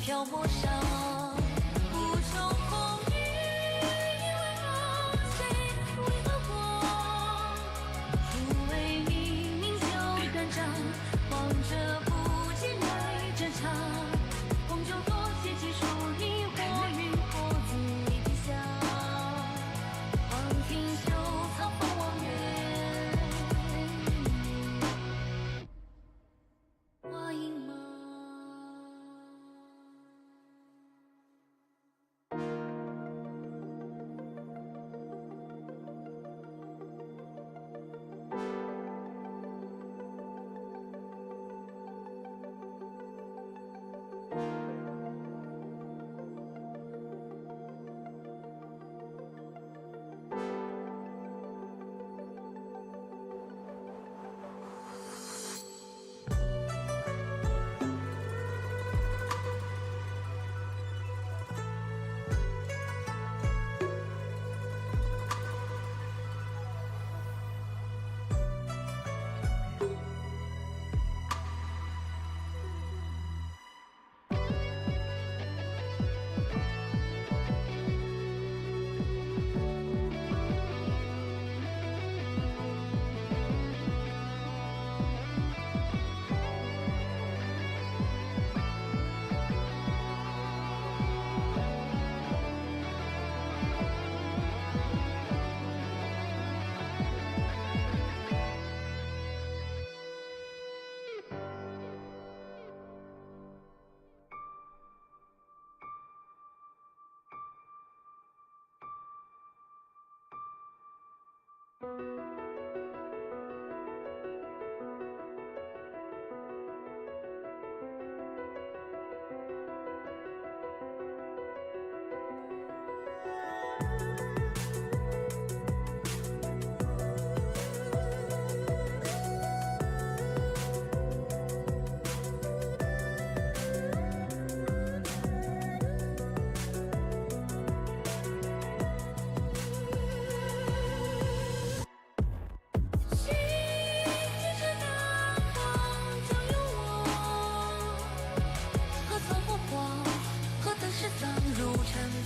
漂泊上，无穷风雨，因为梦，谁为何活？初为黎明就断肠，望着不及来争长。红酒多些技术，你或云或自理想。望听秋草风望月，花影吗？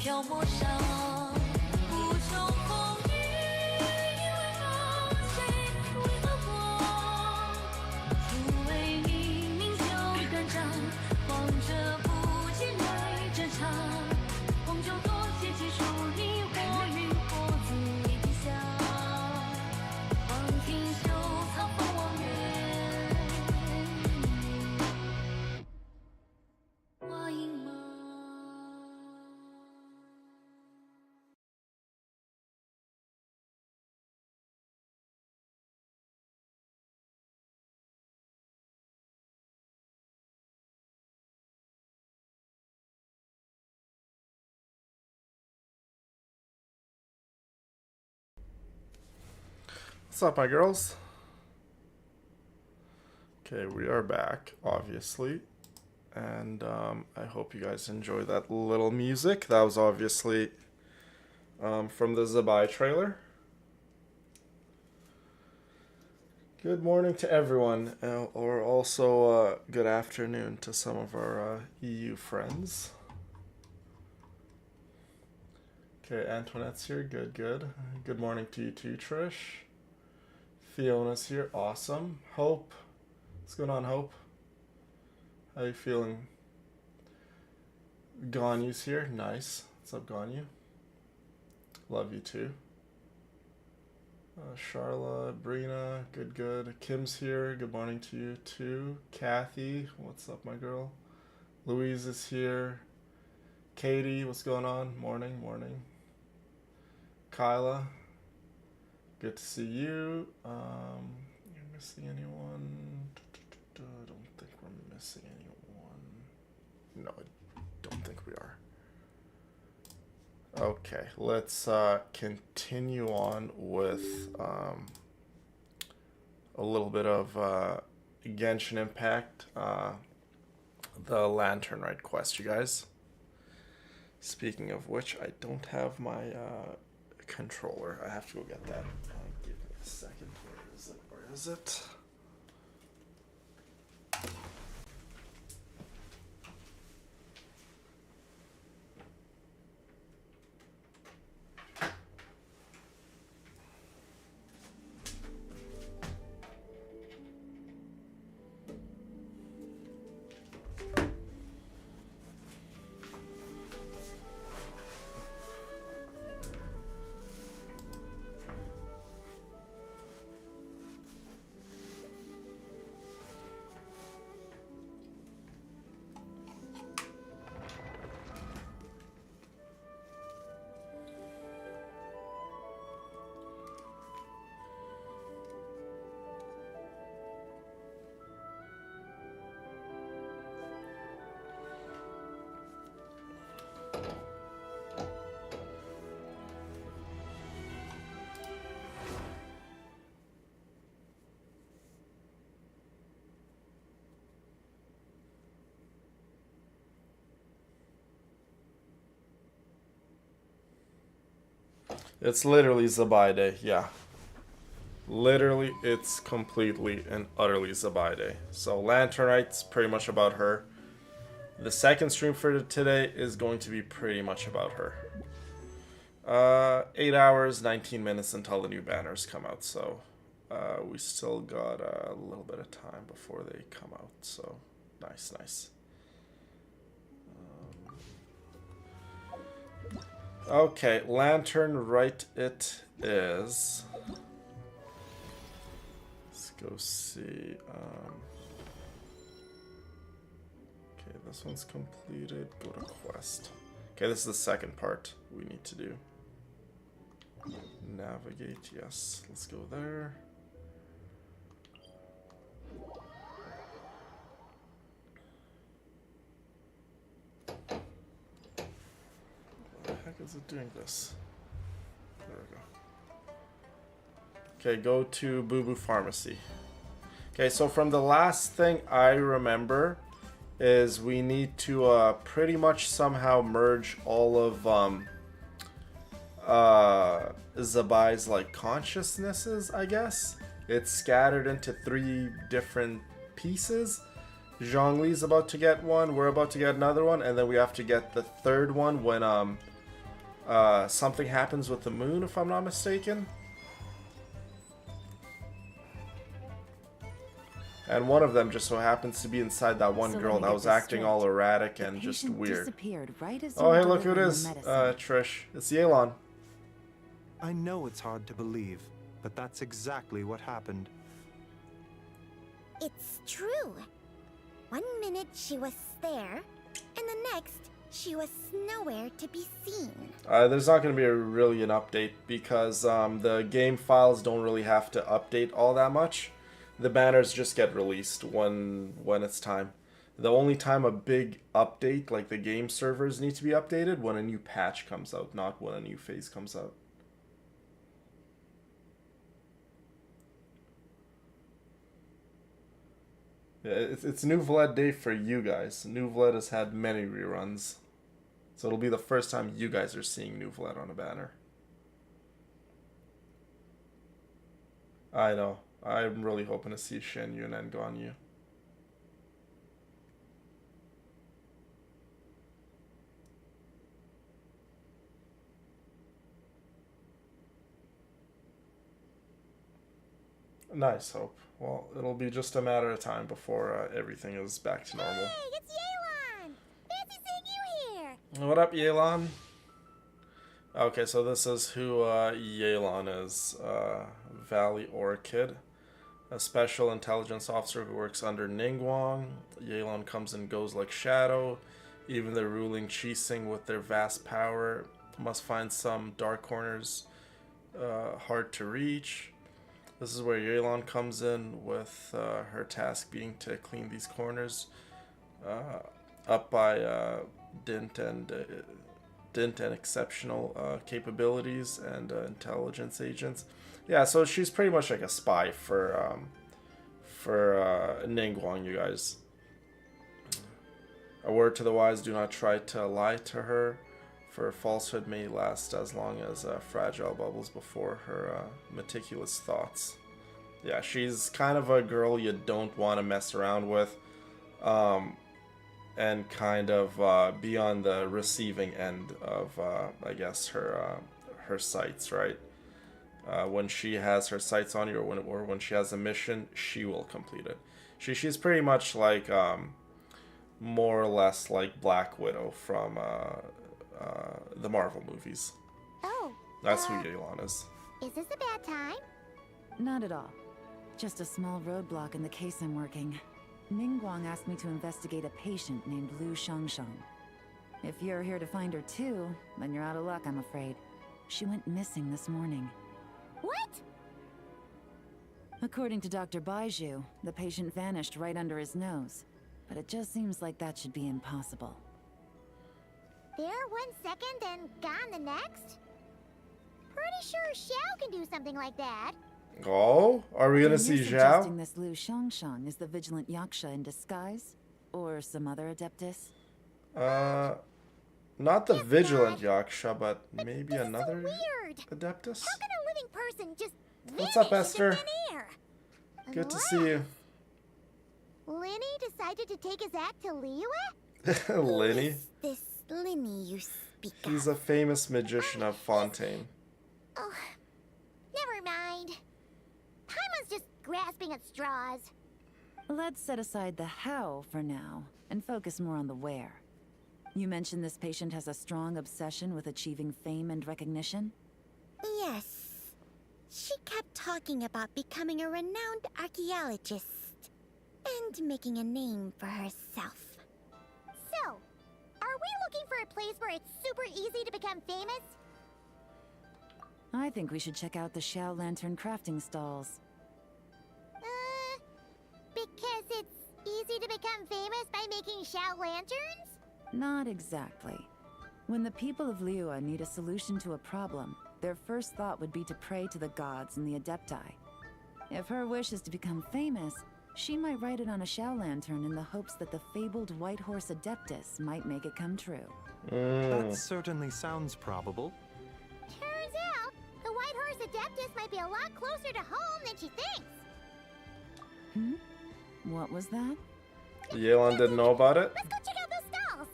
漂泊上，无穷风雨，因为梦，谁为何活？初为黎明就断肠，望着不及来争长。红酒多些技术，你或云或自理想。望听秋草风望月，花影吗？What's up, my girls? Okay, we are back, obviously. And I hope you guys enjoy that little music. That was obviously from the Zibai trailer. Good morning to everyone, or also good afternoon to some of our EU friends. Okay, Antoinette's here. Good, good. Good morning to you too, Trish. Fiona's here. Awesome. Hope. What's going on, Hope? How you feeling? Ganyu's here. Nice. What's up, Ganyu? Love you too. Charla, Brina, good, good. Kim's here. Good morning to you too. Kathy, what's up, my girl? Louise is here. Katie, what's going on? Morning, morning. Kyla. Good to see you. You're missing anyone? I don't think we're missing anyone. No, I don't think we are. Okay, let's continue on with a little bit of Genshin Impact, the Lantern Rite quest, you guys. Speaking of which, I don't have my controller. I have to go get that. Give me a second. Where is it? Where is it? It's literally Zibai Day, yeah. Literally, it's completely and utterly Zibai Day. So Lantern Rite's pretty much about her. The second stream for today is going to be pretty much about her. 8 hours, 19 minutes until the new banners come out, so we still got a little bit of time before they come out, so nice, nice. Okay, Lantern Rite it is. Let's go see. Okay, this one's completed. Go to quest. Okay, this is the second part we need to do. Navigate, yes. Let's go there. Why the heck is it doing this? There we go. Okay, go to Boo Boo Pharmacy. Okay, so from the last thing I remember is we need to pretty much somehow merge all of Zibai's like consciousnesses, I guess. It's scattered into 3 different pieces. Zhongli's about to get one, we're about to get another one, and then we have to get the third one when something happens with the moon, if I'm not mistaken. And one of them just so happens to be inside that one girl that was acting all erratic and just weird. Right as Oh, hey, look who it is, Trish. It's Yelan. I know it's hard to believe, but that's exactly what happened. It's true. 1 minute she was there, and the next she was nowhere to be seen. There's not going to be really an update because the game files don't really have to update all that much. The banners just get released when it's time. The only time a big update, like the game servers, need to be updated when a new patch comes out, not when a new phase comes out. Yeah, it's New Vlad Day for you guys. New Vlad has had many reruns. So it'll be the first time you guys are seeing New Vlad on a banner. I know. I'm really hoping to see Shen Yun and Ganyu. Nice, Hope. Well, it'll be just a matter of time before everything is back to normal. Hey, it's Yelan! Fancy seeing you here! What up, Yelan? Okay, so this is who Yelan is. Valley Orchid. A special intelligence officer who works under Ningguang. Yelan comes and goes like shadow. Even the ruling Qixing with their vast power must find some dark corners hard to reach. This is where Yelan comes in with her task being to clean these corners up by dint and exceptional capabilities and intelligence agents. Yeah, so she's pretty much like a spy for Ningguang, you guys. A word to the wise: do not try to lie to her, for falsehood may last as long as fragile bubbles before her meticulous thoughts. Yeah, she's kind of a girl you don't want to mess around with, and kind of be on the receiving end of, I guess, her sights, right? When she has her sights on you, or when she has a mission, she will complete it. She's pretty much like more or less like Black Widow from the Marvel movies. Oh. That's who Yelan is. Is this a bad time? Not at all. Just a small roadblock in the case I'm working. Ningguang asked me to investigate a patient named Lu Shangshang. If you're here to find her too, then you're out of luck, I'm afraid. She went missing this morning. What? According to Dr. Baiju, the patient vanished right under his nose. But it just seems like that should be impossible. There 1 second and gone the next? Pretty sure Xiao can do something like that. Oh, are we gonna Then see you're suggesting Zhao? this Lu Shangshang is the vigilant Yaksha in disguise? Or some other adeptus? Not the Yes, vigilant Dad. Yaksha, but maybe This is another so weird. adeptus. How can a living person just What's up, vanish Esther? into thin air? Good to see you. Linny decided to take his act to Liyue? Linny. Who is this Linny you speak He's of? a famous magician of Fontaine. Oh, never mind. Paimon's just grasping at straws. Let's set aside the how for now, and focus more on the where. You mentioned this patient has a strong obsession with achieving fame and recognition? Yes. She kept talking about becoming a renowned archaeologist and making a name for herself. So, are we looking for a place where it's super easy to become famous? I think we should check out the Xiao Lantern crafting stalls. Because it's easy to become famous by making Xiao lanterns? Not exactly. When the people of Liyue need a solution to a problem, their first thought would be to pray to the gods and the Adepti. If her wish is to become famous, she might write it on a Xiao Lantern in the hopes that the fabled White Horse Adeptus might make it come true. That certainly sounds probable. Turns out, the White Horse Adeptus might be a lot closer to home than she thinks. What was that? Yelan didn't know about it? Let's go check out those stalls.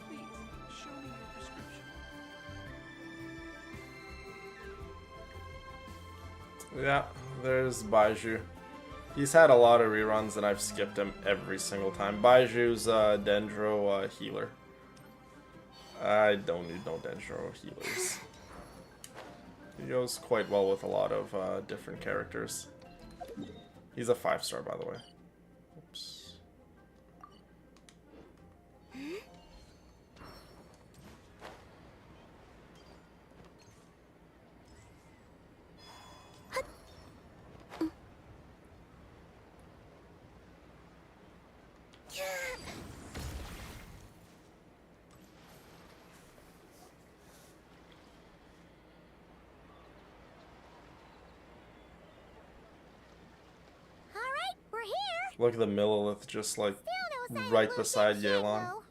Please, show me your prescription. Yeah, there's Baiju. He's had a lot of reruns and I've skipped him every single time. Baiju's Dendro healer. I don't need no Dendro healers. He goes quite well with a lot of different characters. He's a 5-star, by the way. Oops. Alright, we're here. Look at the Millilith just like Still no sign right of beside Lucius yet, Yelan. though.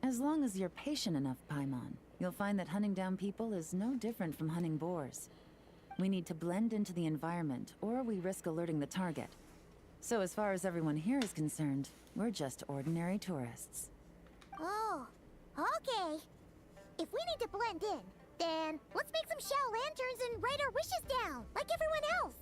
As long as you're patient enough, Paimon, you'll find that hunting down people is no different from hunting boars. We need to blend into the environment, or we risk alerting the target. So as far as everyone here is concerned, we're just ordinary tourists. Oh, okay. If we need to blend in, then let's make some Xiao lanterns and write our wishes down, like everyone else.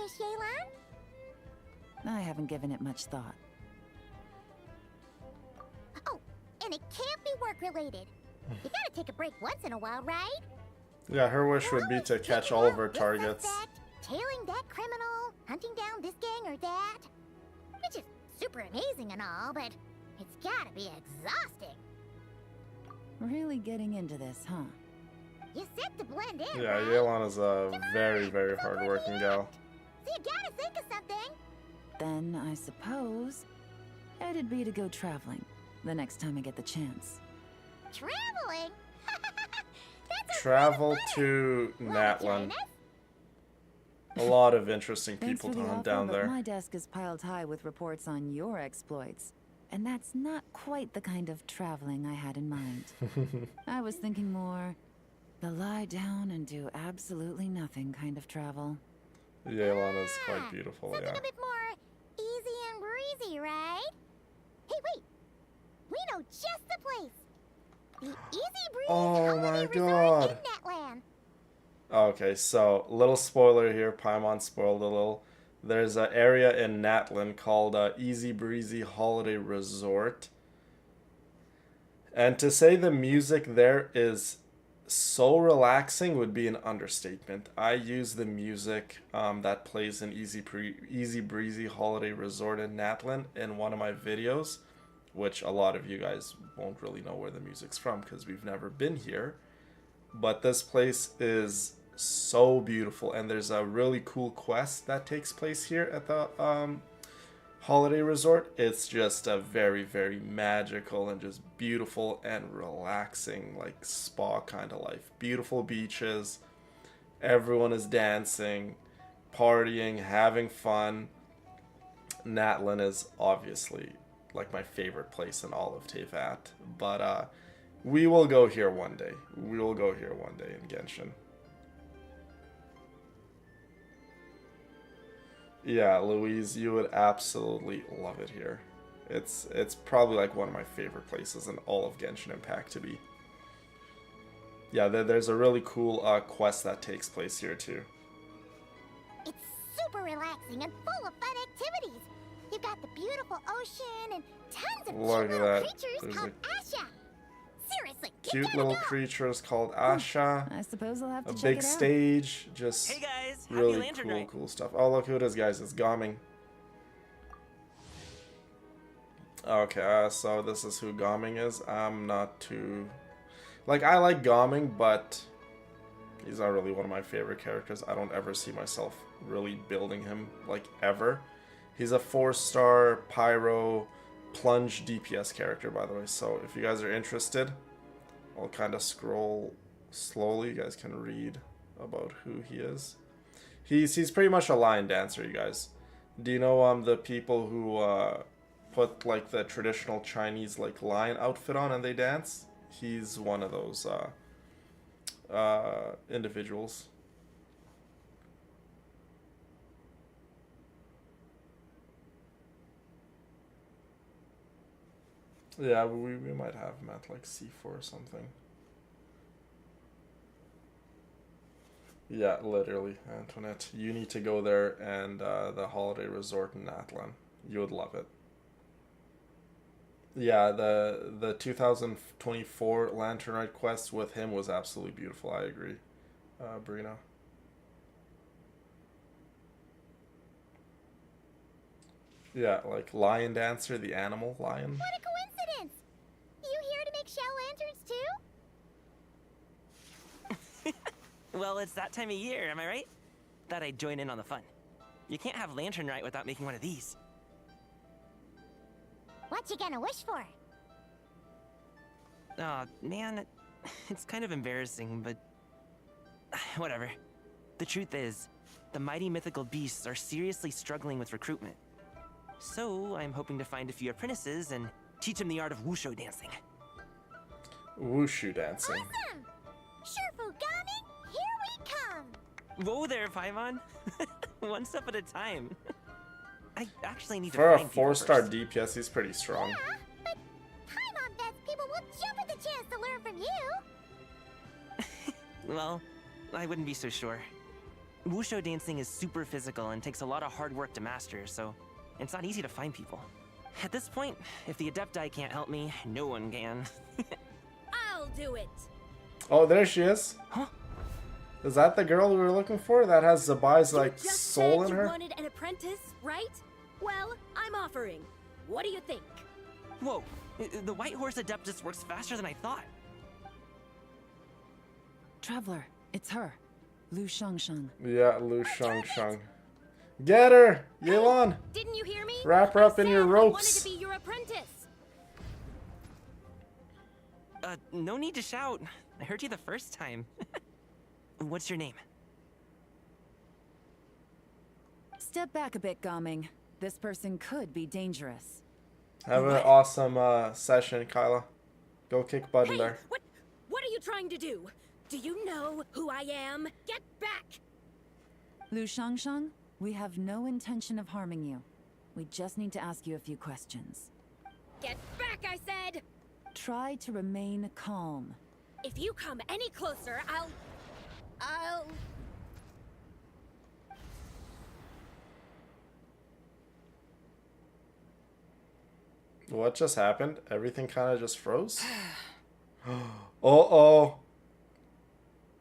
wish, Yelan? I haven't given it much thought. Oh, and it can't be work-related. You gotta take a break once in a while, right? Yeah, her wish would be to catch all of her targets. Tailing that criminal, hunting down this gang or that. Which is super amazing and all, but it's gotta be exhausting. Really getting into this, huh? You said to blend in, Yeah, right? Yelan is a very, very hard-working gal. So you gotta think of something. Then I suppose it'd be to go traveling the next time I get the chance. Traveling? That's a Travel lot of fun. to Wanna Natlan. join us? A lot of interesting Thanks people for to the hunt offer, down but there. my desk is piled high with reports on your exploits. And that's not quite the kind of traveling I had in mind. I was thinking more the lie down and do absolutely nothing kind of travel. Yelan is quite beautiful, Something yeah. a bit more easy and breezy, right? Hey, wait. We know just the place. The Easy Breeze Oh my Holiday God. Resort in Natlan. Okay, so little spoiler here. Paimon spoiled a little. There's an area in Natlan called Easy Breezy Holiday Resort. And to say the music there is so relaxing would be an understatement. I use the music that plays in Easy Breezy Holiday Resort in Natlan in one of my videos, which a lot of you guys won't really know where the music's from because we've never been here. But this place is so beautiful, and there's a really cool quest that takes place here at the holiday resort. It's just a very, very magical and just beautiful and relaxing, like spa kind of life. Beautiful beaches, everyone is dancing, partying, having fun. Natlan is obviously like my favorite place in all of Teyvat, but we will go here one day. We will go here one day in Genshin. Yeah, Louise, you would absolutely love it here. It's probably like one of my favorite places in all of Genshin Impact to be. Yeah, there's a really cool quest that takes place here too. It's super relaxing and full of fun activities. You've got the beautiful ocean and tons of Look cute at little that. creatures There's called Asha. Seriously, you Cute gotta little go. creatures called Asha. I suppose I'll have to A check big it out. stage, just Hey guys, happy really Lantern cool, Rite. cool stuff. Oh, look who it is, guys. It's Gaming. Okay, so this is who Gaming is. I'm not too... Like, I like Gaming, but he's not really one of my favorite characters. I don't ever see myself really building him, like, ever. He's a 4-star Pyro Plunge DPS character, by the way. So if you guys are interested, I'll kind of scroll slowly. You guys can read about who he is. He's pretty much a lion dancer, you guys. Do you know the people who put like the traditional Chinese like lion outfit on and they dance? He's one of those individuals. Yeah, we might have him at like C4 or something. Yeah, literally, Antoinette. You need to go there and the holiday resort in Natlan. You would love it. Yeah, the 2024 Lantern Rite quest with him was absolutely beautiful. I agree, Brina. Yeah, like Lion Dancer, the animal lion. What a coincidence! You here to make shell lanterns too? Well, it's that time of year, am I right? Thought I'd join in on the fun. You can't have Lantern Rite without making one of these. What you gonna wish for? Aw, man, it's kind of embarrassing, but... whatever. The truth is, the mighty mythical beasts are seriously struggling with recruitment. So, I'm hoping to find a few apprentices and teach them the art of wushu dancing. Wushu dancing. Awesome! Shurfugami, here we come! Whoa there, Paimon! One step at a time. I actually need For to a find people 4-star first. DPS, he's pretty strong. Yeah, but Paimon bets people will jump at the chance to learn from you! Well, I wouldn't be so sure. Wushu dancing is super physical and takes a lot of hard work to master, so it's not easy to find people. At this point, if the Adepti can't help me, no one can. I'll do it. Oh, there she is. Huh? Is that the girl we were looking for? That has Zibai's like You just soul said in you her? wanted an apprentice, right? Well, I'm offering. What do you think? Whoa, the White Horse Adeptus works faster than I thought. Traveler, it's her. Lu Shangshang. Yeah, Lu Shangshang. Get her! Yelan! Didn't you hear me? Wrap her I up in said your I wanted ropes. to be your apprentice. No need to shout. I heard you the first time. What's your name? Step back a bit, Gaming. This person could be dangerous. Have an awesome session, Kyla. Go kick butt in Hey, there. what are you trying to do? Do you know who I am? Get back! Lu Shangshang, we have no intention of harming you. We just need to ask you a few questions. Get back, I said! Try to remain calm. If you come any closer, I'll... What just happened? Everything kind of just froze? Uh-oh.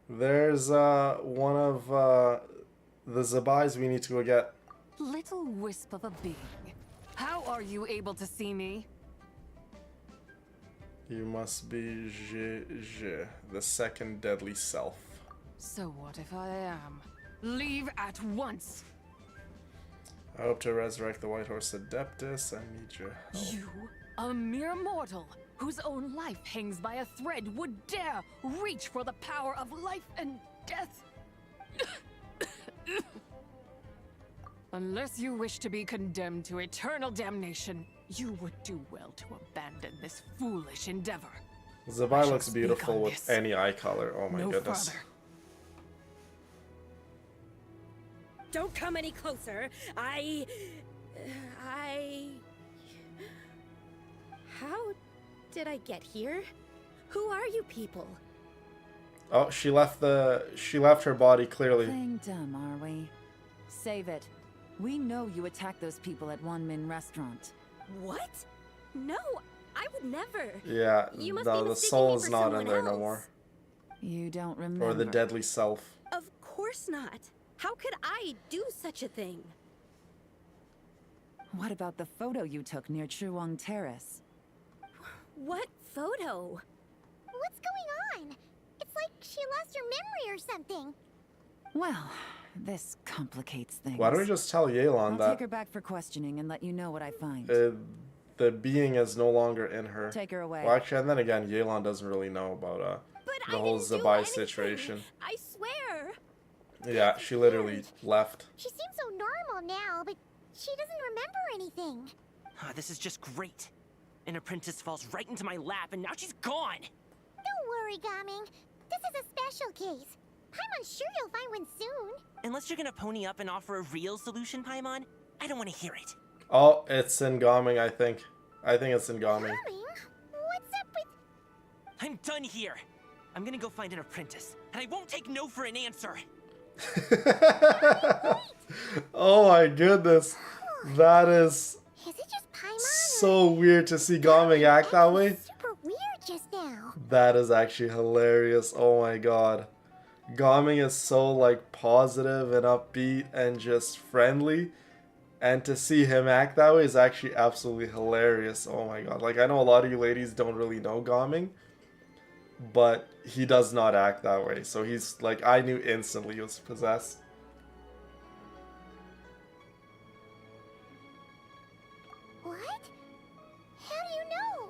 There's one of the Zibais we need to go get. Little wisp of a being. How are you able to see me? You must be Je, the second deadly self. So what if I am? Leave at once! I hope to resurrect the White Horse Adeptus. I need your help. You, a mere mortal, whose own life hangs by a thread, would dare reach for the power of life and death? Unless you wish to be condemned to eternal damnation, you would do well to abandon this foolish endeavor. Zibai shall looks speak beautiful on with this. any eye color. Oh my No goodness. further. Don't come any closer. How did I get here? Who are you people? Oh, she left her body clearly. Playing dumb, are we? Save it. We know you attacked those people at Wanmin Restaurant. What? No, I would never. Yeah, You must the be mistaking me soul's for not in someone there no else. more. You don't remember. Or the deadly self. Of course not. How could I do such a thing? What about the photo you took near Chuang Terrace? What photo? What's going on? It's like she lost her memory or something. Well, this complicates things. Why don't we just tell Yelan I'll that take her back for questioning and let you know what I find. the being is no longer in her? Take her away. Well, actually, and then again, Yelan doesn't really know about But the I whole didn't do Zibai anything. situation. I swear. Yeah, she literally left. She seems so normal now, but she doesn't remember anything. This is just great. An apprentice falls right into my lap and now she's gone! Don't worry, Gaming. This is a special case. Paimon's sure you'll find one soon. Unless you're gonna pony up and offer a real solution, Paimon, I don't want to hear it. Oh, it's in Gaming, I think. I think it's in Gaming. Gaming? What's up with... I'm done here. I'm gonna go find an apprentice, and I won't take no for an answer. Oh my goodness. That is Is it just Paimon? so weird to see Gaming act that way. Super weird just now. That is actually hilarious. Oh my god. Gaming is so like positive and upbeat and just friendly. And to see him act that way is actually absolutely hilarious. Oh my god. Like I know a lot of you ladies don't really know Gaming. But he does not act that way. So he's like, I knew instantly he was possessed. What? How do you know?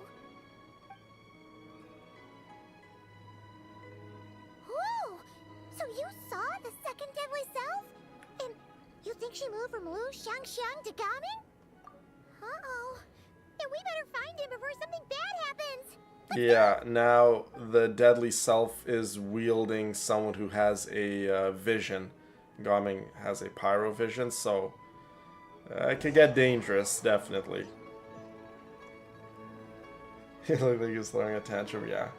Whoa! So you saw the second deadly self? And you think she moved from Lu Shangxiang to Gaming? Uh-oh. Then we better find him before something bad happens. Yeah, now the deadly self is wielding someone who has a vision. Gaming has a pyro vision, so it could get dangerous, definitely. He looked like he was throwing a tantrum, yeah.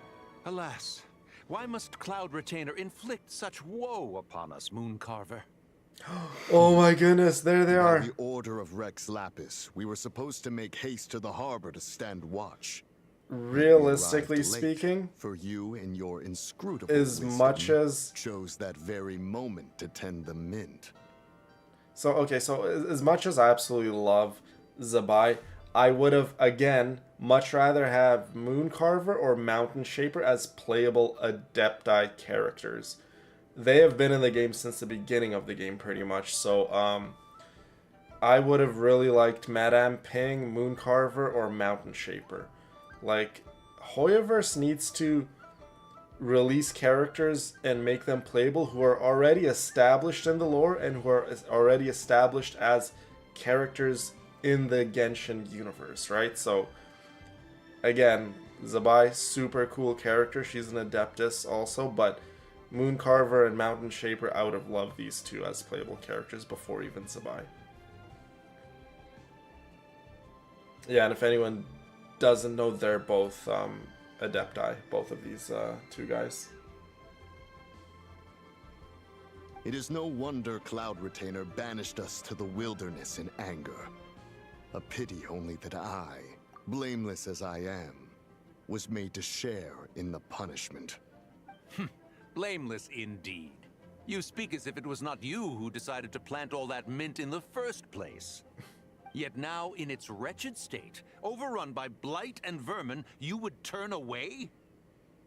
Alas, why must Cloud Retainer inflict such woe upon us, Mooncarver? Oh my goodness, there they By are. the order of Rex Lapis, we were supposed to make haste to the harbor to stand watch. Realistically We arrived late, speaking, for you and your inscrutable as wisdom much as chose that very moment to tend the mint. so okay, so as much as I absolutely love Zibai, I would have again much rather have Mooncarver or Mountain Shaper as playable Adepti characters. They have been in the game since the beginning of the game pretty much, so I would have really liked Madame Ping, Mooncarver, or Mountain Shaper. Like, Hoyoverse needs to release characters and make them playable who are already established in the lore and who are already established as characters in the Genshin universe, right? So, again, Zibai, super cool character. She's an Adeptus also, but Mooncarver and Mountain Shaper, I would have loved these two as playable characters before even Zibai. Yeah, and if anyone doesn't know, they're both Adepti, both of these two guys. It is no wonder Cloud Retainer banished us to the wilderness in anger. A pity only that I, blameless as I am, was made to share in the punishment. Blameless indeed. You speak as if it was not you who decided to plant all that mint in the first place. Yet now, in its wretched state, overrun by blight and vermin, you would turn away?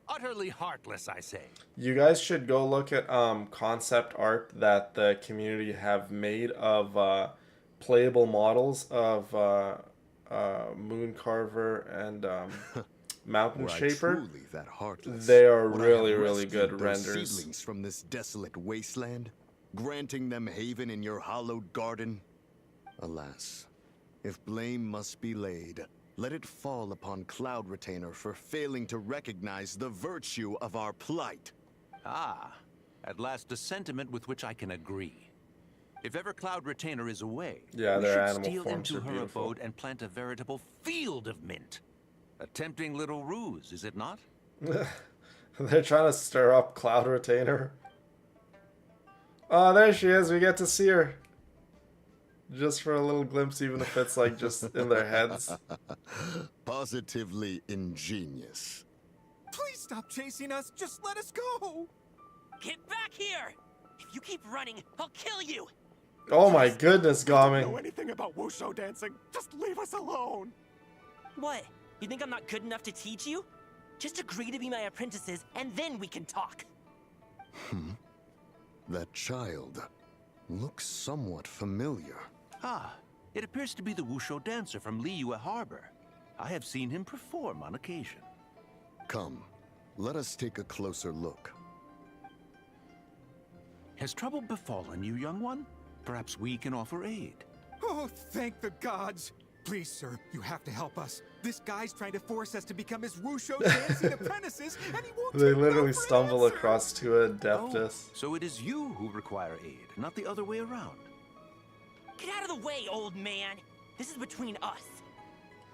Utterly heartless, I say. You guys should go look at concept art that the community have made of playable models of Mooncarver and Mountain Were I Shaper. truly that heartless, They are would I really, have really rescued good those renders. seedlings from this desolate wasteland, granting them haven in your hallowed garden? Alas, if blame must be laid, let it fall upon Cloud Retainer for failing to recognize the virtue of our plight. Ah, at last a sentiment with which I can agree. If ever Cloud Retainer is away, Yeah, we their should animal steal forms into are her beautiful. abode and plant a veritable field of mint. A tempting little ruse, is it not? They're trying to stir up Cloud Retainer. Oh, there she is. We get to see her. Just for a little glimpse, even if it's like just in their heads. Positively ingenious. Please stop chasing us. Just let us go. Get back here! If you keep running, I'll kill you! Oh my goodness, Know Gaming. anything about wushu dancing? Just leave us alone. What? You think I'm not good enough to teach you? Just agree to be my apprentices, and then we can talk. That child looks somewhat familiar. Ah, it appears to be the Wushu dancer from Liyue Harbor. I have seen him perform on occasion. Come, let us take a closer look. Has trouble befallen you, young one? Perhaps we can offer aid. Oh, thank the gods. Please, sir, you have to help us. This guy's trying to force us to become his wushu dancing apprentices, and he won't They take no literally for an stumble answer. across to Adeptus. So it is you who require aid, not the other way around. Get out of the way, old man! This is between us.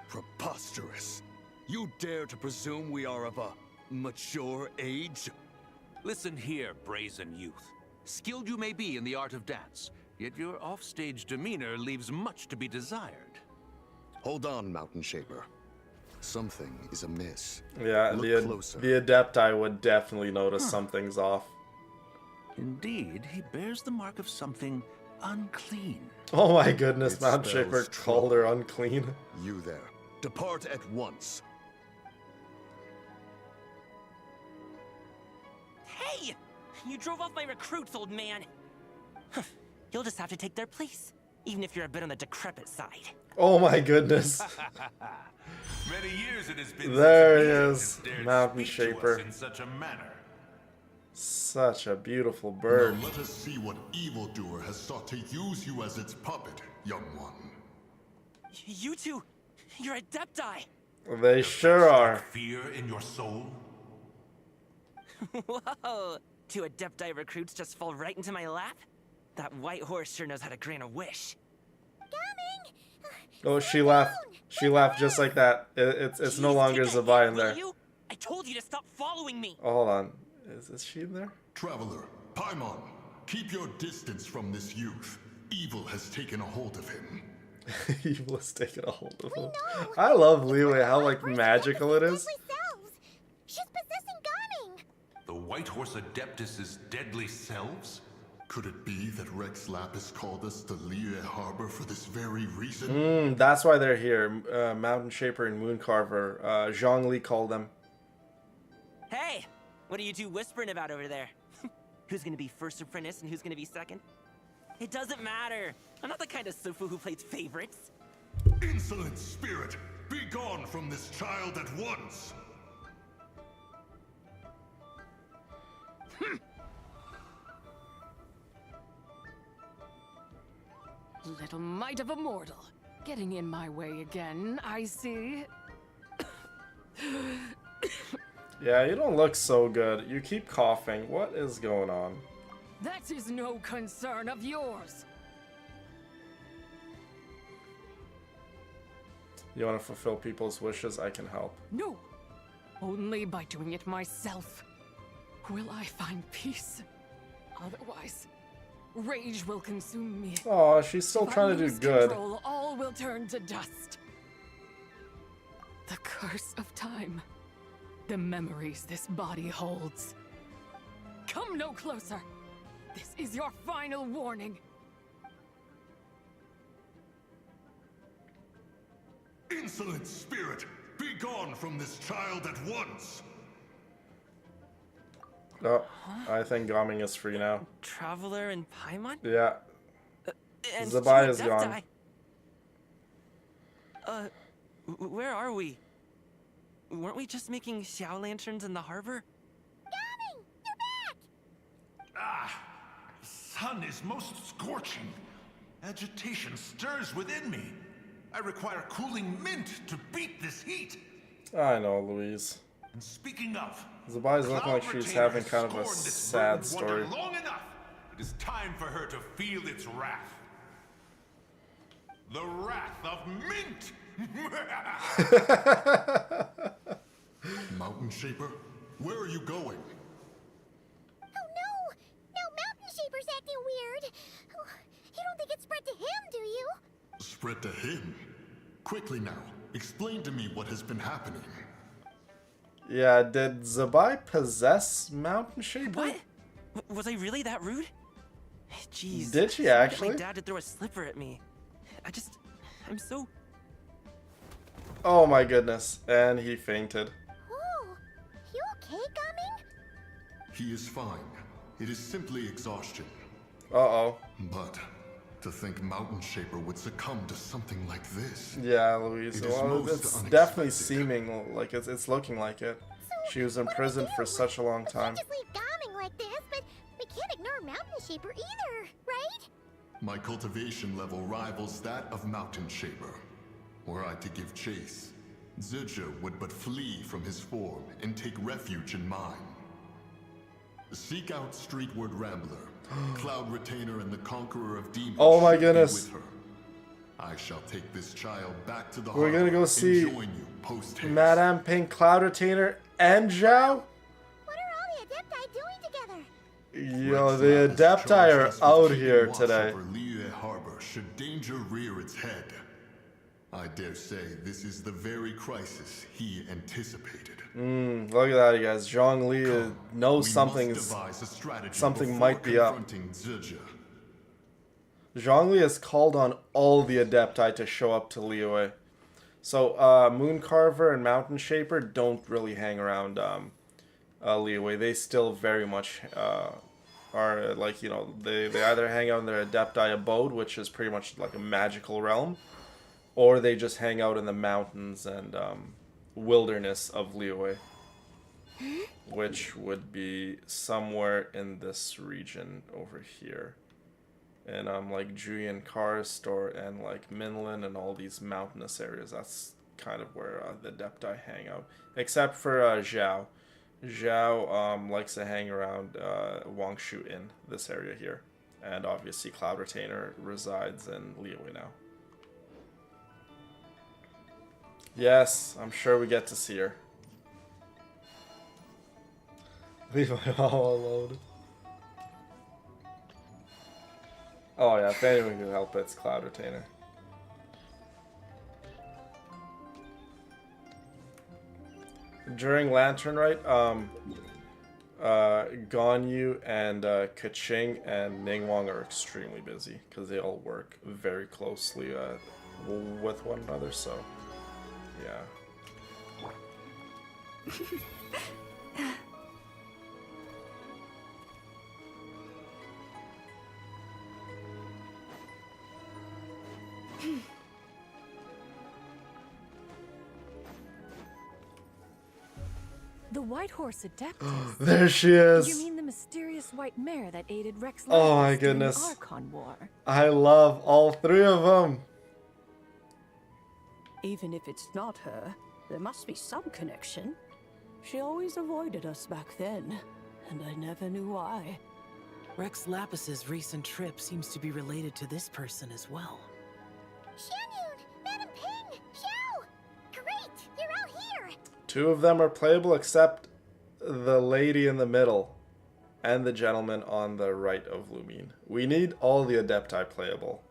Preposterous. You dare to presume we are of a mature age? Listen here, brazen youth. Skilled you may be in the art of dance, yet your offstage demeanor leaves much to be desired. Hold on, Mountain Shaper. Something is amiss. Yeah, Look closer. the Adepti would definitely notice something's off. Indeed, he bears the mark of something unclean. Oh my goodness, It Mountain spells Shaper trouble. called her unclean. You there. Depart at once. Hey! You drove off my recruits, old man! You'll just have to take their place, even if you're a bit on the decrepit side. Oh my goodness. Many years it has been There since he a man is, has dared Mountain speak to us Shaper. in such a manner. Such a beautiful bird. Now let us see what evildoer has sought to use you as its puppet, young one. You two, you're Adepti! They sure are. Fear in your soul? Whoa! Two Adepti recruits just fall right into my lap? That white horse sure knows how to grant a wish. Coming! Oh, she laughed. She laughed just like that. It's no Jeez, longer take a Zibai hit, in will there. you? I told you to stop following me! Oh, hold on. Is she in there? Traveler, Paimon, keep your distance from this youth. Evil has taken a hold of him. Evil has taken a hold of him. I love Liyue, how like magical it is. She's possessing Gaming. The White Horse Adeptus' deadly selves? Could it be that Rex Lapis called us to Liyue Harbor for this very reason? That's why they're here. Mountain Shaper and Mooncarver. Zhongli called them. Hey! What are you two whispering about over there? Who's gonna be first apprentice and who's gonna be second? It doesn't matter. I'm not the kind of Sufu who plays favorites. Insolent spirit! Be gone from this child at once! Little mite of a mortal. Getting in my way again, I see. Yeah, you don't look so good. You keep coughing. What is going on? That is no concern of yours. You want to fulfill people's wishes? I can help. No. Only by doing it myself will I find peace. Otherwise, rage will consume me. Oh, she's still If I trying to do lose good. Control, all will turn to dust. The curse of time. The memories this body holds. Come no closer. This is your final warning. Insolent spirit! Be gone from this child at once! Oh, I think Gaming is free now. Traveler and Paimon? Yeah. And Zibai two is gone. Adepti. Where are we? Weren't we just making Xiao lanterns in the harbor? Gaming, you're back. Ah! Sun is most scorching. Agitation stirs within me. I require cooling mint to beat this heat. I know, Louise. And speaking of, Zibai's looking like she's having kind of a scorned this sad verdant story. wonder long enough. It is time for her to feel its wrath. The wrath of mint! Mountain Shaper, where are you going? Oh no! Now Mountain Shaper's acting weird. Oh, you don't think it spread to him, do you? Spread to him? Quickly now, explain to me what has been happening. Yeah, did Zibai possess Mountain Shaper? What? Was I really that rude? Jeez. Did she Sorry that actually? My dad to throw a slipper at me. I'm so... Oh my goodness. And he fainted. Oh, you okay, Gaming? He is fine. It is simply exhaustion. Uh-oh. But to think Mountain Shaper would succumb to something like this. Yeah, Louise. It is Well, most it's unexpected. definitely seeming like it's looking like it. She was imprisoned for such a long We time. can't just leave Gaming like this, but we can't ignore Mountain Shaper either, right? My cultivation level rivals that of Mountain Shaper. Were I to give chase, Zibai would but flee from his form and take refuge in mine. Seek out Streetward Rambler, Cloud Retainer, and the Conqueror of Demons. Oh my should be goodness. with her. I shall take this child back to the We're gonna harbor go and see join you post-haste. Madame Pink, Cloud Retainer, and Zhao? What are all the Adepti doing together? Yo, the Adepti are out here today. Over Liyue Harbor should danger rear its head. I dare say this is the very crisis he anticipated. Look at that, you guys. Zhongli knows We something's must devise a strategy something before might be up. confronting Zibai. Zhongli has called on all the Adepti to show up to Liyue. So, Mooncarver and Mountain Shaper don't really hang around Liyue. They still very much are, like, you know, they either hang out in their Adepti abode, which is pretty much like a magical realm, or they just hang out in the mountains and wilderness of Liyue, which would be somewhere in this region over here. And like Julian Karst and like Minlin and all these mountainous areas. That's kind of where the Adepti hang out. Except for Zhao. Zhao likes to hang around Wangshu in this area here. And obviously Cloud Retainer resides in Liyue now. Yes, I'm sure we get to see her. Leave my mom alone. Oh yeah, if anyone can help, it's Cloud Retainer. During Lantern Rite, Ganyu and Kaching and Ningguang are extremely busy because they all work very closely with one another. So, yeah. The White Horse Adeptus. There she is. You mean the mysterious white mare that aided Rex Oh my Lapis during the goodness. Archon War? I love all three of them. Even if it's not her, there must be some connection. She always avoided us back then, and I never knew why. Rex Lapis's recent trip seems to be related to this person as well. Xianyun! Madam Ping! Xiao! Great! You're all here! Two of them are playable except the lady in the middle and the gentleman on the right of Lumine. We need all the Adepti playable.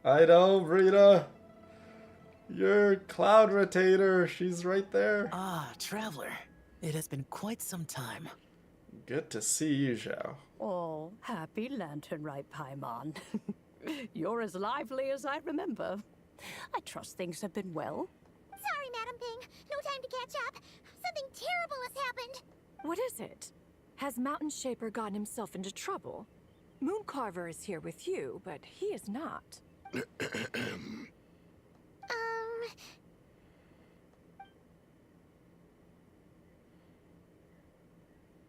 I know, Rita. Your Cloud Retainer. She's right there. Ah, Traveler. It has been quite some time. Good to see you, Zhao. Oh, happy Lantern Rite, Paimon. You're as lively as I remember. I trust things have been well. Sorry, Madam Ping. No time to catch up. Something terrible has happened. What is it? Has Mountain Shaper gotten himself into trouble? Mooncarver is here with you, but he is not.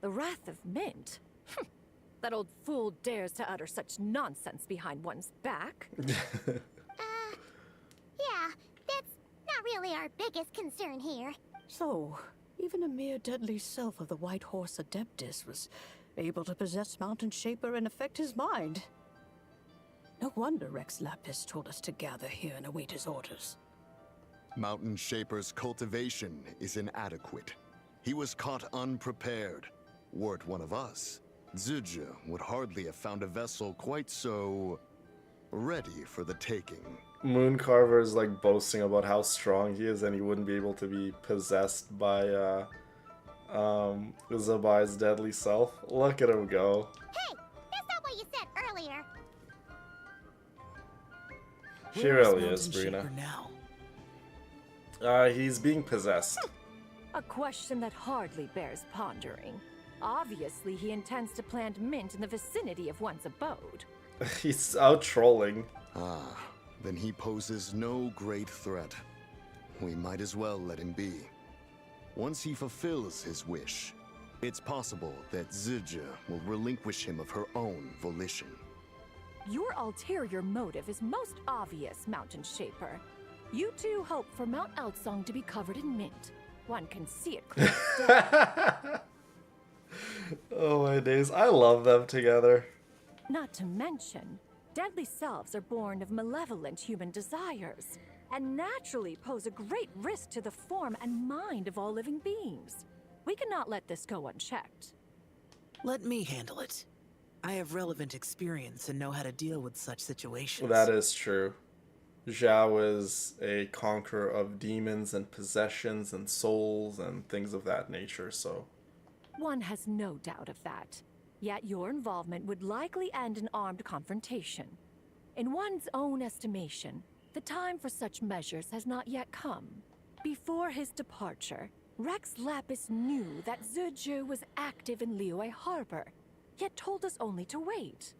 The Wrath of Mint? That old fool dares to utter such nonsense behind one's back. Yeah, that's not really our biggest concern here. So, even a mere deadly self of the White Horse Adeptus was able to possess Mountain Shaper and affect his mind. No wonder Rex Lapis told us to gather here and await his orders. Mountain Shaper's cultivation is inadequate. He was caught unprepared. Were it one of us, Zizhi would hardly have found a vessel quite so ready for the taking. Mooncarver is like boasting about how strong he is and he wouldn't be able to be possessed by Zibai's deadly self. Look at him go. Hey, that's not what you said earlier. She really is, Brina. He's being possessed. A question that hardly bears pondering. Obviously, he intends to plant mint in the vicinity of one's abode. He's out trolling. Ah, then he poses no great threat. We might as well let him be. Once he fulfills his wish, it's possible that Zizhi will relinquish him of her own volition. Your ulterior motive is most obvious, Mountain Shaper. You two hope for Mount Outsong to be covered in mint. One can see it clearly. Oh my days, I love them together. Not to mention, deadly selves are born of malevolent human desires, and naturally pose a great risk to the form and mind of all living beings. We cannot let this go unchecked. Let me handle it. I have relevant experience and know how to deal with such situations. That is true. Zhao is a conqueror of demons and possessions and souls and things of that nature, so... One has no doubt of that. Yet your involvement would likely end in armed confrontation. In one's own estimation, the time for such measures has not yet come. Before his departure, Rex Lapis knew that Zizhi was active in Liyue Harbor, yet told us only to wait.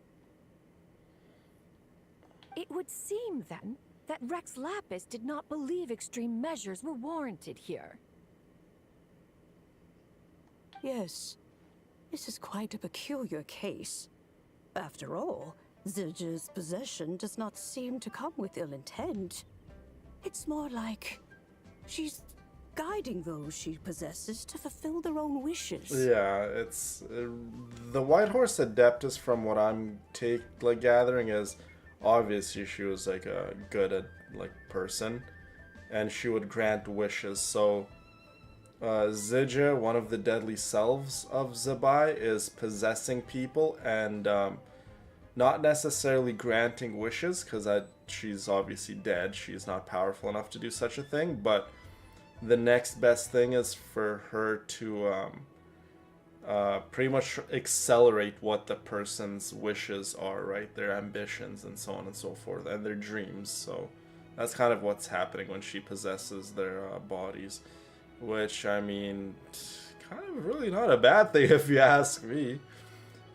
It would seem, then, that Rex Lapis did not believe extreme measures were warranted here. Yes, this is quite a peculiar case. After all, Zizhi's possession does not seem to come with ill intent. It's more like she's guiding those she possesses to fulfill their own wishes. Yeah, it's... the White Horse Adeptus, from what I'm gathering, is obviously she was like a good person, and she would grant wishes, so... Zizhi, one of the deadly selves of Zibai, is possessing people, and not necessarily granting wishes, because she's obviously dead. She's not powerful enough to do such a thing, but the next best thing is for her to pretty much accelerate what the person's wishes are, right? Their ambitions and so on and so forth, and their dreams. So that's kind of what's happening when she possesses their bodies, which, I mean, kind of really not a bad thing if you ask me.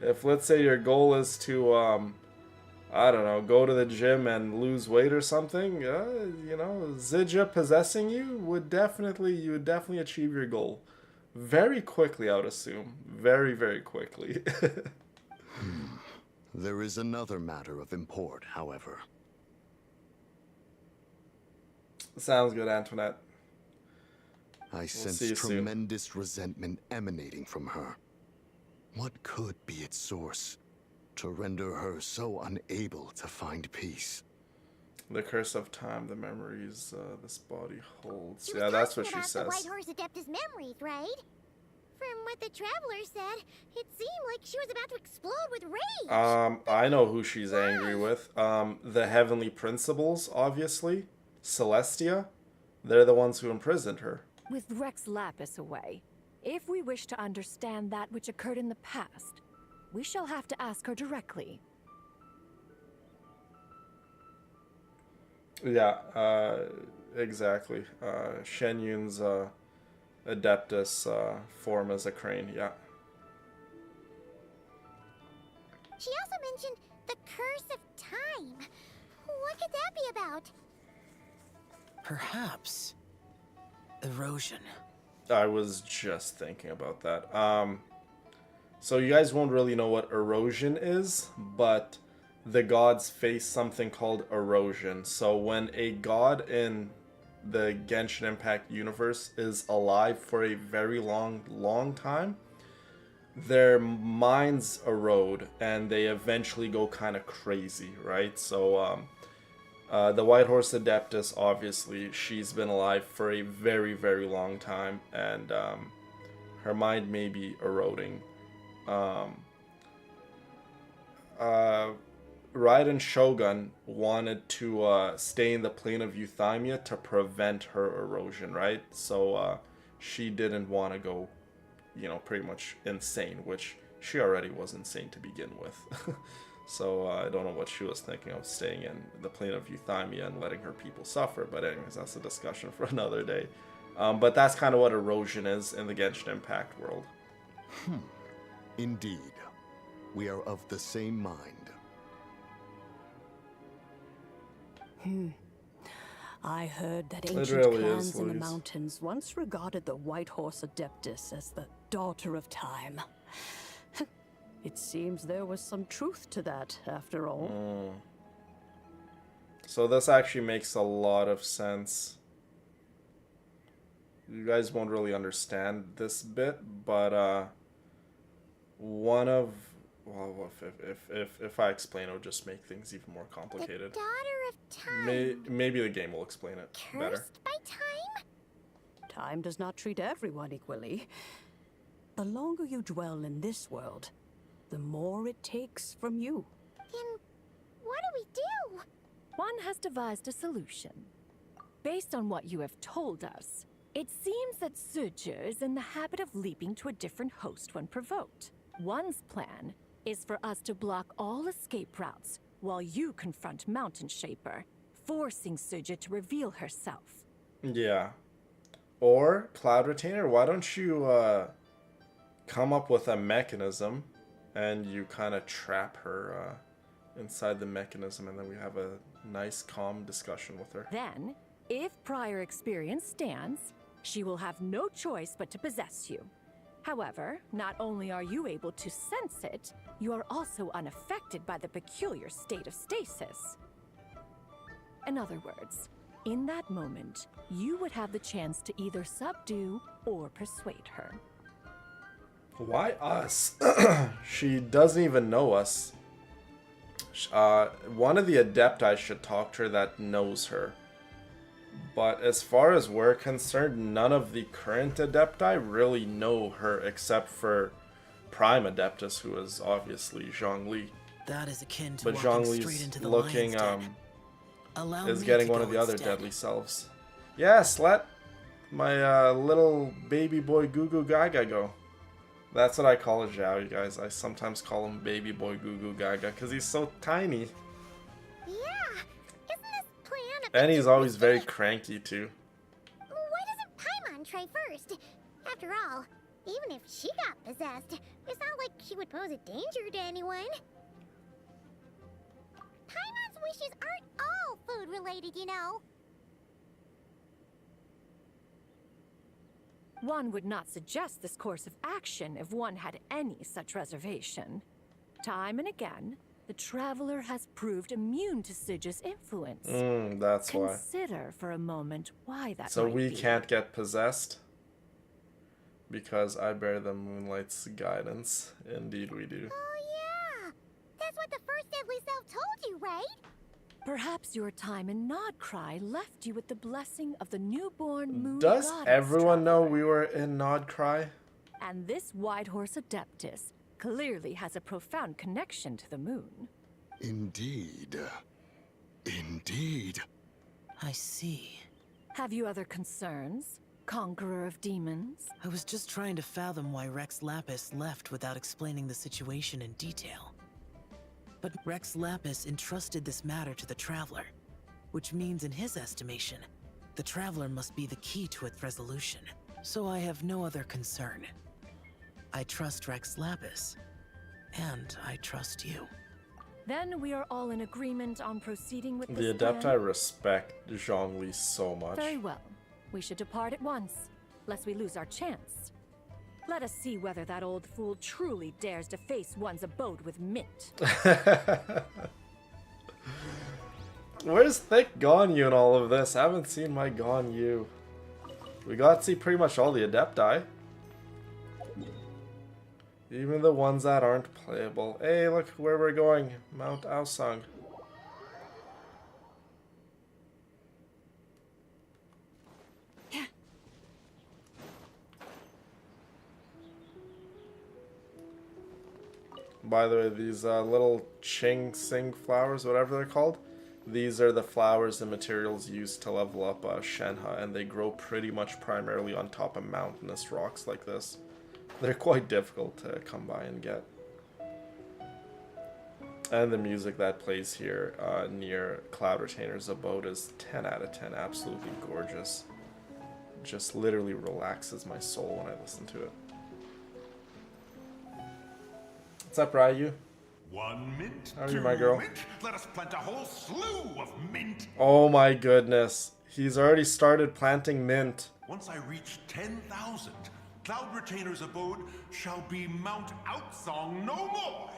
If, let's say, your goal is to, I don't know, go to the gym and lose weight or something, you know, Zidja possessing you would definitely achieve your goal. Very quickly, I would assume. Very, very quickly. There is another matter of import, however. Sounds good, Antoinette. I sense tremendous resentment emanating from her. What could be its source to render her so unable to find peace? The curse of time, the memories this body holds. Yeah, that's what she says. The White Horse Adeptus memories, right? From what the Traveler said, it seemed like she was about to explode with rage. I know who she's angry with. The Heavenly Principles, obviously. Celestia. They're the ones who imprisoned her. With Rex Lapis away, if we wish to understand that which occurred in the past, we shall have to ask her directly. Yeah, exactly. Shen Yun's Adeptus form as a crane, yeah. She also mentioned the Curse of Time. What could that be about? Perhaps erosion. I was just thinking about that. So you guys won't really know what erosion is, but the gods face something called erosion. So when a god in the Genshin Impact universe is alive for a very long time, their minds erode and they eventually go kind of crazy, right? So the White Horse Adeptus, obviously, she's been alive for a very, very long time, and her mind may be eroding. Rite and Shogun wanted to stay in the plane of Euthymia to prevent her erosion, right? So she didn't want to go, you know, pretty much insane, which she already was insane to begin with. So I don't know what she was thinking of, staying in the plane of Euthymia and letting her people suffer. But anyways, that's a discussion for another day. But that's kind of what erosion is in the Genshin Impact world. Indeed. We are of the same mind. I heard that It ancient really clans is, in the Louise. mountains once regarded the White Horse Adeptus as the daughter of time. It seems there was some truth to that, after all. So this actually makes a lot of sense. You guys won't really understand this bit, but one of, well, if I explain, it'll just make things even more complicated. The daughter of time. Maybe the game will explain it better. Cursed by time? Time does not treat everyone equally. The longer you dwell in this world, the more it takes from you. Then what do we do? One has devised a solution. Based on what you have told us, it seems that Zidja is in the habit of leaping to a different host when provoked. One's plan is for us to block all escape routes while you confront Mountain Shaper, forcing Zidja to reveal herself. Yeah. Or, Cloud Retainer, why don't you come up with a mechanism and you kind of trap her inside the mechanism, and then we have a nice, calm discussion with her. Then, if prior experience stands, she will have no choice but to possess you. However, not only are you able to sense it, you are also unaffected by the peculiar state of stasis. In other words, in that moment, you would have the chance to either subdue or persuade her. Why us? She doesn't even know us. One of the Adepti should talk to her that knows her. But as far as we're concerned, none of the current Adepti really know her except for Prime Adeptus, who is obviously Zhongli. That is akin to But walking straight Zhongli's into the looking lion's den. Allow is me getting to one go of the other instead. deadly selves. Yes, let my little baby boy Goo Goo Gaga go. That's what I call Zhao, you guys. I sometimes call him baby boy Goo Goo Gaga because he's so tiny. Yeah, isn't this plan a And he's bit always very risky? cranky too. Why doesn't Paimon try first? After all, even if she got possessed, it's not like she would pose a danger to anyone. Paimon's wishes aren't all food-related, you know. One would not suggest this course of action if one had any such reservation. Time and again, the traveler has proved immune to Sigil's influence. That's why. Consider for a moment why that So might we be. can't get possessed because I bear the Moonlight's guidance. Indeed we do. Oh yeah, that's what the first deadly self told you, right? Perhaps your time in Nodcry left you with the blessing of the newborn moon Does goddess everyone know traveler. we were in Nodcry? And this White Horse Adeptus clearly has a profound connection to the moon. Indeed. Indeed. I see. Have you other concerns, Conqueror of Demons? I was just trying to fathom why Rex Lapis left without explaining the situation in detail. But Rex Lapis entrusted this matter to the Traveler, which means in his estimation, the Traveler must be the key to its resolution. So I have no other concern. I trust Rex Lapis, and I trust you. Then we are all in agreement on proceeding with The this Adepti plan? respect Zhongli so much. Very well. We should depart at once, lest we lose our chance. Let us see whether that old fool truly dares to face one's abode with Mint. Where's Thick Ganyu in all of this? I haven't seen my Ganyu. We got to see pretty much all the Adepti. Even the ones that aren't playable. Hey, look where we're going. Mount Aosang. By the way, these little Ching Sing flowers, whatever they're called, these are the flowers and materials used to level up Shenhe, and they grow pretty much primarily on top of mountainous rocks like this. They're quite difficult to come by and get. And the music that plays here near Cloud Retainer's abode is 10 out of 10, absolutely gorgeous. Just literally relaxes my soul when I listen to it. What's up, Ryu? One mint, How are you, two my girl? mint. Let us plant a whole slew of mint. Oh my goodness. He's already started planting mint. Once I reach 10,000, Cloud Retainer's abode shall be Mount Outsong no more,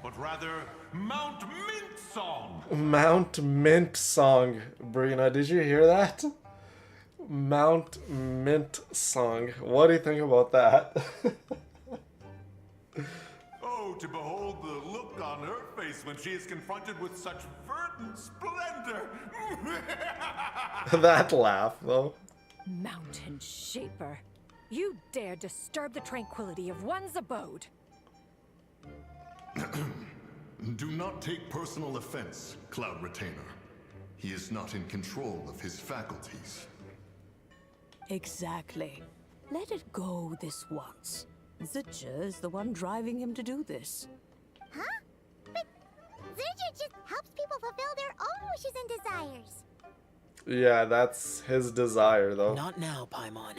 but rather Mount Mint Song. Mount Mint Song. Brina, did you hear that? Mount Mint Song. What do you think about that? Oh, to behold the look on her face when she is confronted with such verdant splendor. That laugh, though. Mountain Shaper, you dare disturb the tranquility of one's abode. Do not take personal offense, Cloud Retainer. He is not in control of his faculties. Exactly. Let it go this once. Zidja is the one driving him to do this. Huh? But Zidja just helps people fulfill their own wishes and desires. Yeah, that's his desire, though. Not now, Paimon.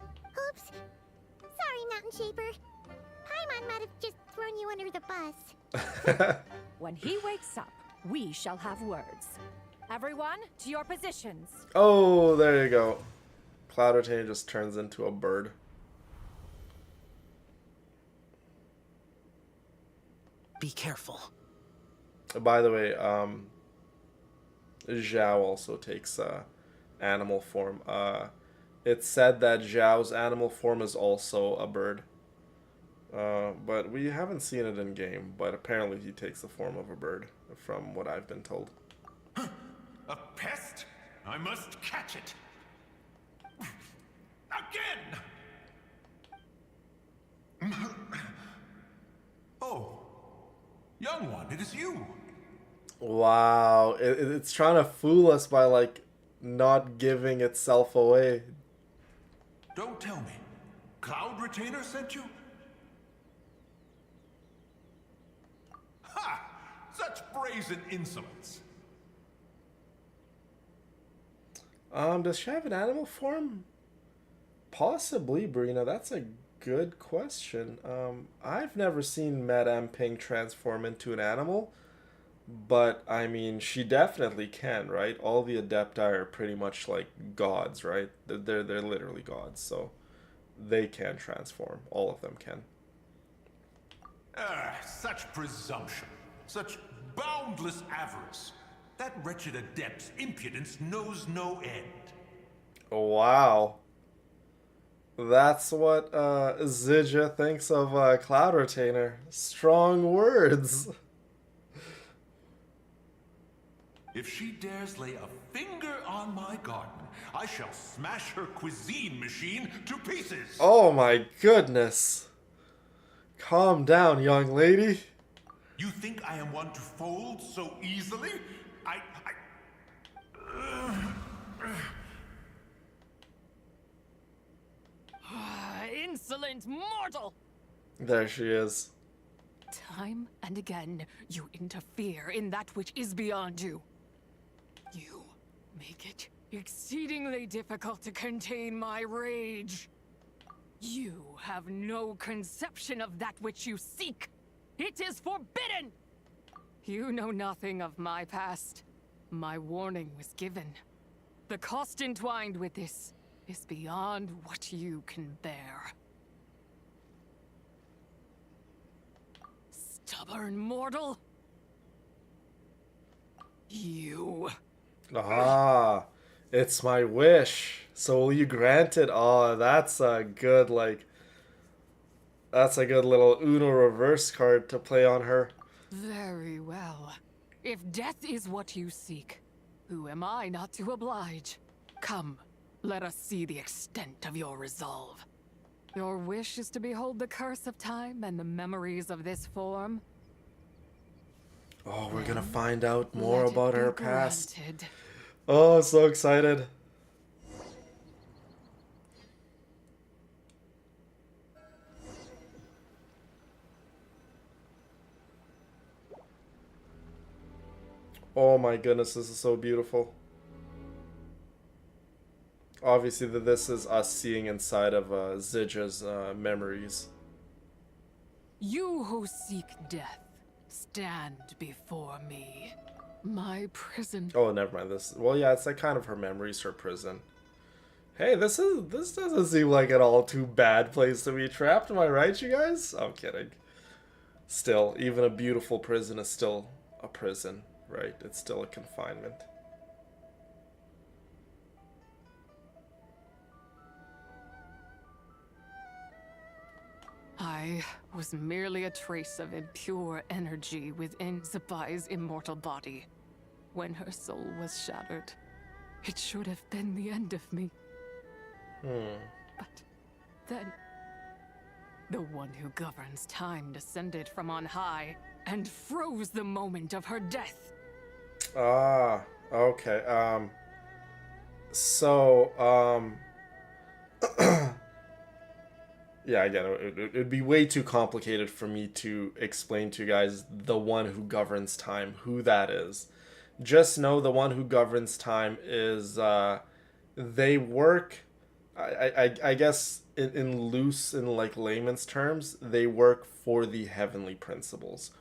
Oops. Sorry, Mountain Shaper. Paimon might have just thrown you under the bus. When he wakes up, we shall have words. Everyone, to your positions. Oh, there you go. Cloud Retainer just turns into a bird. Be careful. By the way, Zhao also takes animal form. It's said that Zhao's animal form is also a bird. But we haven't seen it in game, but apparently he takes the form of a bird, from what I've been told. A pest? I must catch it. Again! Oh, young one. one. It is you. Wow, it's trying to fool us by like not giving itself away. Don't tell me. Cloud Retainer sent you? Ha! Such brazen insolence. Does she have an animal form? Possibly, Brina. That's a good question. I've never seen Madame Ping transform into an animal, but I mean, she definitely can, right? All the Adepti are pretty much like gods, right? They're literally gods, so they can transform. All of them can. Such presumption. Such boundless avarice. That wretched adept's impudence knows no end. Wow. That's what Zidja thinks of Cloud Retainer. Strong words. If she dares lay a finger on my garden, I shall smash her cuisine machine to pieces. Oh my goodness. Calm down, young lady. You think I am one to fold so easily? Insolent mortal! There she is. Time and again, you interfere in that which is beyond you. You make it exceedingly difficult to contain my rage. You have no conception of that which you seek. It is forbidden! You know nothing of my past. My warning was given. The cost entwined with this is beyond what you can bear. Stubborn mortal! You... Ah, it's my wish. So will you grant it? Oh, that's a good, like... That's a good little Uno reverse card to play on her. Very well. If death is what you seek, who am I not to oblige? Come, let us see the extent of your resolve. Your wish is to behold the curse of time and the memories of this form? Oh, we're gonna find out more Let it about be her past. granted. Oh, so excited. Oh my goodness, this is so beautiful. Obviously, this is us seeing inside of Zidja's memories. You who seek death, stand before me. My prison. Oh, never mind. This. Well, yeah, it's like kind of her memories, her prison. Hey, this doesn't seem like an all too bad place to be trapped. Am I right, you guys? I'm kidding. Still, even a beautiful prison is still a prison, right? It's still a confinement. I was merely a trace of impure energy within Zibai's immortal body. When her soul was shattered, it should have been the end of me. But then, the one who governs time descended from on high and froze the moment of her death. Ah, okay. Yeah, again, it'd be way too complicated for me to explain to you guys the one who governs time, who that is. Just know the one who governs time is, they work, I guess, in like layman's terms, they work for the heavenly principles.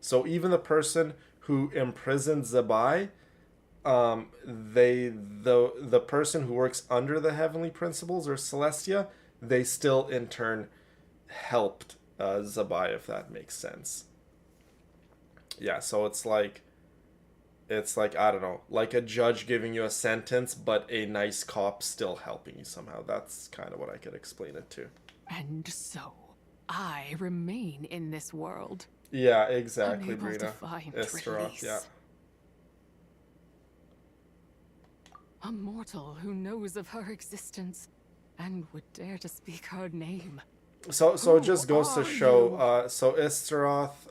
So even the person who imprisoned Zibai, the person who works under the heavenly principles, or Celestia, they still in turn helped Zibai, if that makes sense. Yeah, so it's like, I don't know, like a judge giving you a sentence, but a nice cop still helping you somehow. That's kind of what I could explain it to. And so, I remain in this world. Yeah, exactly, unable Brina. to find Istarok, yeah. A mortal who knows of her existence and would dare to speak her name. So it just goes to are show. So Istaroth,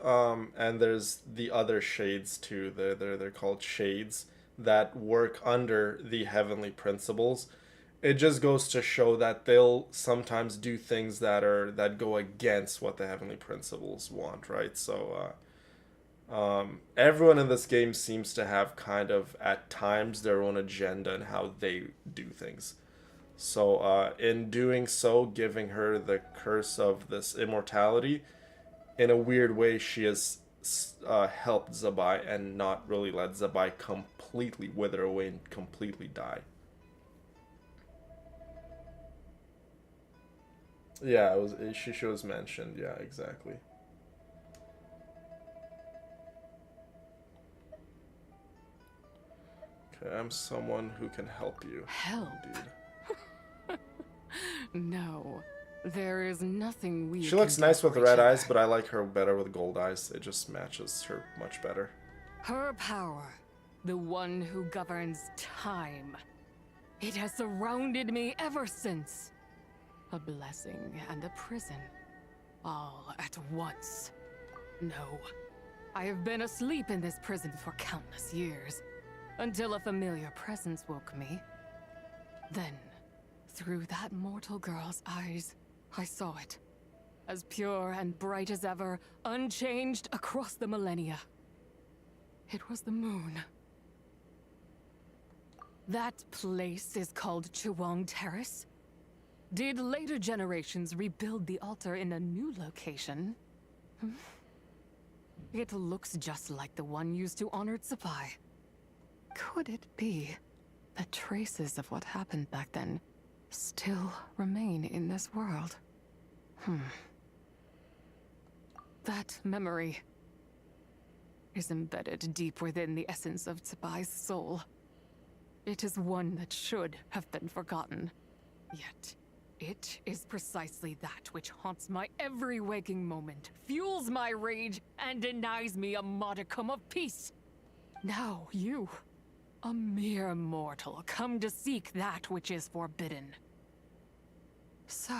and there's the other shades too. They're called shades that work under the heavenly principles. It just goes to show that they'll sometimes do things that go against what the heavenly principles want, right? So everyone in this game seems to have kind of at times their own agenda and how they do things. So in doing so, giving her the curse of this immortality, in a weird way, she has helped Zibai and not really let Zibai completely wither away and completely die. Yeah, she was mentioned. Yeah, exactly. Okay, I'm someone who can help you. Help? Indeed. No, there is nothing we. She looks nice with red eyes, but I like her better with gold eyes. It just matches her much better. Her power, the one who governs time. It has surrounded me ever since. A blessing and a prison, all at once. No, I have been asleep in this prison for countless years, until a familiar presence woke me. Then, through that mortal girl's eyes, I saw it. As pure and bright as ever, unchanged across the millennia. It was the moon. That place is called Chuang Terrace. Did later generations rebuild the altar in a new location? It looks just like the one used to honor Zibai. Could it be that traces of what happened back then still remain in this world? That memory is embedded deep within the essence of Zibai's soul. It is one that should have been forgotten. Yet, it is precisely that which haunts my every waking moment, fuels my rage, and denies me a modicum of peace. Now you, a mere mortal, come to seek that which is forbidden. So,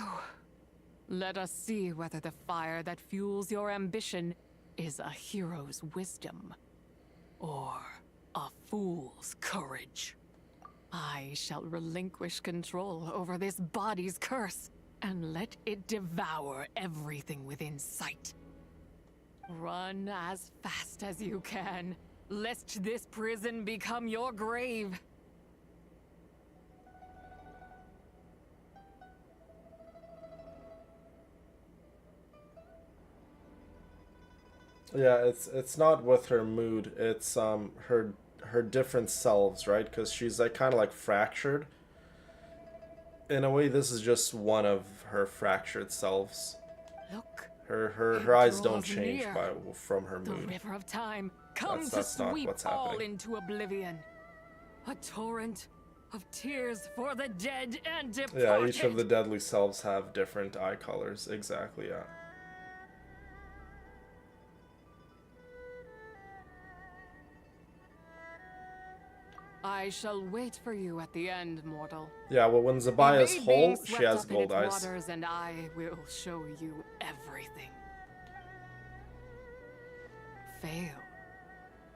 let us see whether the fire that fuels your ambition is a hero's wisdom, or a fool's courage. I shall relinquish control over this body's curse, and let it devour everything within sight. Run as fast as you can, lest this prison become your grave. Yeah, it's not with her mood. It's her different selves, right? Because she's like kind of like fractured. In a way, this is just one of her fractured selves. Look, her eyes don't draws change near. from her The mood. river of time comes That's to not sweep what's all happening. into oblivion. A torrent of tears for the dead and departed. Yeah, each of the deadly selves have different eye colors. Exactly, yeah. I shall wait for you at the end, mortal. Yeah, well, when Zibai is Evade whole, being she swept has up in gold its eyes. waters, and I will show you everything. Fail,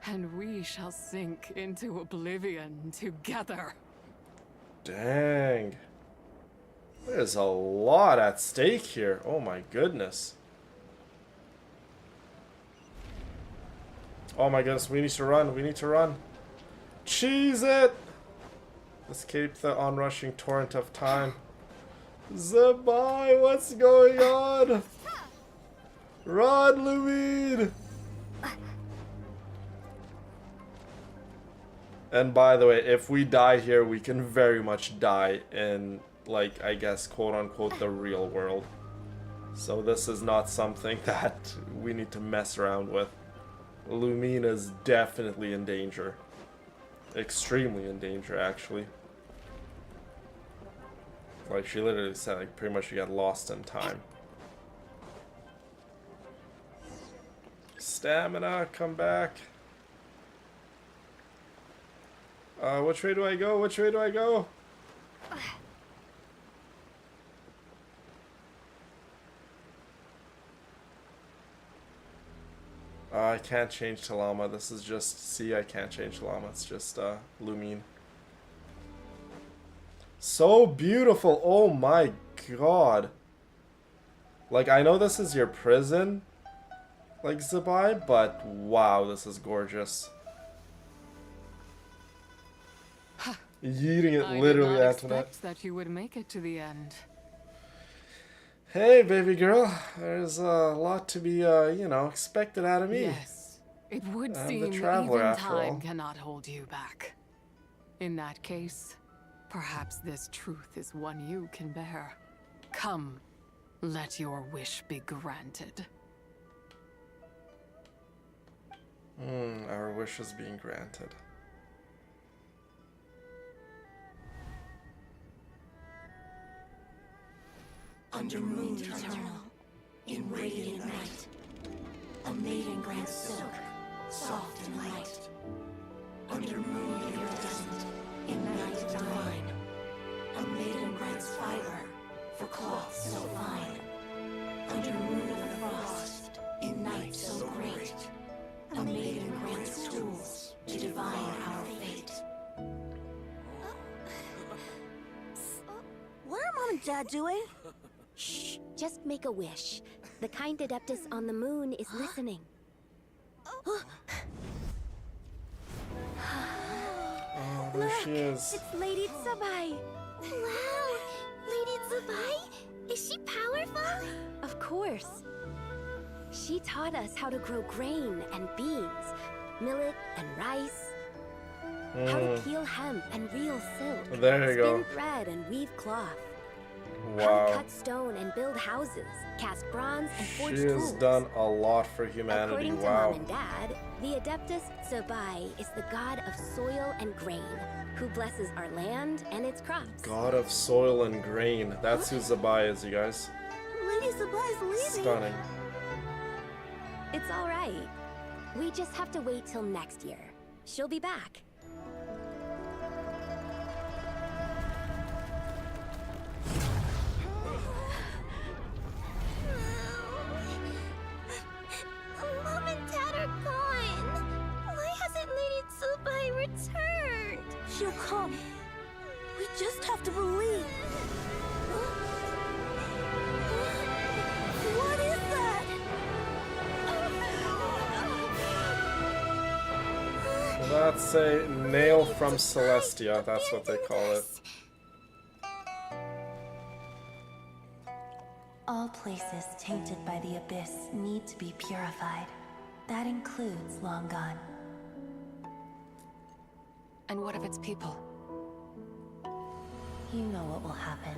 and we shall sink into oblivion together. Dang. There's a lot at stake here. Oh my goodness. Oh my goodness, we need to run. We need to run. Cheese it! Escape the onrushing torrent of time. Zibai, what's going on? Run, Lumine! And by the way, if we die here, we can very much die in, like, I guess, quote-unquote, the real world. So this is not something that we need to mess around with. Lumine is definitely in danger. Extremely in danger, actually. Like, she literally said, like, pretty much she got lost in time. Stamina, come back. Which way do I go? Which way do I go? can't change to llama. This is just... See, I can't change to llama. It's just Lumine. So beautiful. Oh my god. Like, I know this is your prison, like, Zibai, but wow, this is gorgeous. Yeeting it literally, I did not Antoinette. expect that you would make it to the end. Hey, baby girl. There's a lot to be, you know, expected out of me. Yes, it would I'm seem the traveler, even after all. time cannot hold you back. In that case, perhaps this truth is one you can bear. Come, let your wish be granted. Our wish is being granted. Under moon eternal, in radiant night, a maiden grants silk, soft and light. Under moon iridescent, in night divine, a maiden grants fiber for cloth so fine. Under moon of frost, in night so great, a maiden grants tools to divine our fate. What are Mom and Dad doing? Shh, just make a wish. The kind Adeptus on the moon is listening. Oh, there she is. It's Lady Zibai. Wow, Lady Zibai? Is she powerful? Of course. She taught us how to grow grain and beans, millet and rice, how to peel hemp and reel silk, There you go. spin thread and weave cloth. How to Wow. cut stone and build houses, cast bronze and forge She tools. has done a lot for humanity. According to Wow. Mom and Dad, the Adeptus Zibai is the god of soil and grain, who blesses our land and its crops. God of soil and grain. That's who Zibai is, you guys. Lady Zibai's leaving. Stunning. It's all right. We just have to wait till next year. She'll be back. Mom and Dad are gone. Why hasn't Lady Zibai returned? She'll come. We just have to believe. What is that? That's a nail from Celestia. That's what they call it. All places tainted by the abyss need to be purified. That includes Long Gone. And what of its people? You know what will happen.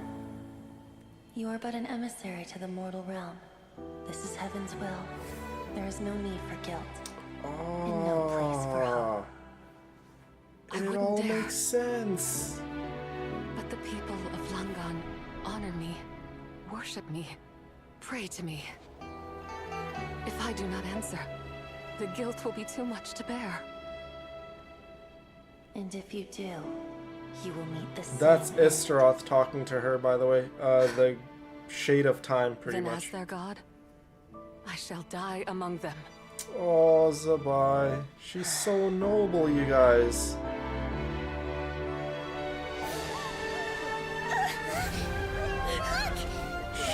You are but an emissary to the mortal realm. This is heaven's will. There is no need for guilt. And no place for hope. I It wouldn't all dare. makes sense. But the people of Langan honor me, worship me, pray to me. If I do not answer, the guilt will be too much to bear. And if you do, you will meet the That's same. Istaroth talking to her, by the way. The shade of time, pretty Then much. as their god, I shall die among them. Oh, Zibai. She's so noble, you guys.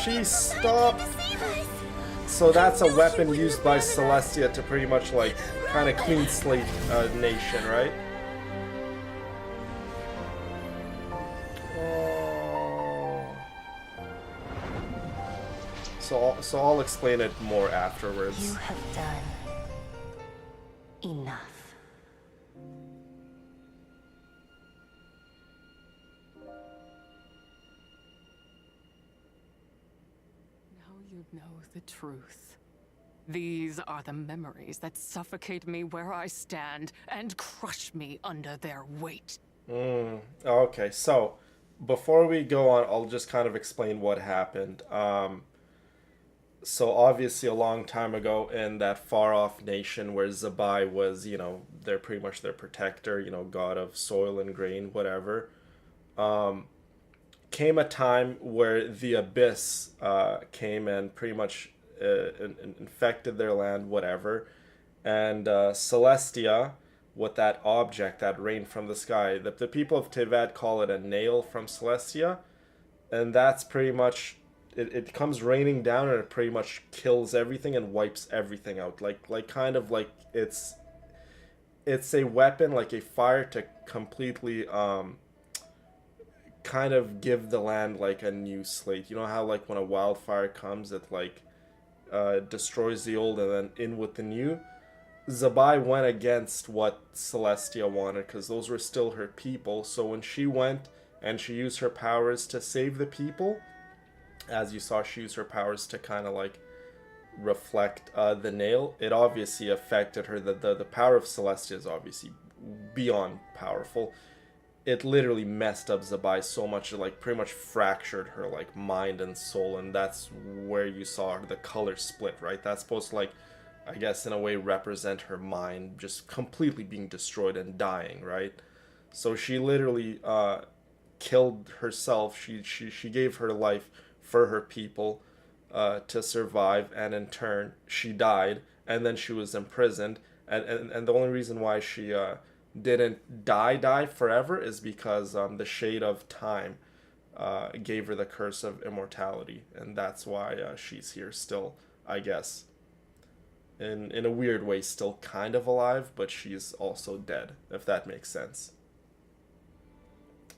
She stopped. So that's a weapon used by Celestia to pretty much like kind of clean slate nation, right? Oh. So I'll explain it more afterwards. You have done enough. Now you know the truth. These are the memories that suffocate me where I stand and crush me under their weight. Okay, so before we go on, I'll just kind of explain what happened. So obviously a long time ago in that far-off nation where Zibai was, you know, they're pretty much their protector, you know, god of soil and grain, whatever, came a time where the Abyss came and pretty much infected their land, whatever, And Celestia, with that object that rained from the sky, the people of Tevad call it a nail from Celestia, and that's pretty much it comes raining down and it pretty much kills everything and wipes everything out. Like kind of like it's a weapon, like a fire to completely kind of give the land like a new slate. You know how like when a wildfire comes, it like destroys the old and then in with the new. Zibai went against what Celestia wanted because those were still her people. So when she went and she used her powers to save the people, as you saw, she used her powers to kind of like reflect the nail. It obviously affected her. The power of Celestia is obviously beyond powerful. It literally messed up Zibai so much, it like pretty much fractured her like mind and soul, and that's where you saw the color split, right? That's supposed to like, I guess in a way, represent her mind just completely being destroyed and dying, right? So she literally killed herself. She gave her life for her people to survive, and in turn she died, and then she was imprisoned, and the only reason why she didn't die forever is because the shade of time gave her the curse of immortality, and that's why she's here still, I guess. In a weird way, still kind of alive, but she's also dead, if that makes sense.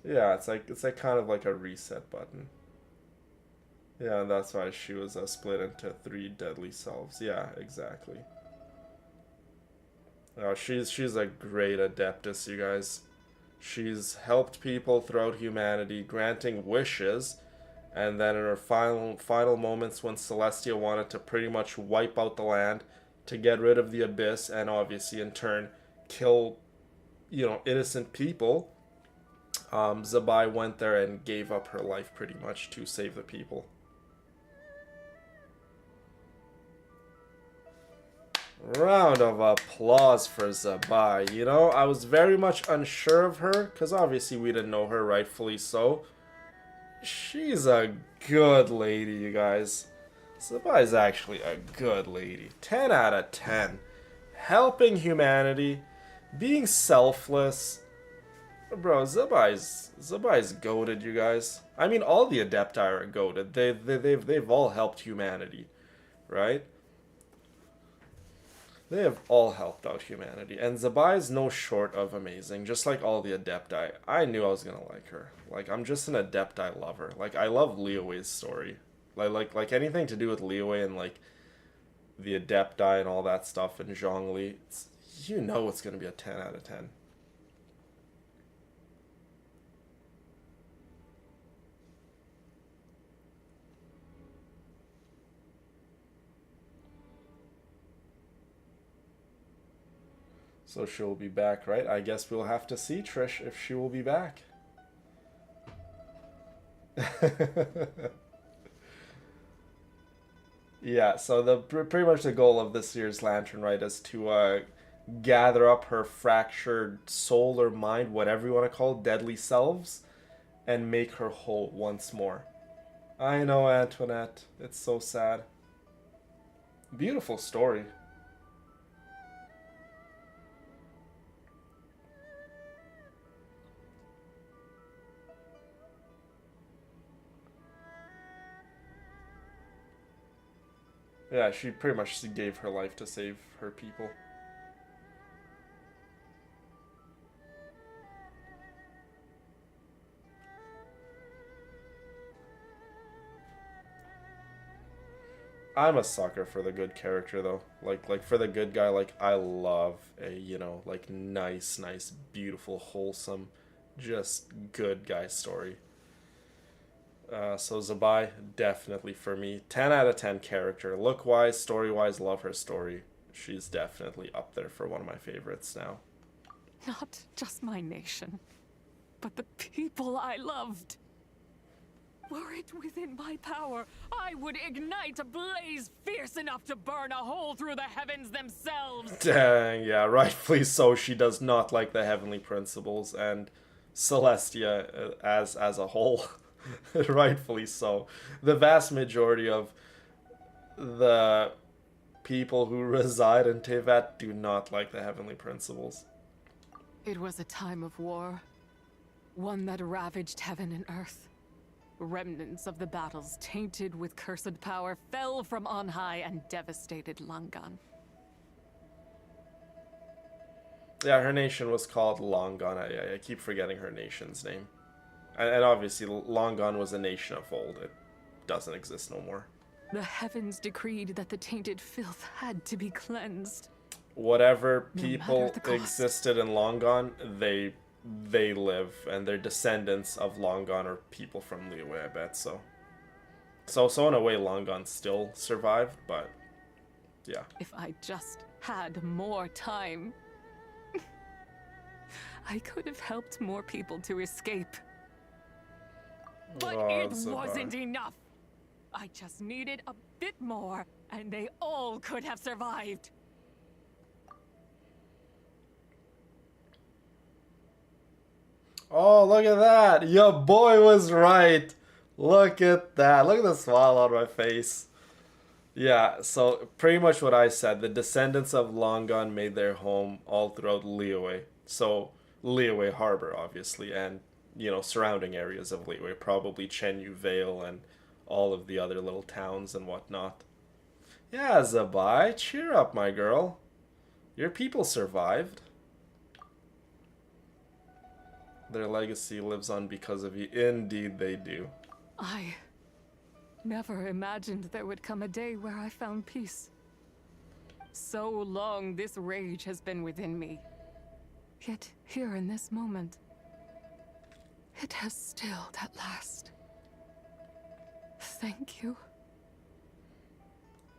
Yeah, it's like kind of like a reset button. Yeah, and that's why she was split into 3 deadly selves. Yeah, exactly. She's a great adeptus, you guys. She's helped people throughout humanity, granting wishes, and then in her final moments when Celestia wanted to pretty much wipe out the land to get rid of the abyss and obviously in turn kill, innocent people, Zibai went there and gave up her life pretty much to save the people. Round of applause for Zibai. You know, I was very much unsure of her, because obviously we didn't know her, rightfully so. She's a good lady, you guys. Zibai's actually a good lady. 10 out of 10. Helping humanity, being selfless. Bro, Zibai's goated, you guys. I mean, all the Adepti are goated. They've all helped humanity, right? They have all helped out humanity, and Zibai is no short of amazing, just like all the Adepti. I knew I was gonna like her. Like, I'm just an Adepti lover. Like, I love Liyue's story. Like anything to do with Liyue and, like, the Adepti and all that stuff, and Zhongli, you know it's gonna be a 10 out of 10. So she'll be back, right? I guess we'll have to see, Trish, if she will be back. Yeah, so pretty much the goal of this year's Lantern, right, is to gather up her fractured soul or mind, whatever you want to call it, deadly selves, and make her whole once more. I know, Antoinette. It's so sad. Beautiful story. Yeah, she pretty much gave her life to save her people. I'm a sucker for the good character though. Like for the good guy, like I love a, like nice, beautiful, wholesome, just good guy story. So Zibai, definitely for me. 10 out of 10 character. Look-wise, story-wise, love her story. She's definitely up there for one of my favorites now. Not just my nation, but the people I loved. Were it within my power, I would ignite a blaze fierce enough to burn a hole through the heavens themselves. Dang, yeah, rightfully so. She does not like the heavenly principles and Celestia as a whole. Rightfully so. The vast majority of the people who reside in Tevat do not like the heavenly principles. It was a time of war, one that ravaged heaven and earth. Remnants of the battles tainted with cursed power fell from on high and devastated Langan. Yeah, her nation was called Longan. I keep forgetting her nation's name. And obviously, Longan was a nation of old. It doesn't exist no more. The heavens decreed that the tainted filth had to be cleansed. Whatever No people matter the cost. existed in Longan, they live, and they're descendants of Longan or people from Liyue, I bet. So in a way, Longan still survived, but yeah. If I just had more time, I could have helped more people to escape. But it wasn't enough. I just needed a bit more, and they all could have survived. Oh, look at that! Your boy was right! Look at that. Look at the smile on my face. Yeah, so pretty much what I said. The descendants of Longan made their home all throughout Liyue. So, Liyue Harbor, obviously, and, you know, surrounding areas of Liyue. Probably Chenyu Vale and all of the other little towns and whatnot. Yeah, Zibai, cheer up, my girl. Your people survived. Their legacy lives on because of you. Indeed they do. I never imagined there would come a day where I found peace. So long this rage has been within me. Yet here in this moment, it has stilled at last. Thank you.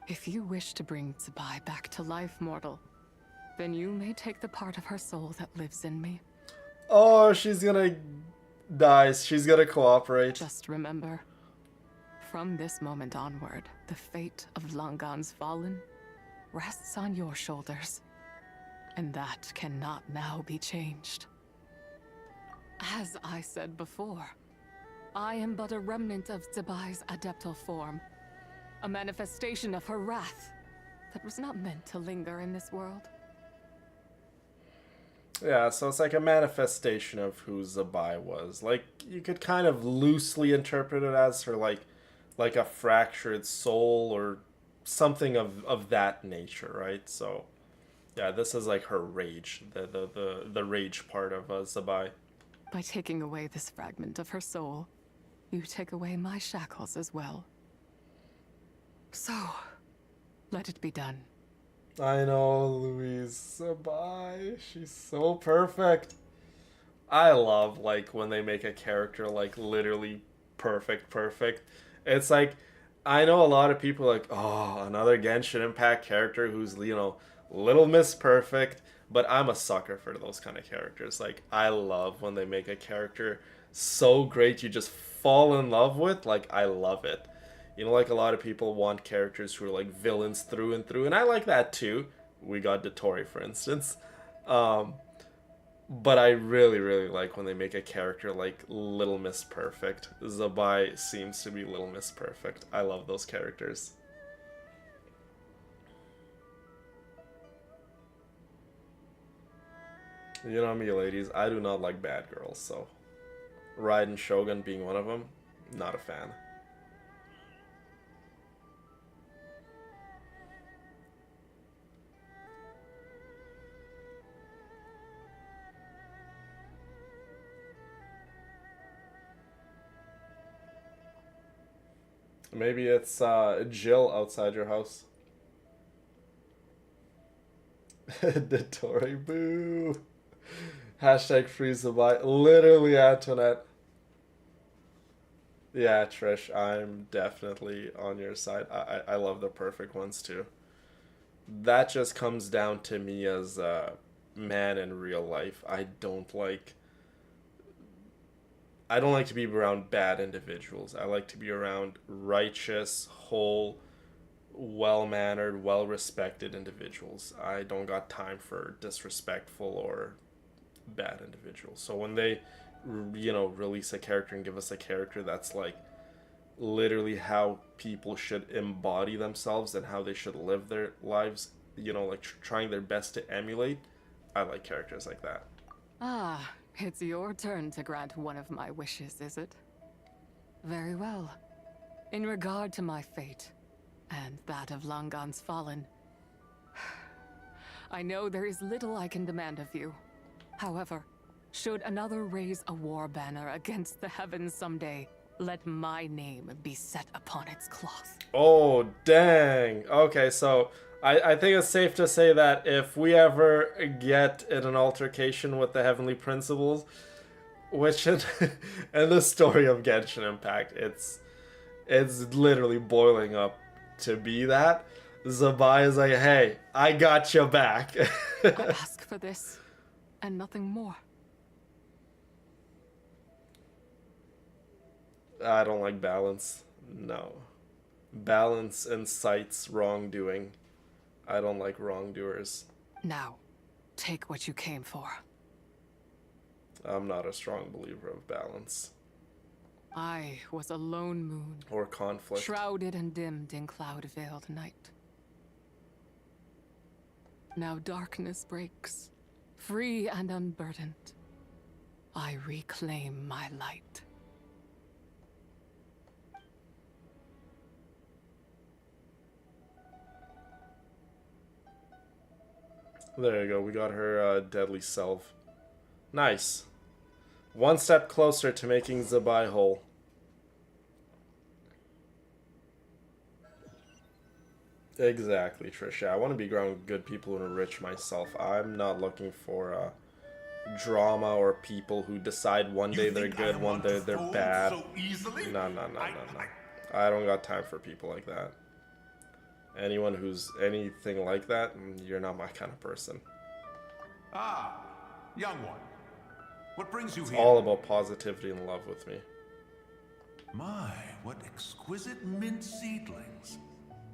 If you wish to bring Zibai back to life, mortal, then you may take the part of her soul that lives in me. Oh, she's gonna die. She's gonna cooperate. Just remember, from this moment onward, the fate of Langan's fallen rests on your shoulders. And that cannot now be changed. As I said before, I am but a remnant of Zibai's adeptal form. A manifestation of her wrath that was not meant to linger in this world. Yeah, so it's like a manifestation of who Zibai was. Like, you could kind of loosely interpret it as her, like a fractured soul or something of that nature, right? So, yeah, this is like her rage, the rage part of Zibai. By taking away this fragment of her soul, you take away my shackles as well. So, let it be done. I know, Louise. Zibai, she's so perfect. I love, like, when they make a character, like, literally perfect. It's like, I know a lot of people are like, oh, another Genshin Impact character who's, you know, Little Miss Perfect, but I'm a sucker for those kind of characters. Like, I love when they make a character so great you just fall in love with. Like, I love it. You know, like a lot of people want characters who are like villains through and through, and I like that too. We got Dotori, for instance. But I really like when they make a character like Little Miss Perfect. Zibai seems to be Little Miss Perfect. I love those characters. You know me, ladies, I do not like bad girls, so Rite and Shogun being one of them, not a fan. Maybe it's Jill outside your house. Dotori, boo. Hashtag free Zibai. Literally, Antoinette. Yeah, Trish, I'm definitely on your side. I love the perfect ones too. That just comes down to me as a man in real life. I don't like to be around bad individuals. I like to be around righteous, whole, well-mannered, well-respected individuals. I don't got time for disrespectful or bad individuals. So when they, you know, release a character and give us a character that's like literally how people should embody themselves and how they should live their lives, you know, like trying their best to emulate. I like characters like that. Ah, it's your turn to grant one of my wishes, is it? Very well. In regard to my fate, and that of Langan's fallen, I know there is little I can demand of you. However, should another raise a war banner against the heavens someday, let my name be set upon its cloth. Oh, dang. Okay, so I think it's safe to say that if we ever get in an altercation with the Heavenly Principles, which in the story of Genshin Impact, it's literally boiling up to be that, Zibai is like, hey, I got your back. I ask for this, and nothing more. I don't like balance. No. Balance incites wrongdoing. I don't like wrongdoers. Now, take what you came for. I'm not a strong believer of balance. I was a lone moon. Or conflict. Shrouded and dimmed in cloud-veiled night. Now darkness breaks, free and unburdened. I reclaim my light. There you go, we got her deadly salve. Nice. One step closer to making Zibai whole. Exactly, Trisha. I want to be around good people and rich myself. I'm not looking for drama or people who decide one day they're good, one day they're bad. No. I don't got time for people like that. Anyone who's anything like that, you're not my kind of person. Ah, young one. What brings you It's here? all about positivity and love with me. My, what exquisite mint seedlings.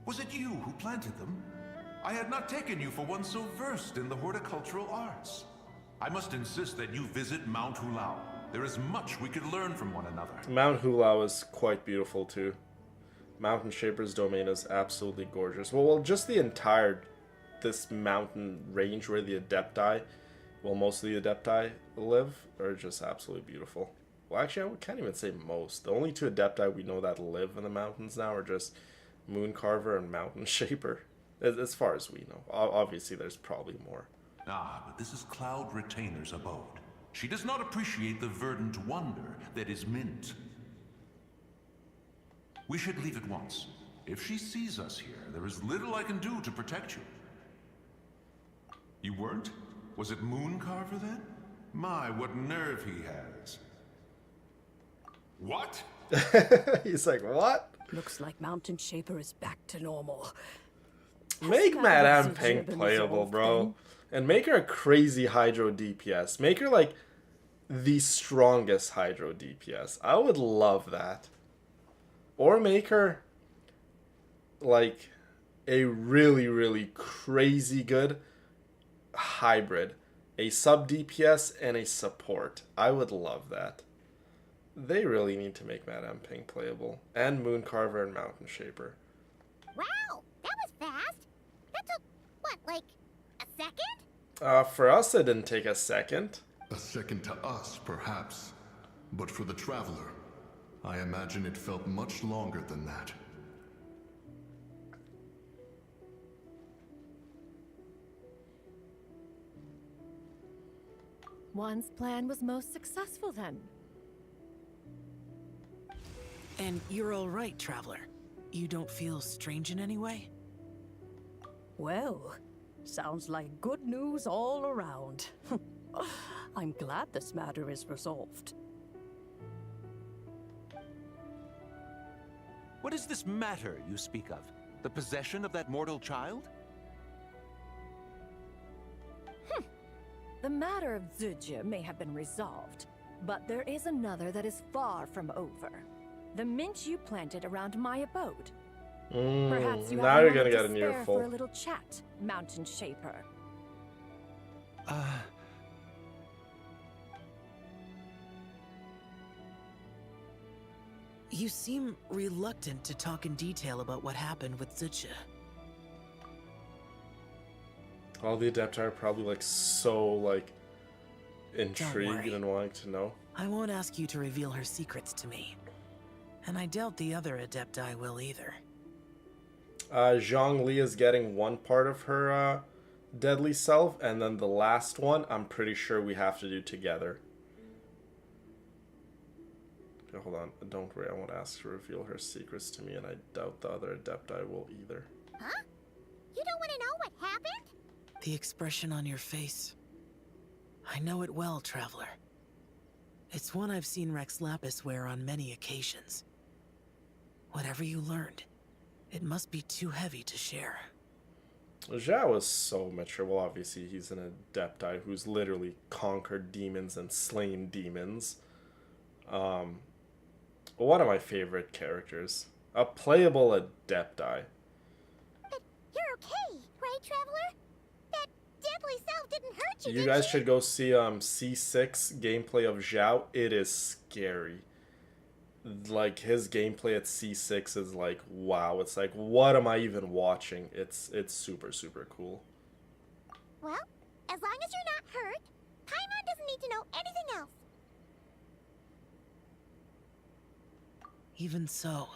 Was it you who planted them? I had not taken you for one so versed in the horticultural arts. I must insist that you visit Mount Hulao. There is much we could learn from one another. Mount Hulao is quite beautiful too. Mountain Shaper's domain is absolutely gorgeous. Well, just the entire, this mountain range where the Adepti, well, most of the Adepti live, are just absolutely beautiful. Well, actually, I can't even say most. The only two Adepti we know that live in the mountains now are just Mooncarver and Mountain Shaper, as far as we know. Obviously, there's probably more. Ah, but this is Cloud Retainer's abode. She does not appreciate the verdant wonder that is mint. We should leave at once. If she sees us here, there is little I can do to protect you. You weren't? Was it Mooncarver then? My, what nerve he has. What? He's like, what? Looks like Mountain Shaper is back to normal. Make Madame Zibai Pink been playable, resolved bro. then? And make her a crazy Hydro DPS. Make her, like, the strongest Hydro DPS. I would love that. Or make her, like, a really, really crazy good hybrid. A sub DPS and a support. I would love that. They really need to make Madame Pink playable. And Mooncarver and Mountain Shaper. Wow, that was fast. That took, what, like, a second? For us, it didn't take a second. A second to us, perhaps. But for the Traveler, I imagine it felt much longer than that. One's plan was most successful then. And you're all right, Traveler. You don't feel strange in any way? Well, sounds like good news all around. I'm glad this matter is resolved. What is this matter you speak of? The possession of that mortal child? The matter of Zujia may have been resolved, but there is another that is far from over. The mint you planted around my abode. Perhaps you now have you're a gonna moment get to an spare earful. for a little chat, Mountain Shaper. You seem reluctant to talk in detail about what happened with Zibai. All the Adepti are probably like so like intrigued and wanting to know. I won't ask you to reveal her secrets to me. And I doubt the other Adepti will either. Zhongli is getting one part of her deadly self, and then the last one I'm pretty sure we have to do together. Okay, hold on. Don't worry, I won't ask her to reveal her secrets to me, and I doubt the other Adepti will either. Huh? You don't want to know what happened? The expression on your face. I know it well, Traveler. It's one I've seen Rex Lapis wear on many occasions. Whatever you learned, it must be too heavy to share. Zhao is so mature. Well, obviously he's an Adepti who's literally conquered demons and slain demons. One of my favorite characters. A playable Adepti. But you're okay, right, Traveler? That deadly self didn't hurt you, You guys should go see C6 gameplay of Zhao. It is scary. Like, his gameplay at C6 is like, wow. It's like, what am I even watching? It's super, super cool. Well, as long as you're not hurt, Paimon doesn't need to know anything else. Even so,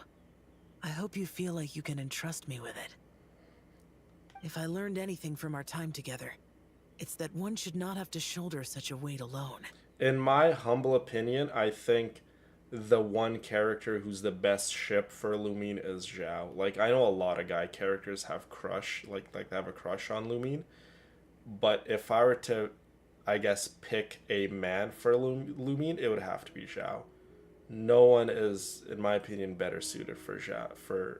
I hope you feel like you can entrust me with it. If I learned anything from our time together, it's that one should not have to shoulder such a weight alone. In my humble opinion, I think the one character who's the best ship for Lumine is Zhao. Like, I know a lot of guy characters have they have a crush on Lumine, but if I were to, I guess, pick a man for Lumine, it would have to be Zhao. No one is, in my opinion, better suited for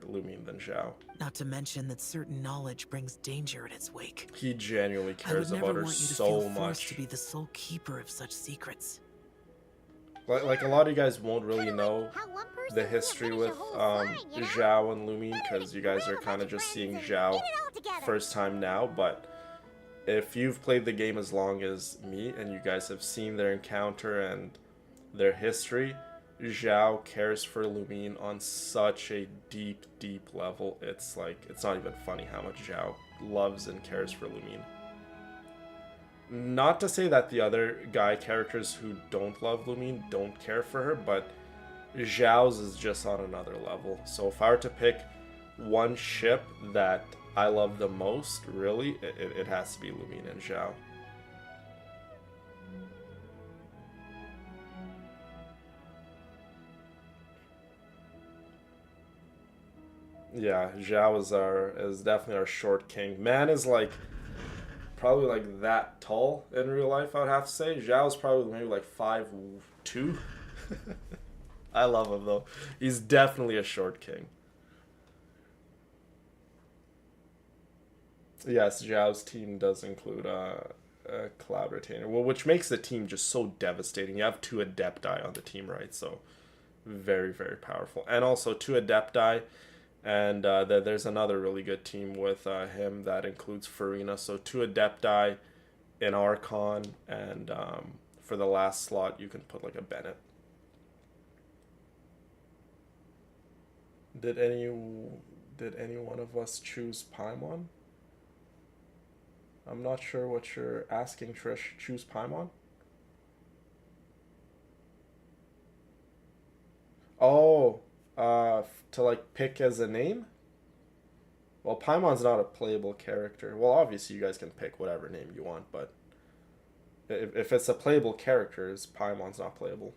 Lumine than Zhao. Not to mention that certain knowledge brings danger in its wake. He genuinely cares about her so I would never want you to feel much. forced to be the sole keeper of such secrets. Like a lot of you guys won't really know the history with Zhao and Lumine because you guys are kind of just seeing Zhao first time now, but if you've played the game as long as me and you guys have seen their encounter and their history, Zhao cares for Lumine on such a deep, deep level. It's like, it's not even funny how much Zhao loves and cares for Lumine. Not to say that the other guy characters who don't love Lumine don't care for her, but Zhao's is just on another level. So if I were to pick one ship that I love the most, really, it has to be Lumine and Zhao. Yeah, Zhao is definitely our short king. Man is like probably like that tall in real life, I would have to say. Zhao's probably maybe like 5'2". I love him though. He's definitely a short king. Yes, Zhao's team does include a Cloud Retainer, well, which makes the team just so devastating. You have 2 Adepti on the team, right? So very, very powerful. And also 2 Adepti. And there's another really good team with him that includes Farina. So 2 Adepti, an Archon, and for the last slot, you can put like a Bennett. Did any one of us choose Paimon? I'm not sure what you're asking, Trish. Choose Paimon? Oh, to like pick as a name? Well, Paimon's not a playable character. Well, obviously you guys can pick whatever name you want, but if it's a playable character, Paimon's not playable.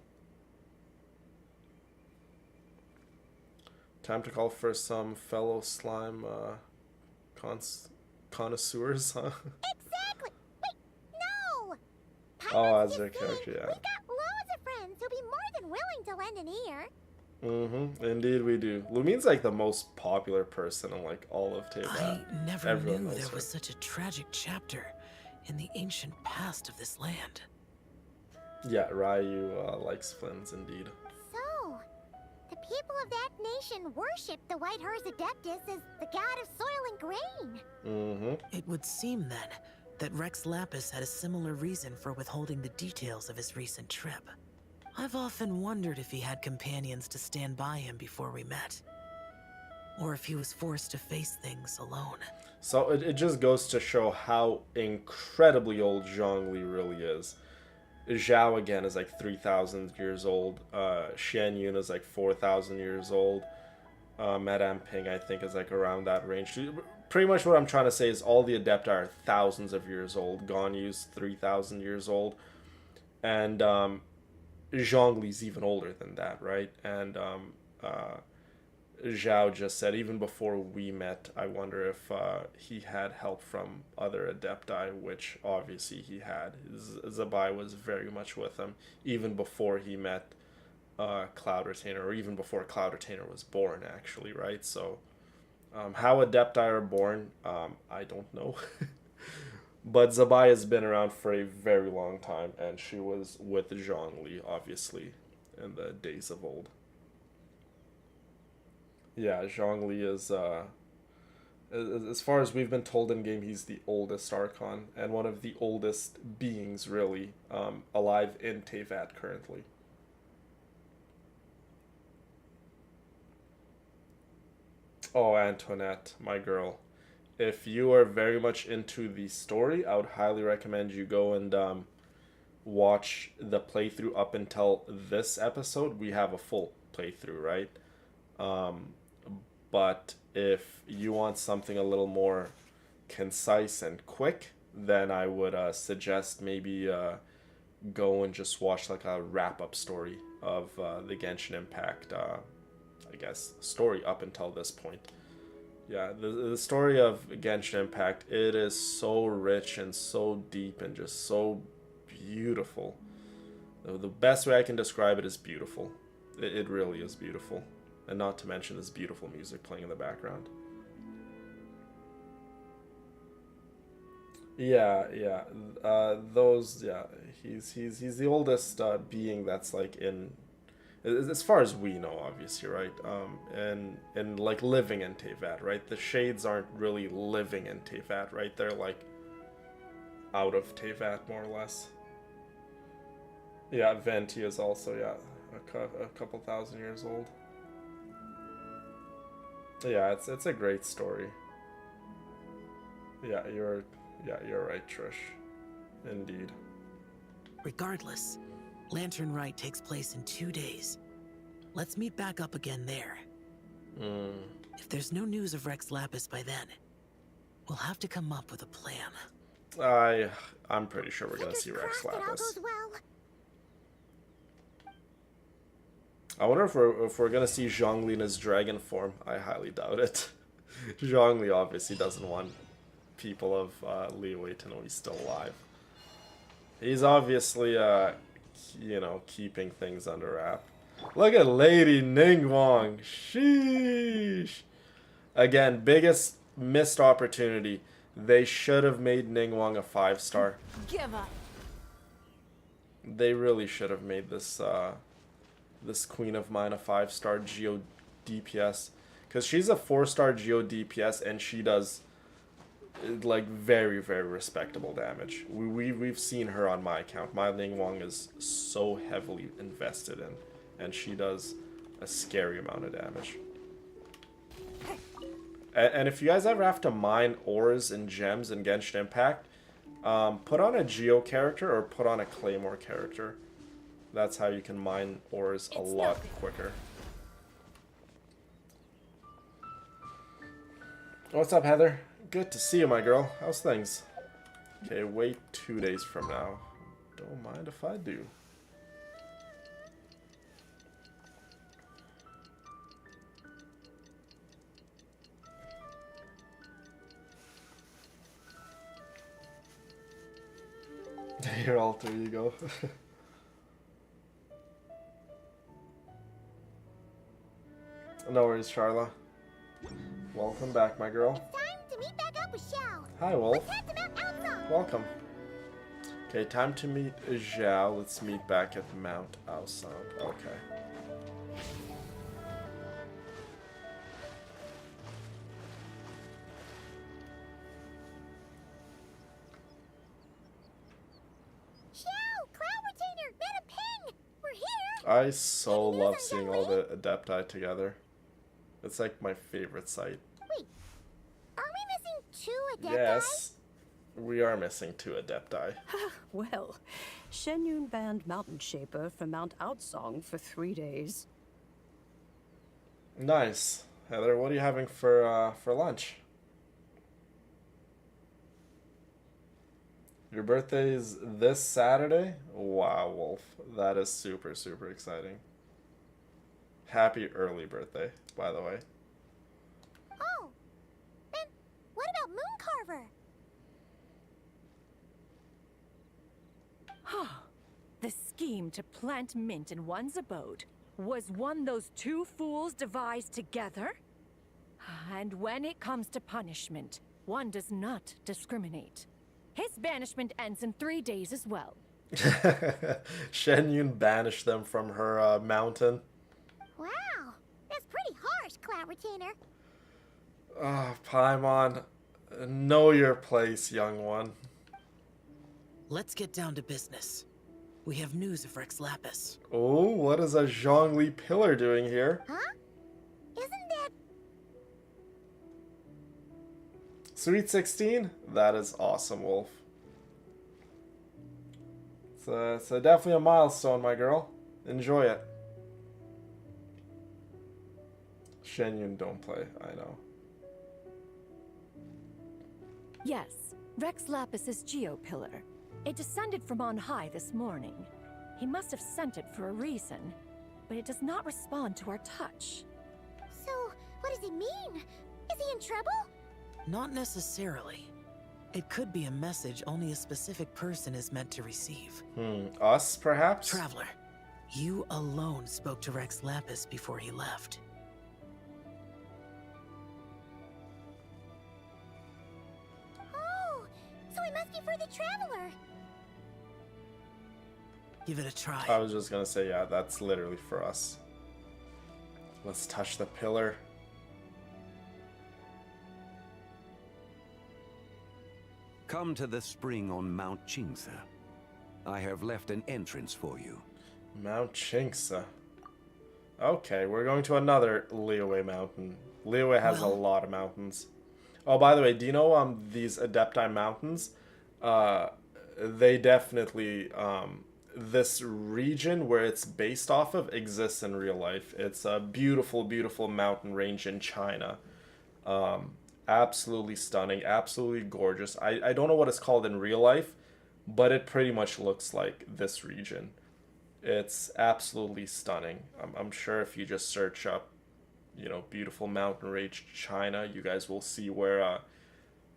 Time to call for some fellow slime connoisseurs, huh? Exactly! Wait, no! Oh, as their character, yeah. We got loads of friends who'll be more than willing to lend an ear. Mm-hmm. Indeed we do. Lumine's like the most popular person in like all of Teyvat. I never Everyone knew knows there her. was such a tragic chapter in the ancient past of this land. Yeah, Ryu likes Flins indeed. So, the people of that nation worship the White Horse Adeptus as the god of soil and grain. Mm-hmm. It would seem then that Rex Lapis had a similar reason for withholding the details of his recent trip. I've often wondered if he had companions to stand by him before we met. Or if he was forced to face things alone. So it just goes to show how incredibly old Zhongli really is. Zhao again is like 3,000 years old. Xian Yun is like 4,000 years old. Madame Ping I think is like around that range. Pretty much what I'm trying to say is all the Adepti are thousands of years old. Ganyu's 3,000 years old. And Zhongli's even older than that, right? And Zhao just said, even before we met, I wonder if he had help from other Adepti, which obviously he had. Zibai was very much with him, even before he met Cloud Retainer, or even before Cloud Retainer was born, actually, right? So, how Adepti are born, I don't know. But Zibai has been around for a very long time, and she was with Zhongli, obviously, in the days of old. Yeah, Zhongli is, as far as we've been told in game, he's the oldest Archon, and one of the oldest beings, really, alive in Teyvat currently. Oh, Antoinette, my girl. If you are very much into the story, I would highly recommend you go and watch the playthrough up until this episode. We have a full playthrough, right? But if you want something a little more concise and quick, then I would suggest maybe go and just watch like a wrap-up story of the Genshin Impact, I guess, story up until this point. Yeah, the story of Genshin Impact, it is so rich and so deep and just so beautiful. The best way I can describe it is beautiful. It really is beautiful. And not to mention this beautiful music playing in the background. Yeah, he's the oldest being that's like in, as far as we know, obviously, right? And like living in Teyvat, right? The Shades aren't really living in Teyvat, right? They're like out of Teyvat, more or less. Yeah, Venti is also, a couple thousand years old. Yeah, it's a great story. Yeah, you're right, Trish. Indeed. Regardless, Lantern Rite takes place in 2 days. Let's meet back up again there. If there's no news of Rex Lapis by then, we'll have to come up with a plan. I'm pretty sure we're gonna see Rex Lapis. I wonder if we're gonna see Zhongli in his dragon form. I highly doubt it. Zhongli obviously doesn't want people of Liyue to know he's still alive. He's obviously keeping things under wrap. Look at Lady Ningguang. Sheesh. Again, biggest missed opportunity. They should have made Ningguang a 5-star. Give up. They really should have made this this Queen of Mine a 5-star Geo DPS, because she's a 4-star Geo DPS and she does like very, very respectable damage. We've seen her on my account. My Ningguang is so heavily invested in, and she does a scary amount of damage. And if you guys ever have to mine ores and gems in Genshin Impact, put on a Geo character or put on a Claymore character. That's how you can mine ores a lot quicker. What's up, Heather? Good to see you, my girl. How's things? Okay, wait 2 days from now. Don't mind if I do. Your alter ego. No worries, Charla. Welcome back, my girl. It's time to meet back up with Xiao. Hi, Wolf. Let's head to Mount Aosong. Welcome. Okay, time to meet Zhao. Let's meet back at Mount Aosong. Okay. Xiao, Cloud Retainer, Madame Ping, we're here. I so love seeing all the Adepti together. It's like my favorite sight. Wait, are we missing 2 Adepti? Yes, we are missing 2 Adepti. Well, Shenyun banned Mountain Shaper from Mount Outsong for 3 days. Nice. Heather, what are you having for lunch? Your birthday is this Saturday? Wow, Wolf. That is super, super exciting. Happy early birthday, by the way. Oh, and what about Mooncarver? The scheme to plant mint in one's abode was one those 2 fools devised together? And when it comes to punishment, one does not discriminate. His banishment ends in 3 days as well. Shenyun banished them from her mountain. Wow, that's pretty harsh, Cloud Retainer. Oh, Paimon, know your place, young one. Let's get down to business. We have news of Rex Lapis. Oh, what is a Zhongli pillar doing here? Huh? Isn't that... Sweet 16? That is awesome, Wolf. It's definitely a milestone, my girl. Enjoy it. Shenyun don't play, I know. Yes, Rex Lapis's Geo-Pillar. It descended from on high this morning. He must have sent it for a reason, but it does not respond to our touch. So, what does it mean? Is he in trouble? Not necessarily. It could be a message only a specific person is meant to receive. Us, perhaps? Traveler, you alone spoke to Rex Lapis before he left. Oh, so it must be for the Traveler. Give it a try. I was just gonna say, yeah, that's literally for us. Let's touch the pillar. Come to the spring on Mount Chingsa. I have left an entrance for you. Mount Chingsa. Okay, we're going to another Liyue mountain. Liyue has a lot of mountains. Oh, by the way, do you know these Adepti mountains? They definitely this region where it's based off of exists in real life. It's a beautiful, beautiful mountain range in China. Absolutely stunning, absolutely gorgeous. I don't know what it's called in real life, but it pretty much looks like this region. It's absolutely stunning. I'm sure if you just search up, you know, beautiful mountain range China, you guys will see where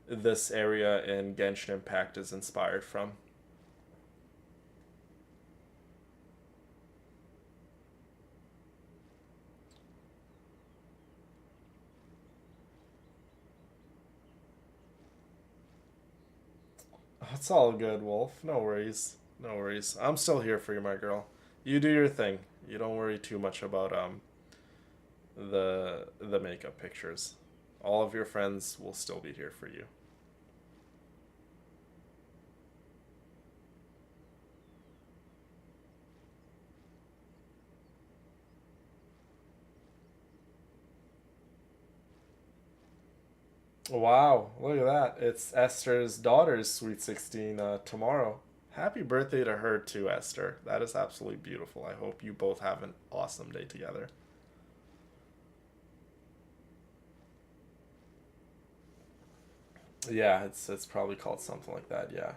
this area in Genshin Impact is inspired from. It's all good, Wolf. No worries. No worries. I'm still here for you, my girl. You do your thing. You don't worry too much about the makeup pictures. All of your friends will still be here for you. Wow, look at that. It's Esther's daughter's Sweet 16 tomorrow. Happy birthday to her too, Esther. That is absolutely beautiful. I hope you both have an awesome day together. Yeah, it's probably called something like that, yeah.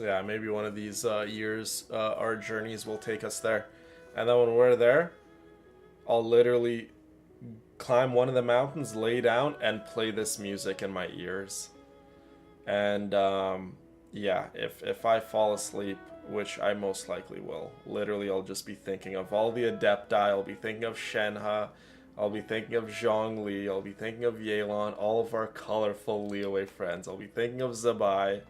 Yeah, maybe one of these years, our journeys will take us there. And then when we're there, I'll literally climb one of the mountains, lay down, and play this music in my ears. And yeah, if I fall asleep, which I most likely will, literally I'll just be thinking of all the Adepti, I'll be thinking of Shenhe, I'll be thinking of Zhongli, I'll be thinking of Yelan, all of our colorful Liyue friends, I'll be thinking of Zibai.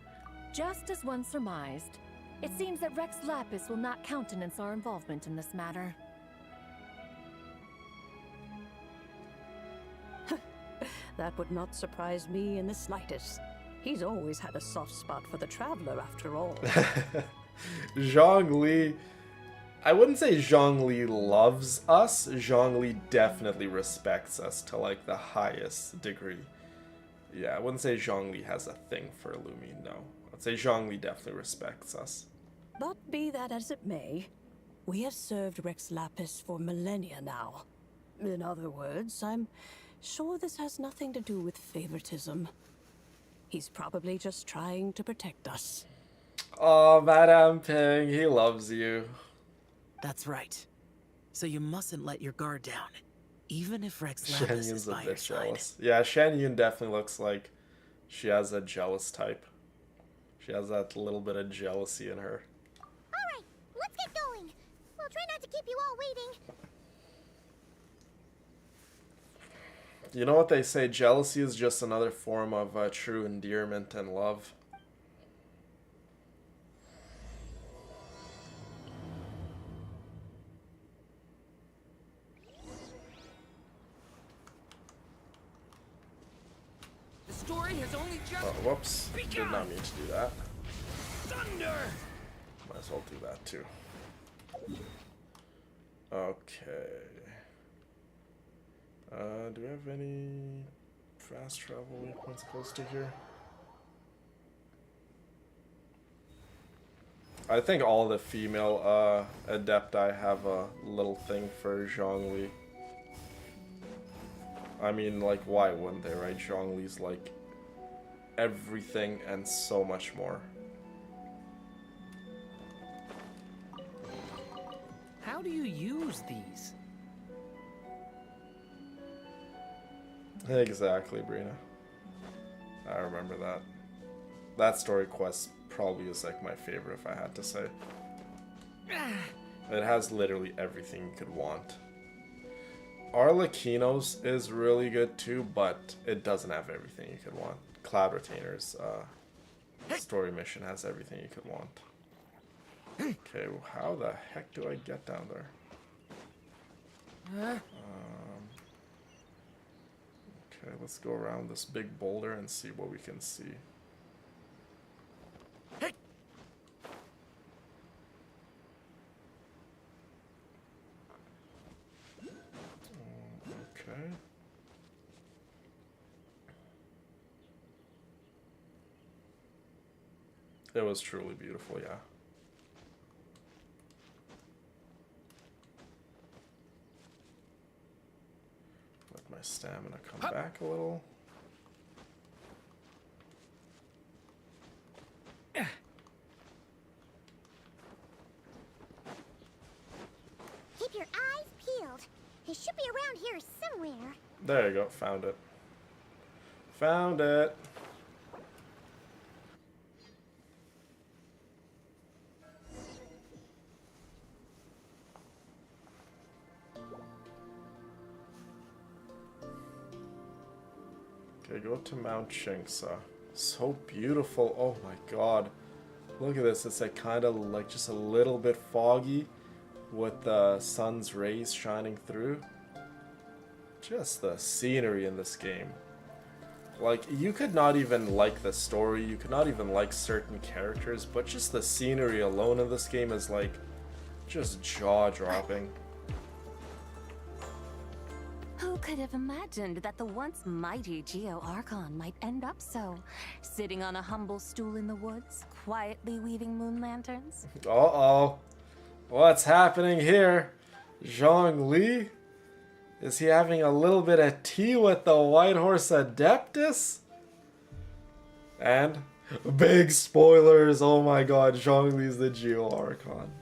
Just as one surmised, it seems that Rex Lapis will not countenance our involvement in this matter. That would not surprise me in the slightest. He's always had a soft spot for the traveler, after all. Zhongli, I wouldn't say Zhongli loves us. Zhongli definitely respects us to like the highest degree. Yeah, I wouldn't say Zhongli has a thing for Lumi, no. I'd say Zhongli definitely respects us. But be that as it may, we have served Rex Lapis for millennia now. In other words, I'm sure this has nothing to do with favoritism. He's probably just trying to protect us. Oh, Madame Ping, he loves you. That's right. So you mustn't let your guard down, even if Rex Shen Lapis Yun's is a by your bit side. jealous. Yeah, Shen Yun definitely looks like she has a jealous type. She has that little bit of jealousy in her. Alright, let's get going. We'll try not to keep you all waiting. You know what they say, jealousy is just another form of true endearment and love. The story has only just Oh, whoops. Did not mean to do that. thunder. Might as well do that too. Okay. Do we have any fast travel waypoints close to here? I think all the female Adepti have a little thing for Zhongli. I mean, like, why wouldn't they, right? Zhongli's like everything and so much more. How do you use these? Exactly, Brina. I remember that. That story quest probably is like my favorite if I had to say. It has literally everything you could want. Arlecchino's is really good too, but it doesn't have everything you could want. Cloud Retainer's story mission has everything you could want. Okay, well, how the heck do I get down there? Okay, let's go around this big boulder and see what we can see. Okay. It was truly beautiful, yeah. Let my stamina come back a little. Keep your eyes peeled. He should be around here somewhere. There you go, found it. Found it. Okay, go to Mount Chingsa. So beautiful. Oh my god. Look at this. It's like kind of like just a little bit foggy with the sun's rays shining through. Just the scenery in this game. Like, you could not even like the story, you could not even like certain characters, but just the scenery alone in this game is like just jaw-dropping. Who could have imagined that the once mighty Geo Archon might end up so? Sitting on a humble stool in the woods, quietly weaving moon lanterns? Uh-oh. What's happening here? Zhongli? Is he having a little bit of tea with the White Horse Adeptus? And big spoilers, oh my god, Zhongli's the Geo Archon.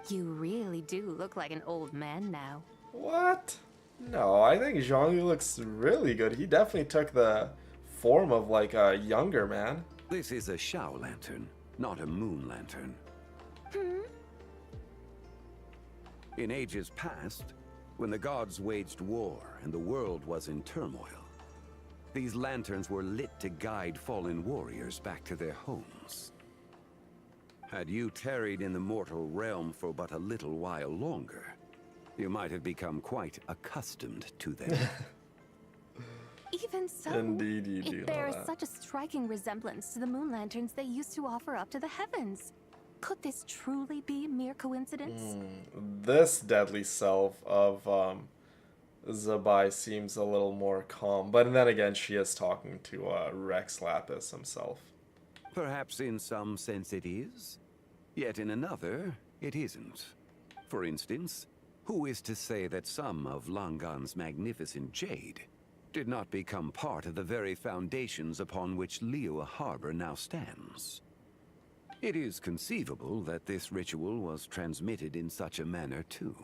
You really do look like an old man now. What? No, I think Zhongli looks really good. He definitely took the form of like a younger man. This is a Shao lantern, not a moon lantern. In ages past, when the gods waged war and the world was in turmoil, these lanterns were lit to guide fallen warriors back to their homes. Had you tarried in the mortal realm for but a little while longer, you might have become quite accustomed to them. Even And so, Indeed, you do it know bears that. such a striking resemblance to the moon lanterns they used to offer up to the heavens. Could this truly be mere coincidence? This deadly self of Zibai seems a little more calm, but then again, she is talking to Rex Lapis himself. Perhaps in some sense it is, yet in another, it isn't. For instance, who is to say that some of Langan's magnificent jade did not become part of the very foundations upon which Liyue Harbor now stands? It is conceivable that this ritual was transmitted in such a manner too.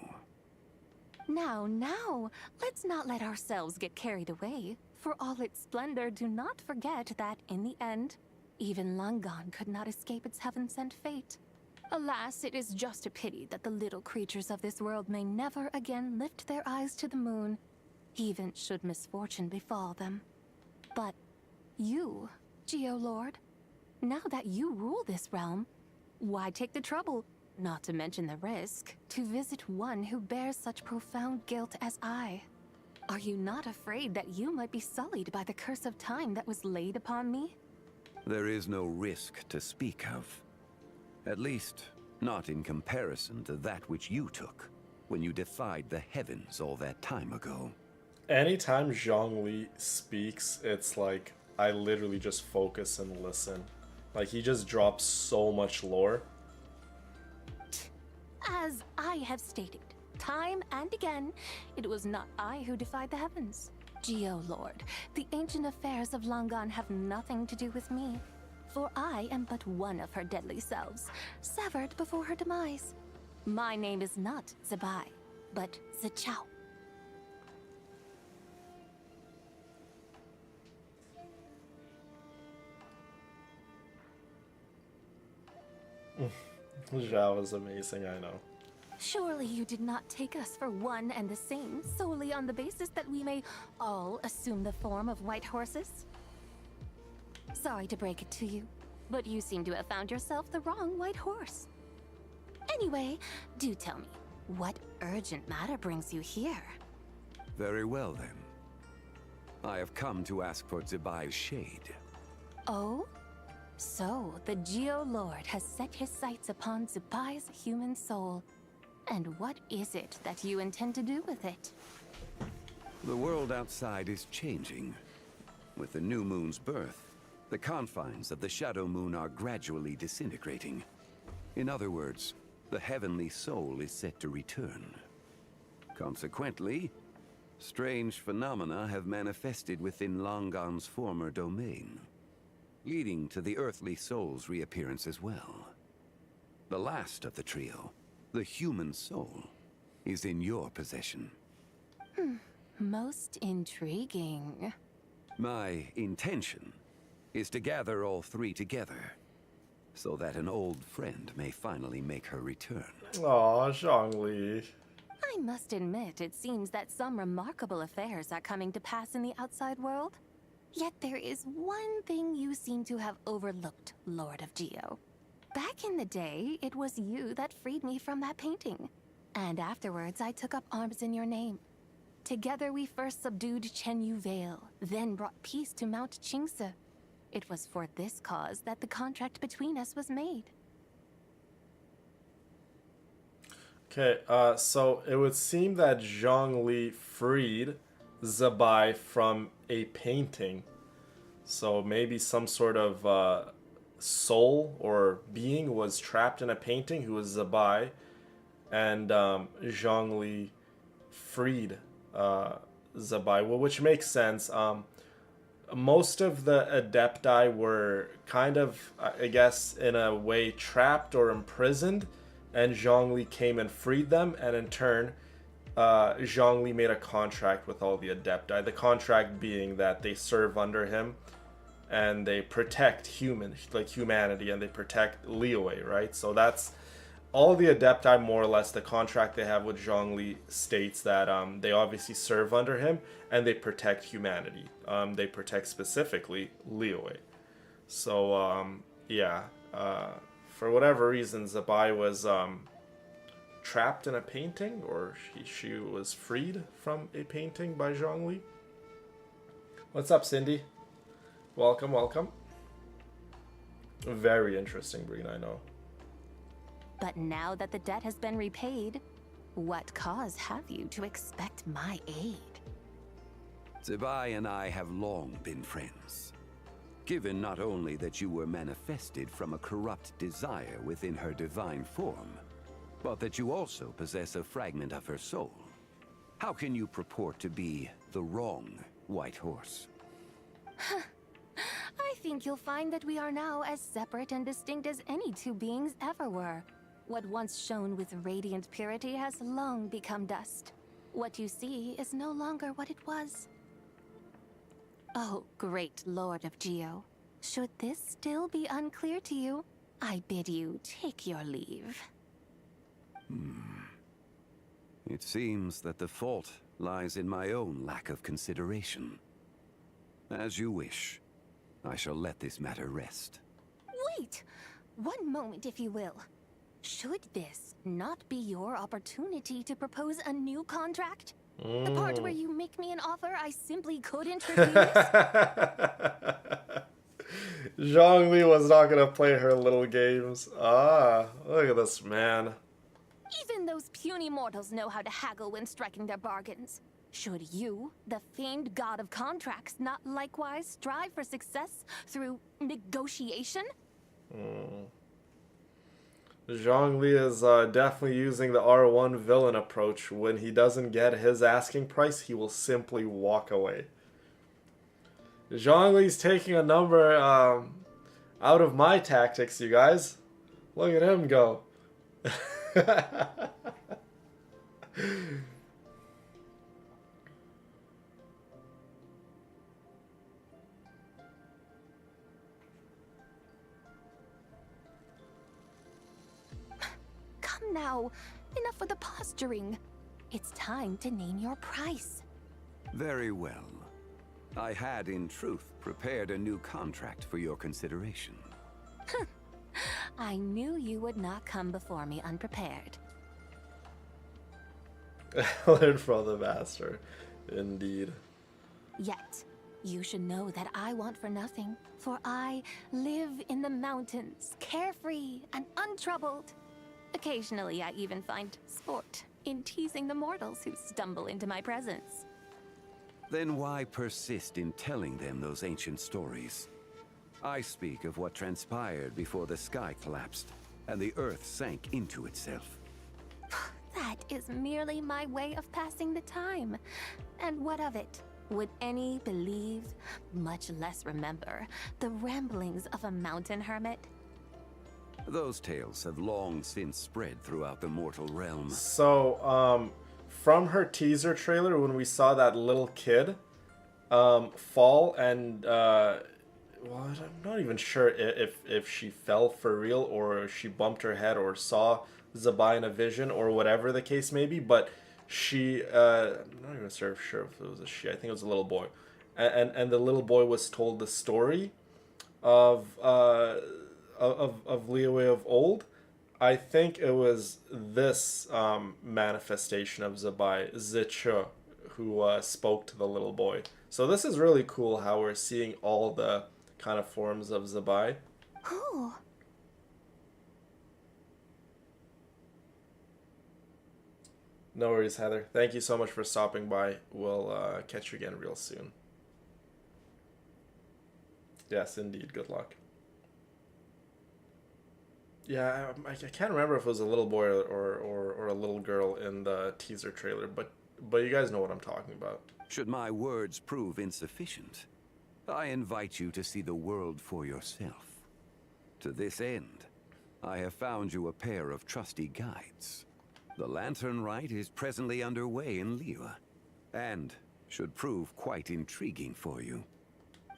Now, let's not let ourselves get carried away. For all its splendor, do not forget that, in the end, even Langan could not escape its heaven-sent fate. Alas, it is just a pity that the little creatures of this world may never again lift their eyes to the moon, even should misfortune befall them. But you, Geolord, now that you rule this realm, why take the trouble, not to mention the risk, to visit one who bears such profound guilt as I? Are you not afraid that you might be sullied by the curse of time that was laid upon me? There is no risk to speak of. At least, not in comparison to that which you took when you defied the heavens all that time ago. Anytime Zhongli speaks, it's like I literally just focus and listen. Like, he just drops so much lore. As I have stated, time and again, it was not I who defied the heavens. Geolord, the ancient affairs of Langan have nothing to do with me. For I am but one of her deadly selves, severed before her demise. My name is not Zibai, but Zichao. Zhao is amazing, I know. Surely you did not take us for one and the same, solely on the basis that we may all assume the form of white horses? Sorry to break it to you, but you seem to have found yourself the wrong white horse. Anyway, do tell me, what urgent matter brings you here? Very well then. I have come to ask for Zibai's shade. Oh? So, the Geolord has set his sights upon Zibai's human soul. And what is it that you intend to do with it? The world outside is changing. With the new moon's birth, the confines of the Shadow Moon are gradually disintegrating. In other words, the heavenly soul is set to return. Consequently, strange phenomena have manifested within Langan's former domain, leading to the earthly soul's reappearance as well. The last of the trio, the human soul, is in your possession. Most intriguing. My intention is to gather all three together, so that an old friend may finally make her return. Aw, Zhongli. I must admit, it seems that some remarkable affairs are coming to pass in the outside world. Yet there is one thing you seem to have overlooked, Lord of Geo. Back in the day, it was you that freed me from that painting. And afterwards, I took up arms in your name. Together we first subdued Chenyu Vale, then brought peace to Mount Qingse. It was for this cause that the contract between us was made. Okay, so it would seem that Zhongli freed Zibai from a painting. So maybe some sort of soul or being was trapped in a painting who was Zibai, and Zhongli freed Zibai, well, which makes sense. Most of the Adepti were kind of, I guess, in a way trapped or imprisoned, and Zhongli came and freed them, and in turn, Zhongli made a contract with all the Adepti. The contract being that they serve under him, and they protect humanity, and they protect Liyue, right? So that's all the Adepti, more or less. The contract they have with Zhongli states that they obviously serve under him, and they protect humanity. They protect specifically Liyue. So, yeah. For whatever reason, Zibai was trapped in a painting, or she was freed from a painting by Zhongli. What's up, Cindy? Welcome, welcome. Very interesting, Breen, I know. But now that the debt has been repaid, what cause have you to expect my aid? Zibai and I have long been friends. Given not only that you were manifested from a corrupt desire within her divine form, but that you also possess a fragment of her soul, how can you purport to be the wrong White Horse? I think you'll find that we are now as separate and distinct as any two beings ever were. What once shone with radiant purity has long become dust. What you see is no longer what it was. Oh, great Lord of Geo. Should this still be unclear to you, I bid you take your leave. It seems that the fault lies in my own lack of consideration. As you wish. I shall let this matter rest. Wait! One moment, if you will. Should this not be your opportunity to propose a new contract? The part where you make me an offer I simply couldn't refuse? Zhongli was not gonna play her little games. Ah, look at this man. Even those puny mortals know how to haggle when striking their bargains. Should you, the famed god of contracts, not likewise strive for success through negotiation? Zhongli is definitely using the R1 villain approach. When he doesn't get his asking price, he will simply walk away. Zhongli's taking a number out of my tactics, you guys. Look at him go. Come now, enough with the posturing. It's time to name your price. Very well. I had, in truth, prepared a new contract for your consideration. I knew you would not come before me unprepared. Learn from the master. Indeed. Yet, you should know that I want for nothing, for I live in the mountains, carefree and untroubled. Occasionally, I even find sport in teasing the mortals who stumble into my presence. Then why persist in telling them those ancient stories? I speak of what transpired before the sky collapsed and the earth sank into itself. That is merely my way of passing the time. And what of it? Would any believe, much less remember, the ramblings of a mountain hermit? Those tales have long since spread throughout the mortal realm. So, from her teaser trailer, when we saw that little kid fall and, well, I'm not even sure if she fell for real or she bumped her head or saw Zibai in a vision or whatever the case may be, but she, I'm not even sure if it was a she, I think it was a little boy. And the little boy was told the story of Liyue of old. I think it was this manifestation of Zibai, Ziche, who spoke to the little boy. So this is really cool how we're seeing all the kind of forms of Zibai. Who? No worries, Heather. Thank you so much for stopping by. We'll catch you again real soon. Yes, indeed. Good luck. Yeah, I can't remember if it was a little boy or a little girl in the teaser trailer, but you guys know what I'm talking about. Should my words prove insufficient, I invite you to see the world for yourself. To this end, I have found you a pair of trusty guides. The Lantern Rite is presently underway in Liyue, and should prove quite intriguing for you.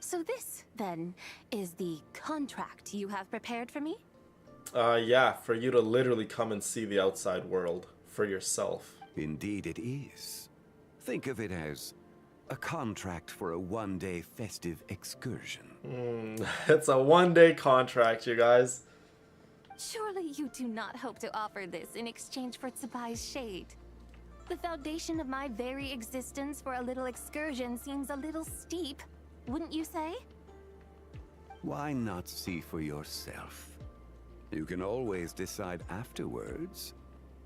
So this, then, is the contract you have prepared for me? Yeah, for you to literally come and see the outside world for yourself. Indeed it is. Think of it as a contract for a one-day festive excursion. It's a one-day contract, you guys. Surely you do not hope to offer this in exchange for Zibai's shade. The foundation of my very existence for a little excursion seems a little steep. wouldn't you say? Why not see for yourself? You can always decide afterwards.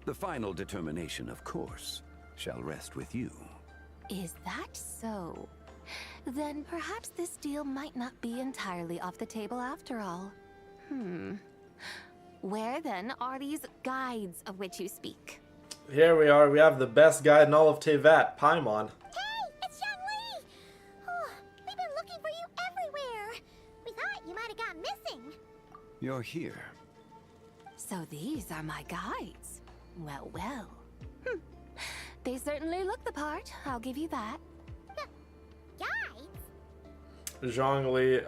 The final determination, of course, shall rest with you. Is that so? Then perhaps this deal might not be entirely off the table after all. Where then are these guides of which you speak? Here we are. We have the best guide in all of Tevat, Paimon. Hey, it's Zhongli! Oh, we've been looking for you everywhere. We thought you might have gone missing. You're here. So these are my guides. Well, well. They certainly look the part, I'll give you that. Guides? Zhongli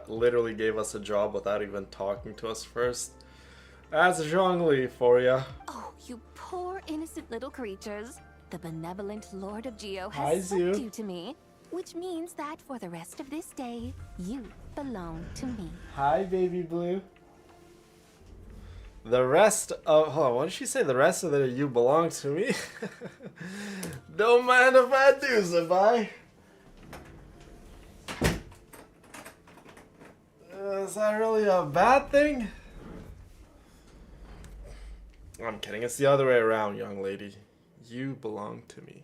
literally gave us a job without even talking to us first. That's Zhongli for ya. Oh, you poor innocent little creatures. The benevolent Lord of Geo Hi, has Zoo. sent you to me, which means that for the rest of this day, you belong to me. Hi, baby blue. The rest of... Hold on, what did she say? The rest of the you belong to me? Don't mind if I do, Zibai. Is that really a bad thing? I'm kidding. It's the other way around, young lady. You belong to me.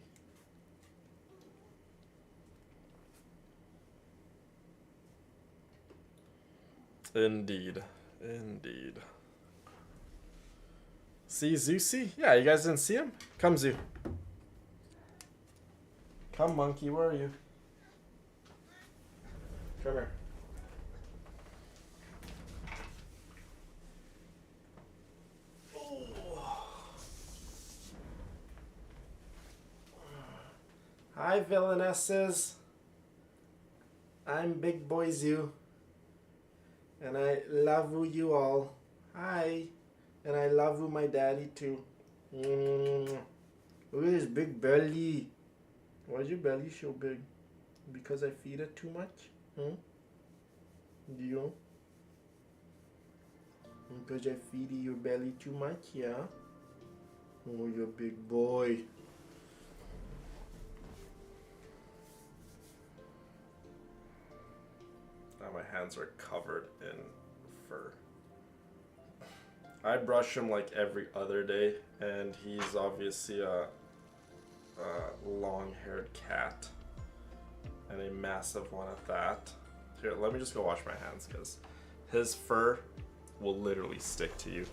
Indeed. Indeed. See Zeusy? Yeah, you guys didn't see him? Come, Zoo. Come, monkey. Where are you? Come here. Hi, villainesses. I'm Big Boy Zoo. And I love you all. Hi. And I love you, my daddy, too. Look at this big belly. Why is your belly so big? Because I feed it too much? Do you? Because I feed your belly too much, yeah? Oh, you're a big boy. Now my hands are covered in fur. I brush him like every other day, and he's obviously a long-haired cat, and a massive one at that. Here, let me just go wash my hands, because his fur will literally stick to you.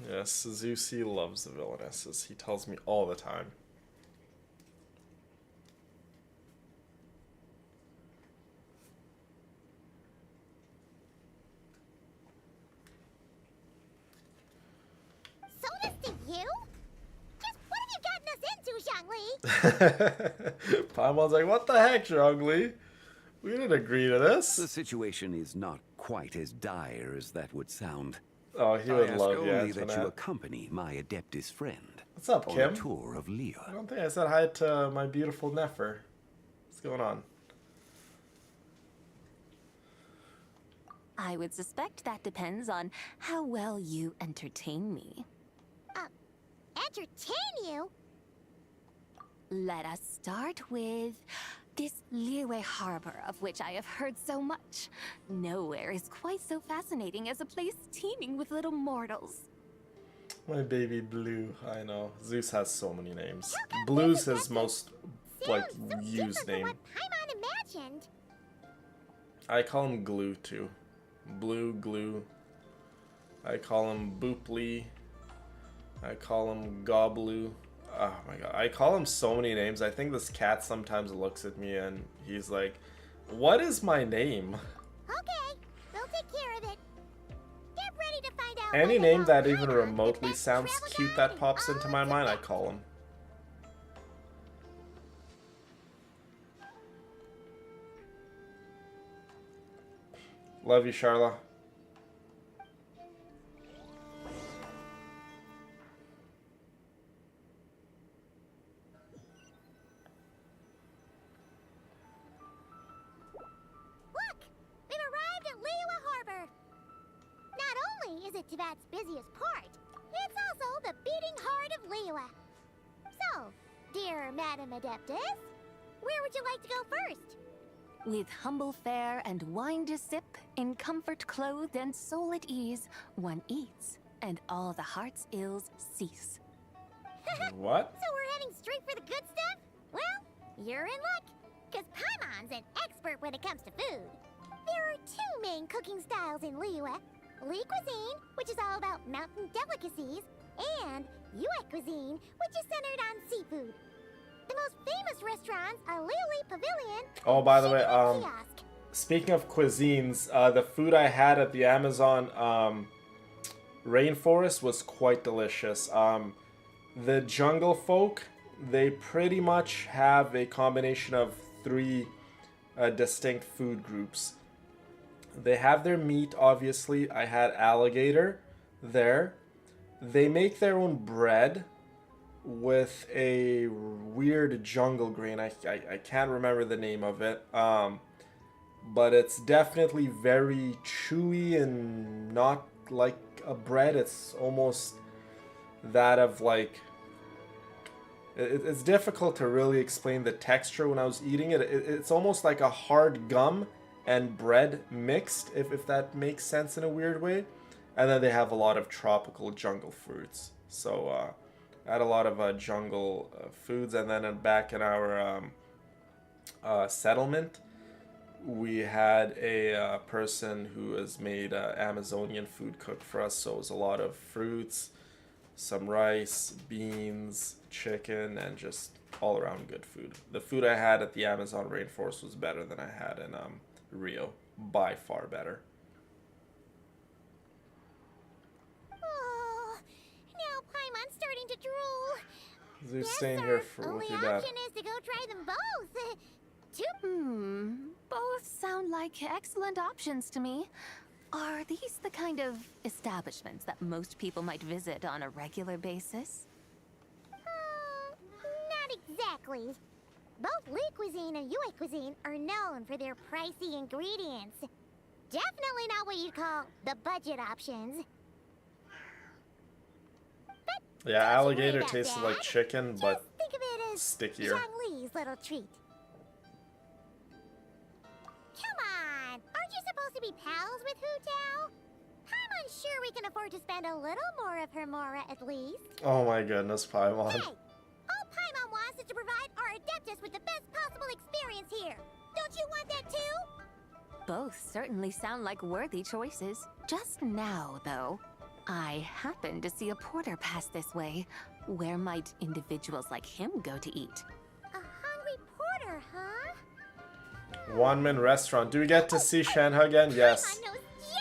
Yes, Zeusy loves the villainesses. He tells me all the time. So this to you? Just what have you gotten us into, Zhongli? Paimon's like, what the heck, Zhongli? We didn't agree to this. The situation is not quite as dire as that would sound. Oh, he would I ask love you, only that Antoinette. you accompany my Adeptus friend. What's up, on Kim? a tour of Leo. I don't think I said hi to my beautiful Nefer. What's going on? I would suspect that depends on how well you entertain me. entertain you. Let us start with this Liyue Harbor, of which I have heard so much. Nowhere is quite so fascinating as a place teeming with little mortals. My baby Blue, I know. Zeus has so many names. Blue's his most, like, used name. What Paimon imagined. I call him Glue, too. Blue, Glue. I call him Booply. I call him Gobblue. Oh my god. I call him so many names. I think this cat sometimes looks at me and he's like, what is my name? Okay, we'll take care of it. Get ready to find out. Any name that even remotely sounds cute that pops into my mind, I call him. Love you, Charla. Is it Tibet's busiest part? It's also the beating heart of Liyue. So, dear Madam Adeptus, where would you like to go first? With humble fare and wine to sip, in comfort clothed and soul at ease, one eats, and all the heart's ills cease. What? So we're heading straight for the good stuff? Well, you're in luck, because Paimon's an expert when it comes to food. There are two main cooking styles in Liyue. Li cuisine, which is all about mountain delicacies, and Yue cuisine, which is centered on seafood. The most famous restaurants are Liuli Pavilion. Oh, by the way, Kiosk. speaking of cuisines, the food I had at the Amazon rainforest was quite delicious. The jungle folk, they pretty much have a combination of three distinct food groups. They have their meat, obviously. I had alligator there. They make their own bread with a weird jungle grain. I can't remember the name of it. But it's definitely very chewy and not like a bread. It's almost that of like... It's difficult to really explain the texture when I was eating it. It's almost like a hard gum and bread mixed, if that makes sense in a weird way. And then they have a lot of tropical jungle fruits. So I had a lot of jungle foods. And then back in our settlement, we had a person who has made Amazonian food cooked for us. So it was a lot of fruits, some rice, beans, chicken, and just all around good food. The food I had at the Amazon rainforest was better than I had in Rio, by far better. Oh, now Paimon's starting to drool. Zeus Yes, staying sir. here for with Only your dad. option is to go try them both. Both sound like excellent options to me. Are these the kind of establishments that most people might visit on a regular basis? Not exactly. Both Li cuisine and Yue cuisine are known for their pricey ingredients. Definitely not what you'd call the budget options. Yeah, alligator about tasted that. like chicken, but Think of it as stickier. Zhongli's little treat. Come on! Aren't you supposed to be pals with Hu Tao? I'm sure we can afford to spend a little more of her mora at least. Oh my goodness, Paimon. Hey! All Paimon wants is to provide our Adeptus with the best possible experience here. Don't you want that too? Both certainly sound like worthy choices. Just now, though, I happened to see a porter pass this way. Where might individuals like him go to eat? A hungry porter, huh? One-man restaurant. Do we get to see Shenhe again? Yes. Yes,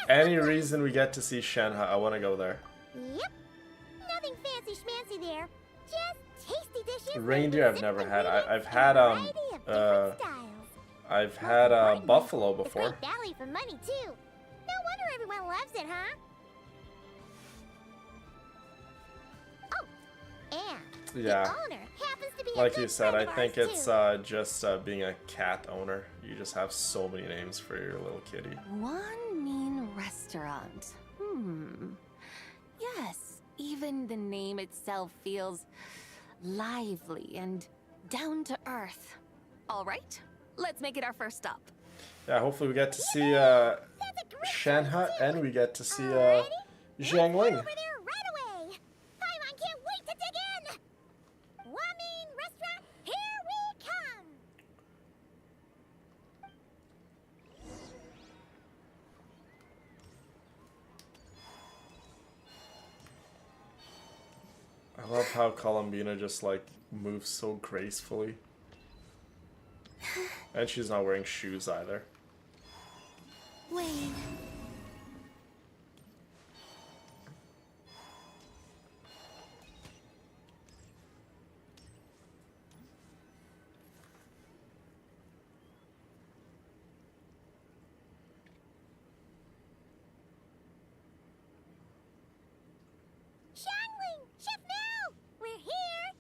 Any reason we get to see Shenhe, I want to go there. Yep. Nothing fancy schmancy there. Just tasty dishes. Reindeer I've never had. I've had I've had buffalo before. Great value for money too. No wonder everyone loves it, huh? Oh, and Yeah. the owner happens to be a Like good you said, friend I of think ours, it's too. just being a cat owner. You just have so many names for your little kitty. One mean restaurant. Yes, even Even the name itself feels lively and down to earth. All right, let's make it our first stop. Yeah, hopefully we get to see Shanha and we get to see Zhangling. Over there right away. Paimon can't wait to dig in. Ramen restaurant, here we come. I love how Columbina just like moves so gracefully. And she's not wearing shoes either. Wait. Shangling! Chef Mel! We're here!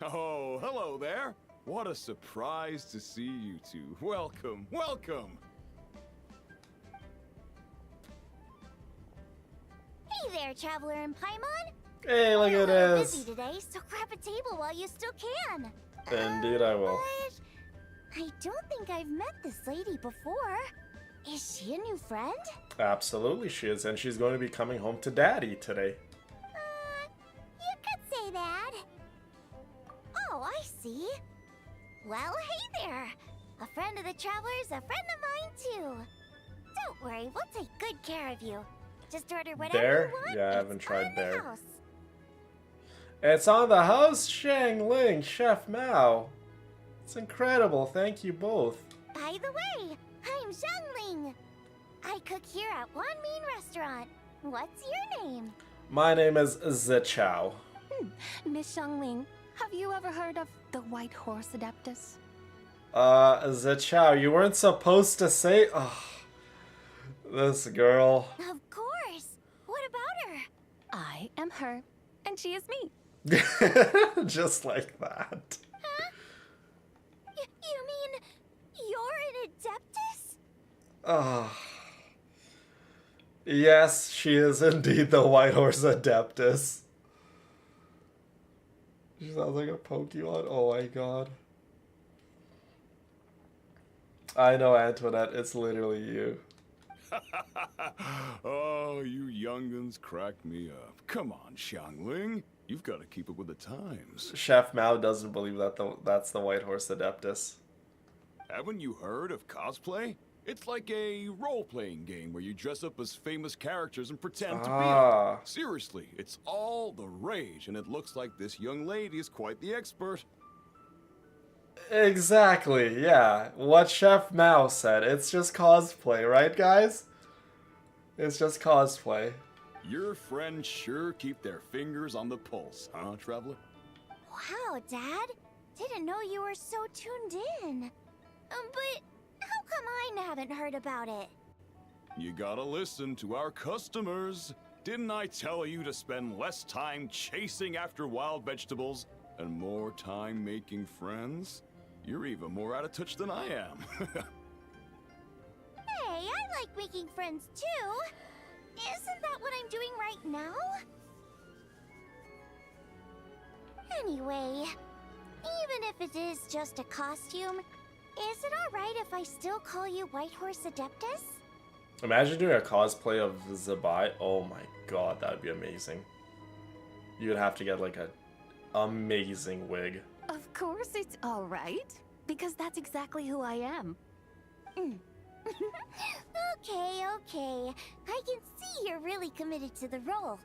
Oh, hello there. What a surprise to see you two. Welcome, welcome. Hey there, Traveler and Paimon. Hey, look at I'm this. busy today, so grab a table while you still can. Indeed I will. But I don't think I've met this lady before. Is she a new friend? Absolutely she is, and she's going to be coming home to Daddy today. You could say that. Oh, I see. Well, hey there. A friend of the Traveler's a friend of mine, too. Don't worry, we'll take good care of you. Just order whatever Bear? you want. Yeah, I it's haven't tried on the bear. house. It's on the house, Shangling, Chef Mao. It's incredible, thank you both. By the way, I'm Zhangling. I cook here at Wan Min Restaurant. What's your name? My name is Zichao. Miss Xiangling, have you ever heard of the White Horse Adeptus? Zichao, you weren't supposed to say... Oh, this girl. Of course. What about her? I am her, and she is me. Just like that. You mean you're an Adeptus? Oh. Yes, she is indeed the White Horse Adeptus. She sounds like a Pokemon. Oh my god. I know, Antoinette, it's literally you. Oh, you young'uns crack me up. Come on, Xiangling. You've got to keep up with the times. Chef Mao doesn't believe that that's the White Horse Adeptus. Haven't you heard of cosplay? It's like a role-playing game where you dress up as famous characters and pretend to be them. Seriously, it's all the rage, and it looks like this young lady is quite the expert. Exactly, yeah. What Chef Mao said. It's just cosplay, right, guys? It's just cosplay. Your friends sure keep their fingers on the pulse, huh, Traveler? Wow, Dad. Didn't know you were so tuned in. But how come I haven't heard about it? You gotta listen to our customers. Didn't I tell you to spend less time chasing after wild vegetables and more time making friends? You're even more out of touch than I am. Hey, I like making friends too. Isn't that what I'm doing right now? Anyway, even if it is just a costume, is it alright if I still call you White Horse Adeptus? Imagine doing a cosplay of Zibai. Oh my god, that would be amazing. You would have to get like a amazing wig. Of course it's all right, because that's exactly who I am. Okay. I can see you're really committed to the role.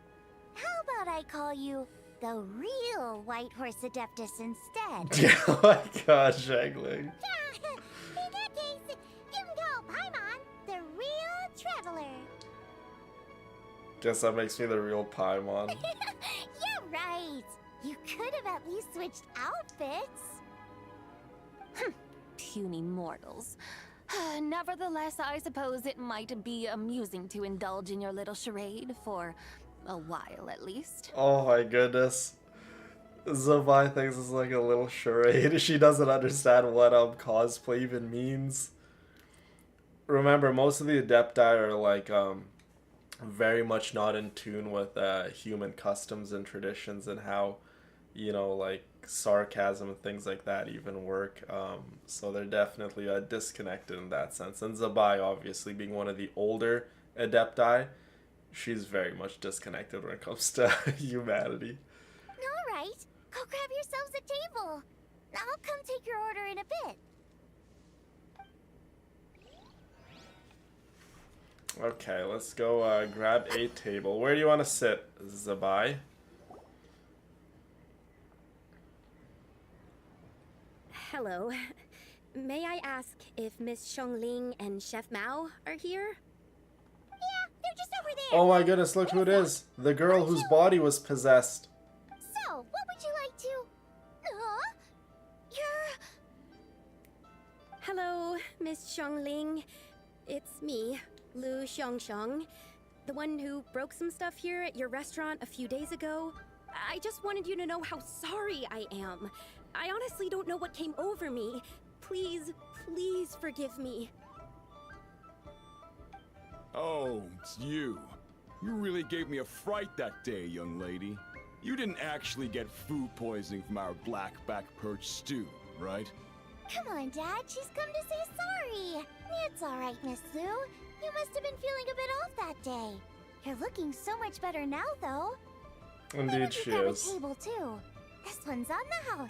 How about I call you the real White Horse Adeptus instead? Oh my god, Shangling. In that case, you can call Paimon the real traveler. Guess that makes me the real Paimon. You're right. You could have at least switched outfits. Puny mortals. Nevertheless, I suppose it might be amusing to indulge in your little charade for a while at least. Oh my goodness. Zibai thinks it's like a little charade. She doesn't understand what cosplay even means. Remember, most of the Adepti are like very much not in tune with human customs and traditions and how, you know, like sarcasm and things like that even work. So they're definitely disconnected in that sense. And Zibai, obviously, being one of the older Adepti, she's very much disconnected when it comes to humanity. All right, go grab yourselves a table. I'll come take your order in a bit. Okay, let's go grab a table. Where do you want to sit, Zibai? Hello. May I ask if Miss Xiongling and Chef Mao are here? Yeah, they're just over there. Oh my goodness, look who it is. The girl whose body was possessed. So, what would you like to... You're... Hello, Miss Xiongling. It's me, Lu Xiongxiong, the one who broke some stuff here at your restaurant a few days ago. I just wanted you to know how sorry I am. I honestly don't know what came over me. Please, please forgive me. Oh, it's you. You really gave me a fright that day, young lady. You didn't actually get food poisoning from our black-back perch stew, right? Come on, Dad. She's come to say sorry. It's all right, Miss Lu. You must have been feeling a bit off that day. You're looking so much better now, though. Indeed she is. A table too. This one's on the house.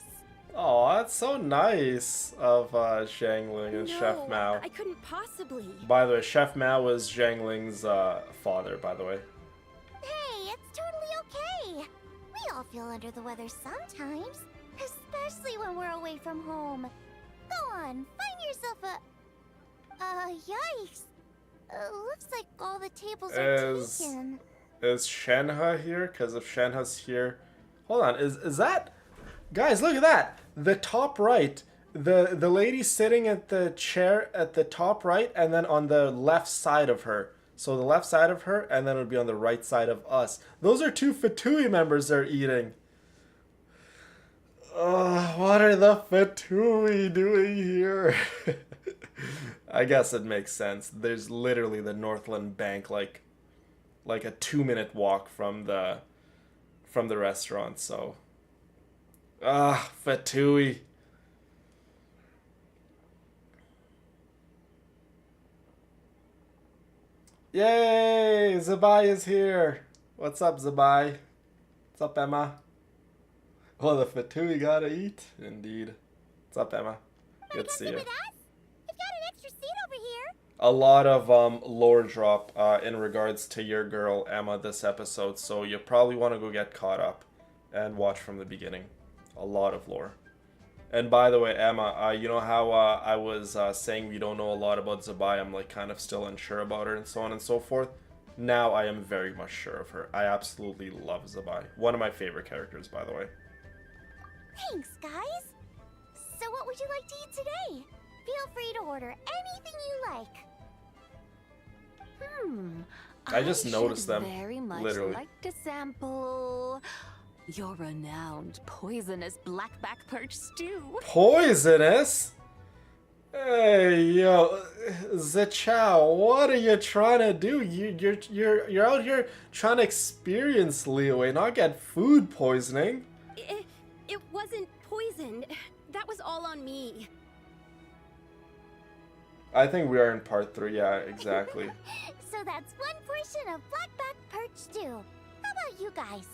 Oh, that's so nice of Xiangling and Chef Mao. I couldn't possibly. By the way, Chef Mao was Xiangling's father, by the way. Hey, it's totally okay. We all feel under the weather sometimes, especially when we're away from home. Go on, find yourself a... yikes. Looks like all the tables are taken. Is Shenhe here? Because if Shenhe's here... Hold on, is that... Guys, look at that! The top right, the lady sitting at the chair at the top right, and then on the left side of her. So the left side of her, and then it would be on the right side of us. Those are two Fatui members they're eating. What are the Fatui doing here? I guess it makes sense. There's literally the Northland Bank, like a 2-minute walk from the restaurant, so... Fatui. Yay! Zibai is here! What's up, Zibai? What's up, Emma? Oh, the Fatui gotta eat. Indeed. What's up, Emma? Good to see you. You've got an extra seat over here. A lot of lore drop in regards to your girl, Emma, this episode, so you probably want to go get caught up and watch from the beginning. A lot of lore. And by the way, Emma, you know how I was saying we don't know a lot about Zibai? I'm like kind of still unsure about her and so on and so forth. Now I am very much sure of her. I absolutely love Zibai. One of my favorite characters, by the way. Thanks, guys. So what would you like to eat today? Feel free to order anything you like. I just noticed them, Very much literally. like to sample your renowned poisonous blackback perch stew. Poisonous? Hey, yo, Zichao, what are you trying to do? You're out here trying to experience Liyue, not get food poisoning. It wasn't poisoned. That was all on me. I think we are in part 3, yeah, exactly. So that's one portion of blackback perch stew. How about you guys?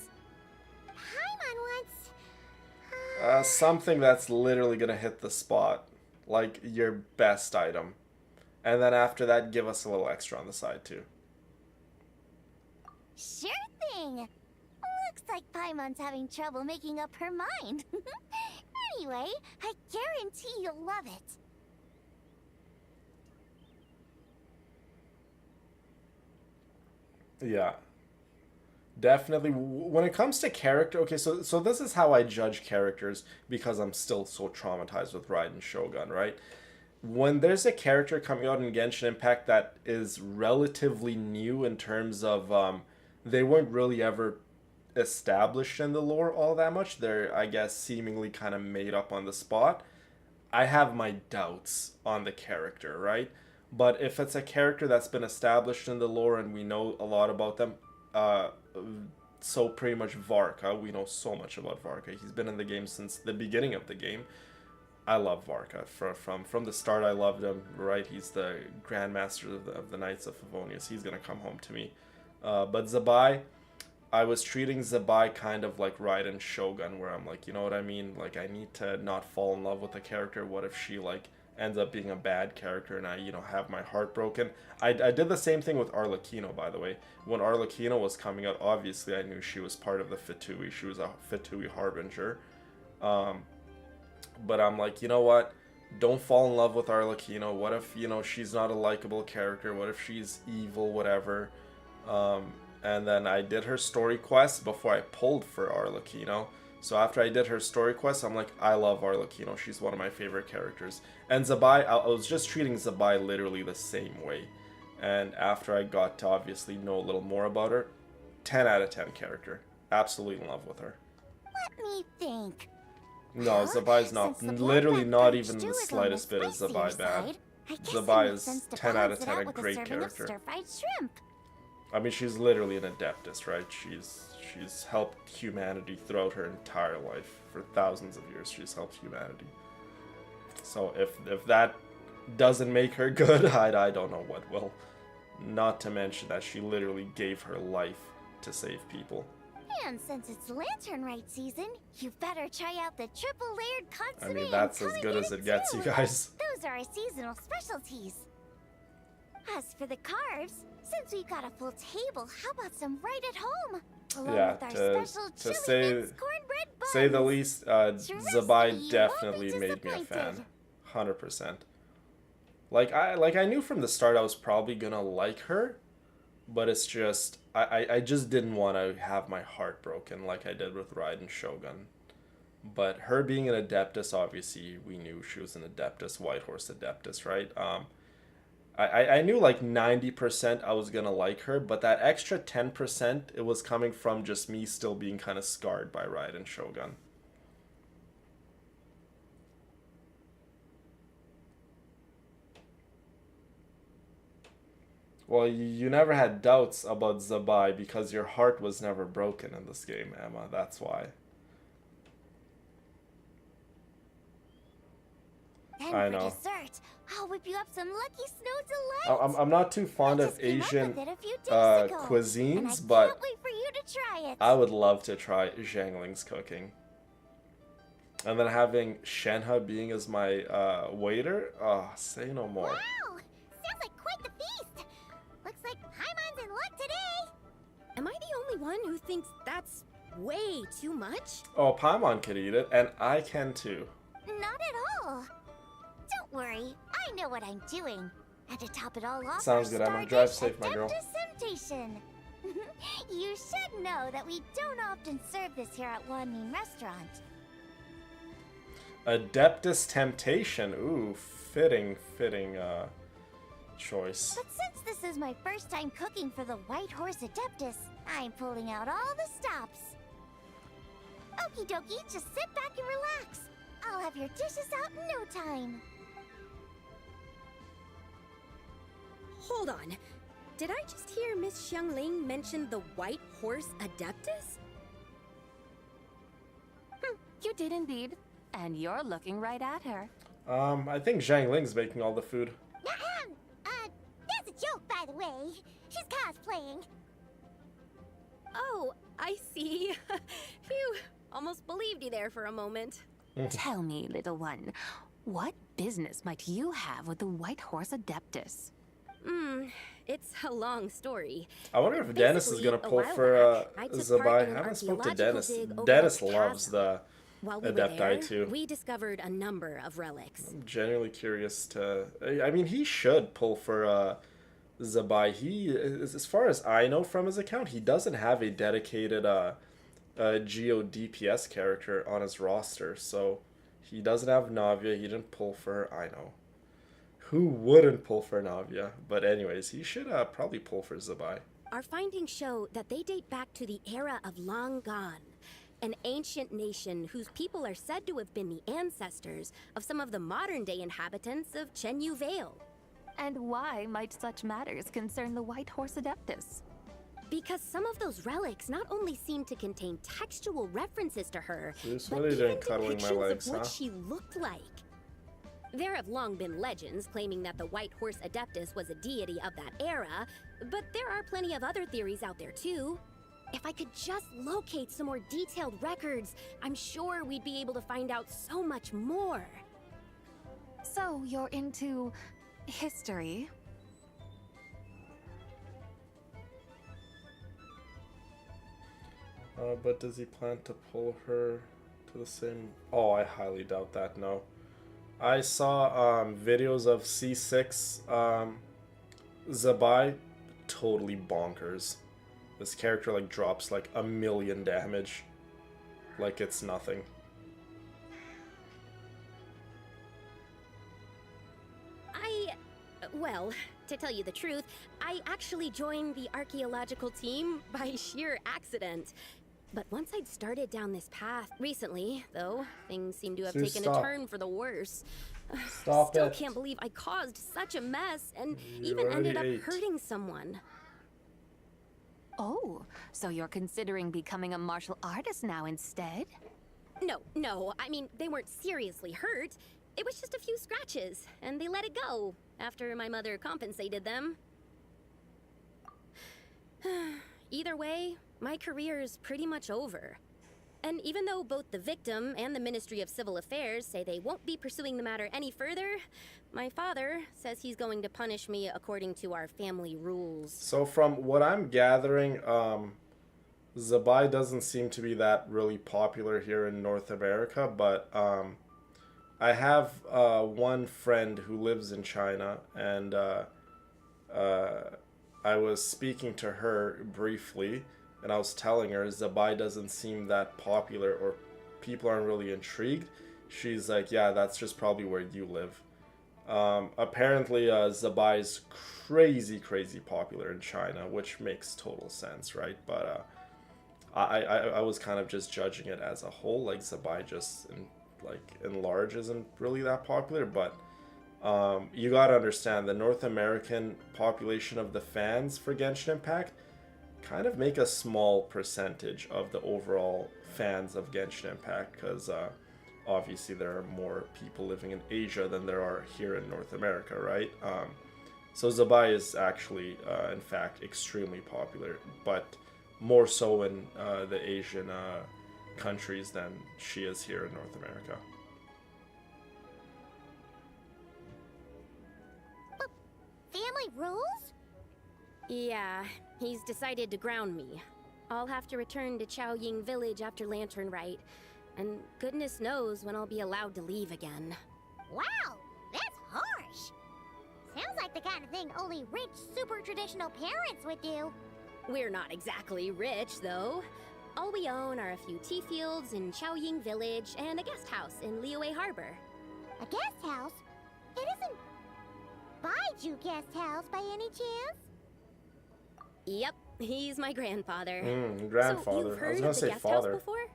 Paimon wants... Something that's literally gonna hit the spot. Like, your best item. And then after that, give us a little extra on the side, too. Sure thing. Looks like Paimon's having trouble making up her mind. Anyway, I guarantee you'll love it. Yeah. Definitely. When it comes to character, okay, so this is how I judge characters because I'm still so traumatized with Rite and Shogun, right? When there's a character coming out in Genshin Impact that is relatively new in terms of they weren't really ever established in the lore all that much. They're, I guess, seemingly kind of made up on the spot. I have my doubts on the character, right? But if it's a character that's been established in the lore and we know a lot about them, so pretty much Varka, we know so much about Varka. He's been in the game since the beginning of the game. I love Varka. From the start, I loved him, right? He's the Grandmaster of the Knights of Favonius. He's going to come home to me. But Zibai, I was treating Zibai kind of like Rite and Shogun, where I'm like, you know what I mean? Like, I need to not fall in love with a character. What if she, like, ends up being a bad character and I, you know, have my heart broken? I did the same thing with Arlecchino, by the way. When Arlecchino was coming out, obviously I knew she was part of the Fatui. She was a Fatui Harbinger. But I'm like, you know what? Don't fall in love with Arlecchino. What if, you know, she's not a likable character? What if she's evil, whatever? And then I did her story quest before I pulled for Arlecchino. So after I did her story quest, I'm like, I love Arlecchino. She's one of my favorite characters. And Zibai, I was just treating Zibai literally the same way. And after I got to obviously know a little more about her, 10 out of 10 character. Absolutely in love with her. Let me think. No, Zabai's not, literally not even the slightest bit of Zibai bad. Zibai is 10 out of 10 a great character. Stir-fried shrimp. I mean, she's literally an Adeptus, right? She's helped humanity throughout her entire life. For thousands of years, she's helped humanity. So if that doesn't make her good, I don't know what will. Not to mention that she literally gave her life to save people. And since it's Lantern Rite season, you better try out the triple layered consommé. I mean, that's as good as it gets, you guys. Those are our seasonal specialties. As for the carbs, since we've got a full table, how about some right at home? Along Yeah, with our special to chili mix cornbread buns. say the least, Zibai you definitely won't be made me a fan. disappointed. 100%. Like I knew from the start I was probably gonna like her, but it's just I just didn't want to have my heart broken like I did with Rite and Shogun. But her being an Adeptus, obviously we knew she was an Adeptus, White Horse Adeptus, right? I knew like 90% I was gonna like her, but that extra 10% it was coming from just me still being kind of scarred by Rite and Shogun. Well, you never had doubts about Zibai because your heart was never broken in this game, Emma. That's why. Then I for know. dessert, I'll whip you up some Lucky Snow Delight. I'm not too fond of just came up Asian with it a few days ago, and I cuisines, but can't wait for you to try it. I would love to try Zhangling's cooking. And then having Shenhe being as my waiter, say no more. Wow, sounds like quite the feast. Looks like Paimon's in luck today. Am I the only one who thinks that's way too much? Oh, Paimon could eat it, and I can too. Not at all. Don't worry, I know what I'm doing. And to top it all off, Sounds our good, star Emma. Drive dish, safe, my girl. Adeptus Temptation. You should know that we don't often serve this here at Wanmin Restaurant. Adeptus Temptation. Ooh, fitting choice. But since this is my first time cooking for the White Horse Adeptus, I'm pulling out all the stops. Okie dokie, just sit back and relax. I'll have your dishes out in no time. Hold on. Did I just hear Miss Xiangling mention the White Horse Adeptus? You did indeed. And you're looking right at her. I think Zhang Ling's making all the food. That's a joke, by the way. She's cosplaying. Oh, I see. Phew, almost believed you there for a moment. Tell me, little one, what business might you have with the White Horse Adeptus? It's a long story. I wonder if Dennis is gonna pull for Zibai. I haven't spoken to Dennis. Dennis loves the While we were there, Adepti too. we discovered a number of relics. I'm genuinely curious to. I mean, he should pull for Zibai. He, as far as I know from his account, he doesn't have a dedicated Geo DPS character on his roster, so he doesn't have Navia. He didn't pull for her. I know. Who wouldn't pull for Navia? But anyways, he should probably pull for Zibai. Our findings show that they date back to the era of Long Gone, an ancient nation whose people are said to have been the ancestors of some of the modern-day inhabitants of Chenyu Vale. And why might such matters concern the White Horse Adeptus? Because some of those relics not only seem to contain textual references to her, This but really even didn't cuddling my depictions legs, of what huh? she looked like. There have long been legends claiming that the White Horse Adeptus was a deity of that era, but there are plenty of other theories out there too. If I could just locate some more detailed records, I'm sure we'd be able to find out so much more. So you're into history? But does he plan to pull her to the same... Oh, I highly doubt that, no. I saw videos of C6 Zibai, totally bonkers. This character like drops like 1,000,000 damage, like it's nothing. Well, to tell you the truth, I actually joined the archaeological team by sheer accident. But once I'd started down this path recently, though, things seem to have taken a turn for the worse. Still can't believe I caused such a mess and even ended up hurting someone. Oh, so you're considering becoming a martial artist now instead? No, I mean, they weren't seriously hurt. It was just a few scratches, and they let it go after my mother compensated them. Either way, my career is pretty much over. And even though both the victim and the Ministry of Civil Affairs say they won't be pursuing the matter any further, my father says he's going to punish me according to our family rules. So from what I'm gathering, Zibai doesn't seem to be that really popular here in North America, but I have one friend who lives in China, and I was speaking to her briefly, and I was telling her Zibai doesn't seem that popular, or people aren't really intrigued. She's like, yeah, that's just probably where you live. Apparently Zibai is crazy popular in China, which makes total sense, right? But I was kind of just judging it as a whole, like Zibai just in large isn't really that popular, but you gotta understand the North American population of the fans for Genshin Impact kind of make a small percentage of the overall fans of Genshin Impact, because obviously there are more people living in Asia than there are here in North America, right? So Zibai is actually in fact extremely popular, but more so in the Asian countries than she is here in North America. Family rules? Yeah, he's decided to ground me. I'll have to return to Chaoying Village after Lantern Rite, and goodness knows when I'll be allowed to leave again. Wow, that's harsh. Sounds like the kind of thing only rich, super traditional parents would do. We're not exactly rich, though. All we own are a few tea fields in Chaoying Village and a guest house in Liyue Harbor. A guest house? It isn't Baiju Guest House by any chance? Yep, he's my grandfather. Grandfather. So you've heard I was gonna of the say guest father. house before?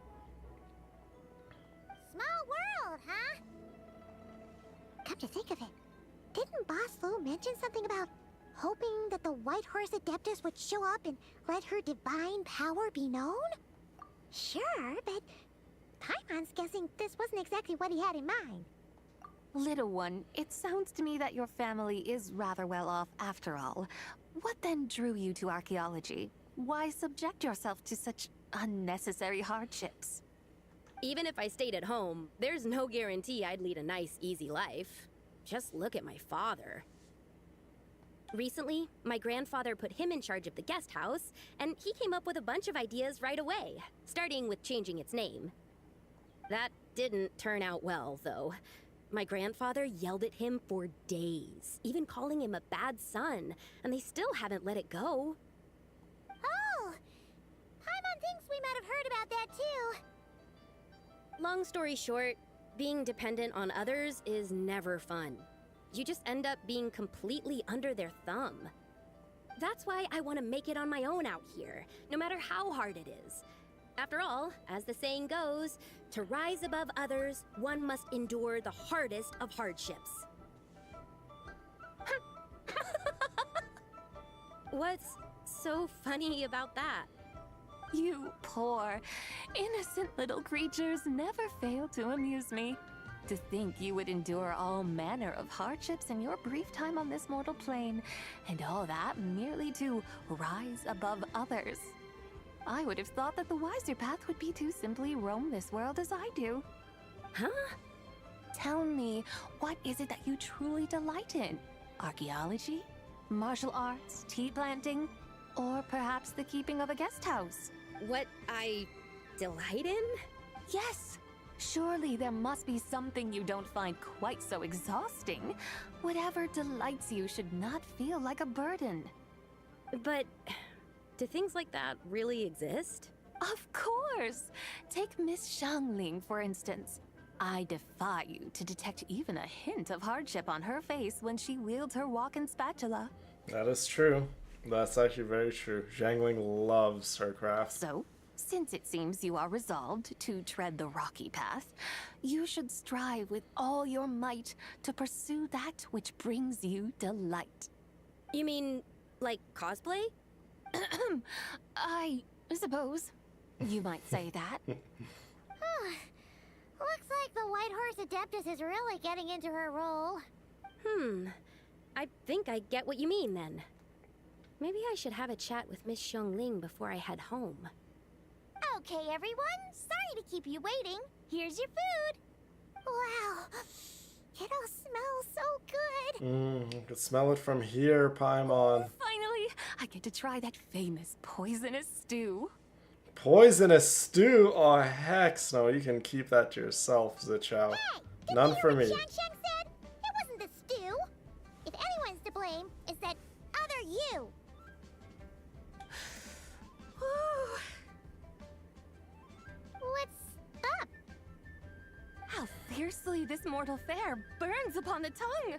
Small world, huh? Come to think of it, didn't Boss Lu mention something about hoping that the White Horse Adeptus would show up and let her divine power be known? Sure, but Paimon's guessing this wasn't exactly what he had in mind. Little one, it sounds to me that your family is rather well off after all. What then drew you to archaeology? Why subject yourself to such unnecessary hardships? Even if I stayed at home, there's no guarantee I'd lead a nice, easy life. Just look at my father. Recently, my grandfather put him in charge of the guest house, and he came up with a bunch of ideas right away, starting with changing its name. That didn't turn out well, though. My grandfather yelled at him for days, even calling him a bad son, and they still haven't let it go. Oh! Paimon thinks we might have heard about that too. Long story short, being dependent on others is never fun. You just end up being completely under their thumb. That's why I want to make it on my own out here, no matter how hard it is. After all, as the saying goes, to rise above others, one must endure the hardest of hardships. What's so funny about that? You poor, innocent little creatures never fail to amuse me. To think you would endure all manner of hardships in your brief time on this mortal plane, and all that merely to rise above others. I would have thought that the wiser path would be to simply roam this world as I do. Huh? Tell me, what is it that you truly delight in? Archaeology? Martial arts? Tea planting? Or perhaps the keeping of a guest house? What I delight in? Yes! Surely there must be something you don't find quite so exhausting. Whatever delights you should not feel like a burden. But do things like that really exist? Of course! Take Miss Xiangling, for instance. I defy you to detect even a hint of hardship on her face when she wields her walking spatula. That is true. That's actually very true. Xiangling loves her craft. So, since it seems you are resolved to tread the rocky path, you should strive with all your might to pursue that which brings you delight. You mean, like cosplay? I suppose you might say that. Looks like the White Horse Adeptus is really getting into her role. I think I get what you mean then. Maybe I should have a chat with Miss Xiangling before I head home. Okay, everyone. Sorry to keep you waiting. Here's your food. Wow. It all smells so good. I can smell it from here, Paimon. Finally, I get to try that famous poisonous stew. Poisonous stew? Oh, heck no. You can keep that to yourself, Zichao. Hey, none for me. Xiang said it wasn't the stew. If anyone's to blame, it's that other you. What's up? How fiercely this mortal fare burns upon the tongue!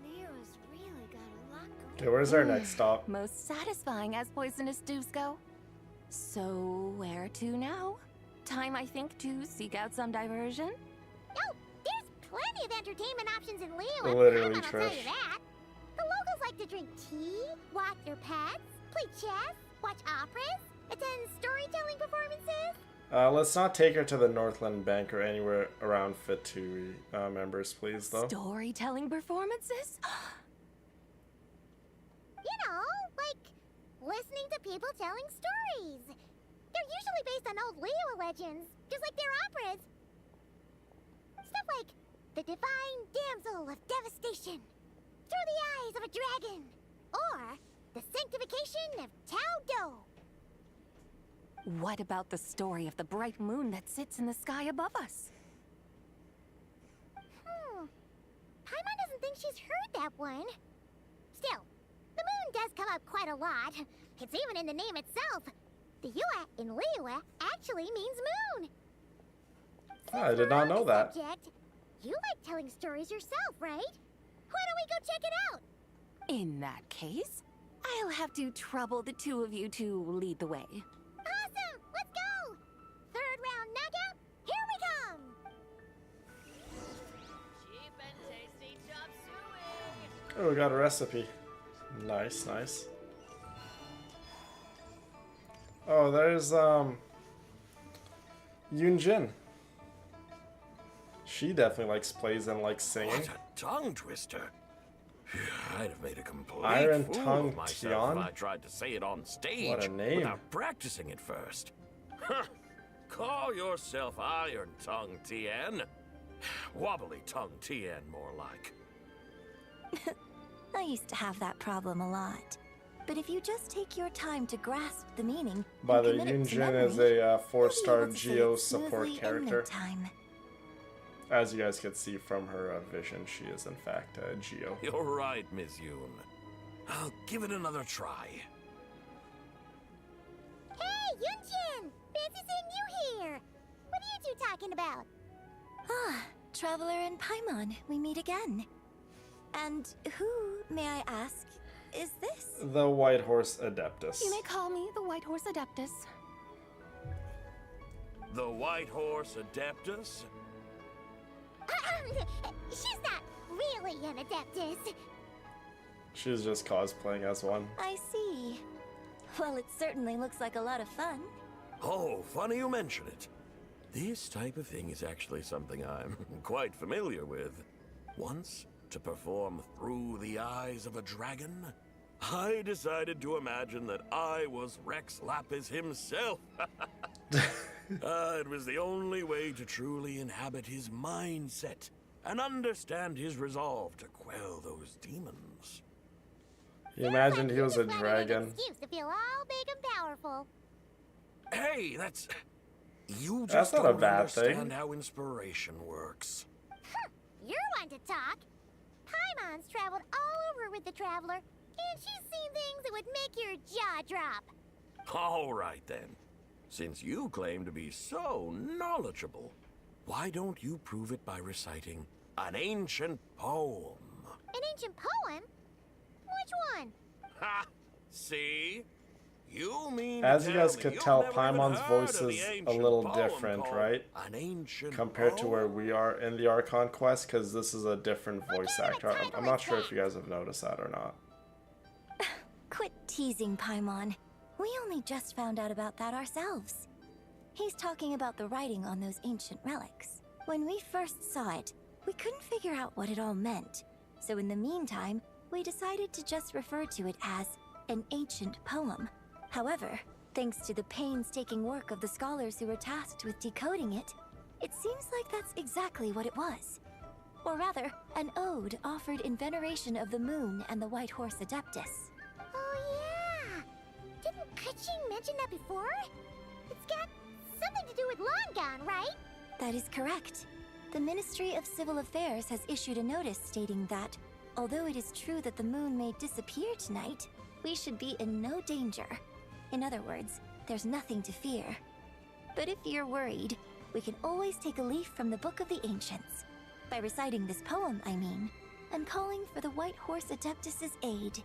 Nero's really got a lot going. Okay, where's our next stop? Most satisfying as poisonous stews go. So, where to now? Time, I think, to seek out some diversion? Oh, there's plenty of entertainment options in Liyue. Literally, I'll tell you Trish. that. The locals like to drink tea, watch their pets, play chess, watch operas, attend storytelling performances. Let's not take her to the Northland Bank or anywhere around Fit2 members, please, though. Storytelling performances? You know, like listening to people telling stories. They're usually based on old Liyue legends, just like their operas. Stuff like the Divine Damsel of Devastation, Through the Eyes of a Dragon, or the Sanctification of Tao Do. What about the story of the bright moon that sits in the sky above us? Paimon doesn't think she's heard that one. Still, the moon does come up quite a lot. It's even in the name itself. The Yue in Liyue actually means moon. I did not know that. Subject, you like telling stories yourself, right? Why don't we go check it out? In that case, I'll have to trouble the two of you to lead the way. Awesome! Let's go! Third round knockout, here we come! Cheap and tasty chop suey. Oh, we got a recipe. Nice, nice. Oh, there's, Yunjin. She definitely likes plays and likes singing. What a tongue twister. I'd have made a complete Iron fool Tongue of myself Tian? if I tried to say it on stage What a name. without practicing it first. Huh. Call yourself Iron Tongue Tien. Wobbly Tongue Tien, more like. I used to have that problem a lot. But if you just take your time to grasp the meaning, By the and commit it to Yunjin is memory, a you'll be 4-star able to say Geo it support smoothly in no character. time. As you guys can see from her vision, she is in fact a Geo. You're right, Miss Yoon. I'll give it another try. Hey, Yunjin! Fancy seeing you here! What are you two talking about? Ah, Traveler and Paimon, we meet again. And who, may I ask, is this? The White Horse Adeptus. You may call me the White Horse Adeptus. The White Horse Adeptus? She's not really an Adeptus. She's just cosplaying as one. I see. Well, it certainly looks like a lot of fun. Oh, funny you mention it. This type of thing is actually something I'm quite familiar with. Once, to perform Through the Eyes of a Dragon, I decided to imagine that I was Rex Lapis himself. It was the only way to truly inhabit his mindset and understand his resolve to quell those demons. You imagined he was a dragon. Excuse to feel all big and powerful. Hey, that's... You That's just not a don't bad understand thing. how inspiration works. You're one to talk. Paimon's traveled all over with the Traveler, and she's seen things that would make your jaw drop. All right, then. Since you claim to be so knowledgeable, why don't you prove it by reciting an ancient poem? An ancient poem? Which one? Ha! See? You mean As to you guys tell me could you've tell, never even Paimon's heard voice of is the a ancient little poem different, called right? An ancient Compared to where poem? we are in the Archon quest, because this is a different voice actor. I'm not sure if you guys have noticed that or not. Quit teasing, Paimon. We only just found out about that ourselves. He's talking about the writing on those ancient relics. When we first saw it, we couldn't figure out what it all meant. So in the meantime, we decided to just refer to it as an ancient poem. However, thanks to the painstaking work of the scholars who were tasked with decoding it, it seems like that's exactly what it was. Or rather, an ode offered in veneration of the moon and the White Horse Adeptus. Oh, yeah! Didn't Kuching mention that before? It's got something to do with Longon, right? That is correct. The Ministry of Civil Affairs has issued a notice stating that, although it is true that the moon may disappear tonight, we should be in no danger. In other words, there's nothing to fear. But if you're worried, we can always take a leaf from the Book of the Ancients. By reciting this poem, I mean, and calling for the White Horse Adeptus's aid.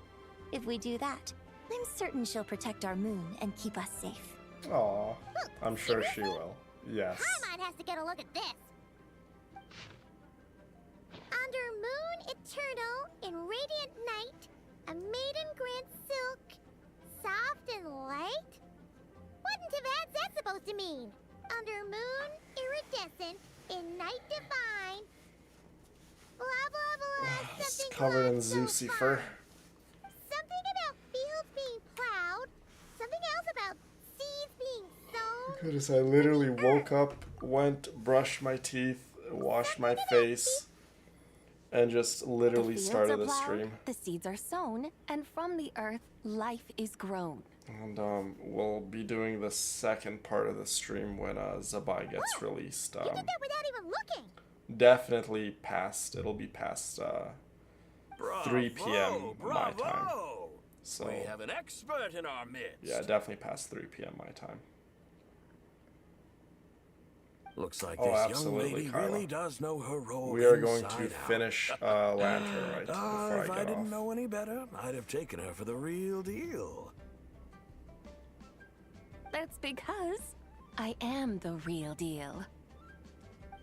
If we do that, I'm certain she'll protect our moon and keep us safe. Aw, I'm sure she will. Yes. Paimon has to get a look at this. Under moon eternal in radiant night, a maiden grants silk, soft and light? What in Tibet's that supposed to mean? Under moon iridescent in night divine. Blah blah blah. It's Something covered in glowed so Zucifer. fine. Something about fields being plowed. Something else about seeds being sown. Goodness, I literally woke up, went, brushed my teeth, washed my face, and just literally The fields started are the plowed, stream. the seeds are sown, and from the earth, life is grown. And we'll be doing the second part of the stream when Zibai gets released. You did that without even looking. Definitely past. It'll be past 3 p.m. my time. Bravo! So We have an expert in our midst. yeah, definitely past 3 p.m. my time. Looks like Oh, this young absolutely, lady Carla. really does know her role. We are going to inside out. finish Lantern right before If I I get didn't off. know any better, I'd have taken her for the real deal. That's because I am the real deal.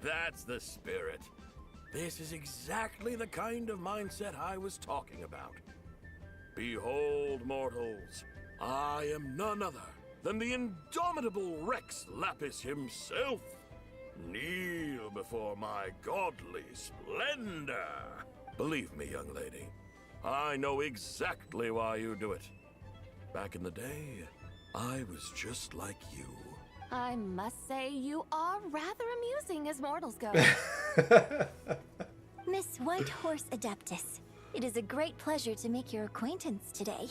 That's the spirit. This is exactly the kind of mindset I was talking about. Behold, mortals, I am none other than the indomitable Rex Lapis himself. Kneel before my godly splendor. Believe me, young lady, I know exactly why you do it. Back in the day, I was just like you. I must say you are rather amusing as mortals go. Miss White Horse Adeptus, it is a great pleasure to make your acquaintance today.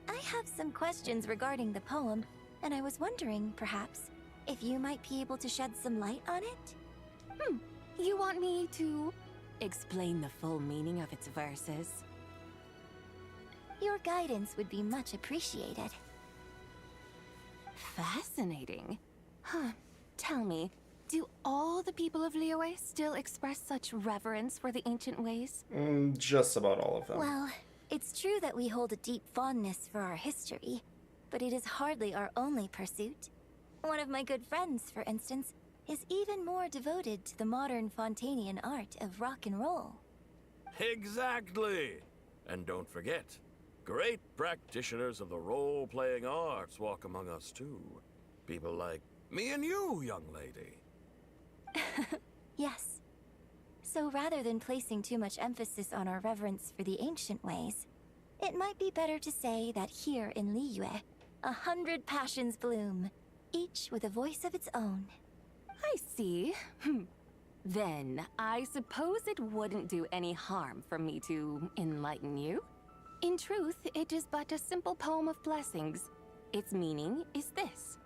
I have some questions regarding the poem, and I was wondering, perhaps, if you might be able to shed some light on it? You want me to explain the full meaning of its verses? Your guidance would be much appreciated. Fascinating. Huh. Tell me, Do all the people of Liyue still express such reverence for the ancient ways? Just about all of them. Well, it's true that we hold a deep fondness for our history, but it is hardly our only pursuit. One of my good friends, for instance, is even more devoted to the modern Fontanian art of rock and roll. Exactly! And don't forget, great practitioners of the role-playing arts walk among us too. People like me and you, young lady. Yes. So rather than placing too much emphasis on our reverence for the ancient ways, it might be better to say that here in Liyue, 100 passions bloom, each with a voice of its own. I see. Then, I suppose it wouldn't do any harm for me to enlighten you. In truth, it is but a simple poem of blessings. Its meaning is this.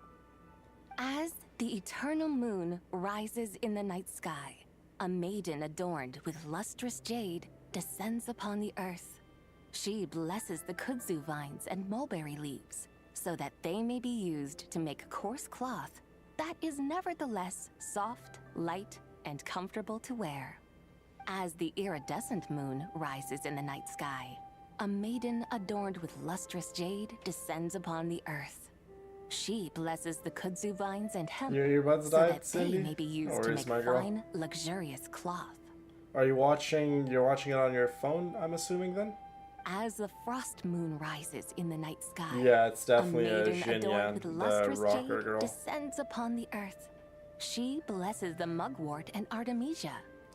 As the eternal moon rises in the night sky, a maiden adorned with lustrous jade descends upon the earth. She blesses the kudzu vines and mulberry leaves, so that they may be used to make coarse cloth that is nevertheless soft, light, and comfortable to wear. As the iridescent moon rises in the night sky, a maiden adorned with lustrous jade descends upon the earth. She blesses the kudzu vines and hemp Your earbuds so died, that Cindy? they may be used Or to is make my girl? fine, luxurious cloth. Are you watching? You're watching it on your phone, I'm assuming then? As the frost moon rises in the night sky, Yeah, it's definitely a a maiden adorned Xinyan, with the lustrous rocker jade girl. descends upon the earth. She blesses the mugwort and artemisia,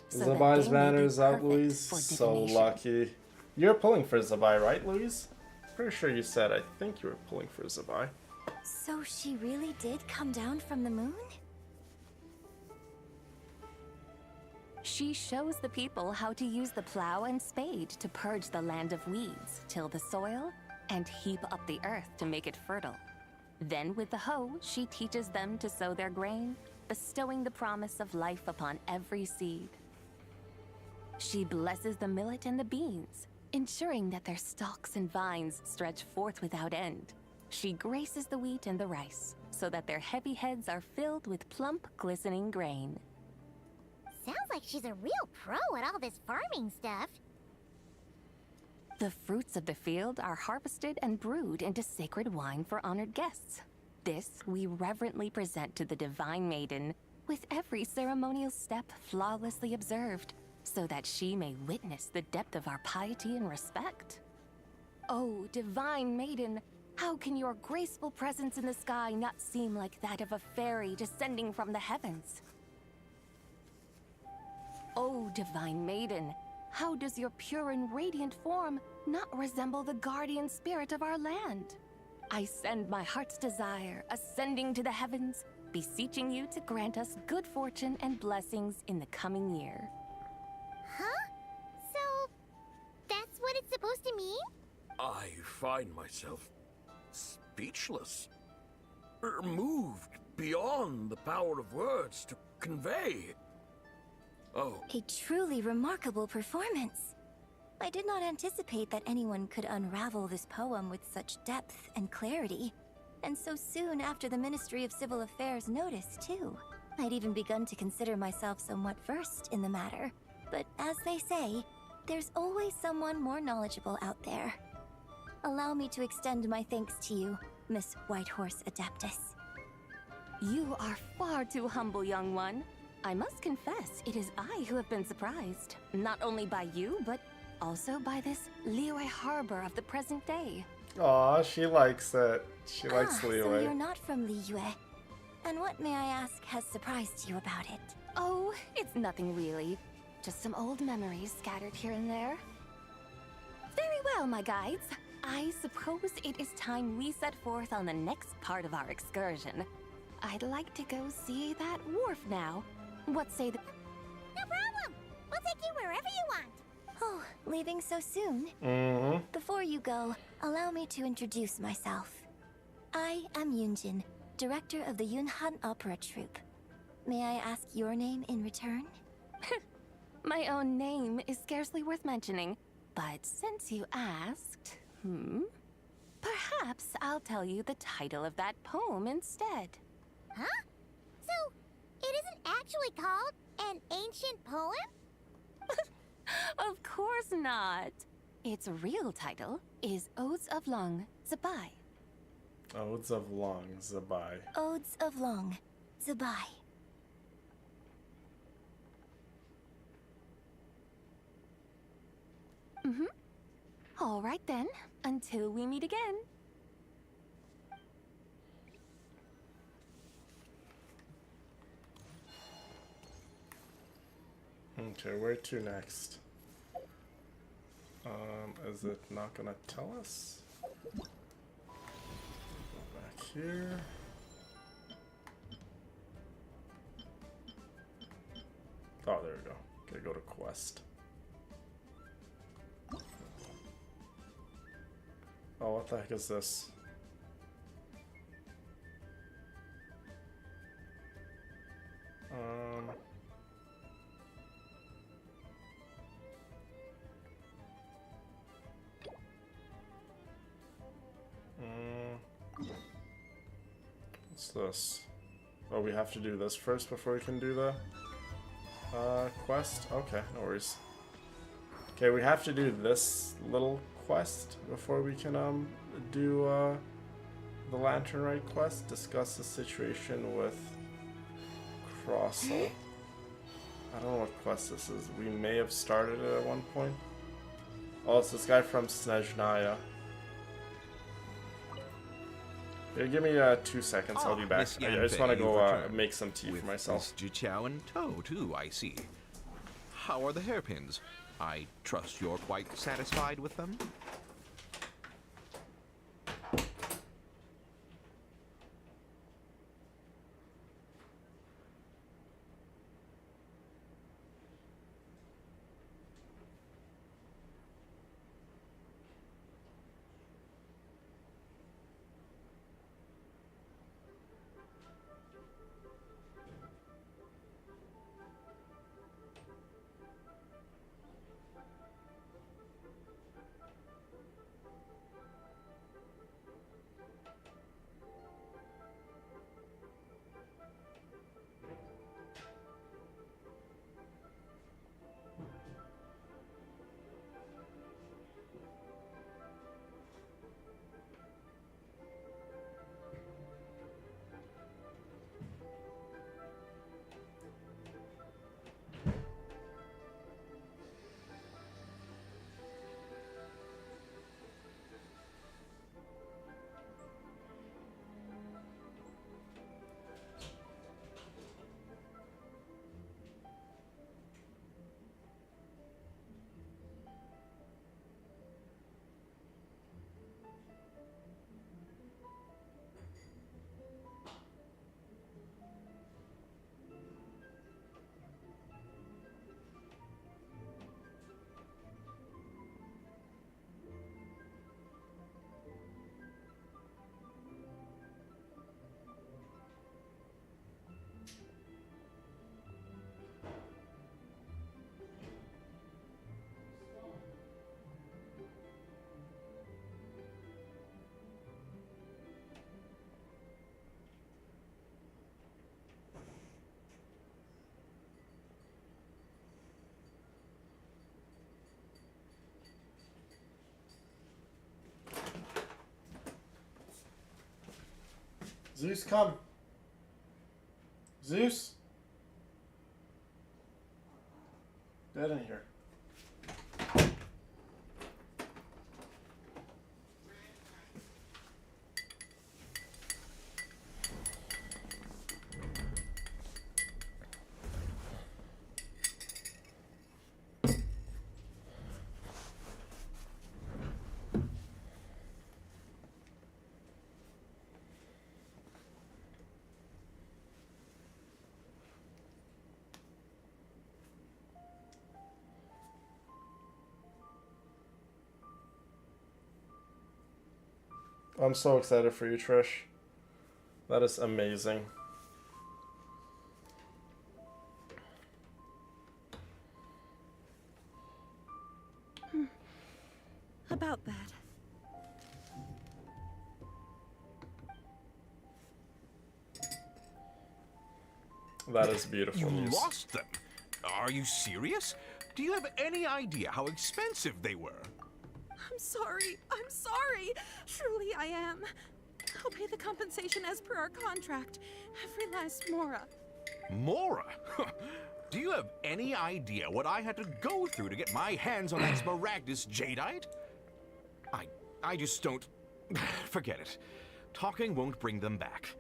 so that Zabai's they may be banner's out, perfect Louise. for So divination. lucky. You're pulling for Zibai, right, Louise? Pretty sure you said. I think you were pulling for Zibai. So she really did come down from the moon? She shows the people how to use the plow and spade to purge the land of weeds, till the soil, and heap up the earth to make it fertile. Then with the hoe, she teaches them to sow their grain, bestowing the promise of life upon every seed. She blesses the millet and the beans, ensuring that their stalks and vines stretch forth without end. She graces the wheat and the rice, so that their heavy heads are filled with plump, glistening grain. Sounds like she's a real pro at all this farming stuff. The fruits of the field are harvested and brewed into sacred wine for honored guests. This we reverently present to the divine maiden, with every ceremonial step flawlessly observed, so that she may witness the depth of our piety and respect. Oh, divine maiden, how can your graceful presence in the sky not seem like that of a fairy descending from the heavens? Oh, divine maiden, how does your pure and radiant form not resemble the guardian spirit of our land? I send my heart's desire, ascending to the heavens, beseeching you to grant us good fortune and blessings in the coming year. Huh? So, that's what it's supposed to mean? I find myself speechless. Moved beyond the power of words to convey. Oh. A truly remarkable performance. I did not anticipate that anyone could unravel this poem with such depth and clarity. And so soon after the Ministry of Civil Affairs noticed, too. I'd even begun to consider myself somewhat versed in the matter. But as they say, there's always someone more knowledgeable out there. Allow me to extend my thanks to you, Miss Whitehorse Adeptus. You are far too humble, young one. I must confess, it is I who have been surprised, not only by you, but also by this Liyue harbor of the present day. Aw, she likes it. She likes So Liyue. you're not from Liyue. And what, may I ask, has surprised you about it? Oh, it's nothing really. Just some old memories scattered here and there. Very well, my guides. I suppose it is time we set forth on the next part of our excursion. I'd like to go see that wharf now. What say the... No problem! We'll take you wherever you want. Oh, leaving so soon? Mm-hmm. Before you go, allow me to introduce myself. I am Yunjin, director of the Yunhan Opera Troupe. May I ask your name in return? My own name is scarcely worth mentioning, but since you asked, perhaps I'll tell you the title of that poem instead. Huh? So, it isn't actually called an ancient poem? Of course not. Its real title is Odes of Long, Zibai. Odes of Long, Zibai. Odes of Long, Zibai. Mm-hmm. All right then, until we meet again. Okay, where to next? Is it not gonna tell us? Go back here. Oh, there we go. Okay, go to quest. Oh, what the heck is this? What's this? Oh, we have to do this first before we can do the quest? Okay, no worries. Okay, we have to do this little quest before we can do the Lantern Rite quest. Discuss the situation with Crossel. I don't know what quest this is. We may have started it at one point. Oh, it's this guy from Snezhnaya. Yeah, give me 2 seconds, I'll be back. Miss I just want to Yanfei, go you've returned. make some tea for myself. Miss Jiqiao in tow, too, I see. How are the hairpins? I trust you're quite satisfied with them? Zeus, come. Zeus. Dead in here. I'm so excited for you, Trish. That is amazing. About that. That is beautiful You news. lost them? Are you serious? Do you have any idea how expensive they were? I'm sorry. I'm sorry. Truly, I am. I'll pay the compensation as per our contract. Every last mora. Mora? Do you have any idea what I had to go through to get my hands on that Smaragdus jadeite? I just don't... Forget it. Talking won't bring them back.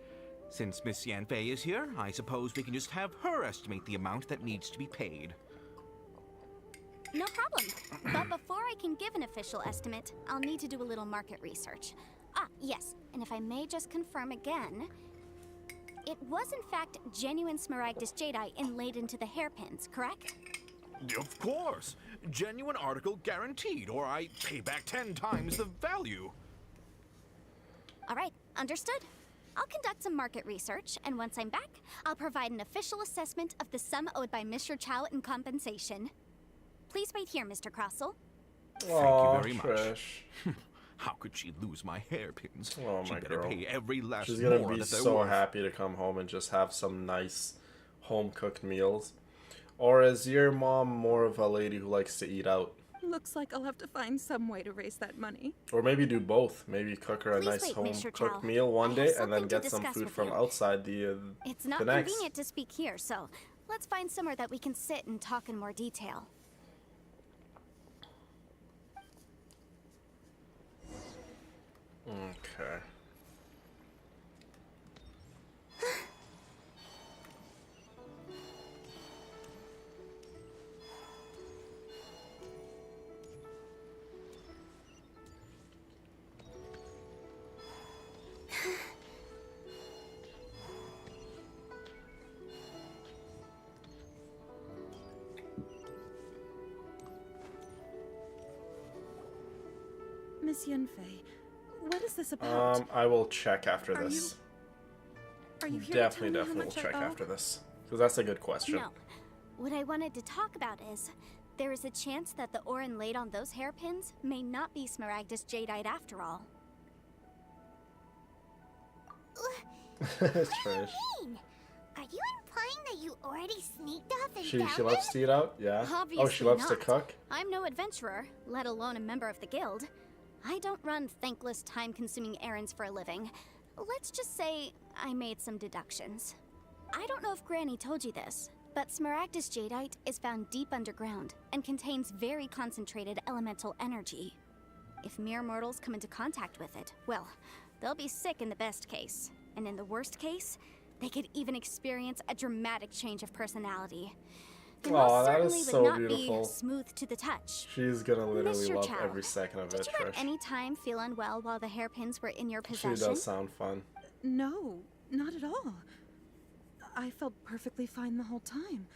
Since Miss Yanfei is here, I suppose we can just have her estimate the amount that needs to be paid. No problem. But before I can give an official estimate, I'll need to do a little market research. Ah, yes, and if I may just confirm again, it was in fact genuine Smaragdus jadeite inlaid into the hairpins, correct? Of course. Genuine article guaranteed, or I pay back 10 times the value. All right, understood. I'll conduct some market research, and once I'm back, I'll provide an official assessment of the sum owed by Mr. Chow in compensation. Please wait here, Mr. Crossell. Thank you very Trish. much. How could she lose my hairpins? Oh, She my better girl. pay every last She's gonna more be that they're so worth. happy to come home and just have some nice home-cooked meals. Or is your mom more of a lady who likes to eat out? Looks like I'll have to find some way to raise that money. Or maybe do both. Maybe cook her a Please nice wait, Mr. Chow. home-cooked meal one I day have and then something to get some discuss food with from you. outside the It's not next. convenient to speak here, so let's find somewhere that we can sit and talk in more detail. Okay. Miss Yunfei, what is this about? I will check after Are this. Are you here Definitely, to tell me how definitely will much I check owe? after this. Because that's a good question. No. What I wanted to talk about is, there is a chance that the ore inlaid on those hairpins may not be Smaragdus jadeite after all. Trish. Are you implying that you already sneaked off and She found loves it? to eat out? Yeah. Obviously Oh, she loves to not. cook? I'm no adventurer, let alone a member of the guild. I don't run thankless, time-consuming errands for a living. Let's just say I made some deductions. I don't know if Granny told you this, but Smaragdus jadeite is found deep underground and contains very concentrated elemental energy. If mere mortals come into contact with it, well, they'll be sick in the best case. And in the worst case, they could even experience a dramatic change of personality. It Aw, most that certainly is would so not beautiful. be smooth to the touch. She's gonna literally Mr. love Chow, every second of Did it, you at Trish. any time feel unwell while the hairpins were in your She possession? does sound fun. No, not at all. I felt perfectly fine the whole time.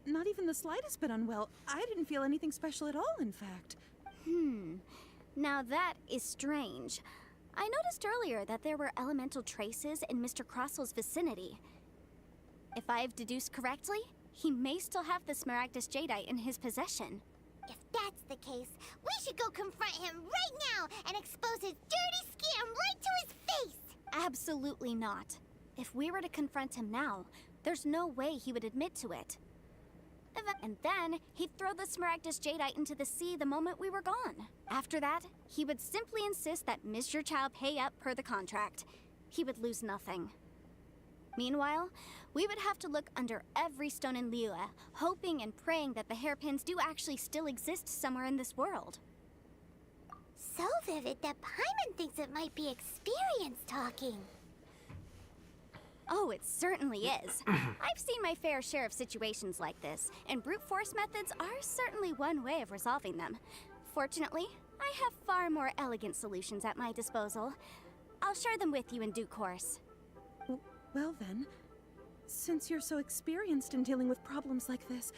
Not even the slightest bit unwell. I didn't feel anything special at all, in fact. Now that is strange. I noticed earlier that there were elemental traces in Mr. Crossell's vicinity. If I've deduced correctly, he may still have the Smaragdus jadeite in his possession. If that's the case, we should go confront him right now and expose his dirty scam right to his face! Absolutely not. If we were to confront him now, there's no way he would admit to it. And then he'd throw the Smaragdus jadeite into the sea the moment we were gone. After that, he would simply insist that Mr. Chow pay up per the contract. He would lose nothing. Meanwhile, we would have to look under every stone in Liyue, hoping and praying that the hairpins do actually still exist somewhere in this world. So vivid that Paimon thinks it might be experience talking. Oh, it certainly is. I've seen my fair share of situations like this, and brute force methods are certainly one way of resolving them. Fortunately, I have far more elegant solutions at my disposal. I'll share them with you in due course. Well then, since you're so experienced in dealing with problems like this,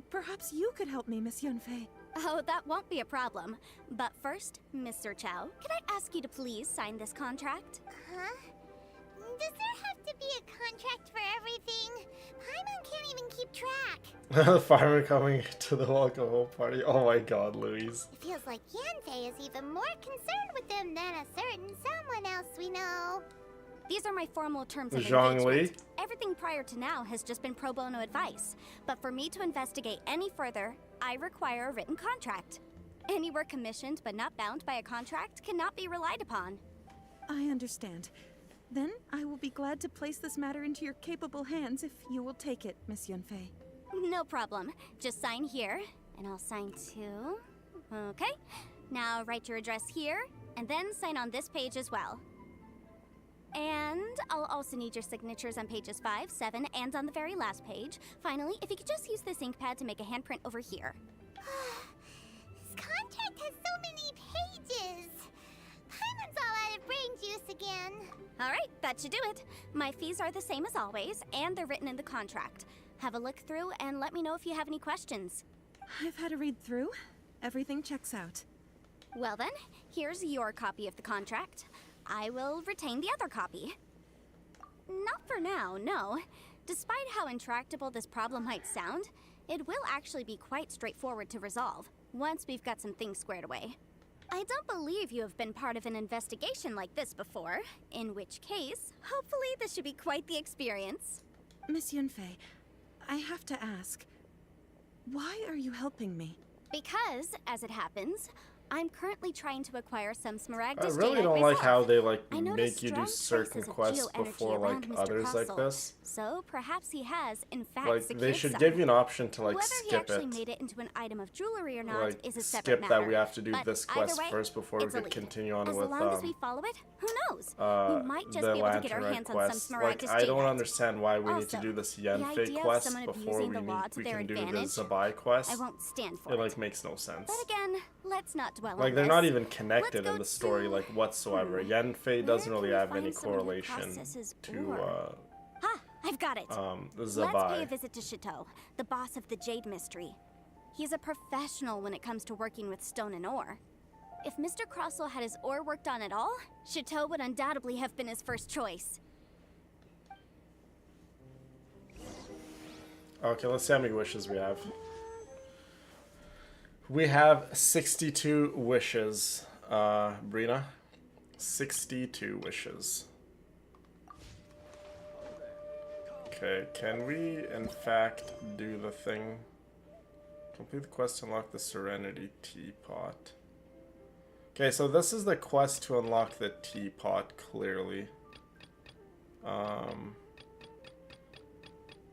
perhaps you could help me, Miss Yunfei. Oh, that won't be a problem. But first, Mr. Chow, can I ask you to please sign this contract? Huh? Does there have to be a contract for everything? Paimon can't even keep track. Fireman coming to the welcome home party. Oh my god, Louise. It feels like Yanfei is even more concerned with them than a certain someone else we know. These are my formal terms of Zhang engagement. Li? Everything prior to now has just been pro bono advice. But for me to investigate any further, I require a written contract. Any work commissioned but not bound by a contract cannot be relied upon. I understand. Then I will be glad to place this matter into your capable hands if you will take it, Miss Yunfei. No problem. Just sign here, and I'll sign too. Okay. Now write your address here, and then sign on this page as well. And I'll also need your signatures on pages 5, 7, and on the very last page. Finally, if you could just use this ink pad to make a handprint over here. This contract has so many pages. Paimon's all out of brain juice again. All right, that should do it. My fees are the same as always, and they're written in the contract. Have a look through and let me know if you have any questions. I've had a read through. Everything checks out. Well then, here's your copy of the contract. I will retain the other copy. Not for now, no. Despite how intractable this problem might sound, it will actually be quite straightforward to resolve, once we've got some things squared away. I don't believe you have been part of an investigation like this before, in which case, hopefully this should be quite the experience. Miss Yunfei, I have to ask, why are you helping me? Because, as it happens, I'm currently trying to acquire some Smaragdus I Jadeite really don't like myself. how they like I noticed make you do strong certain traces of quests geoenergy before like around Mr. others like Crossell. this. So perhaps he has, in fact, Like secured they should some. give you an option to like Whether he skip actually it. made it into an item of jewelry or not Like is a separate skip matter. that we have to do But this either quest way, first before we it's a could lead. continue on as with long as we follow it, who knows? we might just the be able to get our Lantern hands on quest. some Like Smaragdus I don't Jadeite. understand why we need to Also, do this the Yenfei idea of quest someone before abusing we the law to we their can do the advantage, Zibai quest. I won't stand for It it. like makes no sense. But again, let's not dwell Like on they're this. not even connected Let's in go the story like whatsoever. Yenfei doesn't really can we have any find someone who correlation processes to ore? I've got it. the Let's pay a Zibai. visit to Chateau, the boss of the Jade Mystery. He's a professional when it comes to working with stone and ore. If Mr. Crossell had his ore worked on at all, Chateau would undoubtedly have been his first choice. Okay, let's see how many wishes we have. We have 62 wishes, Brina. 62 wishes. Okay, can we in fact do the thing? Complete the quest to unlock the Serenity Teapot. Okay, so this is the quest to unlock the teapot, clearly.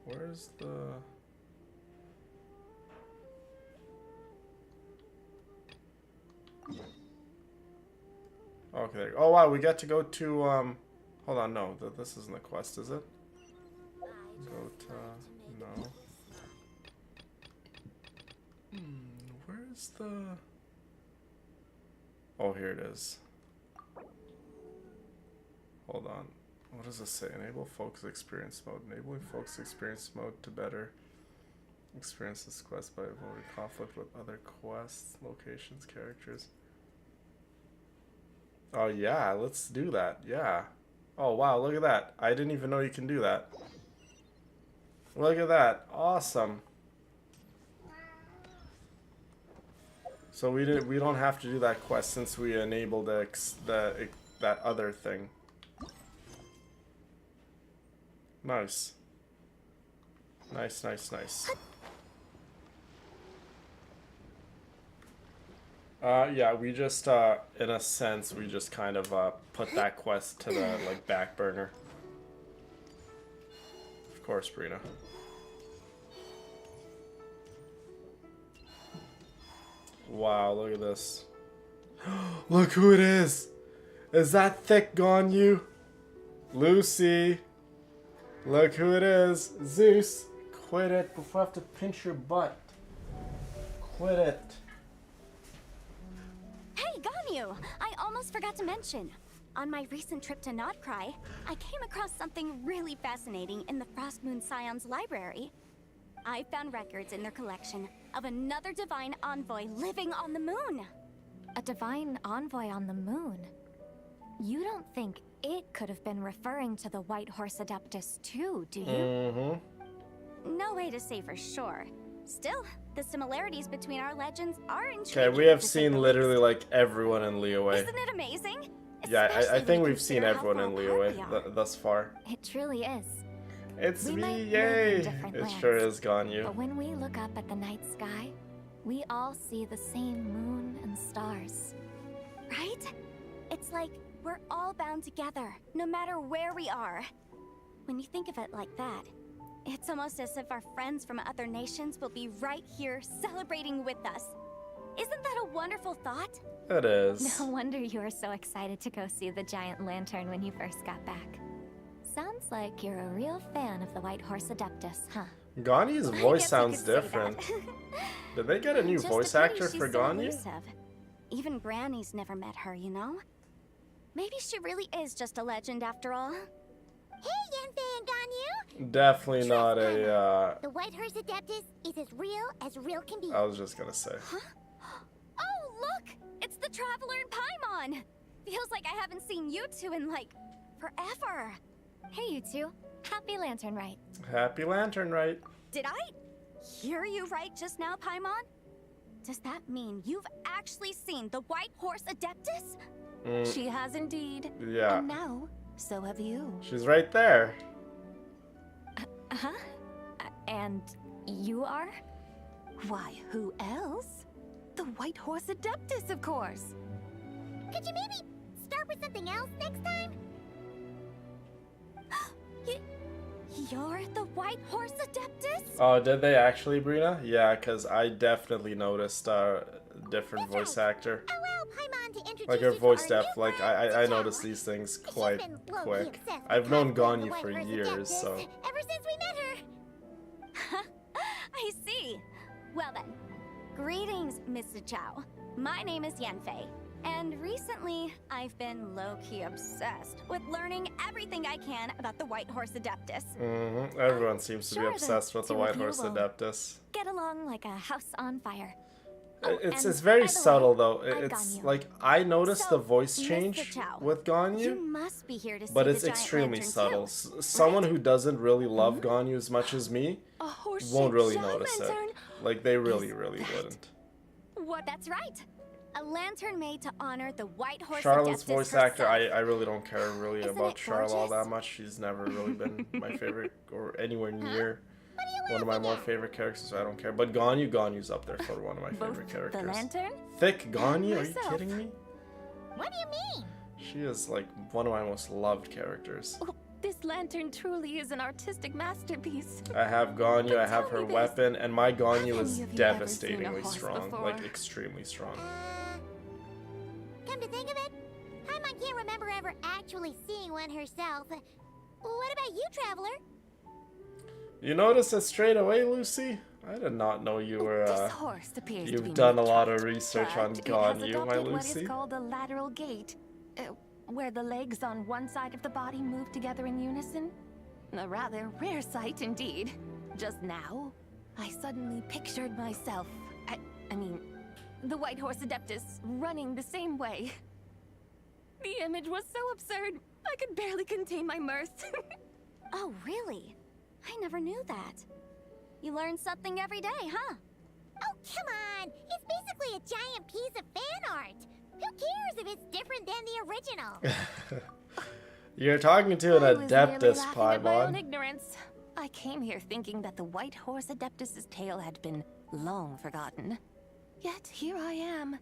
Where's the... Okay, there. Oh wow, we get to go to, hold on, no, this isn't the quest, is it? Go to, no. Where's the... Oh, here it is. Hold on. What does this say? Enable focus experience mode. Enabling focus experience mode to better experience this quest by avoiding conflict with other quests, locations, characters. Oh yeah, let's do that. Yeah. Oh wow, look at that. I didn't even know you can do that. Look at that. Awesome. So we don't have to do that quest since we enabled that other thing. Nice. Nice, nice, nice. Yeah, we just, in a sense, we just kind of, put that quest to the, like, back burner. Of course, Brina. Wow, look at this. Look who it is! Is that thick Gonyu? Lucy! Look who it is! Zeus! Quit it before I have to pinch your butt. Quit it. Hey, Ganyu! I almost forgot to mention. On my recent trip to Notcry, I came across something really fascinating in the Frost Moon Scion's library. I found records in their collection of another divine envoy living on the moon. A divine envoy on the moon? You don't think it could have been referring to the White Horse Adeptus too, do you? Mm-hmm. No way to say for sure. Still, the similarities between our legends are intriguing. Okay, we have seen literally like everyone in Liyue. Isn't it amazing? Yeah, I Especially think when you we've seen consider how everyone in far apart Liyue we are. thus far. It truly is. It's We me, might live in yay! different It lands, sure is Ganyu. But when we look up at the night sky, we all see the same moon and stars. Right? It's like we're all bound together, no matter where we are. When you think of it like that, it's almost as if our friends from other nations will be right here celebrating with us. Isn't that a wonderful thought? It is. No wonder you were so excited to go see the giant lantern when you first got back. Sounds like you're a real fan of the White Horse Adeptus, huh? Ganyu's I voice guess you sounds could say different. Did they get a new Just voice a pity actor she's for so Ganyu? elusive. Even Granny's never met her, you know? Maybe she really is just a legend after all. Hey, Yanfei and Ganyu! Definitely not a, The White Horse Adeptus is as real can be. I was just gonna say. Oh, look! It's the Traveler and Paimon! Feels like I haven't seen you two in, like, forever. Hey, you two. Happy Lantern Rite. Happy Lantern Rite. Did I hear you right just now, Paimon? Does that mean you've actually seen the White Horse Adeptus? She has indeed. Yeah. And now, so have you. She's right there. Huh? And you are? Why, who else? The White Horse Adeptus, of course. Could you maybe start with something else next time? You're the White Horse Adeptus? Oh, did they actually, Brina? Yeah, because I definitely noticed a different voice actor. Allow Paimon to introduce Like her you voice to our def, new like friend, I Zibai. noticed these things quite been low-key quick. obsessed with I've known cosplaying the Ganyu White for Horse years, Adeptus so. ever since we met her. I see. Well then, greetings, Mr. Chow. My name is Yanfei, and recently I've been low-key obsessed with learning everything I can about the White Horse Adeptus. Everyone seems to be sure the obsessed with the two White of you Horse will Adeptus. Get along like a house on fire. It's and very by the way, subtle though. I'm It's Ganyu. like I noticed the voice Mr. change Chow, with You Ganyu, must be here to see but the it's giant extremely lantern subtle. too. Someone who doesn't really love Ganyu as much as me A horse won't really giant notice lantern? it. Like they really wouldn't. What? That's right. A lantern made to honor the White Horse Charlotte's Adeptus voice herself. actor, I really don't care really Isn't about it Charlotte all gorgeous? that much. She's never really been my favorite or anywhere near one of my more favorite characters, so I don't care. But Ganyu's up there for one of my favorite characters. The lantern? Thick Ganyu? Are you myself. kidding me? What do you mean? She is like one of my most loved characters. Oh, this lantern truly is an artistic masterpiece. I have Ganyu, I have her me this. weapon, and my Ganyu Have is any of you ever seen a devastatingly horse strong. before? Like extremely strong. Come to think of it, Paimon can't remember ever actually seeing one herself. What about you, Traveler? You noticed it straight away, Lucy? I did not know you were This horse appears to be you've done a lot of mid-trot, research but on it has Ganyu, my adopted what Lucy. is called a lateral gait, where the legs on one side of the body move together in unison. A rather rare sight indeed. Just now, I suddenly pictured myself, I mean, the White Horse Adeptus running the same way. The image was so absurd, I could barely contain my mirth. Oh, really? I never knew that. You learn something every day, huh? Oh, come on! It's basically a giant piece of fan art! Who cares if it's different than the original? You're talking to an I was merely Adeptus, laughing at my own Paimon. ignorance. I came here thinking that the White Horse Adeptus's tale had been long forgotten. Yet here I am,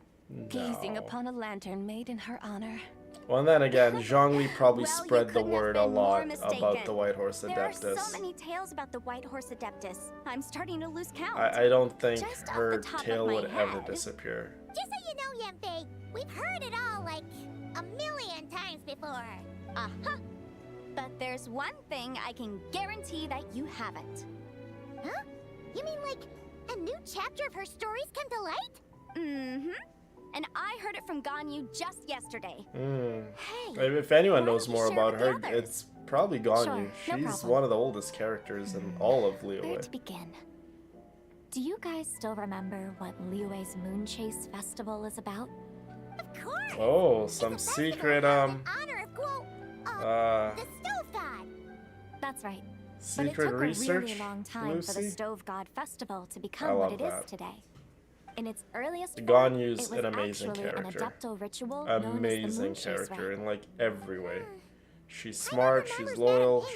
gazing No. upon a lantern made in her honor. Well, and then again, Zhongli probably Well, you spread the couldn't have word a been more lot mistaken. about the White Horse There are Adeptus. so many tales about the White Horse Adeptus. I'm starting to lose count. I don't think Just off her the top of tail my would ever head. disappear. Just so you know, Yanfei, we've heard it all like a million times before. Uh-huh. But there's one thing I can guarantee that you haven't. Huh? You mean like a new chapter of her stories come to light? Mm-hmm. And I heard it from Ganyu just yesterday. Hey, If anyone why knows don't you more share about with her, the others? it's probably Ganyu. Sure, no She's problem. one of the oldest characters in all of Where Liyue. to begin? Do you guys still remember what Liyue's Moon Chase Festival is about? of course! Oh, some secret, In honor of, quote, the Stove God. That's right. secret but it took research, a really long time for the Lucy? Stove God Festival to I become what love it is that. today. In its earliest form, Ganyu's it was an amazing actually an character. adeptal ritual known as the Amazing Moon Chase character Rite. in like every way. She's smart, she's loyal,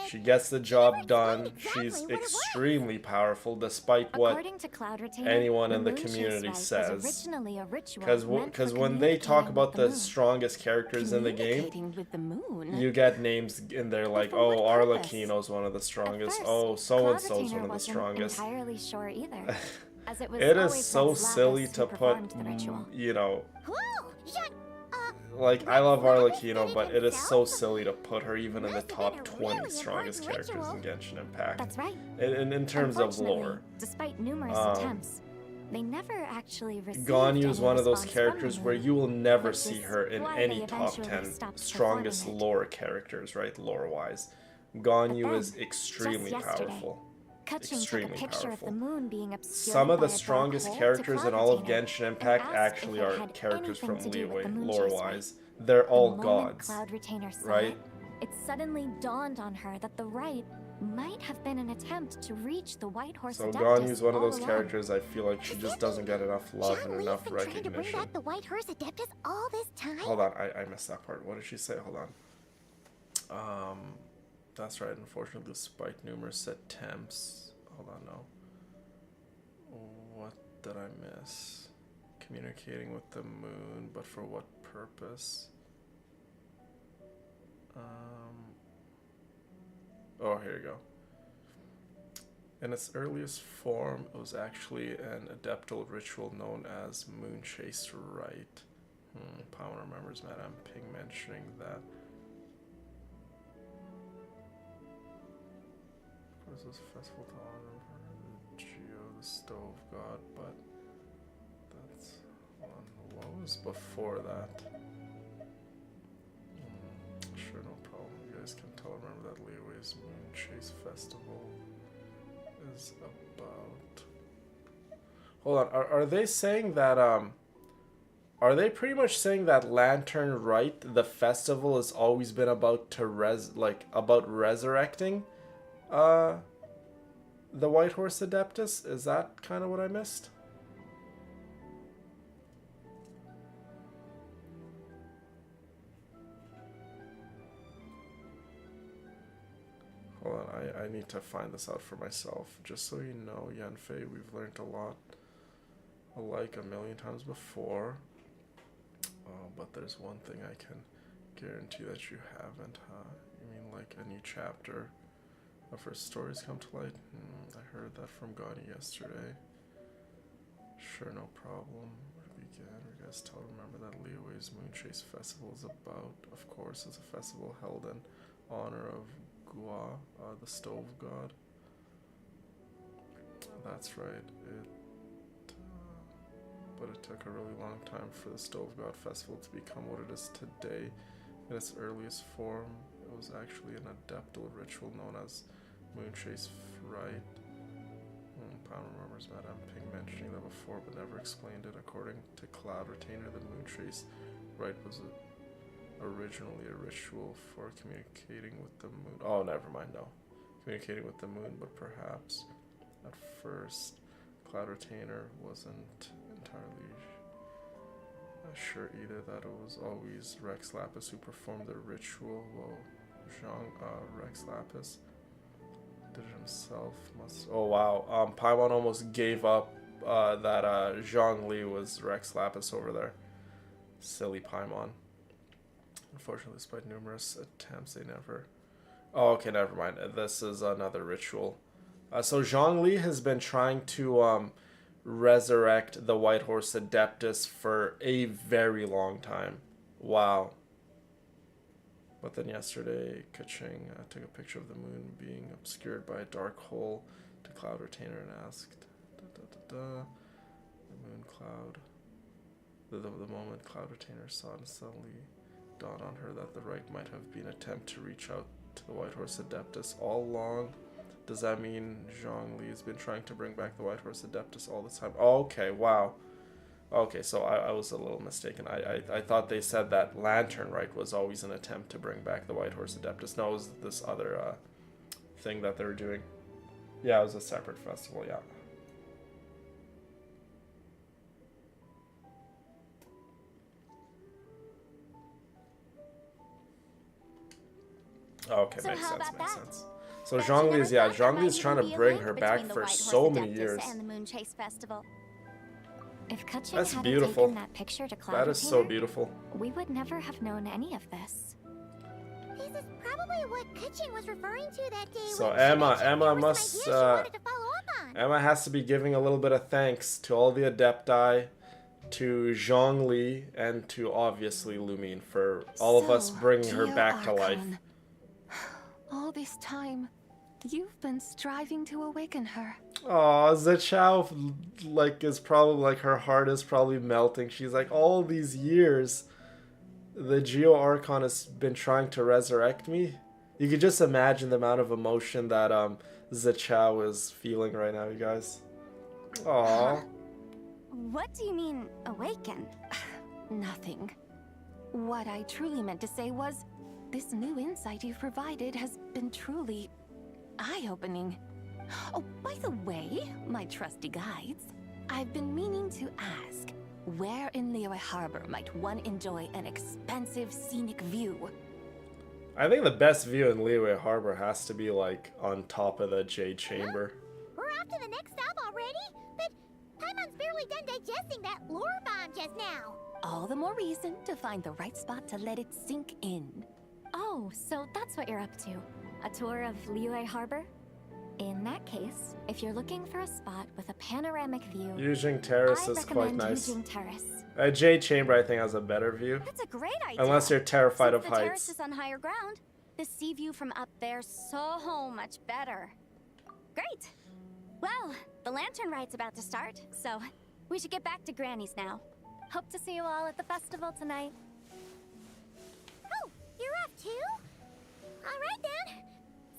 she gets the job done. She's extremely powerful despite what According to Cloud Retainer, anyone the in the Moon Chase community Rite was says. originally a ritual Because meant for when they talk communicating about with the moon. strongest characters in the game, Communicating with the moon? you get names in there like, for oh, what purpose? Arlecchino's one of the strongest. First, Oh, so-and-so's Cloud one of the wasn't strongest. entirely sure either, as it was It is always so Rex silly Lapis to who put, performed the ritual. you know, Whoa! like, I love Arlecchino, but it is so silly to put her even in the top 20 strongest characters in Genshin Impact. That's right. In terms of Unfortunately, lore. despite numerous attempts, they never actually received Ganyu is any one of those response from the characters moon, where you will never which see is her in why any they top eventually 10 stopped strongest performing it. lore characters, right, lore-wise. Ganyu then, is extremely just yesterday, powerful. Kaching took a Extremely picture powerful. of the moon being obscured Some of by the a black strongest hole to characters in all of Cloud Genshin Retainer Impact and asked actually if it are had characters from anything to do with the Liyue, Moon Chase lore-wise. They're all the moment gods, Cloud Retainer saw right? it suddenly dawned on her that the rite might have been an attempt to reach the White Horse So Adeptus Ganyu's one of all those along. characters I feel like she just doesn't get enough love and enough Trying to bring recognition. back the White Horse Adeptus all this time? Hold on, I missed that part. What did she say? Hold on. That's right. Unfortunately, despite numerous attempts. Hold on, no. What did I miss? Communicating with the moon, but for what purpose? Oh, here you go. In its earliest form, it was actually an adeptal ritual known as Moon Chase Rite. Pawan remembers Madame Ping mentioning that. Of course, this festival to honor the Geo, the stove god, but that's one. What was before that? Sure, no problem. You guys can tell. Remember that Liyue's Moon Chase Festival is about. Hold on. Are they saying that Are they pretty much saying that Lantern Rite, the festival, has always been about about resurrecting the White Horse Adeptus? Is that kind of what I missed? Hold on, I need to find this out for myself. Just so you know, Yanfei, we've learned a lot alike a million times before. But there's one thing I can guarantee that you haven't, huh? You mean like a new chapter of her stories come to light? I heard that from Gani yesterday. Sure, no problem. Where to begin? You guys tell remember that Liyue's Moon Chase Festival is about, of course, it's a festival held in honor of Gua, the stove god. That's right. But it took a really long time for the Stove God Festival to become what it is today. In its earliest form, it was actually an adeptal ritual known as Moon Chase Rite. Pawan remembers Madame Ping mentioning that before, but never explained it. According to Cloud Retainer, the Moon Chase Rite was originally a ritual for communicating with the moon. Oh, never mind, no. Communicating with the moon, but perhaps at first, Cloud Retainer wasn't entirely sure either that it was always Rex Lapis who performed the ritual. Well, Rex Lapis did it himself. Oh wow, Paimon almost gave up that Zhang Li was Rex Lapis over there. Silly Paimon. Unfortunately, despite numerous attempts, they never... Oh, okay, never mind. This is another ritual. So Zhang Li has been trying to resurrect the White Horse Adeptus for a very long time. Wow. But then yesterday, Kaching took a picture of the moon being obscured by a dark hole to Cloud Retainer and asked, the moon cloud. The moment Cloud Retainer saw it, suddenly dawned on her that the rite might have been an attempt to reach out to the White Horse Adeptus all along. Does that mean Zhang Li has been trying to bring back the White Horse Adeptus all the time? Oh, okay, wow. Okay, so I was a little mistaken. I thought they said that Lantern Rite was always an attempt to bring back the White Horse Adeptus. No, it was this other thing that they were doing. Yeah, it was a separate festival, yeah. Okay, So makes how sense, about makes that? sense. So Bet you Zhongli never is, yeah, thought there Zhongli might is trying even to be a bring link her between back the for White so Horse many Adeptus years. and the Moon Chase Festival. If Kutching That's hadn't beautiful. taken that picture to Cloud That is so Retainer, beautiful. we would never have known any of this. This is probably what Kutching was referring to that day So when she Emma mentioned there were must, some ideas she wanted to follow up on. Emma has to be giving a little bit of thanks to all the Adepti, to Zhongli, and to obviously Lumine for all of us So, bringing her back to life. Geo-Archon. All this time, you've been striving to awaken her. Aw, Zichao, like, is probably, like, her heart is probably melting. She's like, all these years, the Geo Archon has been trying to resurrect me. You could just imagine the amount of emotion that, Zichao is feeling right now, you guys. Aw. What do you mean, awaken? Nothing. What I truly meant to say was, this new insight you've provided has been truly eye-opening. Oh, by the way, my trusty guides, I've been meaning to ask, where in Liyue Harbor might one enjoy an expansive scenic view? I think the best view in Liyue Harbor has to be, like, on top of the Jade Chamber. We're off to the next stop already? But Paimon's barely done digesting that lore bomb just now. All the more reason to find the right spot to let it sink in. Oh, so that's what you're up to. A tour of Liyue Harbor? In that case, if you're looking for a spot with a panoramic view, Yujing Terrace I is quite recommend nice. Yujing Terrace. Jade Chamber, I think, has a better view. That's a great idea. Unless you're terrified Since of the terrace heights. is on higher ground, the sea view from up there's so much better. Great. Well, the lantern ride's about to start, so we should get back to Granny's now. Hope to see you all at the festival tonight. Oh, you're off too? All right then.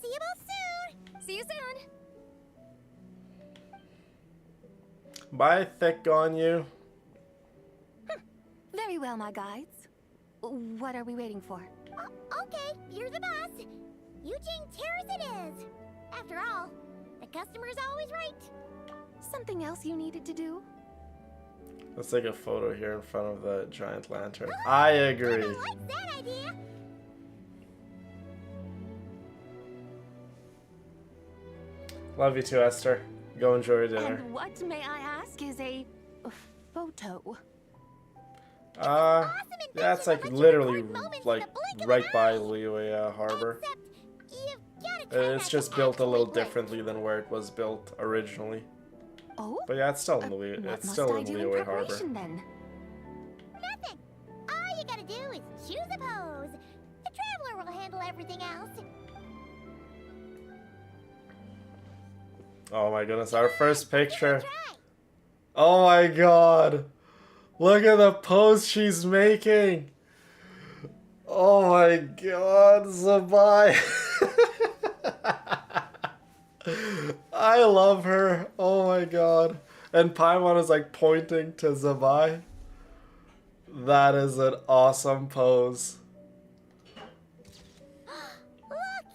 See you both soon. See you soon. Bye, thick on you. Very well, my guides. What are we waiting for? Okay, you're the boss. Yujing Terrace it is. After all, the customer's always right. Something else you needed to do? Let's take a photo here in front of the giant lantern. I agree. Like that idea. Love you too, Esther. Go enjoy your dinner. And what, may I ask, is a photo? Yeah, it's like literally like right by Liyue Harbor. It's just built a little differently than where it was built originally. Oh? But yeah, it's still in Liyue Harbor. Then? Nothing. All you gotta do is choose a pose. The traveler will handle everything else. Oh my goodness, our first picture. Oh my god. Look at the pose she's making. Oh my god, Zibai. I love her. Oh my god. And Paimon is like pointing to Zibai. That is an awesome pose. Look!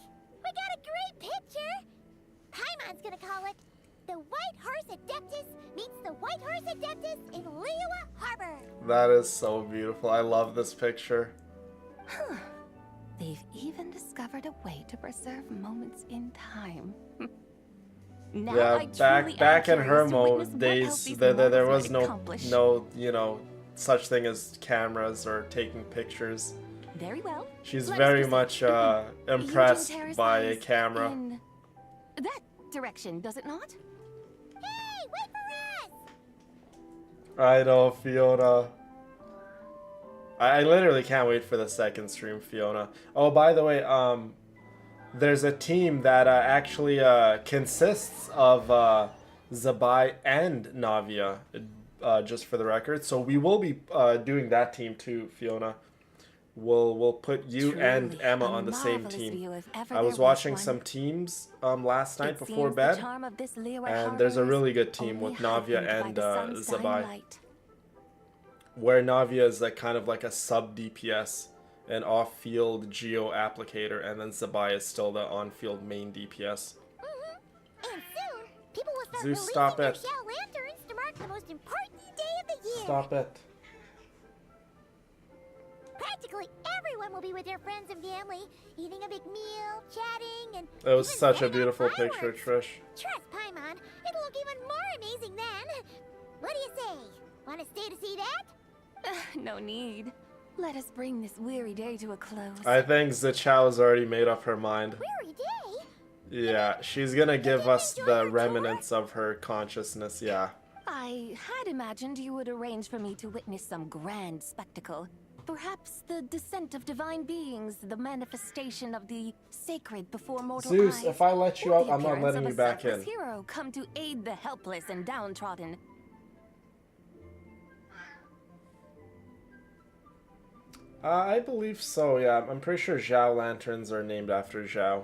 We got a great picture! Paimon's gonna call it The White Horse Adeptus Meets the White Horse Adeptus in Liyue Harbor. That is so beautiful. I love this picture. Huh. They've even discovered a way to preserve moments in time. Now yeah, back in her days, there was no you know, such thing as cameras or taking pictures. Very well. She's very much impressed by a camera. In that direction, does it not? Hey, wait for us! I know, Fiona. I literally can't wait for the second stream, Fiona. Oh, by the way, there's a team that actually consists of Zibai and Navia, just for the record. So we will be doing that team too, Fiona. We'll put you and Emma on the same team. I was watching some teams last night before bed, and there's a really good team with Navia and Zibai. Where Navia is like kind of like a sub DPS, an off-field geo applicator, and then Zibai is still the on-field main DPS. And soon, people will start Zeus, releasing stop their it. shell lanterns to mark the most important day of the year. Stop it. Practically everyone Everyone will be with their friends and family, eating a big meal, chatting, and It was even such a setting off beautiful picture, fireworks. Trish. Trust Paimon, it'll look even more amazing then. What do you say? Want to stay to see that? No need. Let us bring this weary day to a close. I think Zichao has already made up her mind. Weary day? Yeah, she's gonna give us the remnants of her consciousness, yeah. I had imagined you would arrange for me to witness some grand spectacle. Perhaps the descent of divine beings, the manifestation of the sacred before mortal Zeus, eyes. if I let you or out, the I'm not appearance letting of you a back selfless in. hero come to aid the helpless and downtrodden. I believe so, yeah. I'm pretty sure Zhao lanterns are named after Zhao.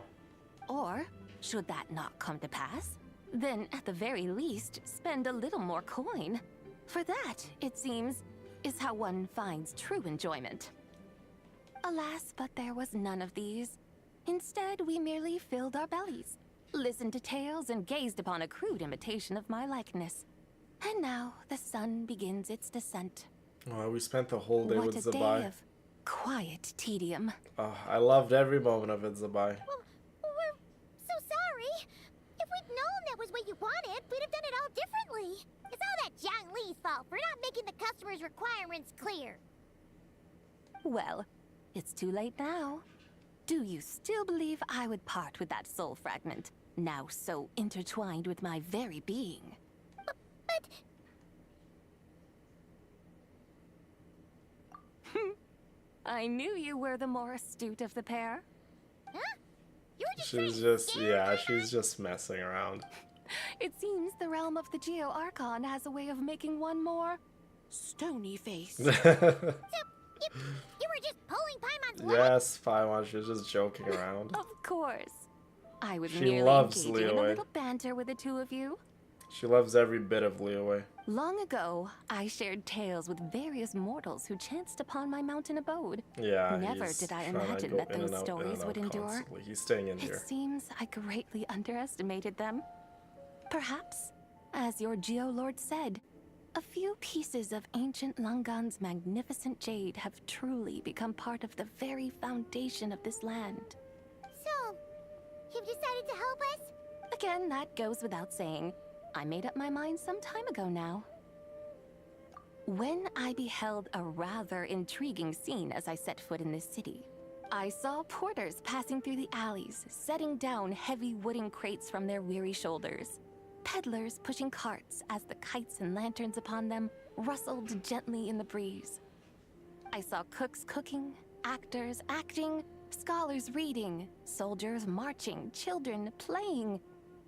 Or, should that not come to pass, then at the very least, spend a little more coin. For that, it seems, is how one finds true enjoyment. Alas, but there was none of these. Instead, we merely filled our bellies, listened to tales, and gazed upon a crude imitation of my likeness. And now, the sun begins its descent. Oh, we spent the whole day What with a day Zibai. of quiet tedium. Oh, I loved every moment of it, Zibai. We're so sorry. If we'd known that was what you wanted, we'd have done it all differently. It's all that Zhang Li's fault for not making the customer's requirements clear. Well, it's too late now. Do you still believe I would part with that soul fragment, now so intertwined with my very being? But I knew you were the more astute of the pair. huh? You were just She's just, yeah, she's just messing around. It seems the realm of the Geo Archon has a way of making one more stony face. You were just pulling Paimon's leg? Yes, Paimon, she's just joking around. Of course. I was She merely loves engaging in a Liyue. little banter with the two of you. She loves every bit of Liyue. Long ago, I shared tales with various mortals who chanced upon my mountain abode. Yeah, Never he's did I trying to imagine go that in and those out, in and stories out would endure. constantly. He's staying in It here. seems I greatly underestimated them. Perhaps, as your Geolord said, a few pieces of ancient Langan's magnificent jade have truly become part of the very foundation of this land. So, you've decided to help us? Again, that goes without saying. I made up my mind some time ago now. When I beheld a rather intriguing scene as I set foot in this city, I saw porters passing through the alleys, setting down heavy wooden crates from their weary shoulders. Peddlers pushing carts as the kites and lanterns upon them rustled gently in the breeze. I saw cooks cooking, actors acting, scholars reading, soldiers marching, children playing,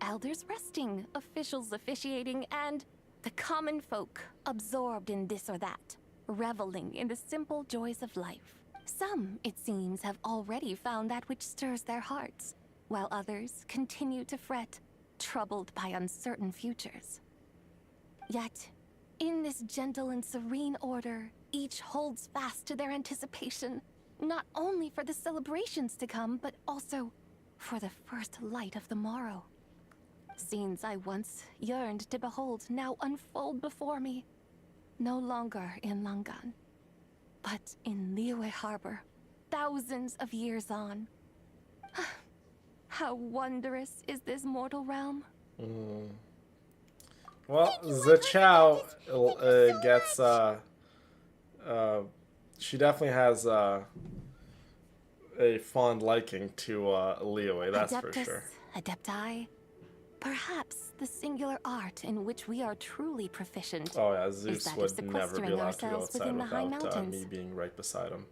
elders resting, officials officiating, and the common folk absorbed in this or that, reveling in the simple joys of life. Some, it seems, have already found that which stirs their hearts, while others continue to fret, troubled by uncertain futures. Yet, in this gentle and serene order, each holds fast to their anticipation, not only for the celebrations to come, but also for the first light of the morrow. Scenes I once yearned to behold now unfold before me, no longer in Langan, but in Liyue Harbor, thousands of years on. How wonderous is this mortal realm? Well, Zichao gets, she definitely has, a fond liking to, Liyue, that's for Adeptus, sure. Adepti, perhaps the singular art in which we are truly proficient Oh yeah, is Zeus that of would never be sequestering allowed to go ourselves outside within the high without mountains. me being right beside him.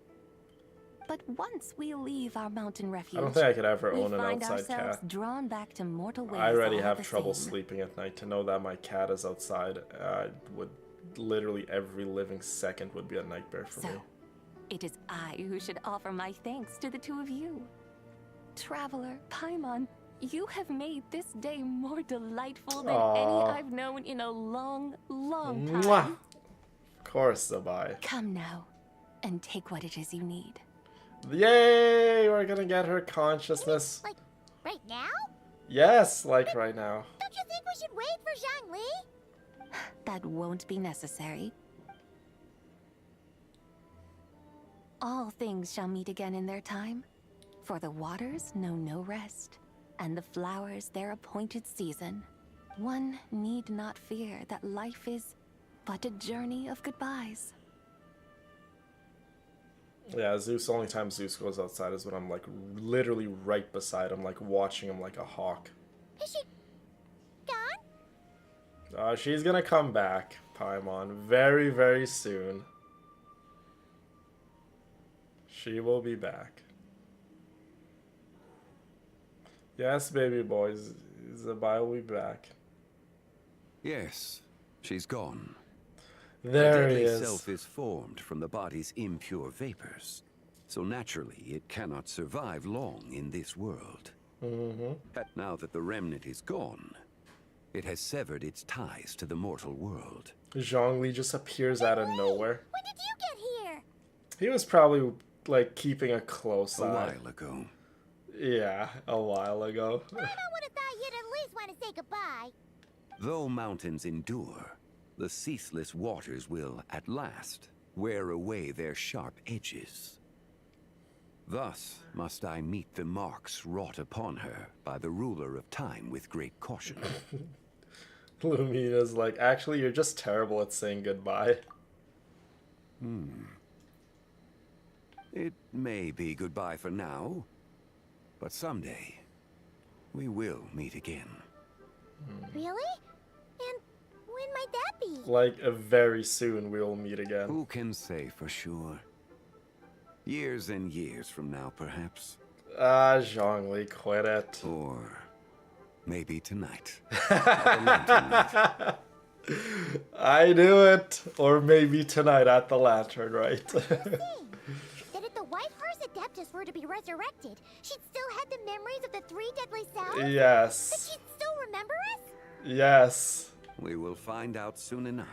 But once we leave our mountain refuge, I don't think I could ever we own an find outside ourselves cat. drawn back to mortal ways I already all have the trouble same. sleeping at night. To know that my cat is outside, would literally every living second would be a nightmare for So, me. it is I who should offer my thanks to the two of you. Traveler, Paimon, you have made this day more delightful than any Aw. I've known in a long, long time. Mwah! Of course, Zibai. Come now, and take what it is you need. Yay! We're gonna get her consciousness. Like, right now? Yes, like right now. Don't you think we should wait for Zhang Li? That won't be necessary. all things shall meet again in their time. For the waters know no rest, and the flowers their appointed season. One need not fear that life is but a journey of goodbyes. Yeah, Zeus, the only time Zeus goes outside is when I'm like literally right beside him, like watching him like a hawk. Is she gone? She's gonna come back, Paimon, very, very soon. She will be back. Yes, baby boys, Zibai will be back. Yes, she's gone. There the he deadly is. self is formed from the body's impure vapors, so naturally it cannot survive long in this world. Now that the remnant is gone, it has severed its ties to the mortal world. Zhongli just appears out of nowhere. When did you get here? He was probably like keeping a close eye. A while ago. Yeah, a while ago. I would have thought you'd at least want to say goodbye. Though mountains endure, the ceaseless waters will, at last, wear away their sharp edges. Thus must I meet the marks wrought upon her by the ruler of time with great caution. Lumina's like, actually, you're just terrible at saying goodbye. It may be goodbye for now, but someday we will meet again. Really? And when might that be? Like, very soon we will meet again. Who can say for sure? Years and years from now, perhaps. Zhongli, quit it. Or maybe tonight. I knew it. Or maybe tonight at the Lantern, right? That if the White Horse Adeptus were to be resurrected, she'd still have the memories of the three deadly cells? Yes. But she'd still remember us? Yes. We will find out soon enough.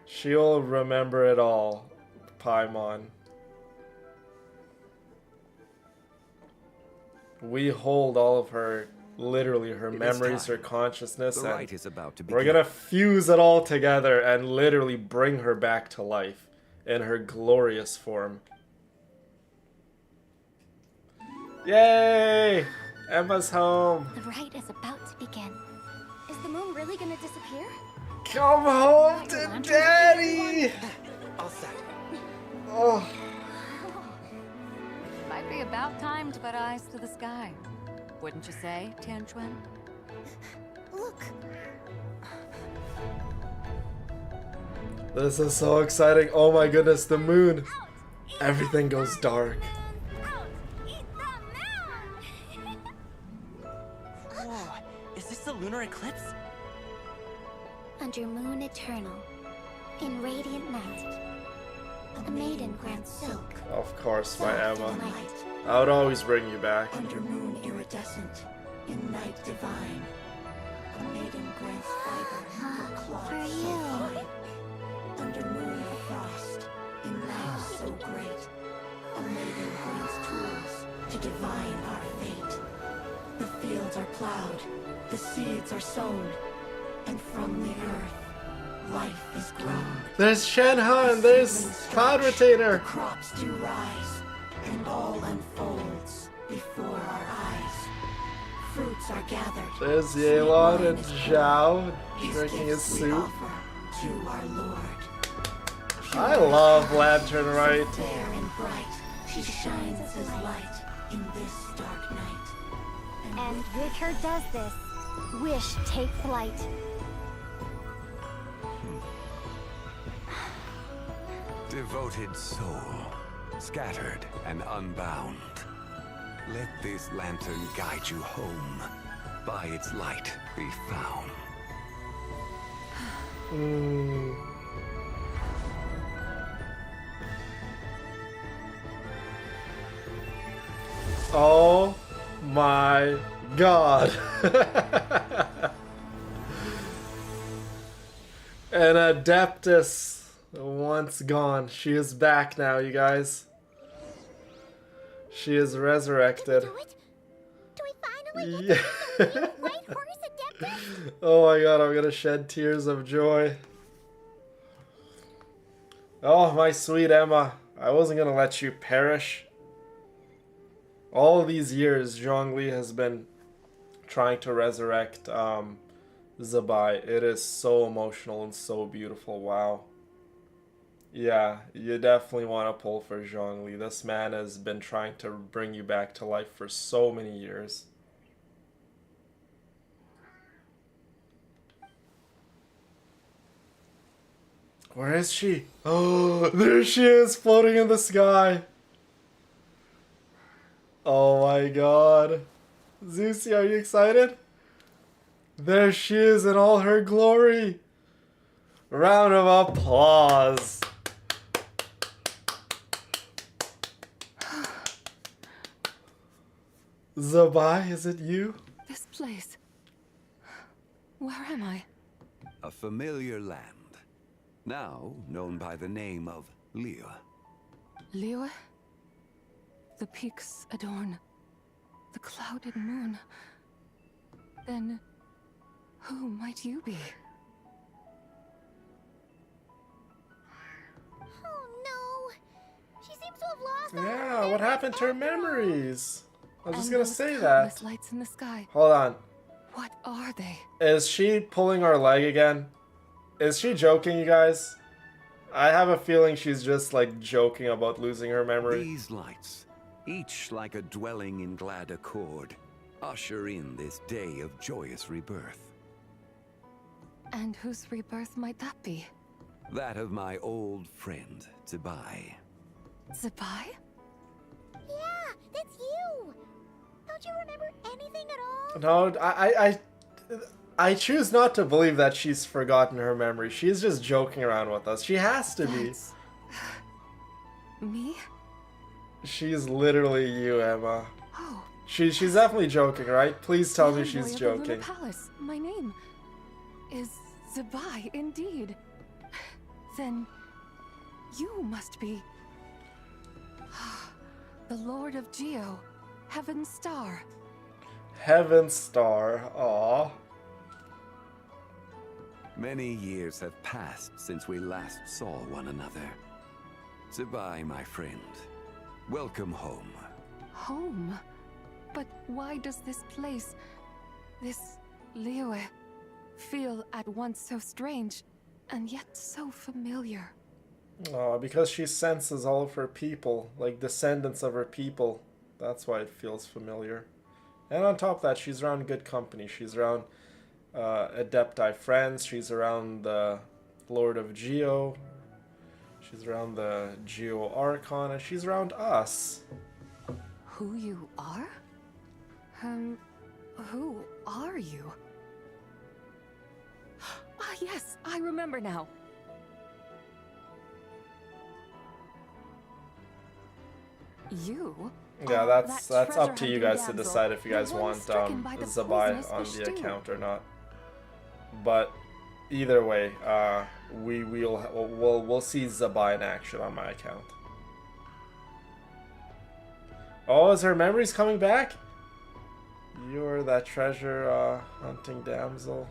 She'll remember it all, Paimon. We hold all of her, literally her memories, her consciousness, The and Rite is about to we're begin. gonna fuse it all together and literally bring her back to life in her glorious form. Yay! Emma's home. The rite is about to begin. Is the moon really gonna disappear? Come home to Daddy! All set. Oh. Might be about time to put eyes to the sky. Wouldn't you say, Tianchuan? Look. This is so exciting. Oh my goodness, the moon. Everything goes dark. Whoa, is this the lunar eclipse? Under moon eternal, in radiant night, a maiden grants silk. Of course, my Emma. I would always bring you back. Under moon iridescent, in night divine, a maiden grants fiber for cloth so fine. Under moon of frost, in night so great, a maiden grants tools to divine our fate. The fields are plowed, the seeds are sown, and from the earth, life is grown. There's Shenhan, there's Cloud Retainer. Crops do rise, and all unfolds before our eyes. Fruits are gathered. There's Yelan and Zhao drinking his gifts we soup. offer to our Lord. I love Lantern Rite. Fair and bright, she shines as light in this dark night. And with her does this, wish take flight. Devoted soul, scattered and unbound. Let this lantern guide you home. By its light be found. Oh my god. An Adeptus once gone. She is back now, you guys. She is resurrected. Do we finally Yeah. get the White Horse Adeptus? Oh my god, I'm gonna shed tears of joy. Oh, my sweet Emma. I wasn't gonna let you perish. All these years, Zhongli has been trying to resurrect Zibai. It is so emotional and so beautiful. Wow. Yeah, you definitely want to pull for Zhongli. This man has been trying to bring you back to life for so many years. Where is she? Oh, there she is, floating in the sky. Oh my god. Zeusy, are you excited? There she is in all her glory. Round of applause. Zibai, is it you? This place. Where am I? A familiar land, now known by the name of Liyue. Liyue? The peaks adorn the clouded moon. Then, who might you be? Oh no! She seems to have lost all Yeah, her what happened to her memories. memories? I was just And gonna those say countless that. lights in the sky. Hold on. What are they? Is she pulling our leg again? Is she joking, you guys? I have a feeling she's just like joking about losing her memory. These lights, each like a dwelling in glad accord, usher in this day of joyous rebirth. And whose rebirth might that be? That of my old friend, Zibai. Zibai? Yeah, that's you! Don't you remember anything at all? No, I choose not to believe that she's forgotten her memory. She's just joking around with us. She has to be. Me? She's literally you, Emma. Oh. She's definitely joking, right? Please tell me The she's envoy of the Lunar joking. Palace. My name is Zibai, indeed. Then you must be the Lord of Geo, Heaven's Star. Heaven Star, aw. Many years have passed since we last saw one another. Zibai, my friend, welcome home. Home? But why does this place, this Liyue, feel at once so strange and yet so familiar? Oh, because she senses all of her people, like descendants of her people. That's why it feels familiar. And on top of that, she's around good company. She's around Adepti friends. She's around the Lord of Geo. She's around the Geo Archon. And she's around us. Who you are? Who are you? Ah, yes, I remember now. You? Yeah, that's that up to treasure you guys to hunting decide if you damsel, guys the one want stricken by the Zibai poisonous on fish the stew. account or not. But either way, we'll see Zibai in action on my account. Oh, is her memories coming back? You're that treasure hunting damsel,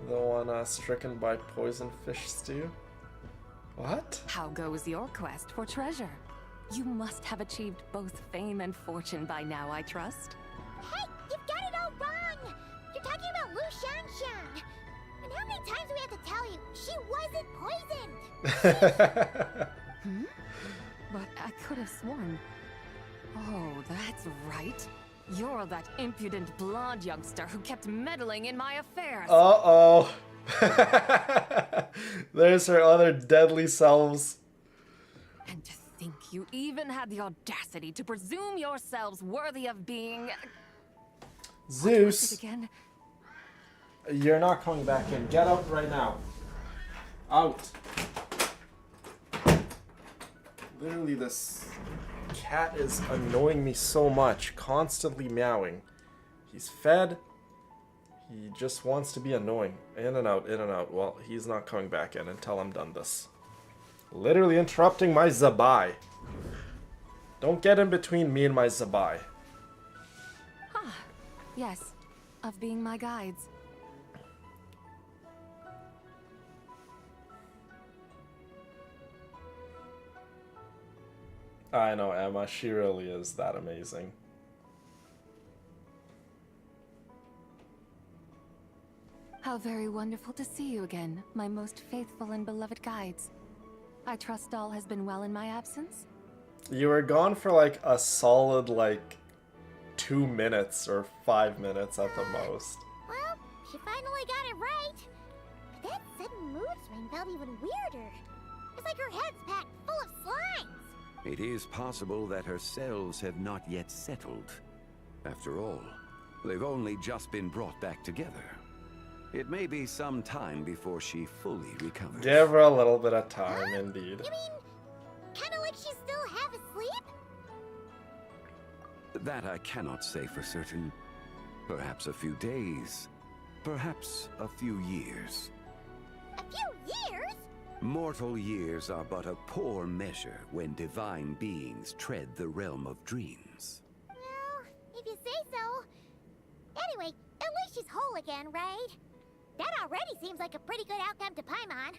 the one stricken by poison fish stew. What? How goes your quest for treasure? You must have achieved both fame and fortune by now, I trust. Hey, you've got it all wrong! You're talking about Lu Xiangxiang! And how many times do we have to tell you? She wasn't poisoned! But I could have sworn. Oh, that's right. You're that impudent blonde youngster who kept meddling in my affairs. Uh-oh. There's her other deadly selves. And to think you even had the audacity to presume yourselves worthy of being... Zeus. What was it again? You're not coming back in. Get out right now. Out. Literally, this cat is annoying me so much. Constantly meowing. He's fed. He just wants to be annoying. In and out, in and out. Well, he's not coming back in until I'm done this. Literally interrupting my Zibai. Don't get in between me and my Zibai. Ah, yes. Of being my guides. I know Emma, she really is that amazing. How very wonderful to see you again, my most faithful and beloved guides. I trust all has been well in my absence? You were gone for like a solid 2 minutes or 5 minutes at the most. Well, she finally got it right. But that sudden mood swing felt even weirder. It's like her head's packed full of slimes. It is possible that her cells have not yet settled. After all, they've only just been brought back together. It may be some time before she fully recovers. Give her a little bit of time, indeed. You mean, kind of like she's still half asleep? That I cannot say for certain. Perhaps a few days. Perhaps a few years. A few years? Mortal years are but a poor measure when divine beings tread the realm of dreams. Well, if you say so. Anyway, at least she's whole again, right? That already seems like a pretty good outcome to Paimon.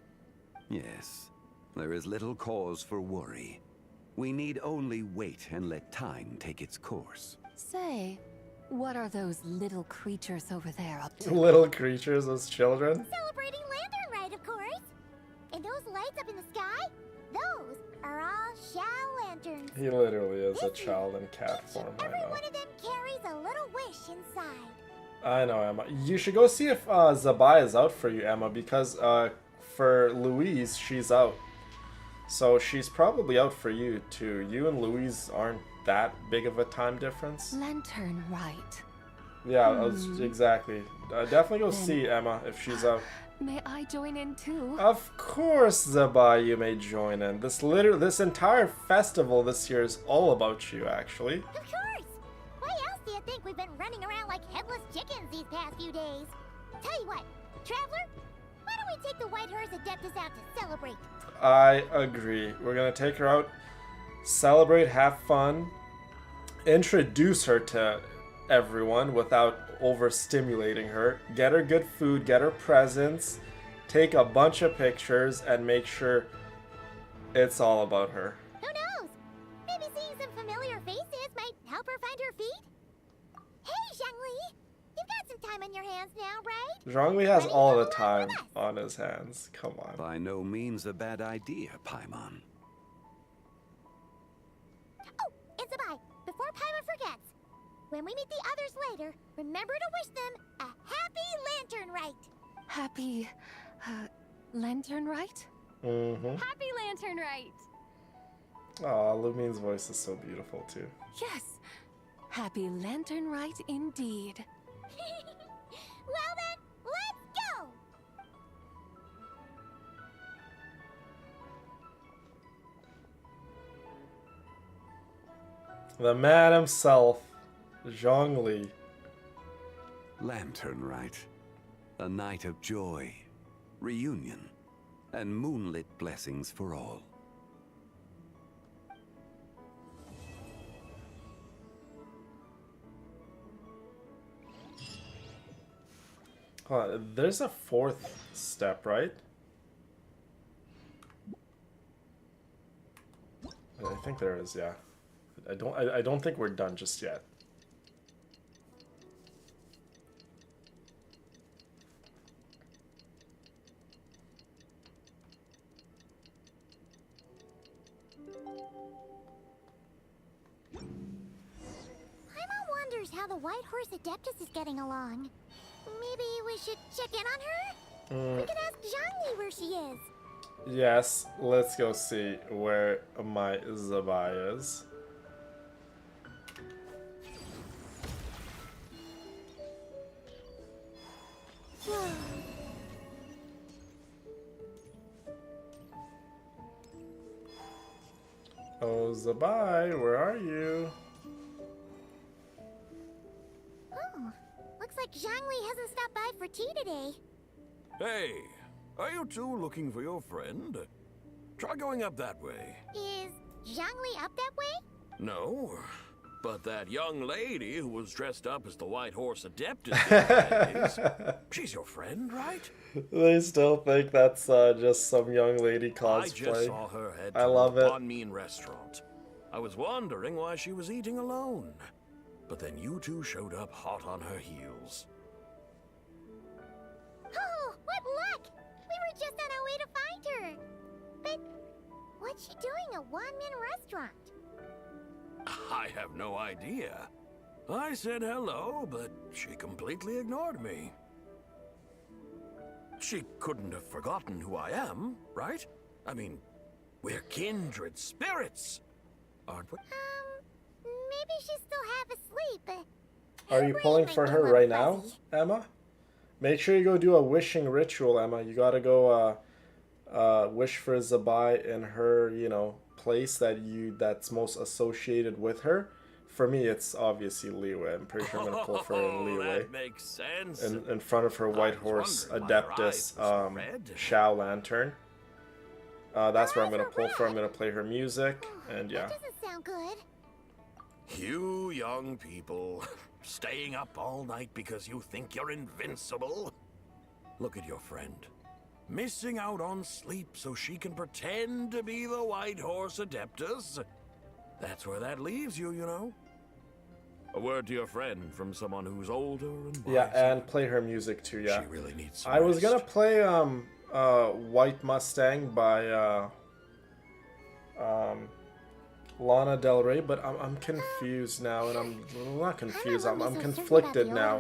Yes, there is little cause for worry. We need only wait and let time take its course. Say, what are those little creatures over there up to? Little creatures as children? Celebrating Lantern Rite, of course. And those lights up in the sky? Those are all Shao lanterns. He literally is a child in cat form, I Every know. one of them carries a little wish inside. I know, Emma. You should go see if Zibai is out for you, Emma, because for Louise, she's out. So she's probably out for you, too. You and Louise aren't that big of a time difference. Lantern Rite. Yeah, exactly. Definitely go see Emma if she's out. May I join in too? Of course, Zibai, you may join in. This entire festival this year is all about you, actually. Of course! Why else do you think we've been running around like headless chickens these past few days? Tell you what, Traveler, why don't we take the White Horse Adeptus out to celebrate? I agree. We're gonna take her out, celebrate, have fun, introduce her to everyone without overstimulating her, get her good food, get her presents, take a bunch of pictures, and make sure it's all about her. Who knows? Maybe seeing some familiar faces might help her find her feet? Hey, Zhangli! You've got some time on your hands now, right? Zhongli has all the time on his hands. Come on. By no means a bad idea, Paimon. Oh, and Zibai, before Paimon forgets, when we meet the others later, remember to wish them a happy Lantern Rite. Happy, Lantern Rite? Mm-hmm. Happy Lantern Rite! Aw, Lumine's voice is so beautiful, too. Yes, Happy Lantern Rite indeed. Well then, let's go! The man himself, Zhongli. Lantern Rite. A night of joy, reunion, and moonlit blessings for all. There's a fourth step, right? I think there is, yeah. I don't think we're done just yet. Paimon wonders how the White Horse Adeptus is getting along. Maybe we should check in on her? We could ask Zhangli where she is. Yes, let's go see where my Zibai is. Oh, Zibai, where are you? Oh, looks like Zhangli hasn't stopped by for tea today. Hey, are you two looking for your friend? Try going up that way. Is Zhangli up that way? No, but that young lady who was dressed up as the White Horse Adeptus is. She's your friend, right? They still think that's just some young lady cosplay. I just saw her head to I love the it. Banh Mi restaurant. I was wondering why she was eating alone. But then you two showed up hot on her heels. Oh, what luck! We were just on our way to find her. But what's she doing at One Min restaurant? I have no idea. I said hello, but she completely ignored me. She couldn't have forgotten who I am, right? I mean, we're kindred spirits, aren't we? Maybe she's still half asleep. Are you pulling for her right now, Emma? Make sure you go do a wishing ritual, Emma. You gotta go wish for Zibai in her, you know, place that's most associated with her. For me, it's obviously Leeway. I'm pretty sure I'm gonna pull for her in Leeway. That makes sense. In front of her white horse Adeptus Shao Lantern. That's where I'm gonna pull for. I'm gonna play her music, and yeah. That doesn't sound good. You young people, staying up all night because you think you're invincible? Look at your friend. Missing out on sleep so she can pretend to be the White Horse Adeptus. That's where that leaves you, you know. A word to your friend from someone who's older and wiser. Yeah, and play her music too, yeah. She really needs some I was rest. gonna play White Mustang by Lana Del Rey, but I'm confused now, and I'm not confused. I'm conflicted now.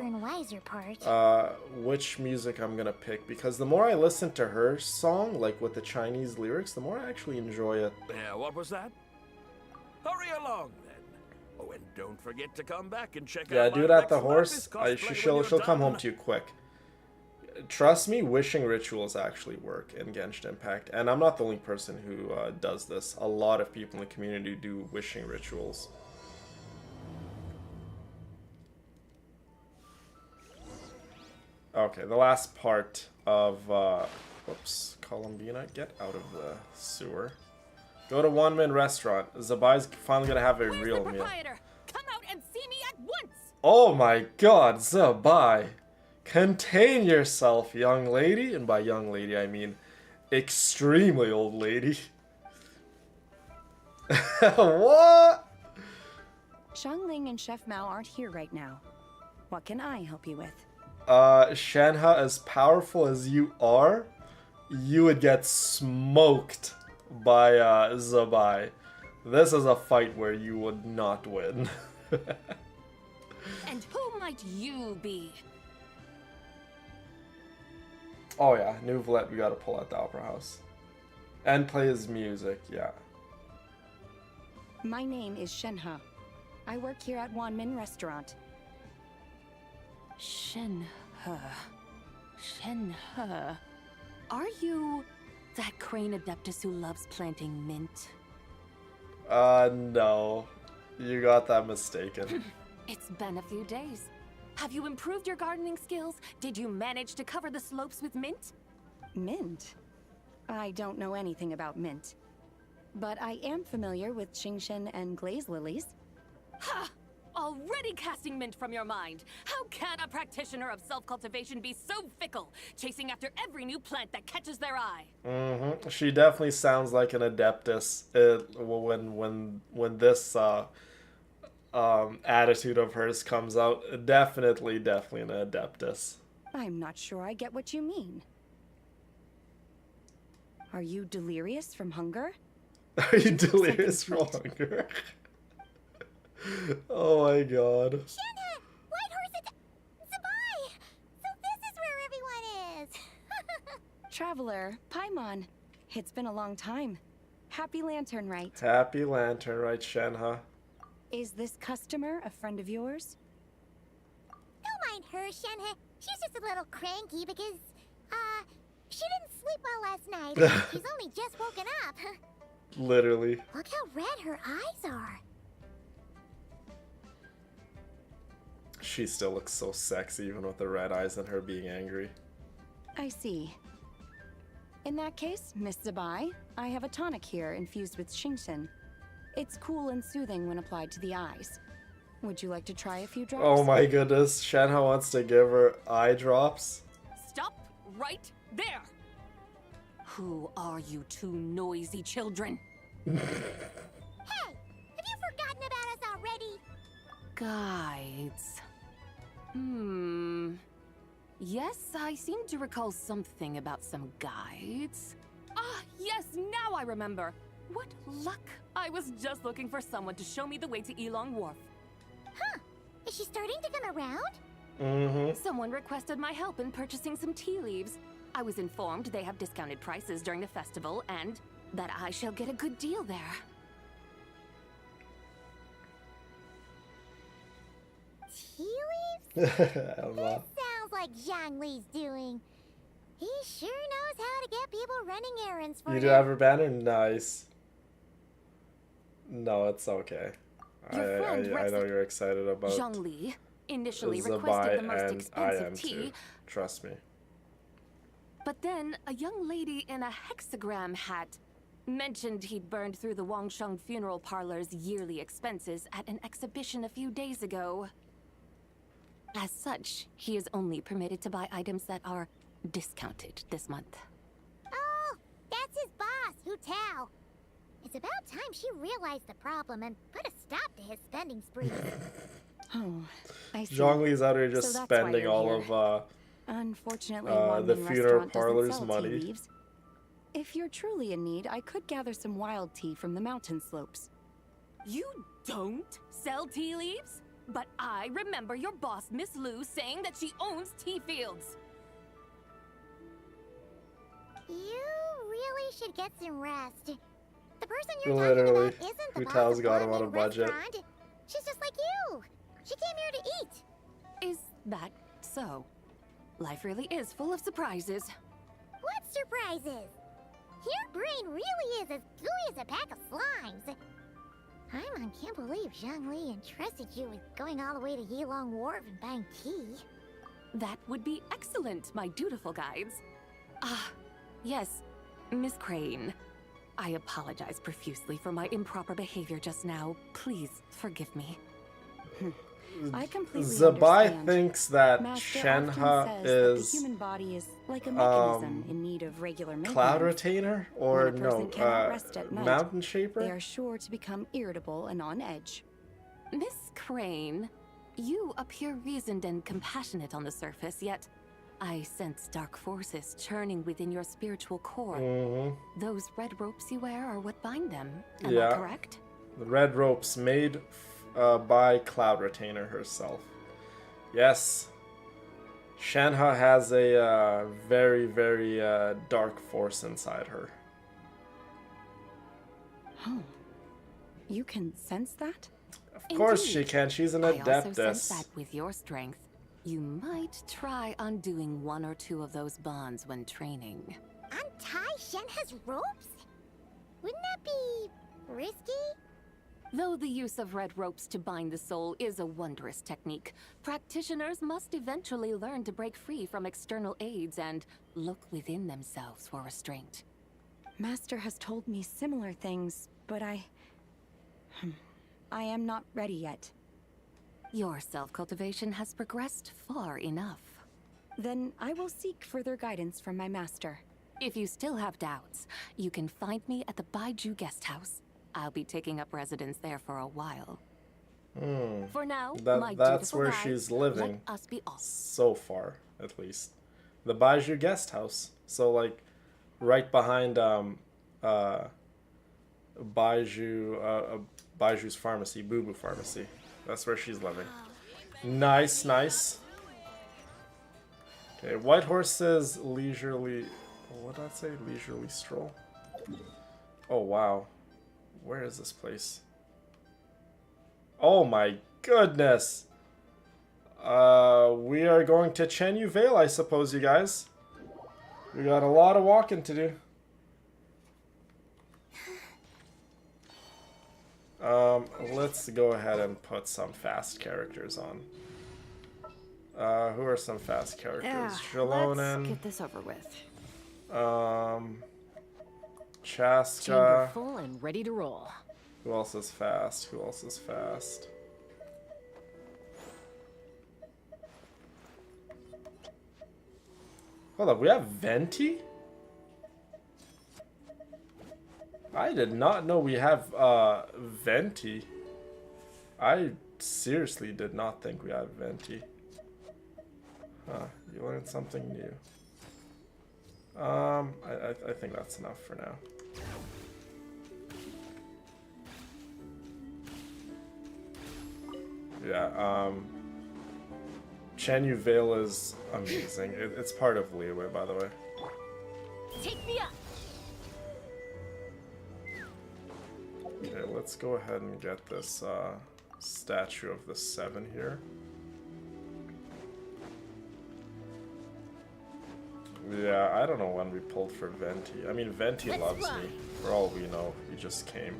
Which music I'm gonna pick, because the more I listen to her song, like with the Chinese lyrics, the more I actually enjoy it. Yeah, what was that? Hurry along then. Oh, and don't forget to come back and check Yeah, out do it my at the Rex horse. Lapis cosplay She'll when come you're home done. to you quick. Trust me, wishing rituals actually work in Genshin Impact, and I'm not the only person who does this. A lot of people in the community do wishing rituals. Okay, the last part of whoops, Columbina, get out of the sewer. Go to One Min restaurant. Zabai's finally gonna have a real meal. Come out and see me at once! Oh my god, Zibai! Contain yourself, young lady. And by young lady, I mean extremely old lady. What? Xiangling and Chef Mao aren't here right now. What can I help you with? Shanha, as powerful as you are, you would get smoked by Zibai. This is a fight where you would not win. And who might you be? Oh yeah, New Vlet, we gotta pull out the Opera House. And play his music, yeah. My name is Shenhe. I work here at Wan Min Restaurant. Shenhe. Shenhe. Are you that crane adeptus who loves planting mint? No. You got that mistaken. It's been a few days. Have you improved your gardening skills? Did you manage to cover the slopes with mint? Mint? I don't know anything about mint. But I am familiar with Xingshen and glaze lilies. Ha! Already casting mint from your mind. How can a practitioner of self-cultivation be so fickle, chasing after every new plant that catches their eye? Mm-hmm. She definitely sounds like an adeptus when this attitude of hers comes out. Definitely an adeptus. I'm not sure I get what you mean. Are you delirious from hunger? Are you delirious from hunger? Oh my god. Shenhe! White Horse Zibai! So this is where everyone is! Traveler, Paimon. It's been a long time. Happy Lantern, Rite? Happy Lantern, Rite, Shenhe. Is this customer a friend of yours? Don't mind her, Shenhe. She's just a little cranky because, she didn't sleep well last night. She's only just woken up. Literally. Look how red her eyes are. She still looks so sexy even with the red eyes and her being angry. I see. In that case, Miss Zibai, I have a tonic here infused with Xingshen. It's cool and soothing when applied to the eyes. Would you like to try a few drops? Oh my goodness, Shenhe wants to give her eye drops. Stop right there! Who are you two noisy children? Hey! Have Guides. Yes, I seem to recall something about some guides. Ah, yes, now I remember. What luck! I was just looking for someone to show me the way to Elong Wharf. Huh. Is she starting to come around? Someone requested my help in purchasing some tea leaves. I was informed they have discounted prices during the festival and that I shall get a good deal there. Tea leaves? I don't know. Sounds like Zhang Li's doing. He sure knows how to get people running errands for You him. do have her banner? Nice. No, it's okay. I know you're excited about Zhang Li initially Zibai, requested the most and I expensive am tea, too. Trust me. but then a young lady in a hexagram hat mentioned he'd burned through the Wangsheng funeral parlor's yearly expenses at an exhibition a few days ago. As such, he is only permitted to buy items that are discounted this month. Oh, that's his boss, Hu Tao. It's about time she realized the problem and put a stop to his spending spree. Oh, I see. Zhang Li's out here So just that's why spending you're all here. of Unfortunately, the Wanling funeral restaurant doesn't parlor's sell money. tea leaves. If you're truly in need, I could gather some wild tea from the mountain slopes. You don't sell tea leaves? But I remember your boss, Miss Lu, saying that she owns tea fields. You really should get some rest. The person you're Literally, talking about isn't the Hu boss Tao's of got him on a Wanling budget. Restaurant. She's just like you. She came here to eat. Is that so? Life really is full of surprises. What surprises? Your brain really is as gooey as a pack of slimes. Can't believe Zhang Li entrusted you with going all the way to Yilong Wharf and buying tea. That would be excellent, my dutiful guides. Ah, yes, Miss Crane. I apologize profusely for my improper behavior just now. Please forgive me. I completely Zibai understand. thinks that Master Shenhe often says that is the human body is like a mechanism in need of regular maintenance. Cloud Retainer or When a person no cannot rest at night, Mountain Shaper. They are sure to become irritable and on edge. Miss Crane, you appear reasoned and compassionate on the surface, yet I sense dark forces churning within your spiritual core. Those red ropes you wear are what bind them. Am I correct? The red ropes made by Cloud Retainer herself. Yes. Shenhe has a very, very dark force inside her. Oh. You can sense that? Of course she can. She's an I also sense adeptus. that with your strength, you might try undoing one or two of those bonds when training. Untie Shenhe's ropes? Wouldn't that be risky? Though the use of red ropes to bind the soul is a wondrous technique, practitioners must eventually learn to break free from external aids and look within themselves for restraint. Master has told me similar things, but I am not ready yet. Your self-cultivation has progressed far enough. Then I will seek further guidance from my master. If you still have doubts, you can find me at the Baiju guest house. I'll be taking up residence there for a while. For now, my that's dutiful where guides, she's living. Let us be off. So far, at least. The Baiju guest house. So like right behind Baiju's pharmacy, Boo Boo Pharmacy. That's where she's living. Nice, nice. Okay, White Horse's leisurely... What did I say? Leisurely stroll? Oh, wow. Where is this place? Oh my goodness! We are going to Chenyu Vale, I suppose, you guys. We got a lot of walking to do. Let's go ahead and put some fast characters on. Who are some fast characters? Let's Shalonen. get this over with. Chaska. Chamber full and ready to roll. Who else is fast? Who else is fast? Hold up, we have Venti? I did not know we have Venti. I seriously did not think we had Venti. Huh, you learned something new. I think that's enough for now. Yeah, Chen Veil is amazing. It's part of Liyue, by the way. Take me up. Okay, let's go ahead and get this statue of the 7 here. Yeah, I don't know when we pulled for Venti. I mean, Venti loves me. For all we know, he just came.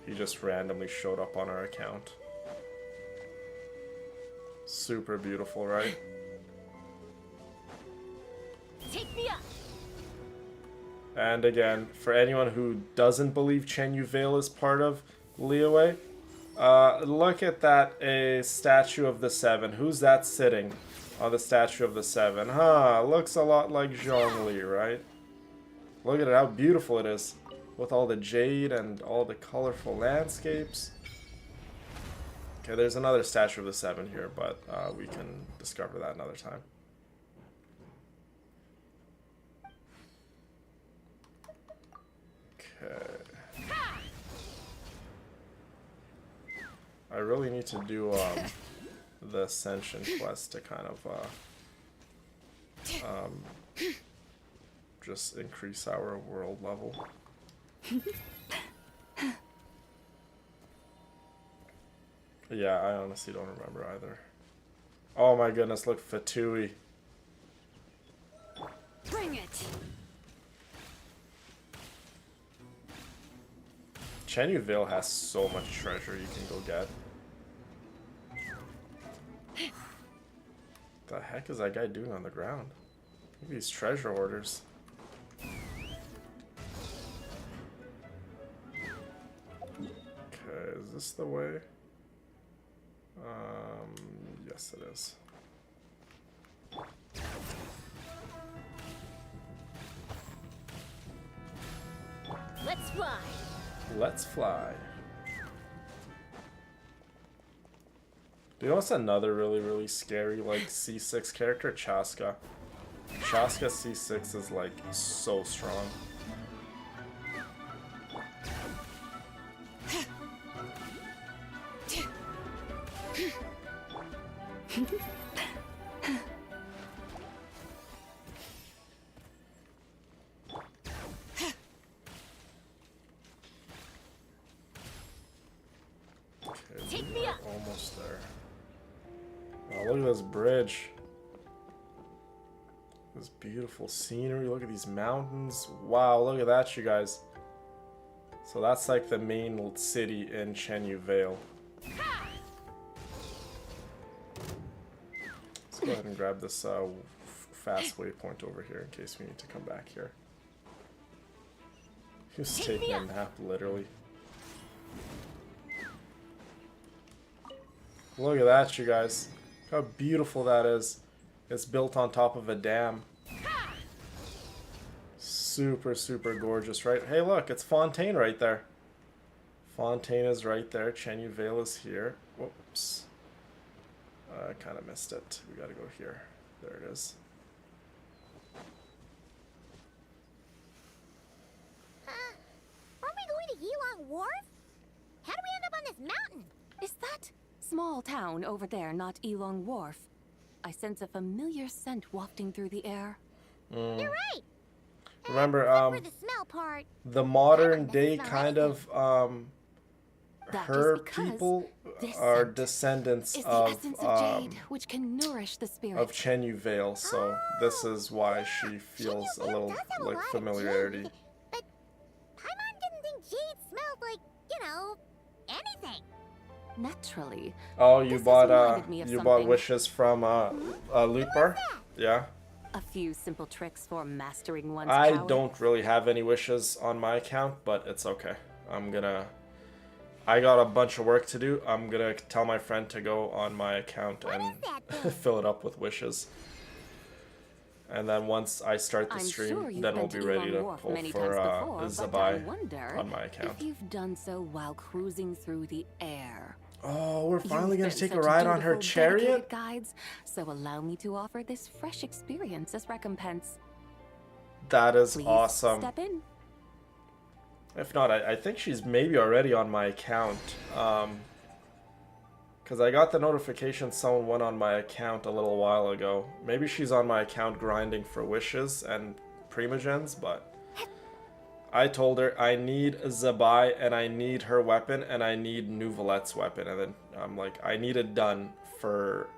He just randomly showed up on our account. Super beautiful, right? Take me up. And again, for anyone who doesn't believe Chen Veil is part of Liyue, look at that, a statue of the 7. Who's that sitting on the statue of the 7? Huh, looks a lot like Zhongli, right? Look at it, how beautiful it is. With all the jade and all the colorful landscapes. Okay, there's another statue of the 7 here, but we can discover that another time. Okay. I really need to do the Ascension quest to kind of just increase our world level. Yeah, I honestly don't remember either. Oh my goodness, look, Fatui. Bring it. Chen Veil has so much treasure you can go get. What the heck is that guy doing on the ground? Look at these treasure orders. Okay, is this the way? Yes it is. Let's fly. Let's fly. Do you know what's another really scary like C6 character? Chaska. Chaska C6 is like so strong. Take me up. Almost there. Oh, look at this bridge. This beautiful scenery. Look at these mountains. Wow, look at that, you guys. So that's like the main city in Chen Veil. Let's go ahead and grab this fast waypoint over here in case we need to come back here. He was taking a nap, literally. Look at that, you guys. Look how beautiful that is. It's built on top of a dam. Super gorgeous, right? Hey, look, it's Fontaine right there. Fontaine is right there. Chen Veil is here. Whoops. I kind of missed it. We gotta go here. There it is. Aren't we going to Yilong Wharf? How do we end up on this mountain? Is that small town over there not Yilong Wharf? I sense a familiar scent wafting through the air. You're right. Remember, For the smell part. the modern day kind of That her is because people this are scent descendants is the of essence of jade, which can nourish the spirit. of Chen Veil, so this is why she feels a little like familiarity. But Paimon didn't think jade smelled like, you know, anything. Naturally. Oh, you This bought has reminded me of you bought something. wishes from Loot Bar? Yeah. A few simple tricks for mastering one's I power. don't really have any wishes on my account, but it's okay. I got a bunch of work to do. I'm gonna tell my friend to go on my account and fill it up with wishes. And then once I start the I'm stream, sure you've then we'll been be to ready to Yilong Wharf pull many for times before, but I Zibai wonder on my account. if you've done so while cruising through the air. Oh, we're finally You've gonna been take a such ride on her dutiful, chariot? dedicated guides, so allow me to offer this fresh experience as recompense. That is Please awesome. step in. If not, I think she's maybe already on my account. Because I got the notification someone went on my account a little while ago. Maybe she's on my account grinding for wishes and primogens, but I told her I need Zibai and I need her weapon and I need Nouvelette's weapon. And then I'm like, I need it done for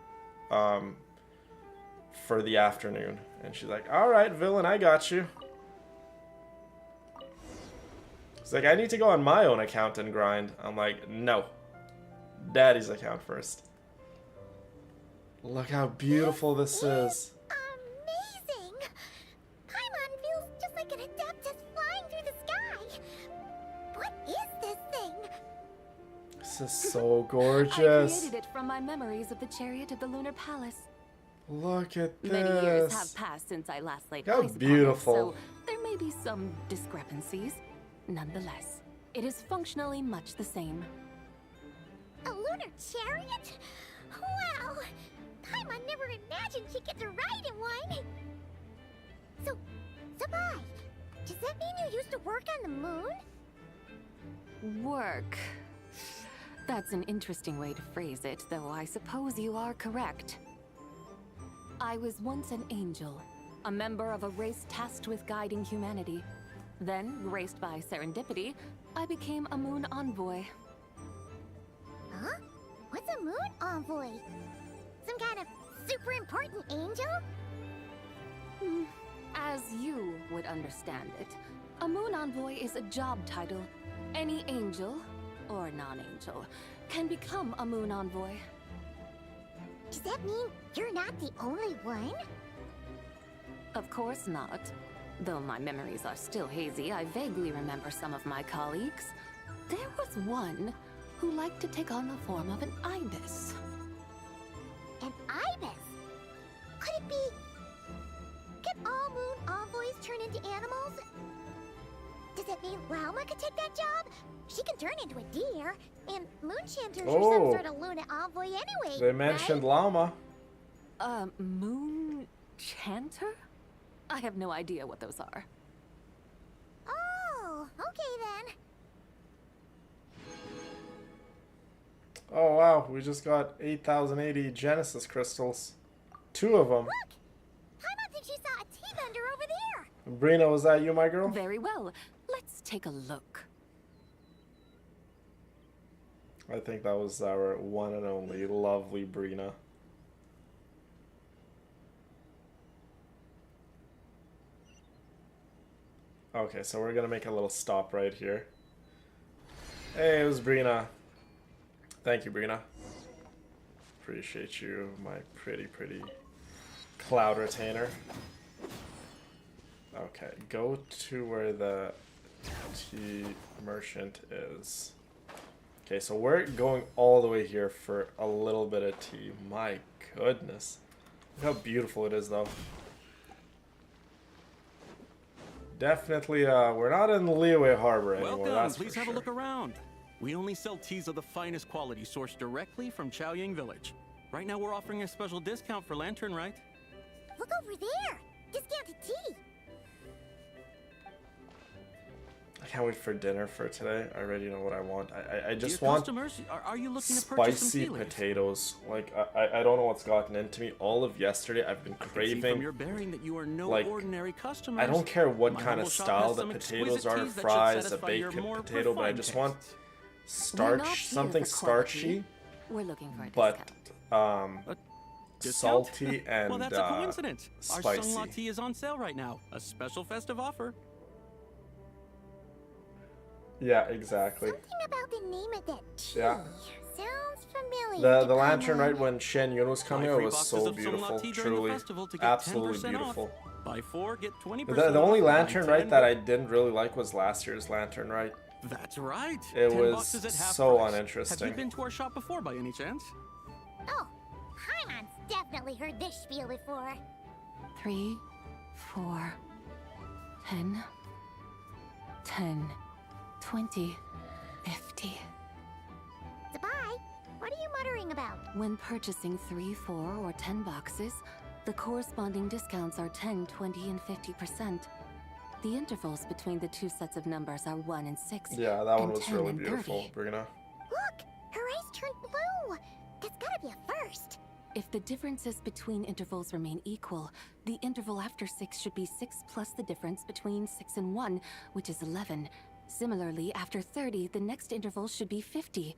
the afternoon. And she's like, all right, villain, I got you. It's like, I need to go on my own account and grind. I'm like, no. Daddy's account first. Look how beautiful this is. Amazing! Paimon feels just like an Adeptus flying through the sky. What is this thing? This is so I gorgeous. created it from my memories of the chariot of the Lunar Palace. Look at this. Many years have passed since I last laid How eyes upon it, beautiful. so there may be some discrepancies. Nonetheless, it is functionally much the same. A lunar chariot? Wow! Paimon never imagined she'd get to ride in one. So, Zibai, does that mean you used to work on the moon? Work. That's an interesting way to phrase it, though I suppose you are correct. I was once an angel, a member of a race tasked with guiding humanity. Then, graced by serendipity, I became a moon envoy. Huh? What's a moon envoy? Some kind of super important angel? As you would understand it, a moon envoy is a job title. Any angel, or non-angel, can become a moon envoy. Does that mean you're not the only one? Of course not. Though my memories are still hazy, I vaguely remember some of my colleagues. There was one who liked to take on the form of an ibis. An ibis? Could it be... Can all moon envoys turn into animals? Does that mean Lauma could take that job? She can turn into a deer, and moonchanters are some sort of lunar envoy anyway. They mentioned llama. Moon chanter? I have no idea what those are. Oh, okay then. Oh wow, we just got 8,080 Genesis crystals. 2 of them. Look! Paimon thinks she saw a T-Bender over there! Brina, was that you, my girl? Very well. Let's take a look. I think that was our one and only lovely Brina. Okay, so we're gonna make a little stop right here. Hey, it was Brina. Thank you, Brina. Appreciate you, my pretty cloud retainer. Okay, go to where the tea merchant is. Okay, so we're going all the way here for a little bit of tea. My goodness. Look how beautiful it is, though. Definitely, we're not in Liyue Harbor anymore, Welcome. that's Please for have sure. a look around. We only sell teas of the finest quality sourced directly from Chaoying Village. Right now we're offering a special discount for Lantern Rite. Look over there! Discounted tea! I can't wait for dinner for today. I already know what I want. I just Dear want customers, are you looking to purchase some spicy tea leaves? potatoes. Like, I don't know what's gotten into me. All of yesterday, I've been I can see craving. from your bearing that you are no like, ordinary customer. I don't care what My kind humble of shop style has the some potatoes exquisite are, teas that should fries, a satisfy your baked more potato, but I refined just tastes. want We're not starch, here something for quality. starchy, We're looking for a but Discount? salty and well, that's a coincidence. Our spicy. Sungla tea is on sale right now. A special festive offer. Yeah, exactly. Something about the name of that tea. Yeah. Sounds familiar. The lantern, Paimon. right when Shen Yun was coming out, Buy 3 was boxes so of Sungla beautiful. tea during the Truly, festival to get absolutely 10% beautiful. Off. Buy 4, get 20% The only off. lantern, Buy right, 10, that I didn't really like was last year's lantern, right? That's right. It 10 was boxes at half so price. uninteresting. Have you been to our shop before by any chance? Oh, Paimon's definitely heard this spiel before. 3, 4, 10, 10, 20, 50. Zibai, wondering about. When purchasing 3, 4, or 10 boxes, the corresponding discounts are 10, 20, and 50%. The intervals between the two sets of numbers are 1 and 6. Yeah, that one and was 10 really and beautiful, 30. Brina. Look, her eyes turned blue. That's gotta be a first. If the differences between intervals remain equal, the interval after 6 should be 6 plus the difference between 6 and 1, which is 11. Similarly, after 30, the next interval should be 50.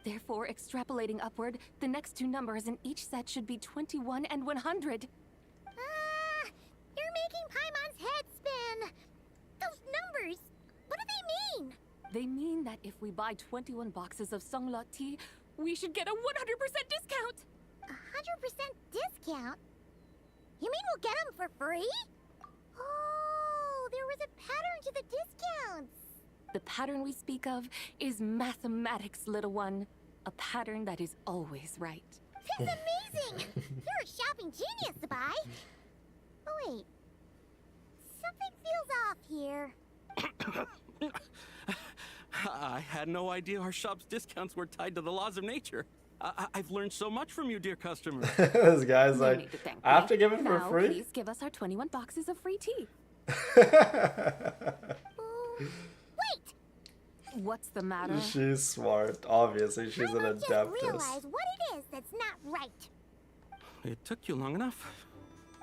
Therefore, extrapolating upward, the next two numbers in each set should be 21 and 100. You're making Paimon's head spin. Those numbers, what do they mean? They mean that if we buy 21 boxes of Songlot tea, we should get a 100% discount! 100% discount? You mean we'll get them for free? Oh, there was a pattern to the discounts. The pattern we speak of is mathematics, little one. A pattern that is always right. That's amazing! You're a shopping genius, Zibai. Oh, wait. Something feels off here. I had no idea our shop's discounts were tied to the laws of nature. I've learned so much from you, dear customer. This guy's No like, need to thank I have me. to give it for Now, free? Please give us our 21 boxes of free tea. Wait! What's the matter? She's smart. Obviously, she's an Just adeptus. realize what it is that's not right. It took you long enough.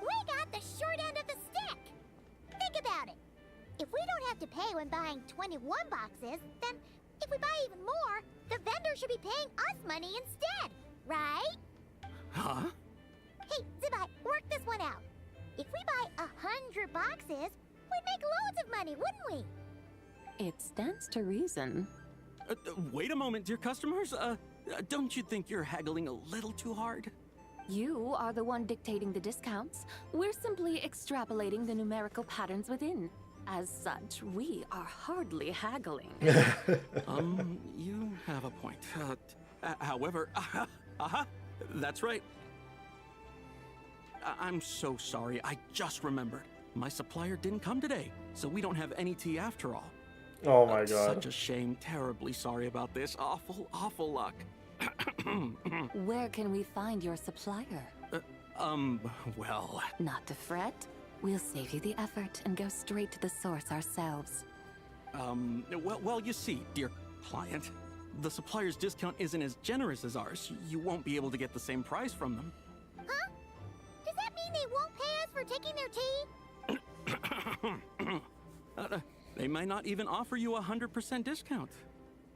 We got the short end of the stick. Think about it. If we don't have to pay when buying 21 boxes, then if we buy even more, the vendor should be paying us money instead, right? Huh? Hey, Zibai, work this one out. If we buy 100 boxes, we'd make loads of money, wouldn't we? It stands to reason. Wait a moment, dear customers. Don't you think you're haggling a little too hard? You are the one dictating the discounts. We're simply extrapolating the numerical patterns within. As such, we are hardly haggling. You have a point. However, that's right. I'm so sorry. I just remembered. My supplier didn't come today, so we don't have any tea after all. Oh my god. Such a shame. Terribly sorry about this. Awful luck. Where can we find your supplier? Well... Not to fret. We'll save you the effort and go straight to the source ourselves. Well, you see, dear client, the supplier's discount isn't as generous as ours. You won't be able to get the same price from them. Huh? Does that mean they won't pay us for taking their tea? They might not even offer you a 100% discount.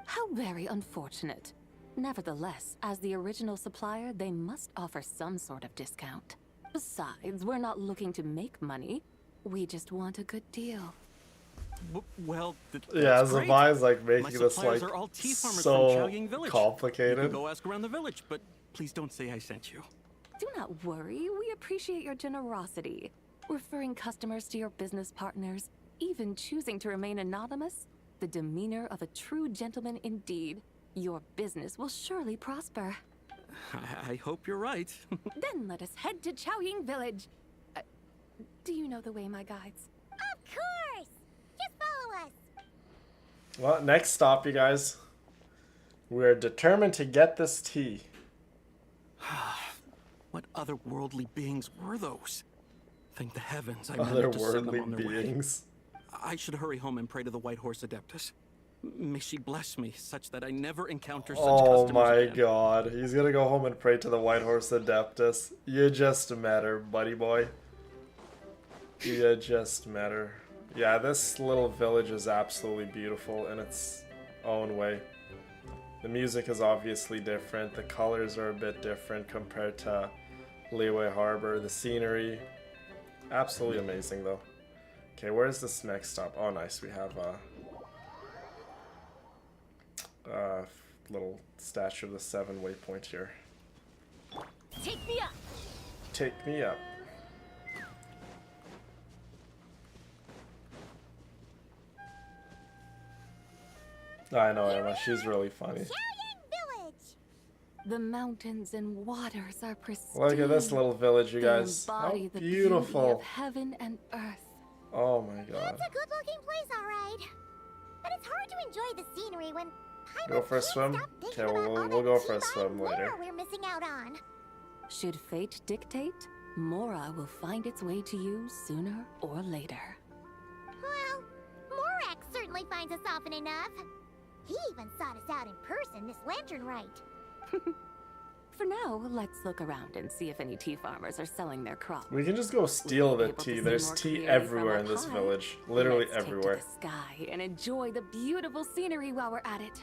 How very unfortunate. Nevertheless, as the original supplier, they must offer some sort of discount. Besides, we're not looking to make money. We just want a good deal. Well, yeah, that's great. Zibai's like My making this suppliers like are all tea farmers from so Chaoying Village. You complicated. can go ask around the village, but please don't say I sent you. Do not worry, we appreciate your generosity. Referring customers to your business partners, even choosing to remain anonymous, the demeanor of a true gentleman indeed. Your business will surely prosper. I hope you're right. Then let us head to Chaoying Village. Do you know the way, my guides? Of course! Just follow us. Well, next stop, you guys. We're determined to get this tea. What otherworldly beings were those? Thank the heavens I managed to send them on their beings. way. I should hurry home and pray to the White Horse Adeptus. May she bless me such that I never encounter such customers my again. god. He's gonna go home and pray to the White Horse Adeptus. You just met her, buddy boy. You just met her. Yeah, this little village is absolutely beautiful in its own way. The music is obviously different. The colors are a bit different compared to Liyue Harbor. The scenery, absolutely amazing though. Okay, where's this next stop? Oh, nice. We have little statue of the 7 waypoint here. Take me up. Take me up. I know, Emma. She's really funny. The mountains and waters are pristine. Look at this little village, you They guys. How embody the beautiful. beauty of heaven and earth. Oh my god. It's a good-looking place, all right. But it's hard to enjoy the scenery when Go for a swim? Okay, we'll go for a swim later. We're missing out on. Should fate dictate, Mora will find its way to you sooner or later. Well, Morak certainly finds us often enough. He even sought us out in person this lantern rite. For now, let's look around and see if any tea farmers are selling their crops. We can just go steal the Able to tea. see There's more tea clearly everywhere from in this up high. village. Literally Let's everywhere. Take to the sky and enjoy the beautiful scenery while we're at it.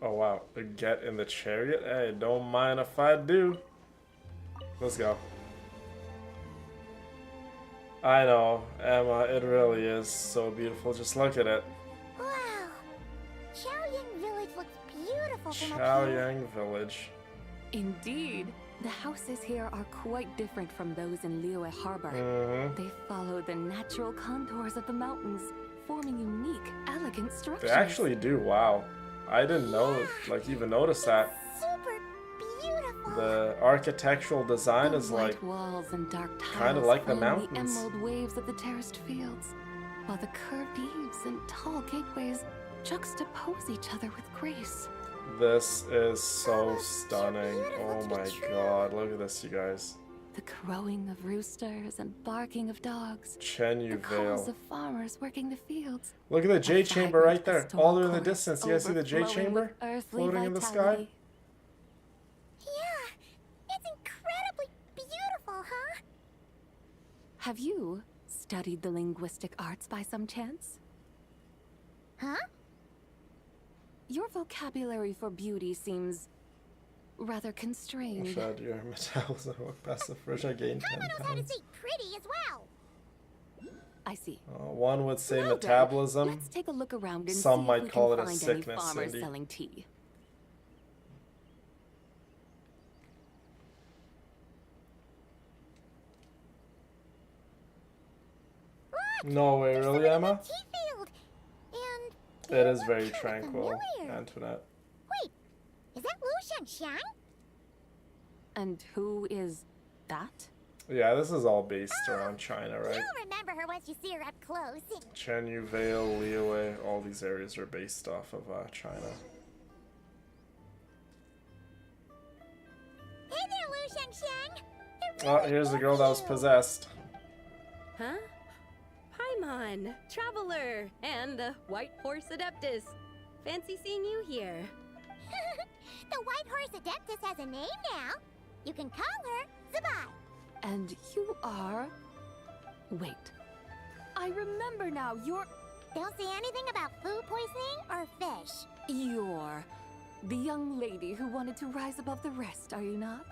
Oh wow. Get in the chariot? Hey, don't mind if I do. Let's go. I know, Emma, it really is so beautiful. Just look at it. Wow. Chaoyang Village looks beautiful from up here. Chaoyang Village. Indeed. The houses here are quite different from those in Liyue Harbor. They follow the natural contours of the mountains, forming unique, elegant structures. They actually do, wow. I didn't know, like, even notice that. Super beautiful. The architectural design is White like walls and dark kind of like the frame mountains. The emerald waves of the terraced fields, while the curved eaves and tall gateways juxtapose each other with grace. This is so stunning. Oh my god, look at this, you guys. The crowing of roosters and barking of dogs. Chenyu The calls Vale. of farmers working the fields. Look at the Jade Chamber right there, pastoral all the way in the chorus distance. You guys see the Jade overflowing Chamber with earthly floating in the sky? vitality. Yeah, it's incredibly beautiful, huh? Have you studied the linguistic arts by some chance? Huh? Your vocabulary for beauty seems rather constrained. Shad, your metabolism work passive version gain 10 Paimon knows how to pounds. say pretty as well. I see. One would say Well then, metabolism. let's take a look around and Some see might if we call can it a find sickness, any farmers Cindy. selling tea. No way, really, Emma? Tea field. And It is very tranquil, familiar. Antoinette. wait, is that Lu Shangxiang? And who is that? Yeah, this is all based around China, right? You'll remember her once you see her up close. Chenyu Vale, Liyue, all these areas are based off of China. Hey there, Lu Shangxiang. Oh, here's the girl that was possessed. Huh? Paimon, Traveler, and the White Horse Adeptus. Fancy seeing you here. The White Horse Adeptus has a name now. You can call her Zibai. And you are... Wait. I remember now, you're... Don't say anything about food poisoning or fish. You're the young lady who wanted to rise above the rest, are you not?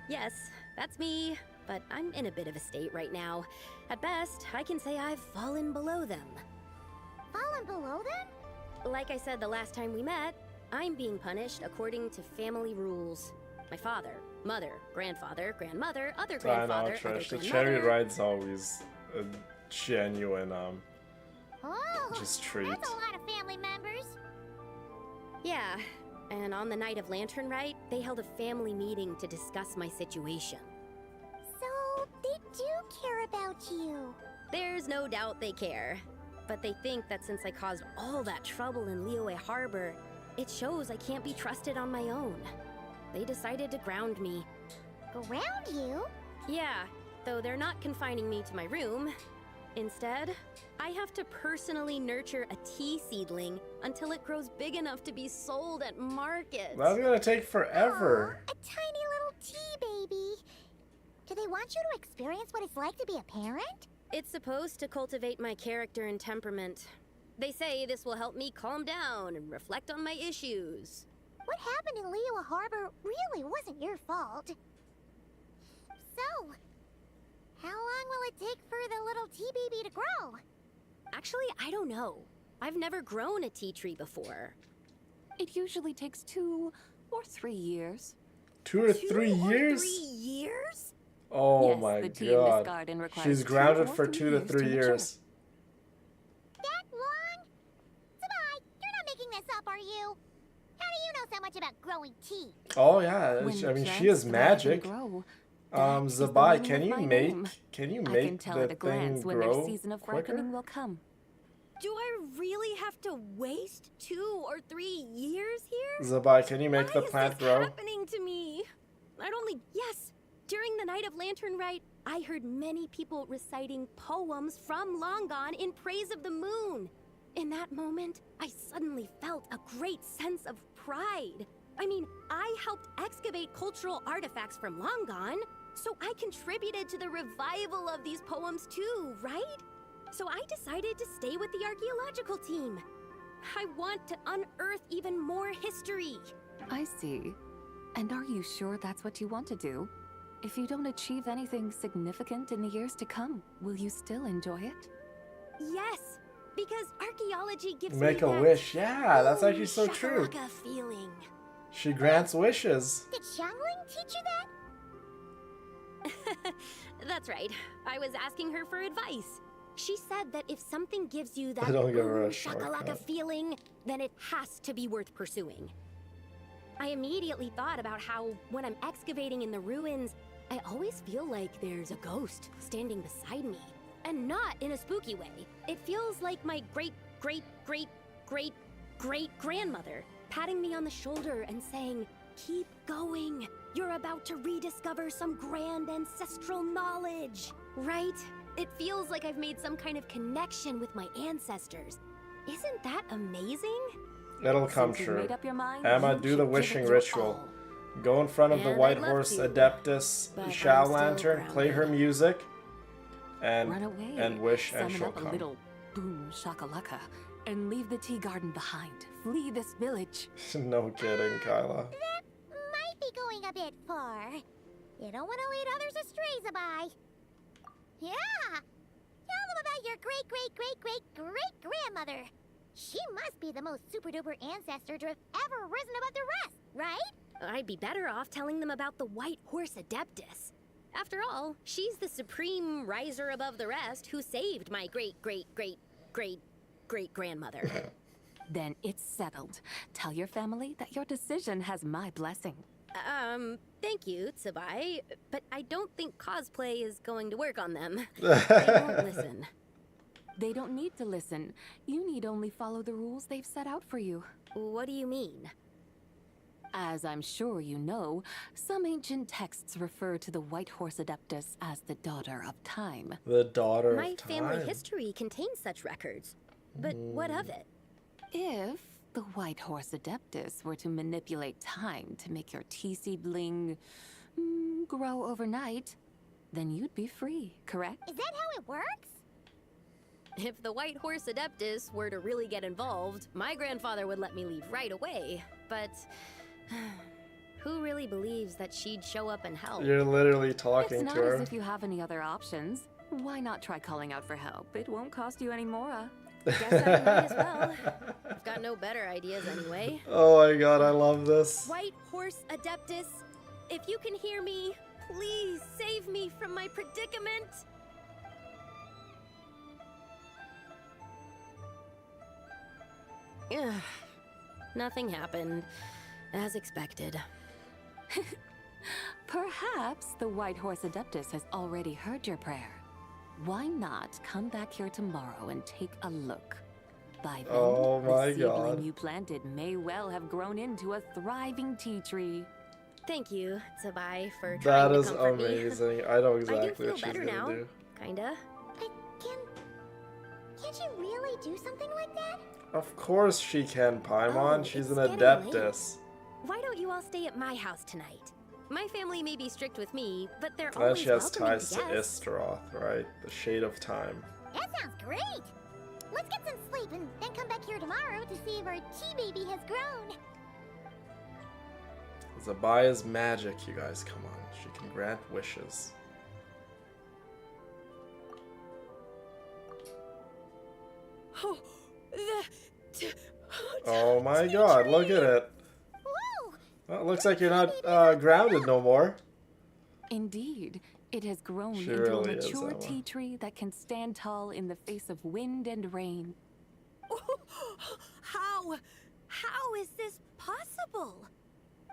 Yes, that's me, but I'm in a bit of a state right now. At best, I can say I've fallen below them. Fallen below them? Like I said the last time we met, I'm being punished according to family rules. My father, mother, grandfather, grandmother, other I know, grandfather, Trish. The other chariot grandmother. ride's always a genuine, Oh, just treat. that's a lot of family members. Yeah, and on the night of Lantern Rite, they held a family meeting to discuss my situation. So, they do care about you. There's no doubt they care. But they think that since I caused all that trouble in Liyue Harbor, it shows I can't be trusted on my own. They decided to ground me. Ground you? Yeah, though they're not confining me to my room. Instead, I have to personally nurture a tea seedling until it grows big enough to be sold at market. That's gonna take forever. A tiny little tea baby. Do they want you to experience what it's like to be a parent? It's supposed to cultivate my character and temperament. They say this will help me calm down and reflect on my issues. What happened in Liyue Harbor really wasn't your fault. So, how long will it take for the little tea baby to grow? Actually, I don't know. I've never grown a tea tree before. It usually takes 2 or 3 years. 2 or 3 years? 3 years? Oh Yes, my the tea in this god. garden requires She's 2 grounded or for 3 2 to years 3 to years. That long? Zibai, you're not making this up, are you? How do you know so much about growing tea? Oh yeah, When I mean she plants is thrive and magic. grow, That is the Zibai, meaning can of you my make name. I the can tell at a thing glance when their grow season of quicker? ripening will come. Do I really have to waste 2 or 3 years here? Zibai, can you make the Why plant is this grow? happening to me? Yes. During the night of Lantern Rite, I heard many people reciting poems from Long Gone in praise of the moon. In that moment, I suddenly felt a great sense of pride. I mean, I helped excavate cultural artifacts from Long Gone, so I contributed to the revival of these poems too, right? So I decided to stay with the archaeological team. I want to unearth even more history. I see. And are you sure that's what you want to do? If you don't achieve anything significant in the years to come, will you still enjoy it? Yes, because archaeology gives Make me a that wish. Yeah, that's actually so true. shakalaka feeling. She grants wishes. Did Xiangling teach you that? That's right. I was asking her for advice. She said that if something gives you that I don't give her a shakalaka shortcut. feeling, then it has to be worth pursuing. I immediately thought about how when I'm excavating in the ruins, I always feel like there's a ghost standing beside me. And not in a spooky way. It feels like my great-great-great-great-great-grandmother patting me on the shoulder and saying, "Keep going. You're about to rediscover some grand ancestral knowledge." Right? It feels like I've made some kind of connection with my ancestors. Isn't that amazing? It'll come Since you've true. made up your mind, Emma, you do should the give wishing it your ritual. all. Go in front of the And White I'd love Horse to, Adeptus but Shao I'm still Lantern, play her music, Run and away. wish, and Summon she'll up a come. little boom shakalaka and leave the tea garden behind. Flee this village. No kidding, Kyla. Might be going a bit far. You don't want to lead others astray, Zibai. Yeah! Tell them about your great-great-great-great-great-grandmother. She must be the most super-duper ancestor to have ever risen above the rest, right? I'd be better off telling them about the White Horse Adeptus. After all, she's the supreme riser above the rest who saved my great-great-great-great-great-grandmother. Then it's settled. Tell your family that your decision has my blessing. Thank you, Zibai, but I don't think cosplay is going to work on them. They won't listen. They don't need to listen. You need only follow the rules they've set out for you. What do you mean? As I'm sure you know, some ancient texts refer to the White Horse Adeptus as the Daughter of Time. The Daughter My of Time. family history contains such records. But what of it? If the White Horse Adeptus were to manipulate time to make your tea seedling grow overnight, then you'd be free, correct? Is that how it works? If the White Horse Adeptus were to really get involved, my grandfather would let me leave right away. But who really believes that she'd show up and help? You're literally talking It's to not her. as if you have any other options. Why not try calling out for help? It won't cost you any more. Guess I might as well. I've got no better ideas anyway. Oh my god, I love this. White Horse Adeptus, if you can hear me, please save me from my predicament. Ugh. Nothing happened, as expected. Perhaps the White Horse Adeptus has already heard your prayer. Why not come back here tomorrow and take a look? By then, Oh my the seedling god. you planted may well have grown into a thriving tea tree. Thank you, Zibai, for That trying to is comfort me. amazing. I know I do exactly feel what she's better gonna now. do. Kinda. Can't you really do something like that? Of course she can, Paimon. Oh, She's it's an getting Adeptus. Why don't you all stay at my house tonight? My family may be strict with me, but they're And always she has welcoming ties to to guests. Istaroth, right? The Shade of Time. That sounds great! Let's get some sleep and then come back here tomorrow to see if our tea baby has grown. Zibai is magic, you guys. Come on. She can grant wishes. Oh, Oh my god, look at it. Well, it looks like you're not grounded no more. Indeed, it has grown She into really a is, mature Emma. tea tree that can stand tall in the face of wind and rain. How is this possible?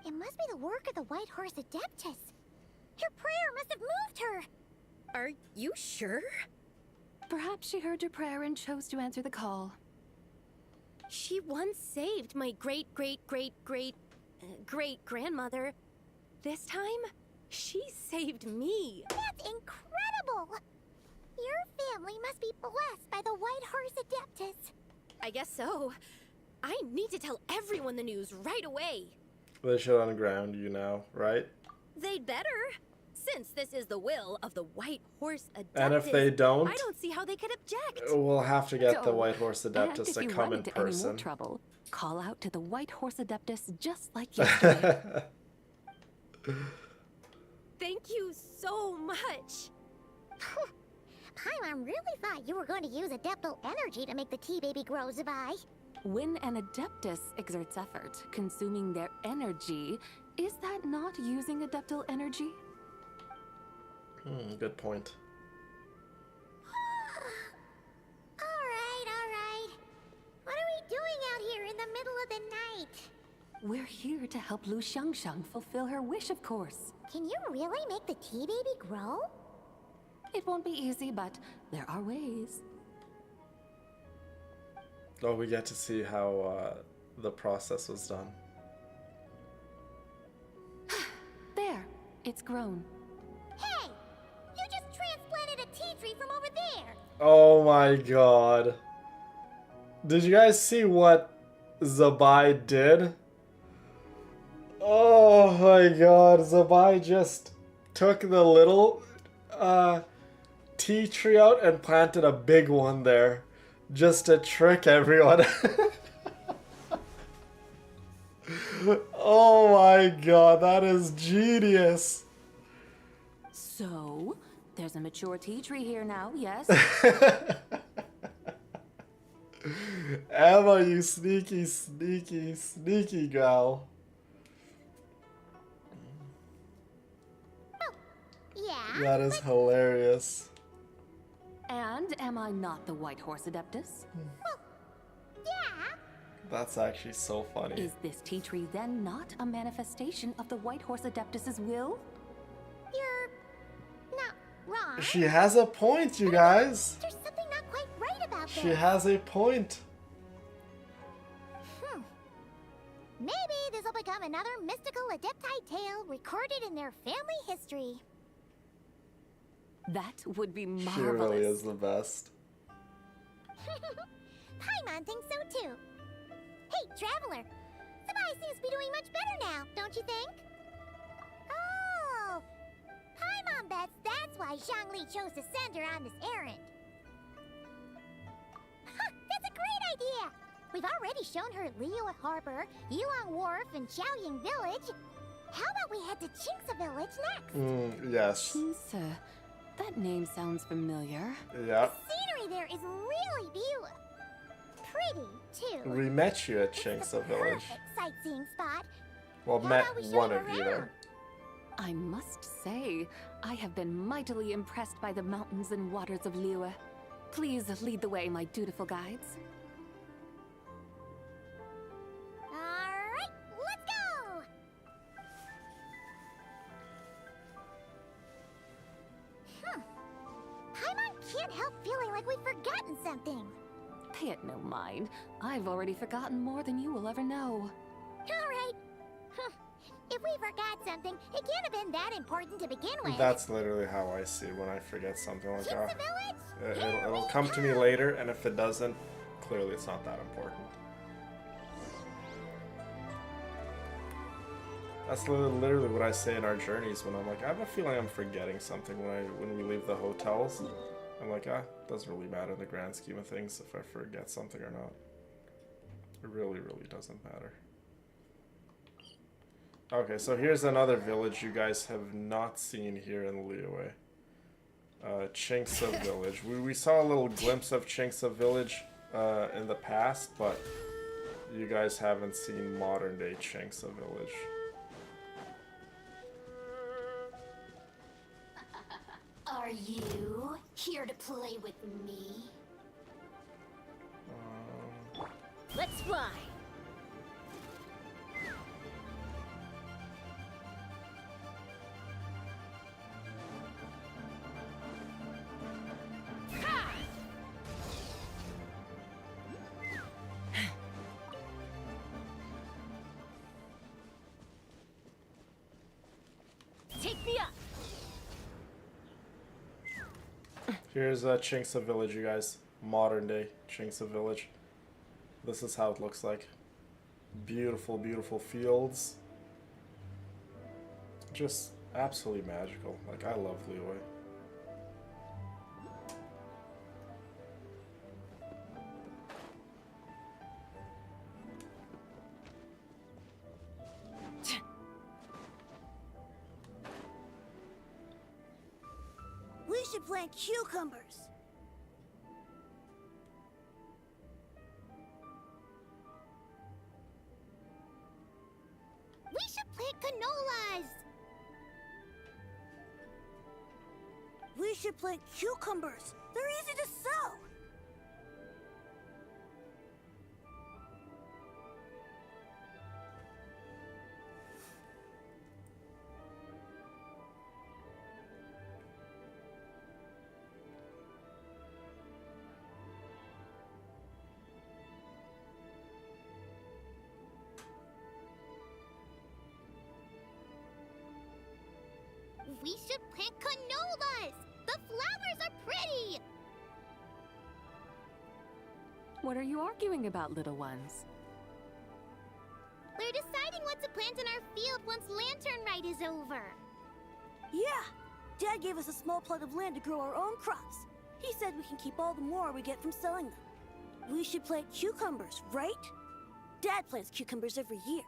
It must be the work of the White Horse Adeptus. Her prayer must have moved her. Are you sure? Perhaps she heard your prayer and chose to answer the call. She once saved my great-great-great-great-great-grandmother. This time, she saved me. That's incredible! Your family must be blessed by the White Horse Adeptus. I guess so. I need to tell everyone the news right away. They should unground you now, right? They'd better. Since this is the will of the White Horse Adeptus, And if they don't, I don't see how they could object. we'll have to get the White Horse And Adeptus if to you come run in into any more person. trouble, call out to the White Horse Adeptus just like yesterday. Thank you so much. Paimon really thought you were going to use Adeptal energy to make the tea baby grow, Zibai. When an Adeptus exerts effort, consuming their energy, is that not using Adeptal energy? Good point. Alright. What are we doing out here in the middle of the night? We're here to help Lu Xiangxiang fulfill her wish, of course. Can you really make the tea baby grow? It won't be easy, but there are ways. Oh, we get to see how the process was done. There, it's grown. Hey! You just transplanted a tea tree from over there! Oh my god. Did you guys see what Zibai did? Oh my god, Zibai just took the little tea tree out and planted a big one there. Just to trick everyone. Oh my god, that is genius. So, there's a mature tea tree here now, yes? Emma, you sneaky, sneaky, sneaky gal. Yeah? That is hilarious. And am I not the White Horse Adeptus? Yeah? That's actually so funny. Is this tea tree then not a manifestation of the White Horse Adeptus's will? You're not wrong. She has a point, you guys. There's something not quite right about this. She has a point. Maybe this will become another mystical Adepti tale recorded in their family history. That would be marvelous. She really is the best. Paimon thinks so too. Hey, Traveler! Zibai seems to be doing much better now, don't you think? Oh! Paimon bets that's why Zhongli chose to send her on this errand. That's a great idea! We've already shown her Liyue Harbor, Yulong Wharf, and Xiaoying Village. How about we head to Qingce Village next? Yes. Qingce. That name sounds familiar. Yeah. The scenery there is really beautiful. Pretty, too. We met you at Qingce Village. Perfect sightseeing spot. Well, How met about we show one you of you around? there. I must say, I have been mightily impressed by the mountains and waters of Liyue. Please lead the way, my dutiful guides. Alright, let's go! Paimon can't help feeling like we've forgotten something. Pay it no mind. I've already forgotten more than you will ever know. Alright. If we forgot something, it can't have been that important to begin with. That's literally how I see when I forget something like Qingce that. Village? It'll come to me later, and if it doesn't, clearly it's not that important. That's literally what I say in our journeys when I'm like, I have a feeling I'm forgetting something when we leave the hotels. I'm like, doesn't really matter in the grand scheme of things if I forget something or not. It really, really doesn't matter. Okay, so here's another village you guys have not seen here in Liyue. Qingce Village. We saw a little glimpse of Qingce Village in the past, but you guys haven't seen modern day Qingce Village. Are you here to play with me? Let's fly! Here's Chingsa Village, you guys. Modern day Chingsa Village. This is how it looks like. Beautiful, beautiful fields. Just absolutely magical. Like, I love Liyue. We should plant cucumbers. We should plant canolas. We should plant cucumbers. They're easy to sow. We should plant canolas. The flowers are pretty. What are you arguing about, little ones? We're deciding what to plant in our field once Lantern Rite is over. Yeah, Dad gave us a small plot of land to grow our own crops. He said we can keep all the more we get from selling them. We should plant cucumbers, right? Dad plants cucumbers every year.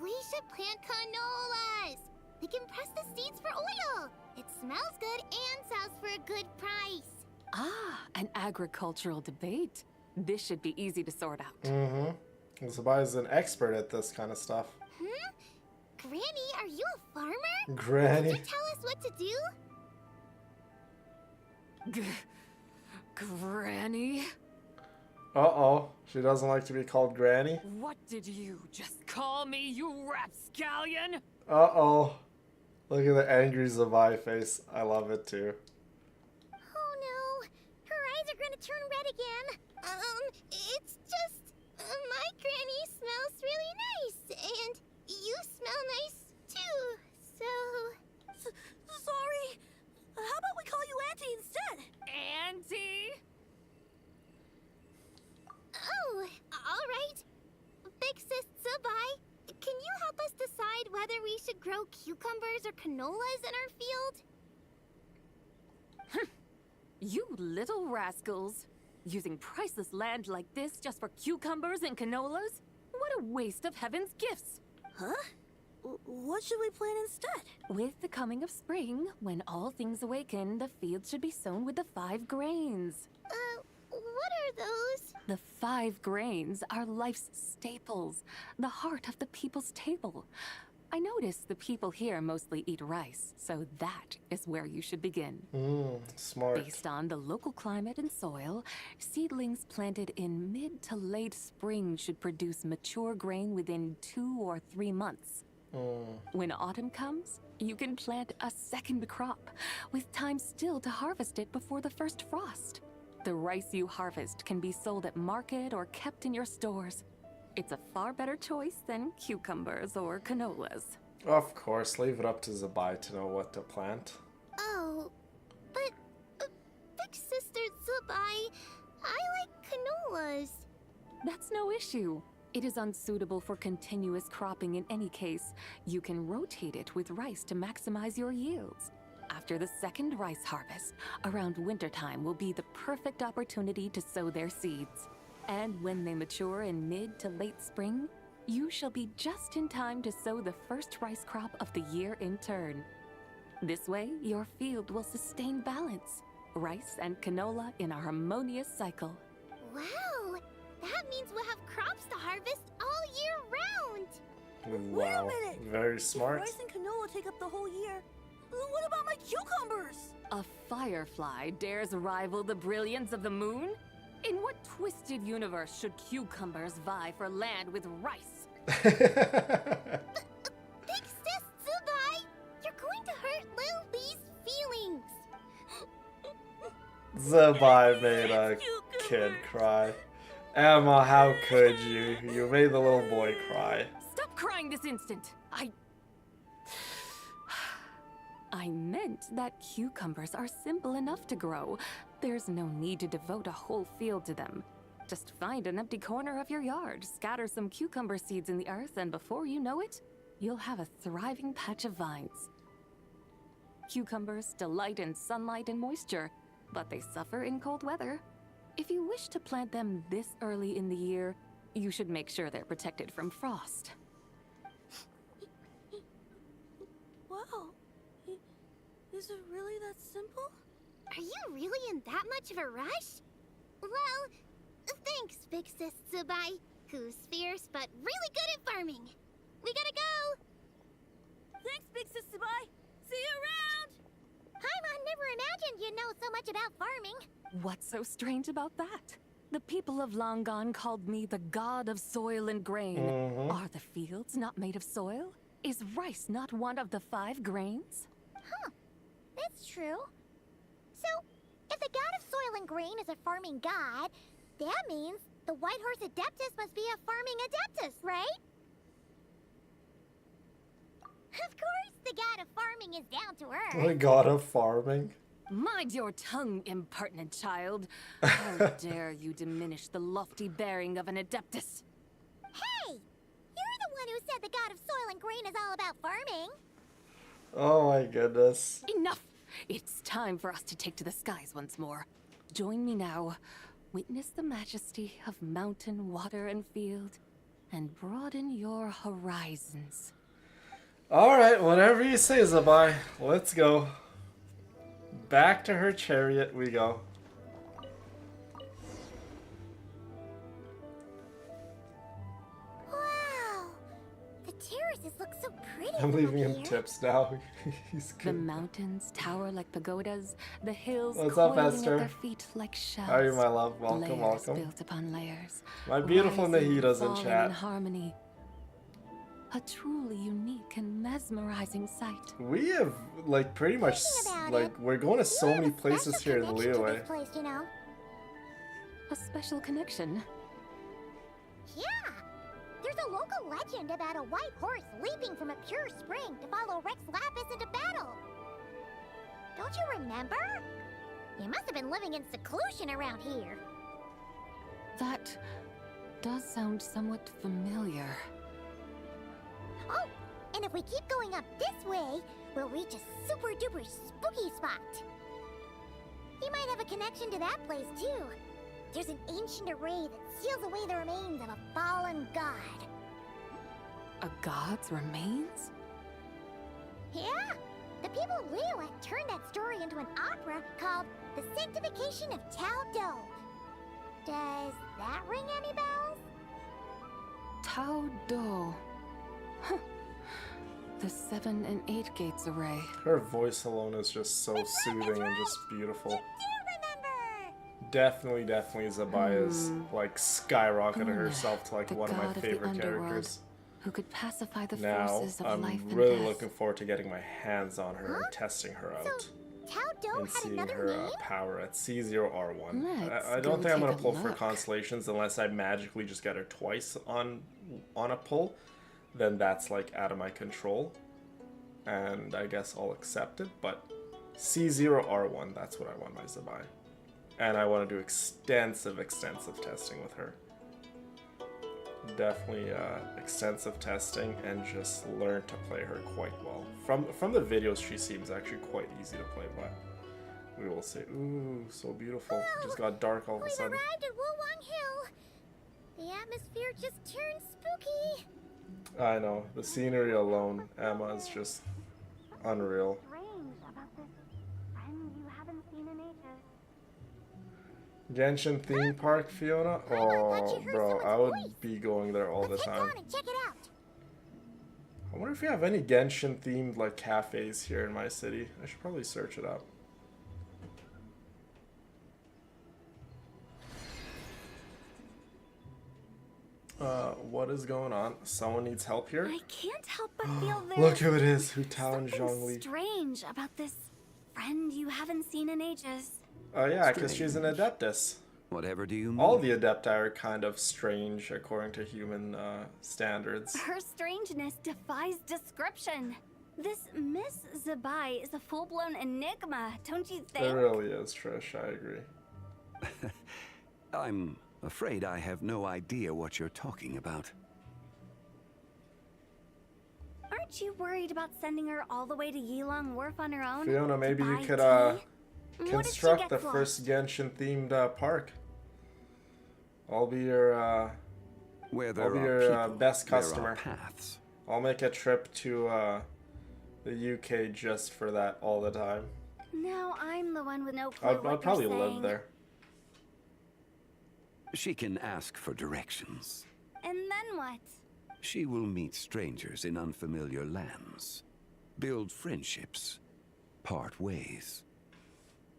We should plant canolas. We can press the seeds for oil. It smells good and sells for a good price. Ah, an agricultural debate. This should be easy to sort out. Mm-hmm. Zibai is an expert at this kind of stuff. Granny, are you a farmer? Granny? Could you tell us what to do? Granny? Uh-oh. She doesn't like to be called Granny? What did you just call me, you rapscallion? Uh-oh. Look at the angry Zibai face. I love it too. Oh no, her eyes are gonna turn red again. It's just, my granny smells really nice, and you smell nice too, so... Sorry. How about we call you Auntie instead? Auntie? Oh, alright. Big Sis Zibai, can you help us decide whether we should grow cucumbers or canolas in our field? You little rascals. Using priceless land like this just for cucumbers and canolas? What a waste of heaven's gifts. Huh? What should we plant instead? With the coming of spring, when all things awaken, the field should be sown with the 5 grains. What are those? The 5 grains are life's staples, the heart of the people's table. I notice the people here mostly eat rice, so that is where you should begin. Smart. Based on the local climate and soil, seedlings planted in mid to late spring should produce mature grain within 2 or 3 months. When autumn comes, you can plant a second crop, with time still to harvest it before the first frost. The rice you harvest can be sold at market or kept in your stores. It's a far better choice than cucumbers or canolas. Of course, leave it up to Zibai to know what to plant. Oh, but Big Sister Zibai, I like canolas. That's no issue. It is unsuitable for continuous cropping in any case. You can rotate it with rice to maximize your yields. After the second rice harvest, around wintertime will be the perfect opportunity to sow their seeds. And when they mature in mid to late spring, you shall be just in time to sow the first rice crop of the year in turn. This way, your field will sustain balance. Rice and canola in a harmonious cycle. Wow, that means we'll have crops to harvest all year round. Wow. Wait a minute. Very smart. If rice and canola take up the whole year, what about my cucumbers? A firefly dares rival the brilliance of the moon? In what twisted universe should cucumbers vie for land with rice? Big Sis Zibai, you're going to hurt Lil Bee's feelings. Zibai made a kid cry. Emma, how could you? You made the little boy cry. Stop crying this instant. I meant that cucumbers are simple enough to grow. There's no need to devote a whole field to them. Just find an empty corner of your yard, scatter some cucumber seeds in the earth, and before you know it, you'll have a thriving patch of vines. Cucumbers delight in sunlight and moisture, but they suffer in cold weather. If you wish to plant them this early in the year, you should make sure they're protected from frost. Wow. Is it really that simple? Are you really in that much of a rush? Well, thanks, Big Sis Zibai, who's fierce but really good at farming. We gotta go! Thanks, Big Sis Zibai! See you around! Paimon never imagined you'd know so much about farming. What's so strange about that? The people of Longon called me the god of soil and grain. Are the fields not made of soil? Is rice not one of the 5 grains? Huh. That's true. So, if the god of soil and grain is a farming god, that means the White Horse Adeptus must be a farming adeptus, right? Of course, the god of farming is down to earth. The god of farming? Mind your tongue, impertinent child. How dare you diminish the lofty bearing of an adeptus? Hey! You're the one who said the god of soil and grain is all about farming. Oh my goodness. Enough! It's time for us to take to the skies once more. Join me now. Witness the majesty of mountain, water, and field, and broaden your horizons. Alright, whatever you say, Zibai. Let's go. Back to her chariot we go. Wow! The terraces look so pretty. I'm leaving him here. tips now. He's The good. mountains tower like pagodas, the hills What's up, coiling Esther? at their feet like shells. How are you, my love? Welcome, layers welcome. built upon layers. My beautiful rising and Nahida's in falling chat. in harmony. A truly unique and mesmerizing sight. We have, like, pretty much, like, we're going to so many places here in Liyue. This place, you know. A special connection. Yeah! There's a local legend about a white horse leaping from a pure spring to follow Rex Lapis into battle. Don't you remember? You must have been living in seclusion around here. That does sound somewhat familiar. Oh, and if we keep going up this way, we'll reach a super duper spooky spot. He might have a connection to that place too. There's an ancient array that seals away the remains of a fallen god. A god's remains? Yeah, the people of Liyue turned that story into an opera called The Sanctification of Tao Do. Does that ring any bells? Tao Do. Huh. The 7 and 8 gates array. Her voice alone is just so soothing and just beautiful. Definitely Zibai is like skyrocketed herself to like one of my god of the favorite underworld, characters. Who could pacify the Now forces of life I'm and really death. looking forward to getting my hands on her and testing her out Tao Do and had seeing another her name? power at C0R1. Let's I don't go think I'm gonna take a pull for look. constellations unless I magically just get her twice on a pull. Then that's like out of my control, and I guess I'll accept it. But C0R1, that's what I want my Zibai. And I want to do extensive testing with her. Definitely extensive testing and just learn to play her quite well. From the videos, she seems actually quite easy to play by. We will see. Ooh, so beautiful. It just got dark all of a We've sudden. arrived at Wulong Hill. The atmosphere just turned spooky. I know. The scenery alone, Emma, is just unreal. Strange about this friend you haven't seen in ages. Genshin theme park, Fiona? Oh, bro, I would be going there all the Head time. on and check it out. I wonder if we have any Genshin themed like cafes here in my city. I should probably search it up. What is going on? Someone needs help here? I can't help but feel there's Look who it is, Hu Tao and something Zhongli. strange about this friend you haven't seen in ages. Oh yeah, because she's an Adeptus. Whatever do you mean? All the Adepti are kind of strange according to human standards. Her strangeness defies description. This Miss Zibai is a full-blown enigma, don't you think? It really is, Trish. I agree. I'm afraid I have no idea what you're talking about. Aren't you worried about sending her all the way to Yilong Wharf on her own? Fiona, maybe you buy could tea? construct the for? first Genshin-themed park. I'll be your Where there I'll be are your people, best there are customer. paths. I'll make a trip to the UK just for that all the time. Now I'm the one with no clue I'd what probably you're live saying. there. She can ask for directions. And then what? She will meet strangers in unfamiliar lands, build friendships, part ways.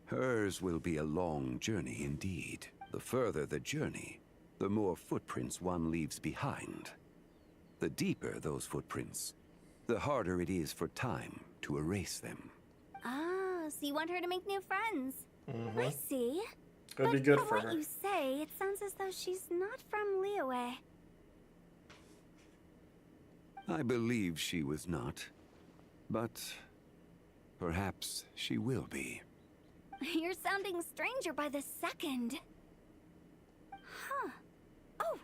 Hers will be a long journey indeed. The further the journey, the more footprints one leaves behind. The deeper those footprints, the harder it is for time to erase them. Ah, so you want her to make new friends. I see. It'd be But good from for what her. you say, it sounds as though she's not from Liyue. I believe she was not, but perhaps she will be. You're sounding stranger by the second. Huh. Oh,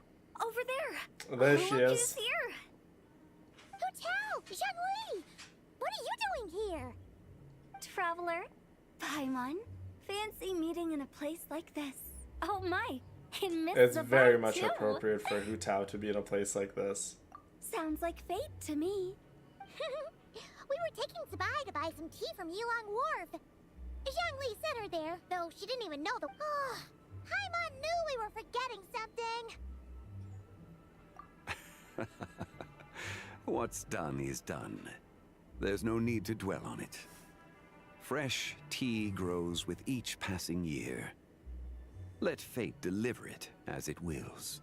over there. There Look she who's is. here. Hu Tao! Zhongli! What are you doing here? Traveler, Paimon, fancy meeting in a place like this. Oh my, and Miss It's Zibai very much too. appropriate for Hu Tao to be in a place like this. Sounds like fate to me. We were taking Zibai to buy some tea from Yilong Wharf. Zhongli sent her there, though she didn't even know the... Oh, Paimon knew we were forgetting something. What's done is done. There's no need to dwell on it. Fresh tea grows with each passing year. Let fate deliver it as it wills.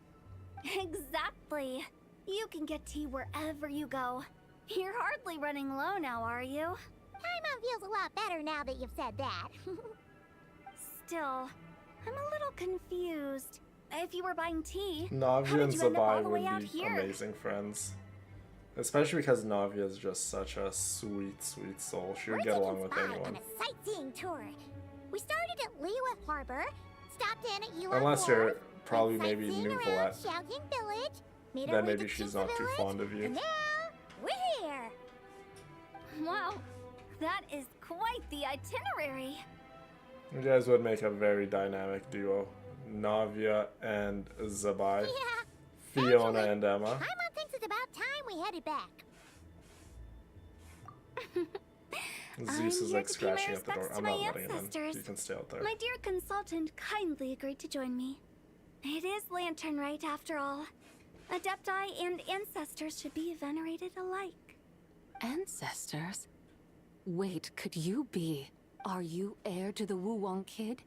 Exactly. You can get tea wherever you go. You're hardly running low now, are you? Paimon feels a lot better now that you've said that. Still, I'm a little confused. If you were buying tea, how Navia and did you end up all Zibai the way out would be here? amazing friends. Especially because Navia is just such a sweet, sweet soul. She would We're get taking along with Zibai anyone. on a sightseeing tour. We started at Liyue Harbor, stopped in at Yilong Unless Wharf, you're probably went maybe sightseeing new around Valette. Xiaoying Village, made our Then way maybe to she's Jinza not too Village, fond of you. and now we're here. Wow, that is quite the itinerary. You guys would make a very dynamic duo. Navia and Zibai. Yeah. Fiona and Emma. Paimon thinks it's about time we headed back. Zeus is here like to pay my scratching at the door. respects I'm to not my letting him in. ancestors. You can stay out there. My dear consultant kindly agreed to join me. It is Lantern Rite, after all. Adepti and ancestors should be venerated alike. Ancestors? Wait, could you be? Are you heir to the Wu Wong kid?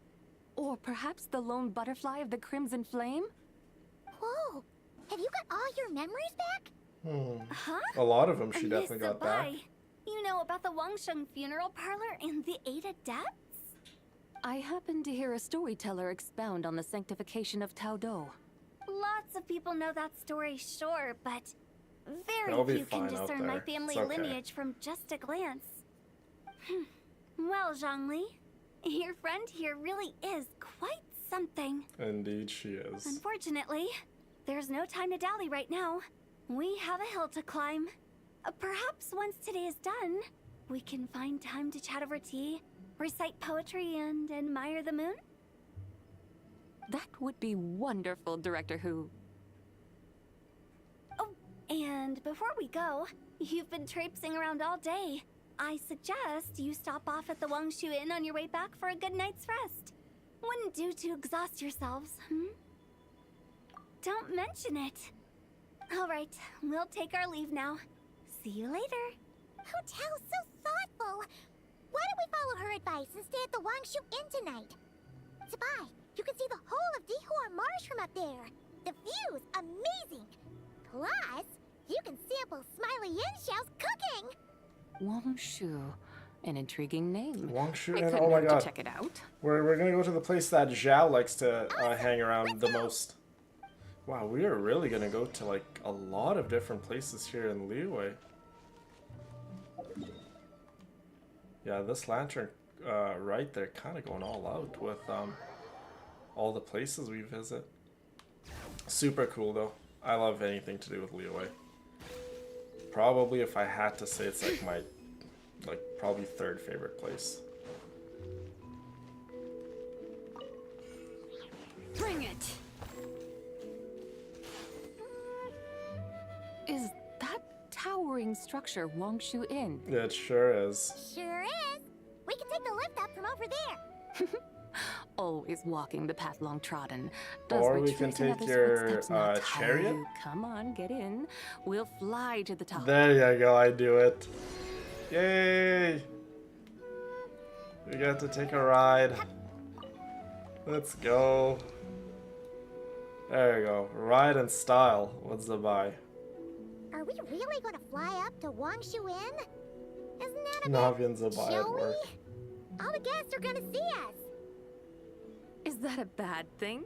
Or perhaps the lone butterfly of the Crimson Flame? Whoa, have you got all your memories back? Huh? A lot of them she Miss definitely got back. Zibai, you know about the Wangsheng funeral parlor and the 8 adepts? I happened to hear a storyteller expound on the sanctification of Tao Do. Lots of people know that story, sure, but very They'll be few can fine out discern my there. family It's okay. lineage from just a glance. Well, Zhongli, your friend here really is quite something. Indeed she is. Unfortunately, there's no time to dally right now. We have a hill to climb. Perhaps once today is done, we can find time to chat over tea, recite poetry, and admire the moon? That would be wonderful, Director Hu. Oh, and before we go, you've been traipsing around all day. I suggest you stop off at the Wangshu Inn on your way back for a good night's rest. Wouldn't do to exhaust yourselves, Don't mention it. All right, we'll take our leave now. See you later. Hotel's so thoughtful. Why don't we follow her advice and stay at the Wangshu Inn tonight? Zibai, you can see the whole of Dihua Marsh from up there. The view's amazing. Plus, you can sample Smiley Yin-Xiao's cooking. Wangshu. An intriguing name. Wangshu I Inn, couldn't oh my hurt god. to check it out. We're gonna go to the place that Zhao likes to hang around the most. Wow, we are really gonna go to like a lot of different places here in Liyue. Yeah, this lantern right there kind of going all out with all the places we visit. Super cool though. I love anything to do with Liyue. Probably if I had to say, it's like my probably third favorite place. Bring it! Is that towering structure Wangshu Inn? Yeah, it sure is. Sure is. We can take the lift up from over there. Always walking the path long trodden. Or we can take your chariot. Come on, get in. We'll fly to the top. There you go, I do it. Yay! We got to take a ride. Let's go. There you go. Ride in style. What's the buy? Are we really going to fly up to Wangshu Inn? Isn't that a Navian Zibai at work. All the guests are going to see us. Is that a bad thing?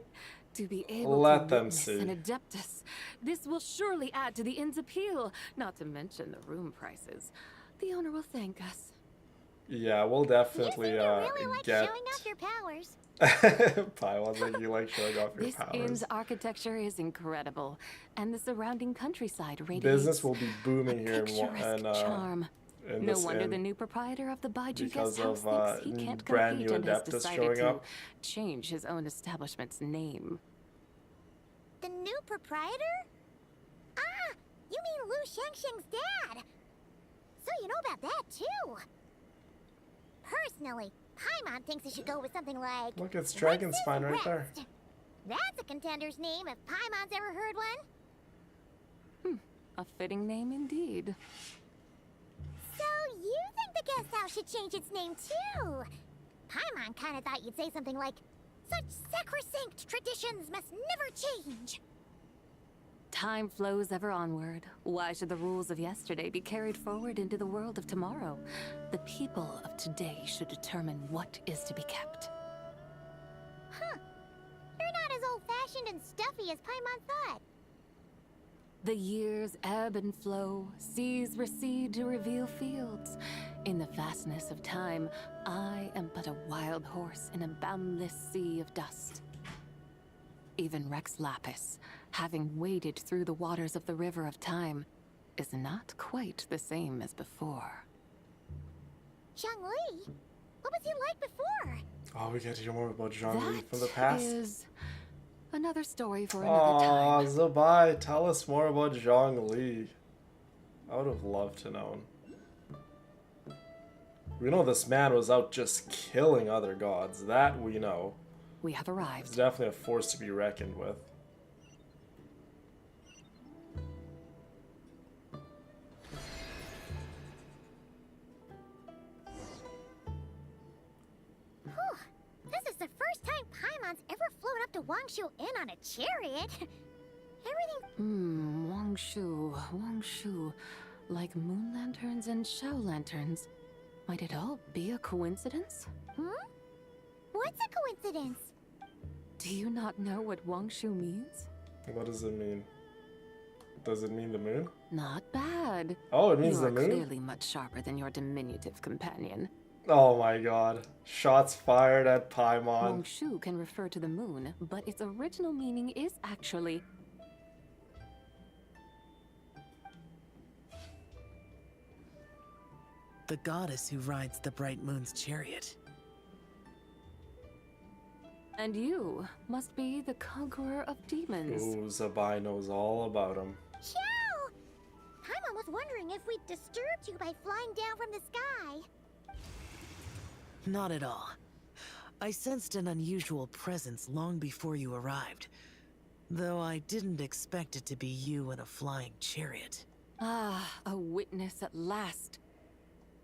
To be able Let to them witness see. an Adeptus. This will surely add to the inn's appeal, not to mention the room prices. The owner will thank us. Yeah, we'll definitely Really like get. showing off your powers. Pi was like, you like showing off your This powers. inn's architecture is incredible, and the surrounding countryside radiates Business will be booming here picturesque in charm. in No this wonder inn the new proprietor of the Baiju because guest house of thinks he can't brand compete new and has Adeptus decided showing to up. change his own establishment's name. The new proprietor? Ah, you mean Lu Shengsheng's dad. So you know about that, too. Personally, Paimon thinks it should go with something like... Look, it's Dragon's Spine right there. That's a contender's name if Paimon's ever heard one. A fitting name indeed. So you think the guest house should change its name, too? Paimon kind of thought you'd say something like, such sacrosanct traditions must never change. Time flows ever onward. Why should the rules of yesterday be carried forward into the world of tomorrow? The people of today should determine what is to be kept. Huh. You're not as old-fashioned and stuffy as Paimon thought. The years ebb and flow, seas recede to reveal fields. In the vastness of time, I am but a wild horse in a boundless sea of dust. Even Rex Lapis, having waded through the waters of the river of time, is not quite the same as before. Zhongli? What was he like before? Oh, we get to hear more about Zhongli That from the past. is another story for another time. Aw, Zibai, tell us more about Zhongli. I would have loved to know. We know this man was out just killing other gods. That we know. We have arrived. He's definitely a force to be reckoned with. Whew. This is the first time Paimon's ever flown up to Wangshu Inn on a chariot. Everything... Wangshu. Like moon lanterns and shell lanterns. Might it all be a coincidence? What's a coincidence? Do you not know what Wangshu means? What does it mean? Does it mean the moon? Not bad. Oh, it means you the are moon? clearly much sharper than your diminutive companion. Oh my god. Shots fired at Paimon. Wangshu can refer to the moon, but its original meaning is actually... The goddess who rides the bright moon's chariot. And you must be the conqueror of demons. Ooh, Zibai knows all about him. Chow! Paimon was wondering if we'd disturbed you by flying down from the sky. Not at all. I sensed an unusual presence long before you arrived. Though I didn't expect it to be you in a flying chariot. Ah, a witness at last.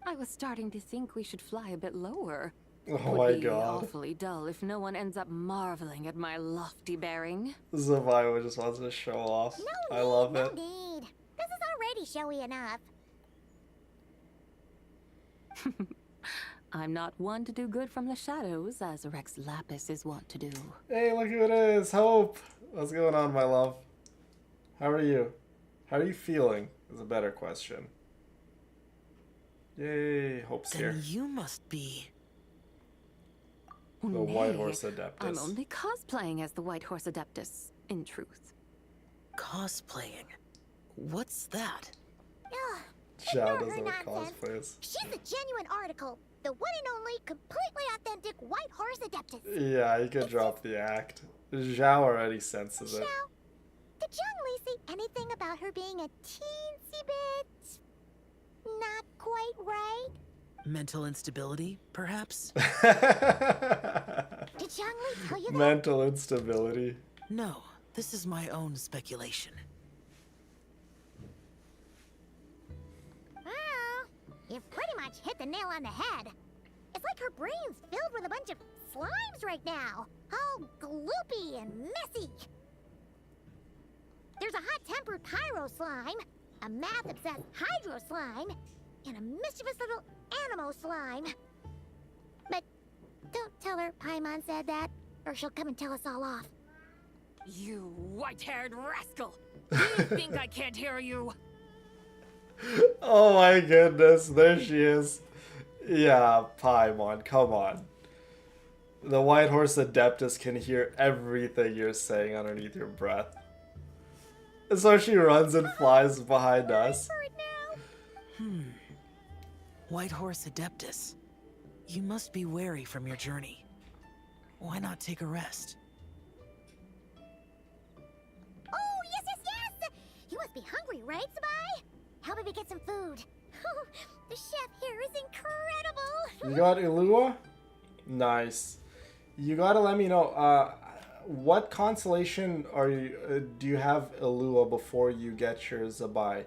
I was starting to think we should fly a bit lower. Oh It would my be god. awfully dull if no one ends up marveling at my lofty bearing. Zibai just wants to show off. I love it. Need. This is already showy enough. I'm not one to do good from the shadows, as Rex Lapis is wont to do. Hey, look who it is. Hope. What's going on, my love? How are you? How are you feeling? Is a better question. Yay, Hope's here. Then you must be... The Nay, White Horse Adeptus. I'm only cosplaying as the White Horse Adeptus, in truth. Cosplaying? What's that? Ugh, Zhao ignore doesn't her know what nonsense. cosplay is. She's the genuine article. The one and only, completely authentic White Horse Adeptus. Yeah, you could drop the act. Zhao already senses it. Zhao, did Zhang Li say anything about her being a teensy bit... not quite right? Mental instability, perhaps? Did Zhang Li tell you that? Mental instability. No, this is my own speculation. Well, you've pretty much hit the nail on the head. It's like her brain's filled with a bunch of slimes right now. All gloopy and messy. There's a hot-tempered pyro slime, a math-obsessed hydro slime, and a mischievous little animal slime. But don't tell her Paimon said that, or she'll come and tell us all off. You white-haired rascal! You think I can't hear you? Oh my goodness, there she is. Yeah, Paimon, come on. The White Horse Adeptus can hear everything you're saying underneath your breath. And so she runs and flies behind us. White Horse Adeptus. You must be weary from your journey. Why not take a rest? Oh, yes, yes, yes! You must be hungry, right, Zibai? How about we get some food? The chef here is incredible! You got Ilua? Nice. You gotta let me know, what constellation are you, do you have Ilua before you get your Zibai?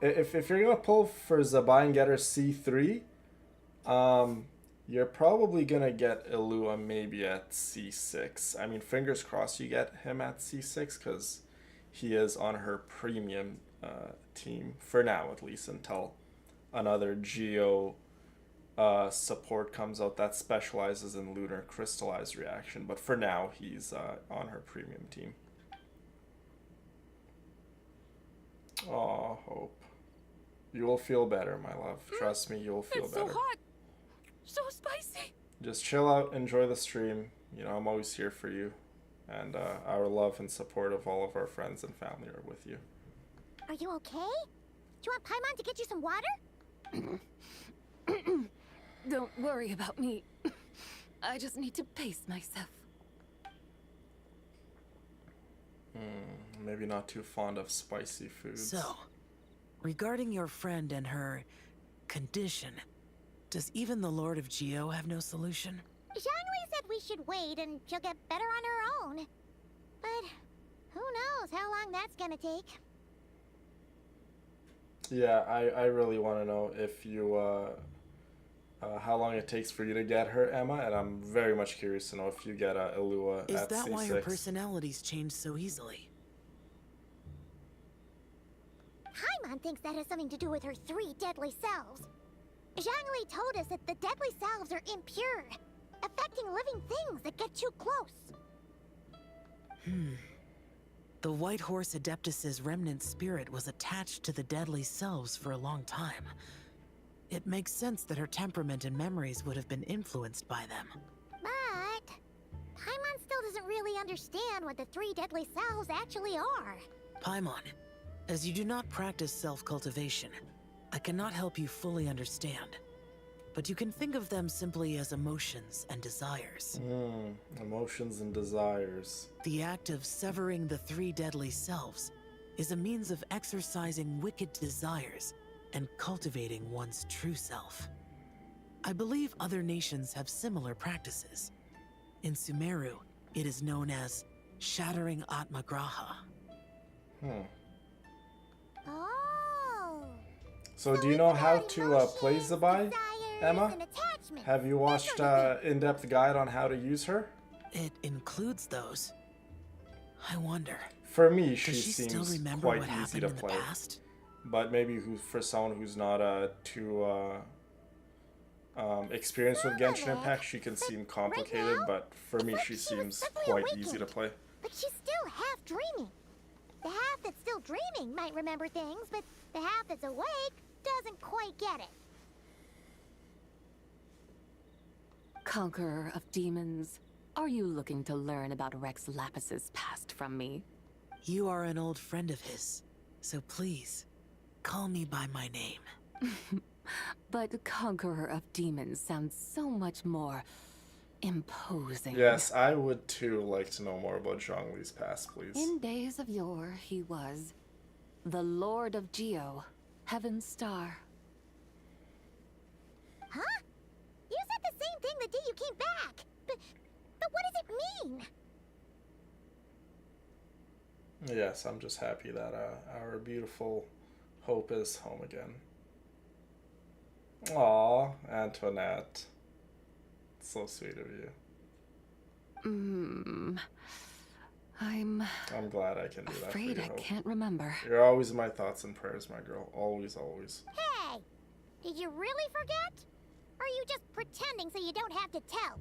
If you're gonna pull for Zibai and get her C3, you're probably gonna get Ilua maybe at C6. I mean, fingers crossed you get him at C6, because he is on her premium team, for now at least, until another Geo support comes out that specializes in lunar crystallized reaction. But for now, he's on her premium team. Oh, Hope. You will feel better, my love. Trust me, you will feel It's better. so hot! So spicy! Just chill out, enjoy the stream. You know, I'm always here for you. And our love and support of all of our friends and family are with you. Are you okay? Do you want Paimon to get you some water? Don't worry about me. I just need to pace myself. Maybe not too fond of spicy foods. So, regarding your friend and her condition, does even the Lord of Geo have no solution? Zhangli said we should wait and she'll get better on her own. But who knows how long that's gonna take. Yeah, I really want to know if you, how long it takes for you to get her, Emma, and I'm very much curious to know if you get Ilua Is at that C6. why her personalities change so easily? Paimon thinks that has something to do with her 3 deadly selves. Zhangli told us that the deadly selves are impure, affecting living things that get too close. The White Horse Adeptus's remnant spirit was attached to the deadly selves for a long time. It makes sense that her temperament and memories would have been influenced by them. But Paimon still doesn't really understand what the 3 deadly selves actually are. Paimon, as you do not practice self-cultivation, I cannot help you fully understand. But you can think of them simply as emotions and desires. Emotions and desires. The act of severing the 3 deadly selves is a means of exercising wicked desires and cultivating one's true self. I believe other nations have similar practices. In Sumeru, it is known as shattering Atmagraha. Oh. So do you know how to play Zibai, Emma? Have you watched in-depth guide on how to use her? It includes those. I wonder. For me, she does she still seems remember quite what easy happened to in the play. past? But maybe for someone who's not too experienced with Genshin Impact, she can seem complicated. But for me, she seems quite easy to play. But she's still half dreaming. The half that's still dreaming might remember things, but the half that's awake doesn't quite get it. Conqueror of demons, are you looking to learn about Rex Lapis's past from me? You are an old friend of his, so please, call me by my name. But Conqueror of Demons sounds so much more imposing. Yes, I would too like to know more about Zhongli's past, please. In days of yore, he was the Lord of Geo, Heaven's Star. Huh? You said the same thing the day you came back. But what does it mean? Yes, I'm just happy that our beautiful Hope is home again. Aw, Antoinette. So sweet of you. I'm glad I can do that for afraid you, I Hope. can't remember. You're always in my thoughts and prayers, my girl. Always, always. Hey! Did you really forget? Or are you just pretending so you don't have to tell?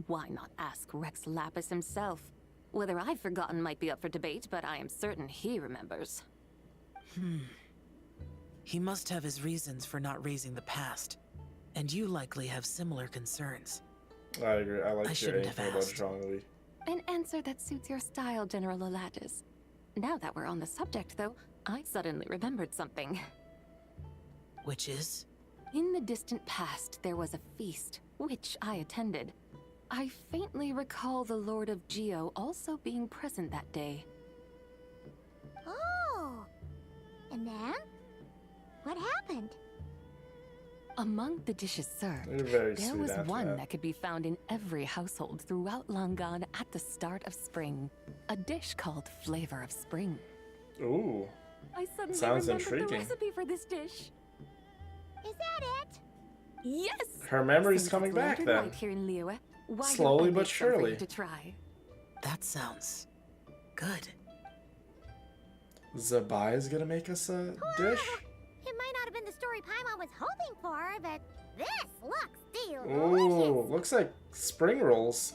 Why not ask Rex Lapis himself? Whether I've forgotten might be up for debate, but I am certain he remembers. He must have his reasons for not raising the past, and you likely have similar concerns. I agree. I like your shouldn't info have about asked. Zhongli. An answer that suits your style, General Olatis. Now that we're on the subject, though, I suddenly remembered something. Which is? In the distant past, there was a feast, which I attended. I faintly recall the Lord of Geo also being present that day. Oh! And then? What happened? Among the dishes served, You're very there sweet, was one Antoinette. that could be found in every household throughout Langan at the start of spring. A dish called Flavor of Spring. Ooh. I suddenly Sounds remembered intriguing. the recipe for this dish. Is that it? Yes! Her memory's Since coming it's back landed then. right here in Liyue, why Slowly don't I but make some for you surely. to try? That sounds good. Zibai is gonna make us a dish? It might not have been the story Paimon was hoping for, but this looks delicious. Ooh, looks like spring rolls.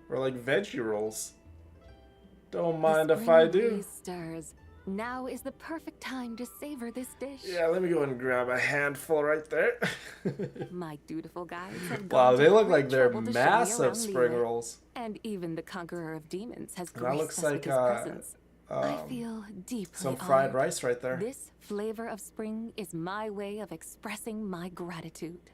Or like veggie rolls. Don't mind if I do. Breeze stirs. Now is the perfect time to savor this dish. Yeah, let me go and grab a handful right there. My dutiful guides have Wow, gone they to look great like they're trouble to show me massive around spring Liyue. rolls. And even the Conqueror of Demons has And that graced looks us like, with his presence. I um, feel deeply some fried honored. rice right there. This flavor of spring is my way of expressing my gratitude.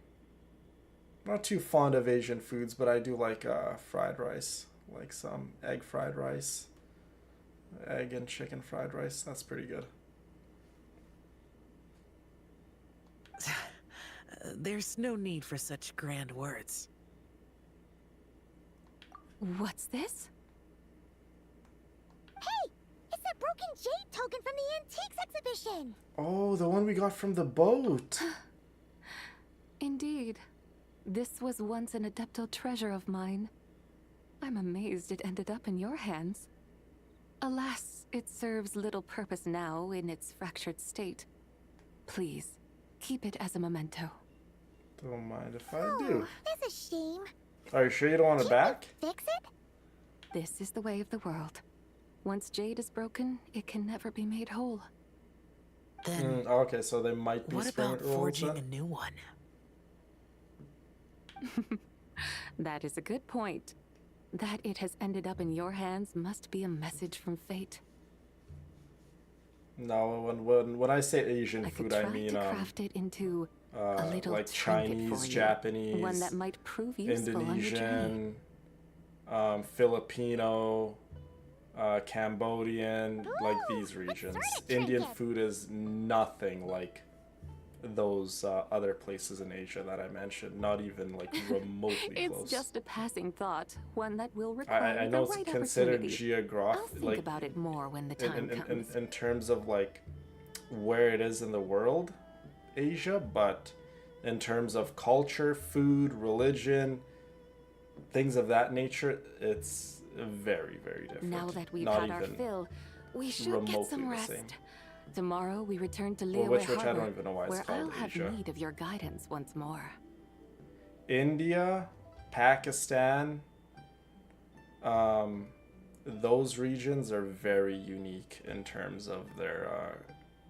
I'm not too fond of Asian foods, but I do like fried rice. Like some egg fried rice. Egg and chicken fried rice. That's pretty good. There's no need for such grand words. What's this? Hey! It's that broken jade token from the antiques exhibition! Oh, the one we got from the boat. Indeed. This was once an Adeptal treasure of mine. I'm amazed it ended up in your hands. Alas, it serves little purpose now in its fractured state. Please, keep it as a memento. Don't mind if I do. That's a shame. Are you sure you don't want it back? Fix it? This is the way of the world. Once jade is broken, it can never be made whole. Then, Okay, so they might be what spring about rolls forging then? a new one? That is a good point. That it has ended up in your hands must be a message from fate. No, when I say Asian I could food, I try mean to craft it into a little like trinket Chinese, for you. Japanese, One that might prove useful on your journey. Indonesian, Filipino, Cambodian, like these regions. Indian food is nothing like those other places in Asia that I mentioned. Not even like remotely It's close. just a passing thought, one that will require I know the it's right considered opportunity. I'll geographic, think like about it more when the time comes. in terms of like where it is in the world, Asia, but in terms of culture, food, religion, things of that nature, it's very, very different. Now that we've Not had our even fill, we should get remotely some the rest. same. Tomorrow we return to Well, Liyue which I Harbor, don't even know why it's where called I'll have Asia. need of your guidance once more. India, Pakistan, those regions are very unique in terms of their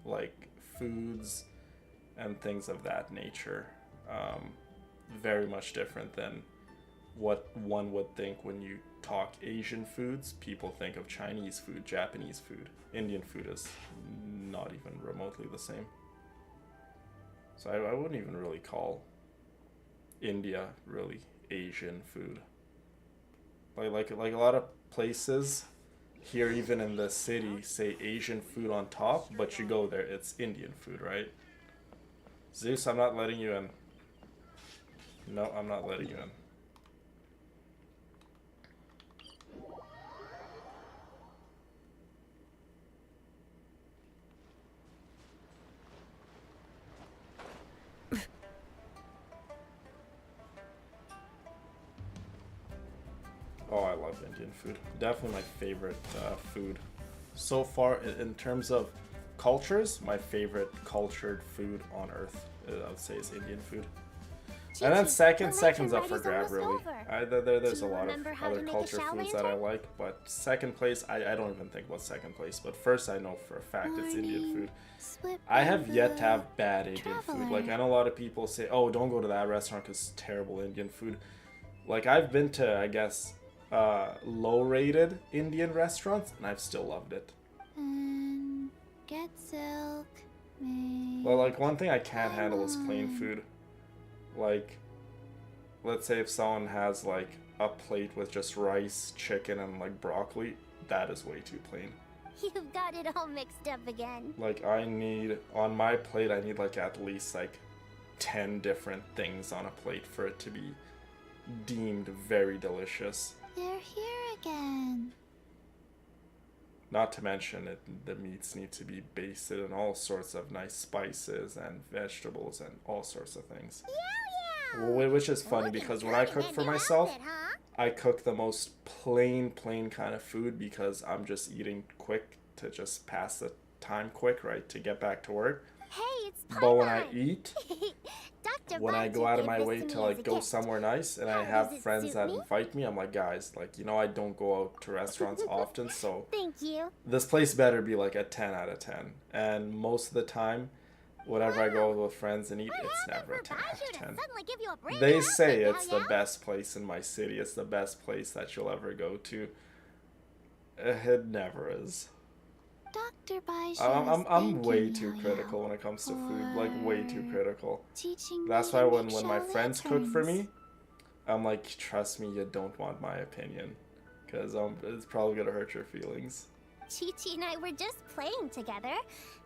like foods and things of that nature. very much different than what one would think when you talk Asian foods. People think of Chinese food, Japanese food. Indian food is not even remotely the same. So I wouldn't even really call India really Asian food. Like a lot of places here, even in the city, say Asian food on top, but you go there, it's Indian food, right? Zeus, I'm not letting you in. No, I'm not letting you in. Oh, I love Indian food. Definitely my favorite food. So far, in terms of cultures, my favorite cultured food on earth, I would say, is Indian food. And then second's up for grab, really. There's a lot of other culture foods that I like, but second place, I don't even think about second place. But first, I know for a fact it's Indian food. I have yet to have bad Indian food. Like, I know a lot of people say, oh, don't go to that restaurant because it's terrible Indian food. Like, I've been to, I guess, low-rated Indian restaurants, and I've still loved it. Get silk. Well, like, one thing I can't handle is plain food. Like, let's say if someone has, like, a plate with just rice, chicken, and, like, broccoli, that is way too plain. You've got it all mixed up again. Like, on my plate, I need, like, at least, like, 10 different things on a plate for it to be deemed very delicious. They're here again. Not to mention, the meats need to be basted in all sorts of nice spices and vegetables and all sorts of things. Which is funny because when I cook for myself, I cook the most plain kind of food because I'm just eating quick to just pass the time quick, right, to get back to work. Hey, it's But when I eat, Dr. when I go out of my gave way this to me as like a go gift. somewhere nice and I How have does it friends suit that me? invite me, I'm like, guys, like, you know, I don't go out to restaurants often, so Thank you. this place better be like a 10 out of 10. And most of the time, whenever I go with friends and eat, it's never a 10 out of 10. They say it's the best place in my city. It's the best place that you'll ever go to. It never is. Dr. Baiju I'm way too critical when it comes to food. Like, way too critical. That's why when my friends cook for me, I'm like, trust me, you don't want my opinion. Because it's probably going to hurt your feelings. Chi-Chi and I were just playing together.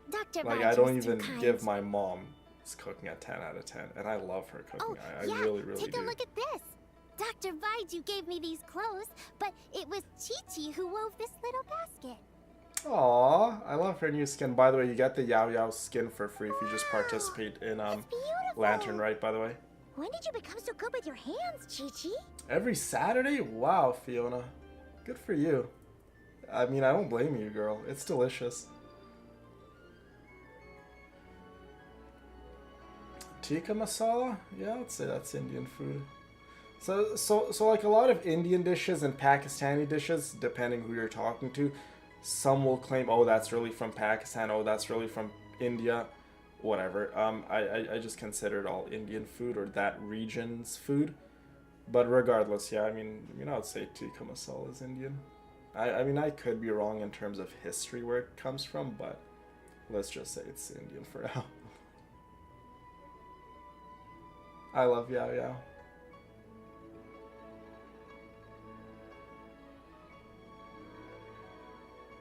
Dr. Like, Baiju's I don't too even kind. give my mom cooking a 10 out of 10. And I love her cooking. I really Take do. a look at this. Dr. Baiju gave me these clothes, but it was Chi-Chi who wove this little basket. Aw, I love her new skin. By the way, you get the Yao Yao skin for free if you just participate in Lantern Rite, by the way. When did you become so good with your hands, Chi-Chi? Every Saturday? Wow, Fiona. Good for you. I mean, I don't blame you, girl. It's delicious. Tikka masala? Yeah, I'd say that's Indian food. So like a lot of Indian dishes and Pakistani dishes, depending who you're talking to, some will claim, oh, that's really from Pakistan, oh, that's really from India, whatever. I just consider it all Indian food or that region's food. But regardless, yeah, I mean, I would say tikka masala is Indian. I mean, I could be wrong in terms of history where it comes from, but let's just say it's Indian for now. I love Yao Yao.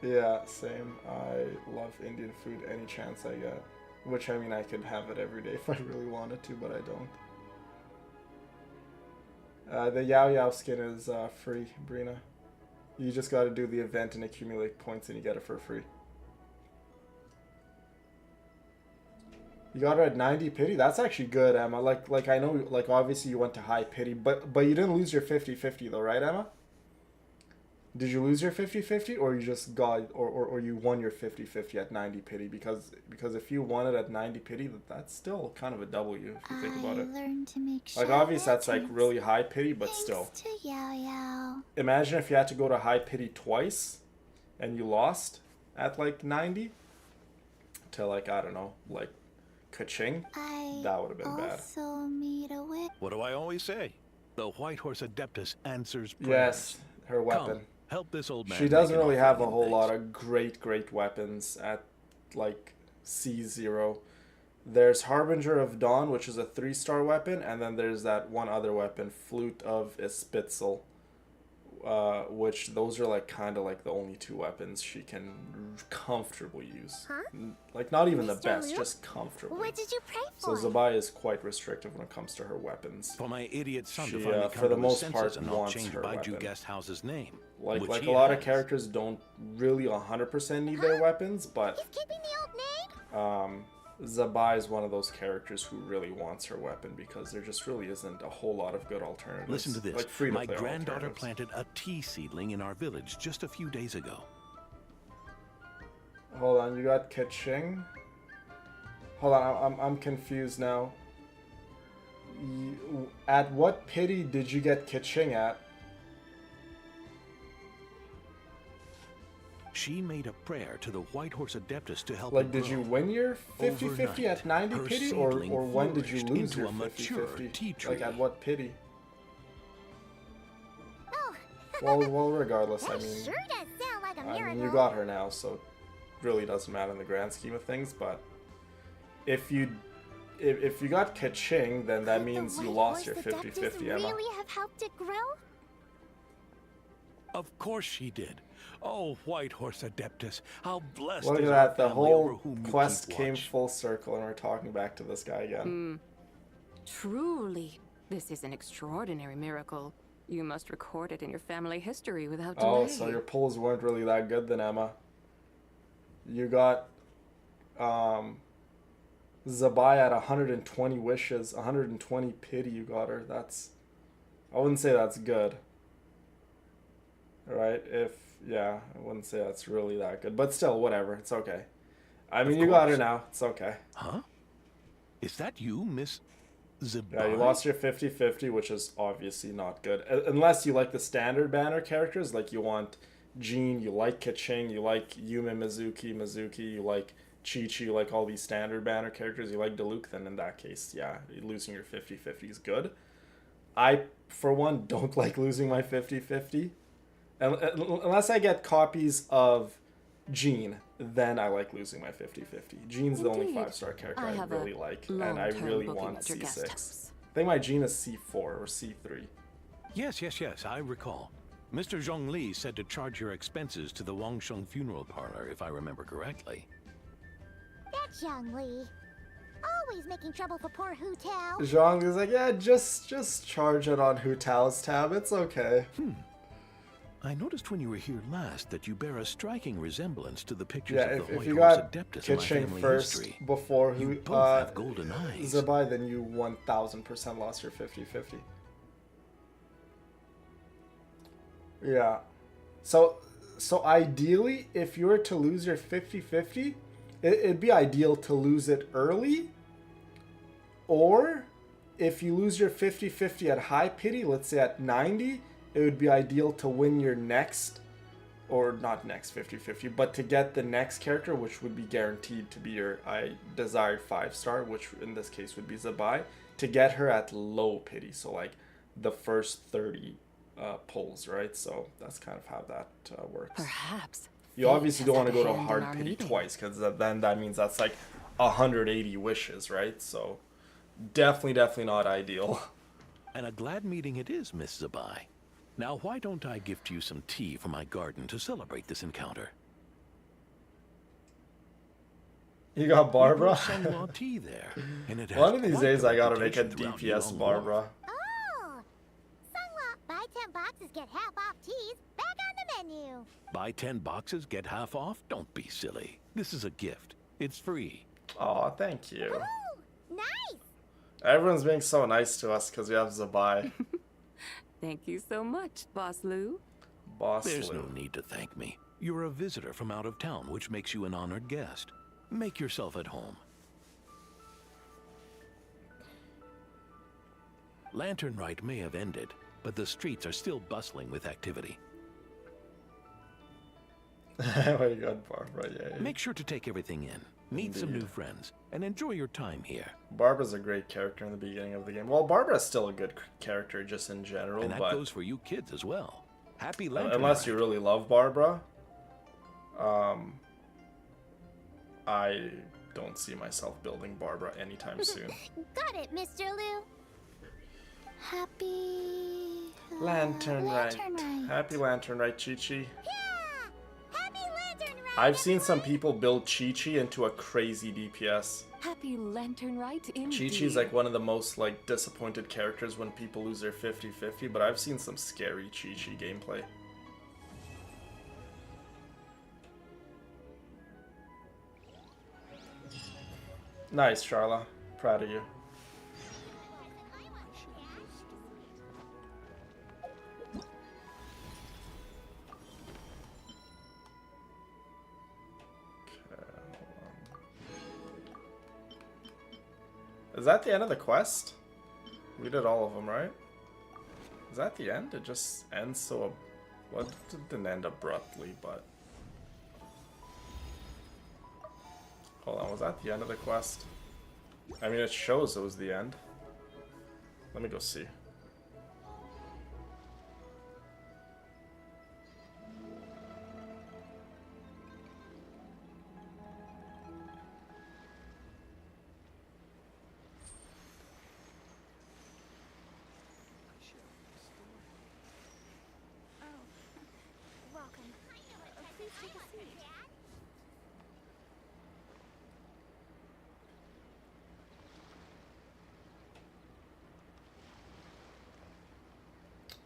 Yeah, same. I love Indian food any chance I get. Which, I mean, I could have it every day if I really wanted to, but I don't. The Yao Yao skin is free, Brina. You just gotta do the event and accumulate points and you get it for free. You got it at 90 pity? That's actually good, Emma. Like I know, like, obviously you went to high pity, but you didn't lose your 50-50 though, right, Emma? Did you lose your 50-50 or you just got, or you won your 50-50 at 90 pity? Because if you won it at 90 pity, that's still kind of a W if you think about it. Learned to make Like, obviously that's like really high pity, but still. to Yao Yao. Imagine if you had to go to high pity twice and you lost at like 90 to, like, I don't know, like Ka-ching. I That would have been bad. also meet a witch. What do I always say? The White Horse Adeptus answers prayers. Yes, her weapon. Come, help this old man. She doesn't really have a whole lot of great weapons at like C0. There's Harbinger of Dawn, which is a 3-star weapon, and then there's that one other weapon, Flute of Ispitzel, which those are like kind of like the only 2 weapons she can comfortably use. Huh? Like not even the Mr. best, Liu? just comfortably. What did you pray So for? Zibai is quite restrictive when it comes to her weapons. For my idiot son She, to finally for come the to most his part, senses and not wants change her Baiju weapon. Guest House's name. Like which a he lot of has. characters don't really 100% need their weapons, but Keeping the old name? Zibai is one of those characters who really wants her weapon because there just really isn't a whole lot of good alternatives. Listen to this. Like free-to-play My granddaughter alternatives. planted a tea seedling in our village just a few days ago. Hold on, you got Ka-ching? Hold on, I'm confused now. At what pity did you get Ka-ching at? She made a prayer to the White Horse Adeptus to help Like, it did grow. you win your 50-50 Overnight, at 90 her pity, or seedling when did you flourished lose into your a mature 50-50? tea tree. Like, at what pity? Oh. Well, regardless, I That mean, sure does sound like a miracle. you got her now, so it really doesn't matter in the grand scheme of things. But if you got Ka-ching, then that means you lost your 50-50, Emma. Really have helped it grow? Of course she did. Oh, White Horse Adeptus, how blessed Look is at our that, the family over whole whom you quest keep came watch. full circle, and we're talking back to this guy again. Truly, this is an extraordinary miracle. You must record it in your family history without Oh, delay. so your pulls weren't really that good then, Emma. You got Zibai at 120 wishes, 120 pity you got her. I wouldn't say that's good. Right? I wouldn't say that's really that good. But still, whatever. It's okay. I mean, you got her now. It's okay. Huh? Is that you, Miss Zibai? Yeah, you lost your 50-50, which is obviously not good. Unless you like the standard banner characters, like you want Jean, you like Ka-ching, you like Yume Mizuki, you like Chi-Chi, you like all these standard banner characters, you like Diluc, then in that case, yeah, losing your 50-50 is good. I, for one, don't like losing my 50-50. Unless I get copies of Jean, then I like losing my 50-50. Jean's the only Indeed. 5-star character I I have a really like, and I long-term really booking want at your guest C6. house. I think my Jean is C4 or C3. Yes, I recall. Mr. Zhongli said to charge your expenses to the Wangsheng funeral parlor, if I remember correctly. That's Zhang Li. Always making trouble for poor Hu Tao. Zhang is like, yeah, just charge it on Hu Tao's tab. It's okay. I noticed when you were here last that you bear a striking resemblance to the pictures Yeah, of the if White you Horse got Adeptus in my Ka-ching family first history. before You Hu both have golden eyes. Zibai, then you 1000% lost your 50-50. Yeah. So ideally, if you were to lose your 50-50, it'd be ideal to lose it early. Or if you lose your 50-50 at high pity, let's say at 90, it would be ideal to win your next, or not next 50-50, but to get the next character, which would be guaranteed to be your desired 5-star, which in this case would be Zibai, to get her at low pity. So like the first 30 pulls, right? So that's kind of how that works. Perhaps. You obviously don't want to go to hand in hard our pity meeting. twice, because then that means that's like 180 wishes, right? So definitely not ideal. And a glad meeting it is, Miss Zibai. Now, why don't I gift you some tea from my garden to celebrate this encounter? You got Barbara? We grow Sunlaw tea there, and it has One of these quite days the I gotta make a reputation throughout DPS Yulong Barbara. Oh! Sunlaw, buy 10 boxes, get half off teas. Back on the menu. Buy 10 boxes, get half off? Don't be silly. This is a gift. It's free. Aw, thank you. Ooh, nice! Everyone's being so nice to us because we have Zibai. Thank you so much, Boss Lou. Boss There's Lou. no need to thank me. You're a visitor from out of town, which makes you an honored guest. Make yourself at home. Lantern Rite may have ended, but the streets are still bustling with activity. Oh my god, Barbara, yeah. Make sure to take everything in. Meet some Indeed. new friends and enjoy your time here. Barbara's a great character in the beginning of the game. Well, Barbara's still a good character just in general, And that but goes for you kids as well. Happy Lantern unless you Rite. really love Barbara, I don't see myself building Barbara anytime soon. Got it, Mr. Liu. Happy Lantern Rite. Rite. Happy Lantern Rite, Chi-Chi. Happy Lantern Rite. I've seen some people build Chi-Chi into a crazy DPS. Happy Lantern Rite indeed. Chi-Chi's like one of the most like disappointed characters when people lose their 50-50, but I've seen some scary Chi-Chi gameplay. Nice, Charla. Proud of you. Is that the end of the quest? We did all of them, right? Is that the end? It just ends so... Well, it didn't end abruptly, but... Hold on, was that the end of the quest? I mean, it shows it was the end. Let me go see. Welcome. Please take a seat.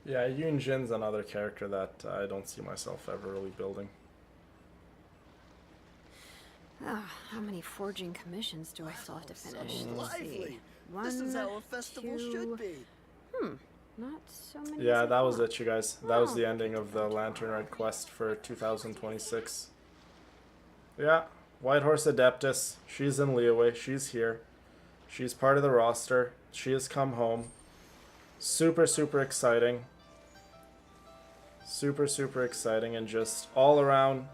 Yeah, Yoon Jin's another character that I don't see myself ever really building. Oh, how many forging commissions do I still have to finish? Let's see. Lively. One, This is how a festival two. should be. Not so many. Yeah, so that was far. it, you guys. That was Oh. the ending of the Lantern Rite quest for 2026. Yeah, Whitehorse Adeptus. She's in Leeway. She's here. She's part of the roster. She has come home. Super, super exciting. Super, super exciting, and just all around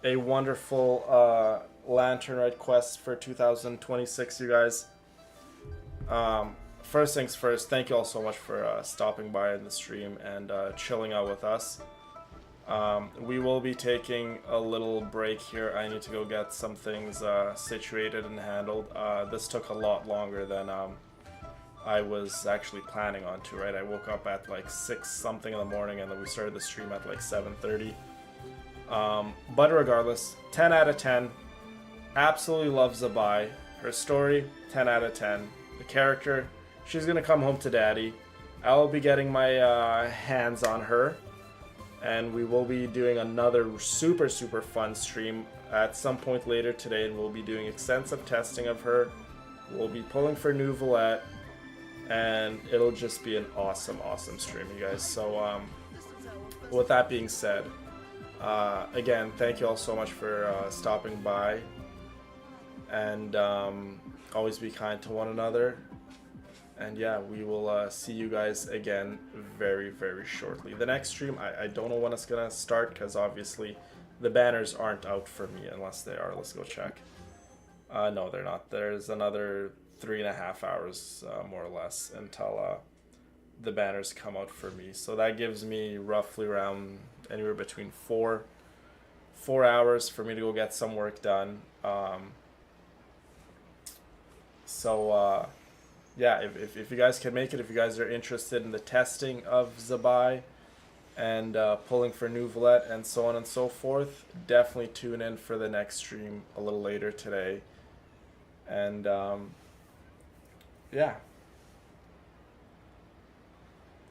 a wonderful Lantern Rite quest for 2026, you guys. First things first, thank you all so much for stopping by in the stream and chilling out with us. We will be taking a little break here. I need to go get some things situated and handled. This took a lot longer than I was actually planning on to, right? I woke up at like 6 something in the morning and then we started the stream at like 7:30. But regardless, 10 out of 10. Absolutely love Zibai. Her story, 10 out of 10. The character, she's gonna come home to daddy. I will be getting my hands on her. And we will be doing another super, super fun stream at some point later today. And we'll be doing extensive testing of her. We'll be pulling for new Valette. And it'll just be an awesome, awesome stream, you guys. So, with that being said, again, thank you all so much for stopping by. And always be kind to one another. And yeah, we will see you guys again very, very shortly. The next stream, I don't know when it's going to start because obviously the banners aren't out for me unless they are. Let's go check. No, they're not. There's another 3.5 hours, more or less, until the banners come out for me. So that gives me roughly around anywhere between 4 hours for me to go get some work done. Yeah, if you guys can make it, if you guys are interested in the testing of Zibai and pulling for new Valette and so on and so forth, definitely tune in for the next stream a little later today. And yeah.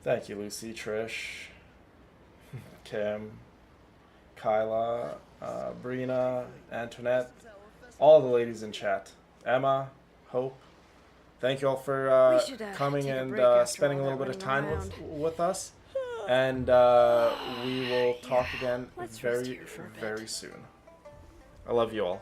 Thank you, Lucy, Trish, Kim, Kyla, Brina, Antoinette, all the ladies in chat. Emma, Hope. Thank you all for coming and spending a little bit of time with us. And we will talk again very, very soon. I love you all.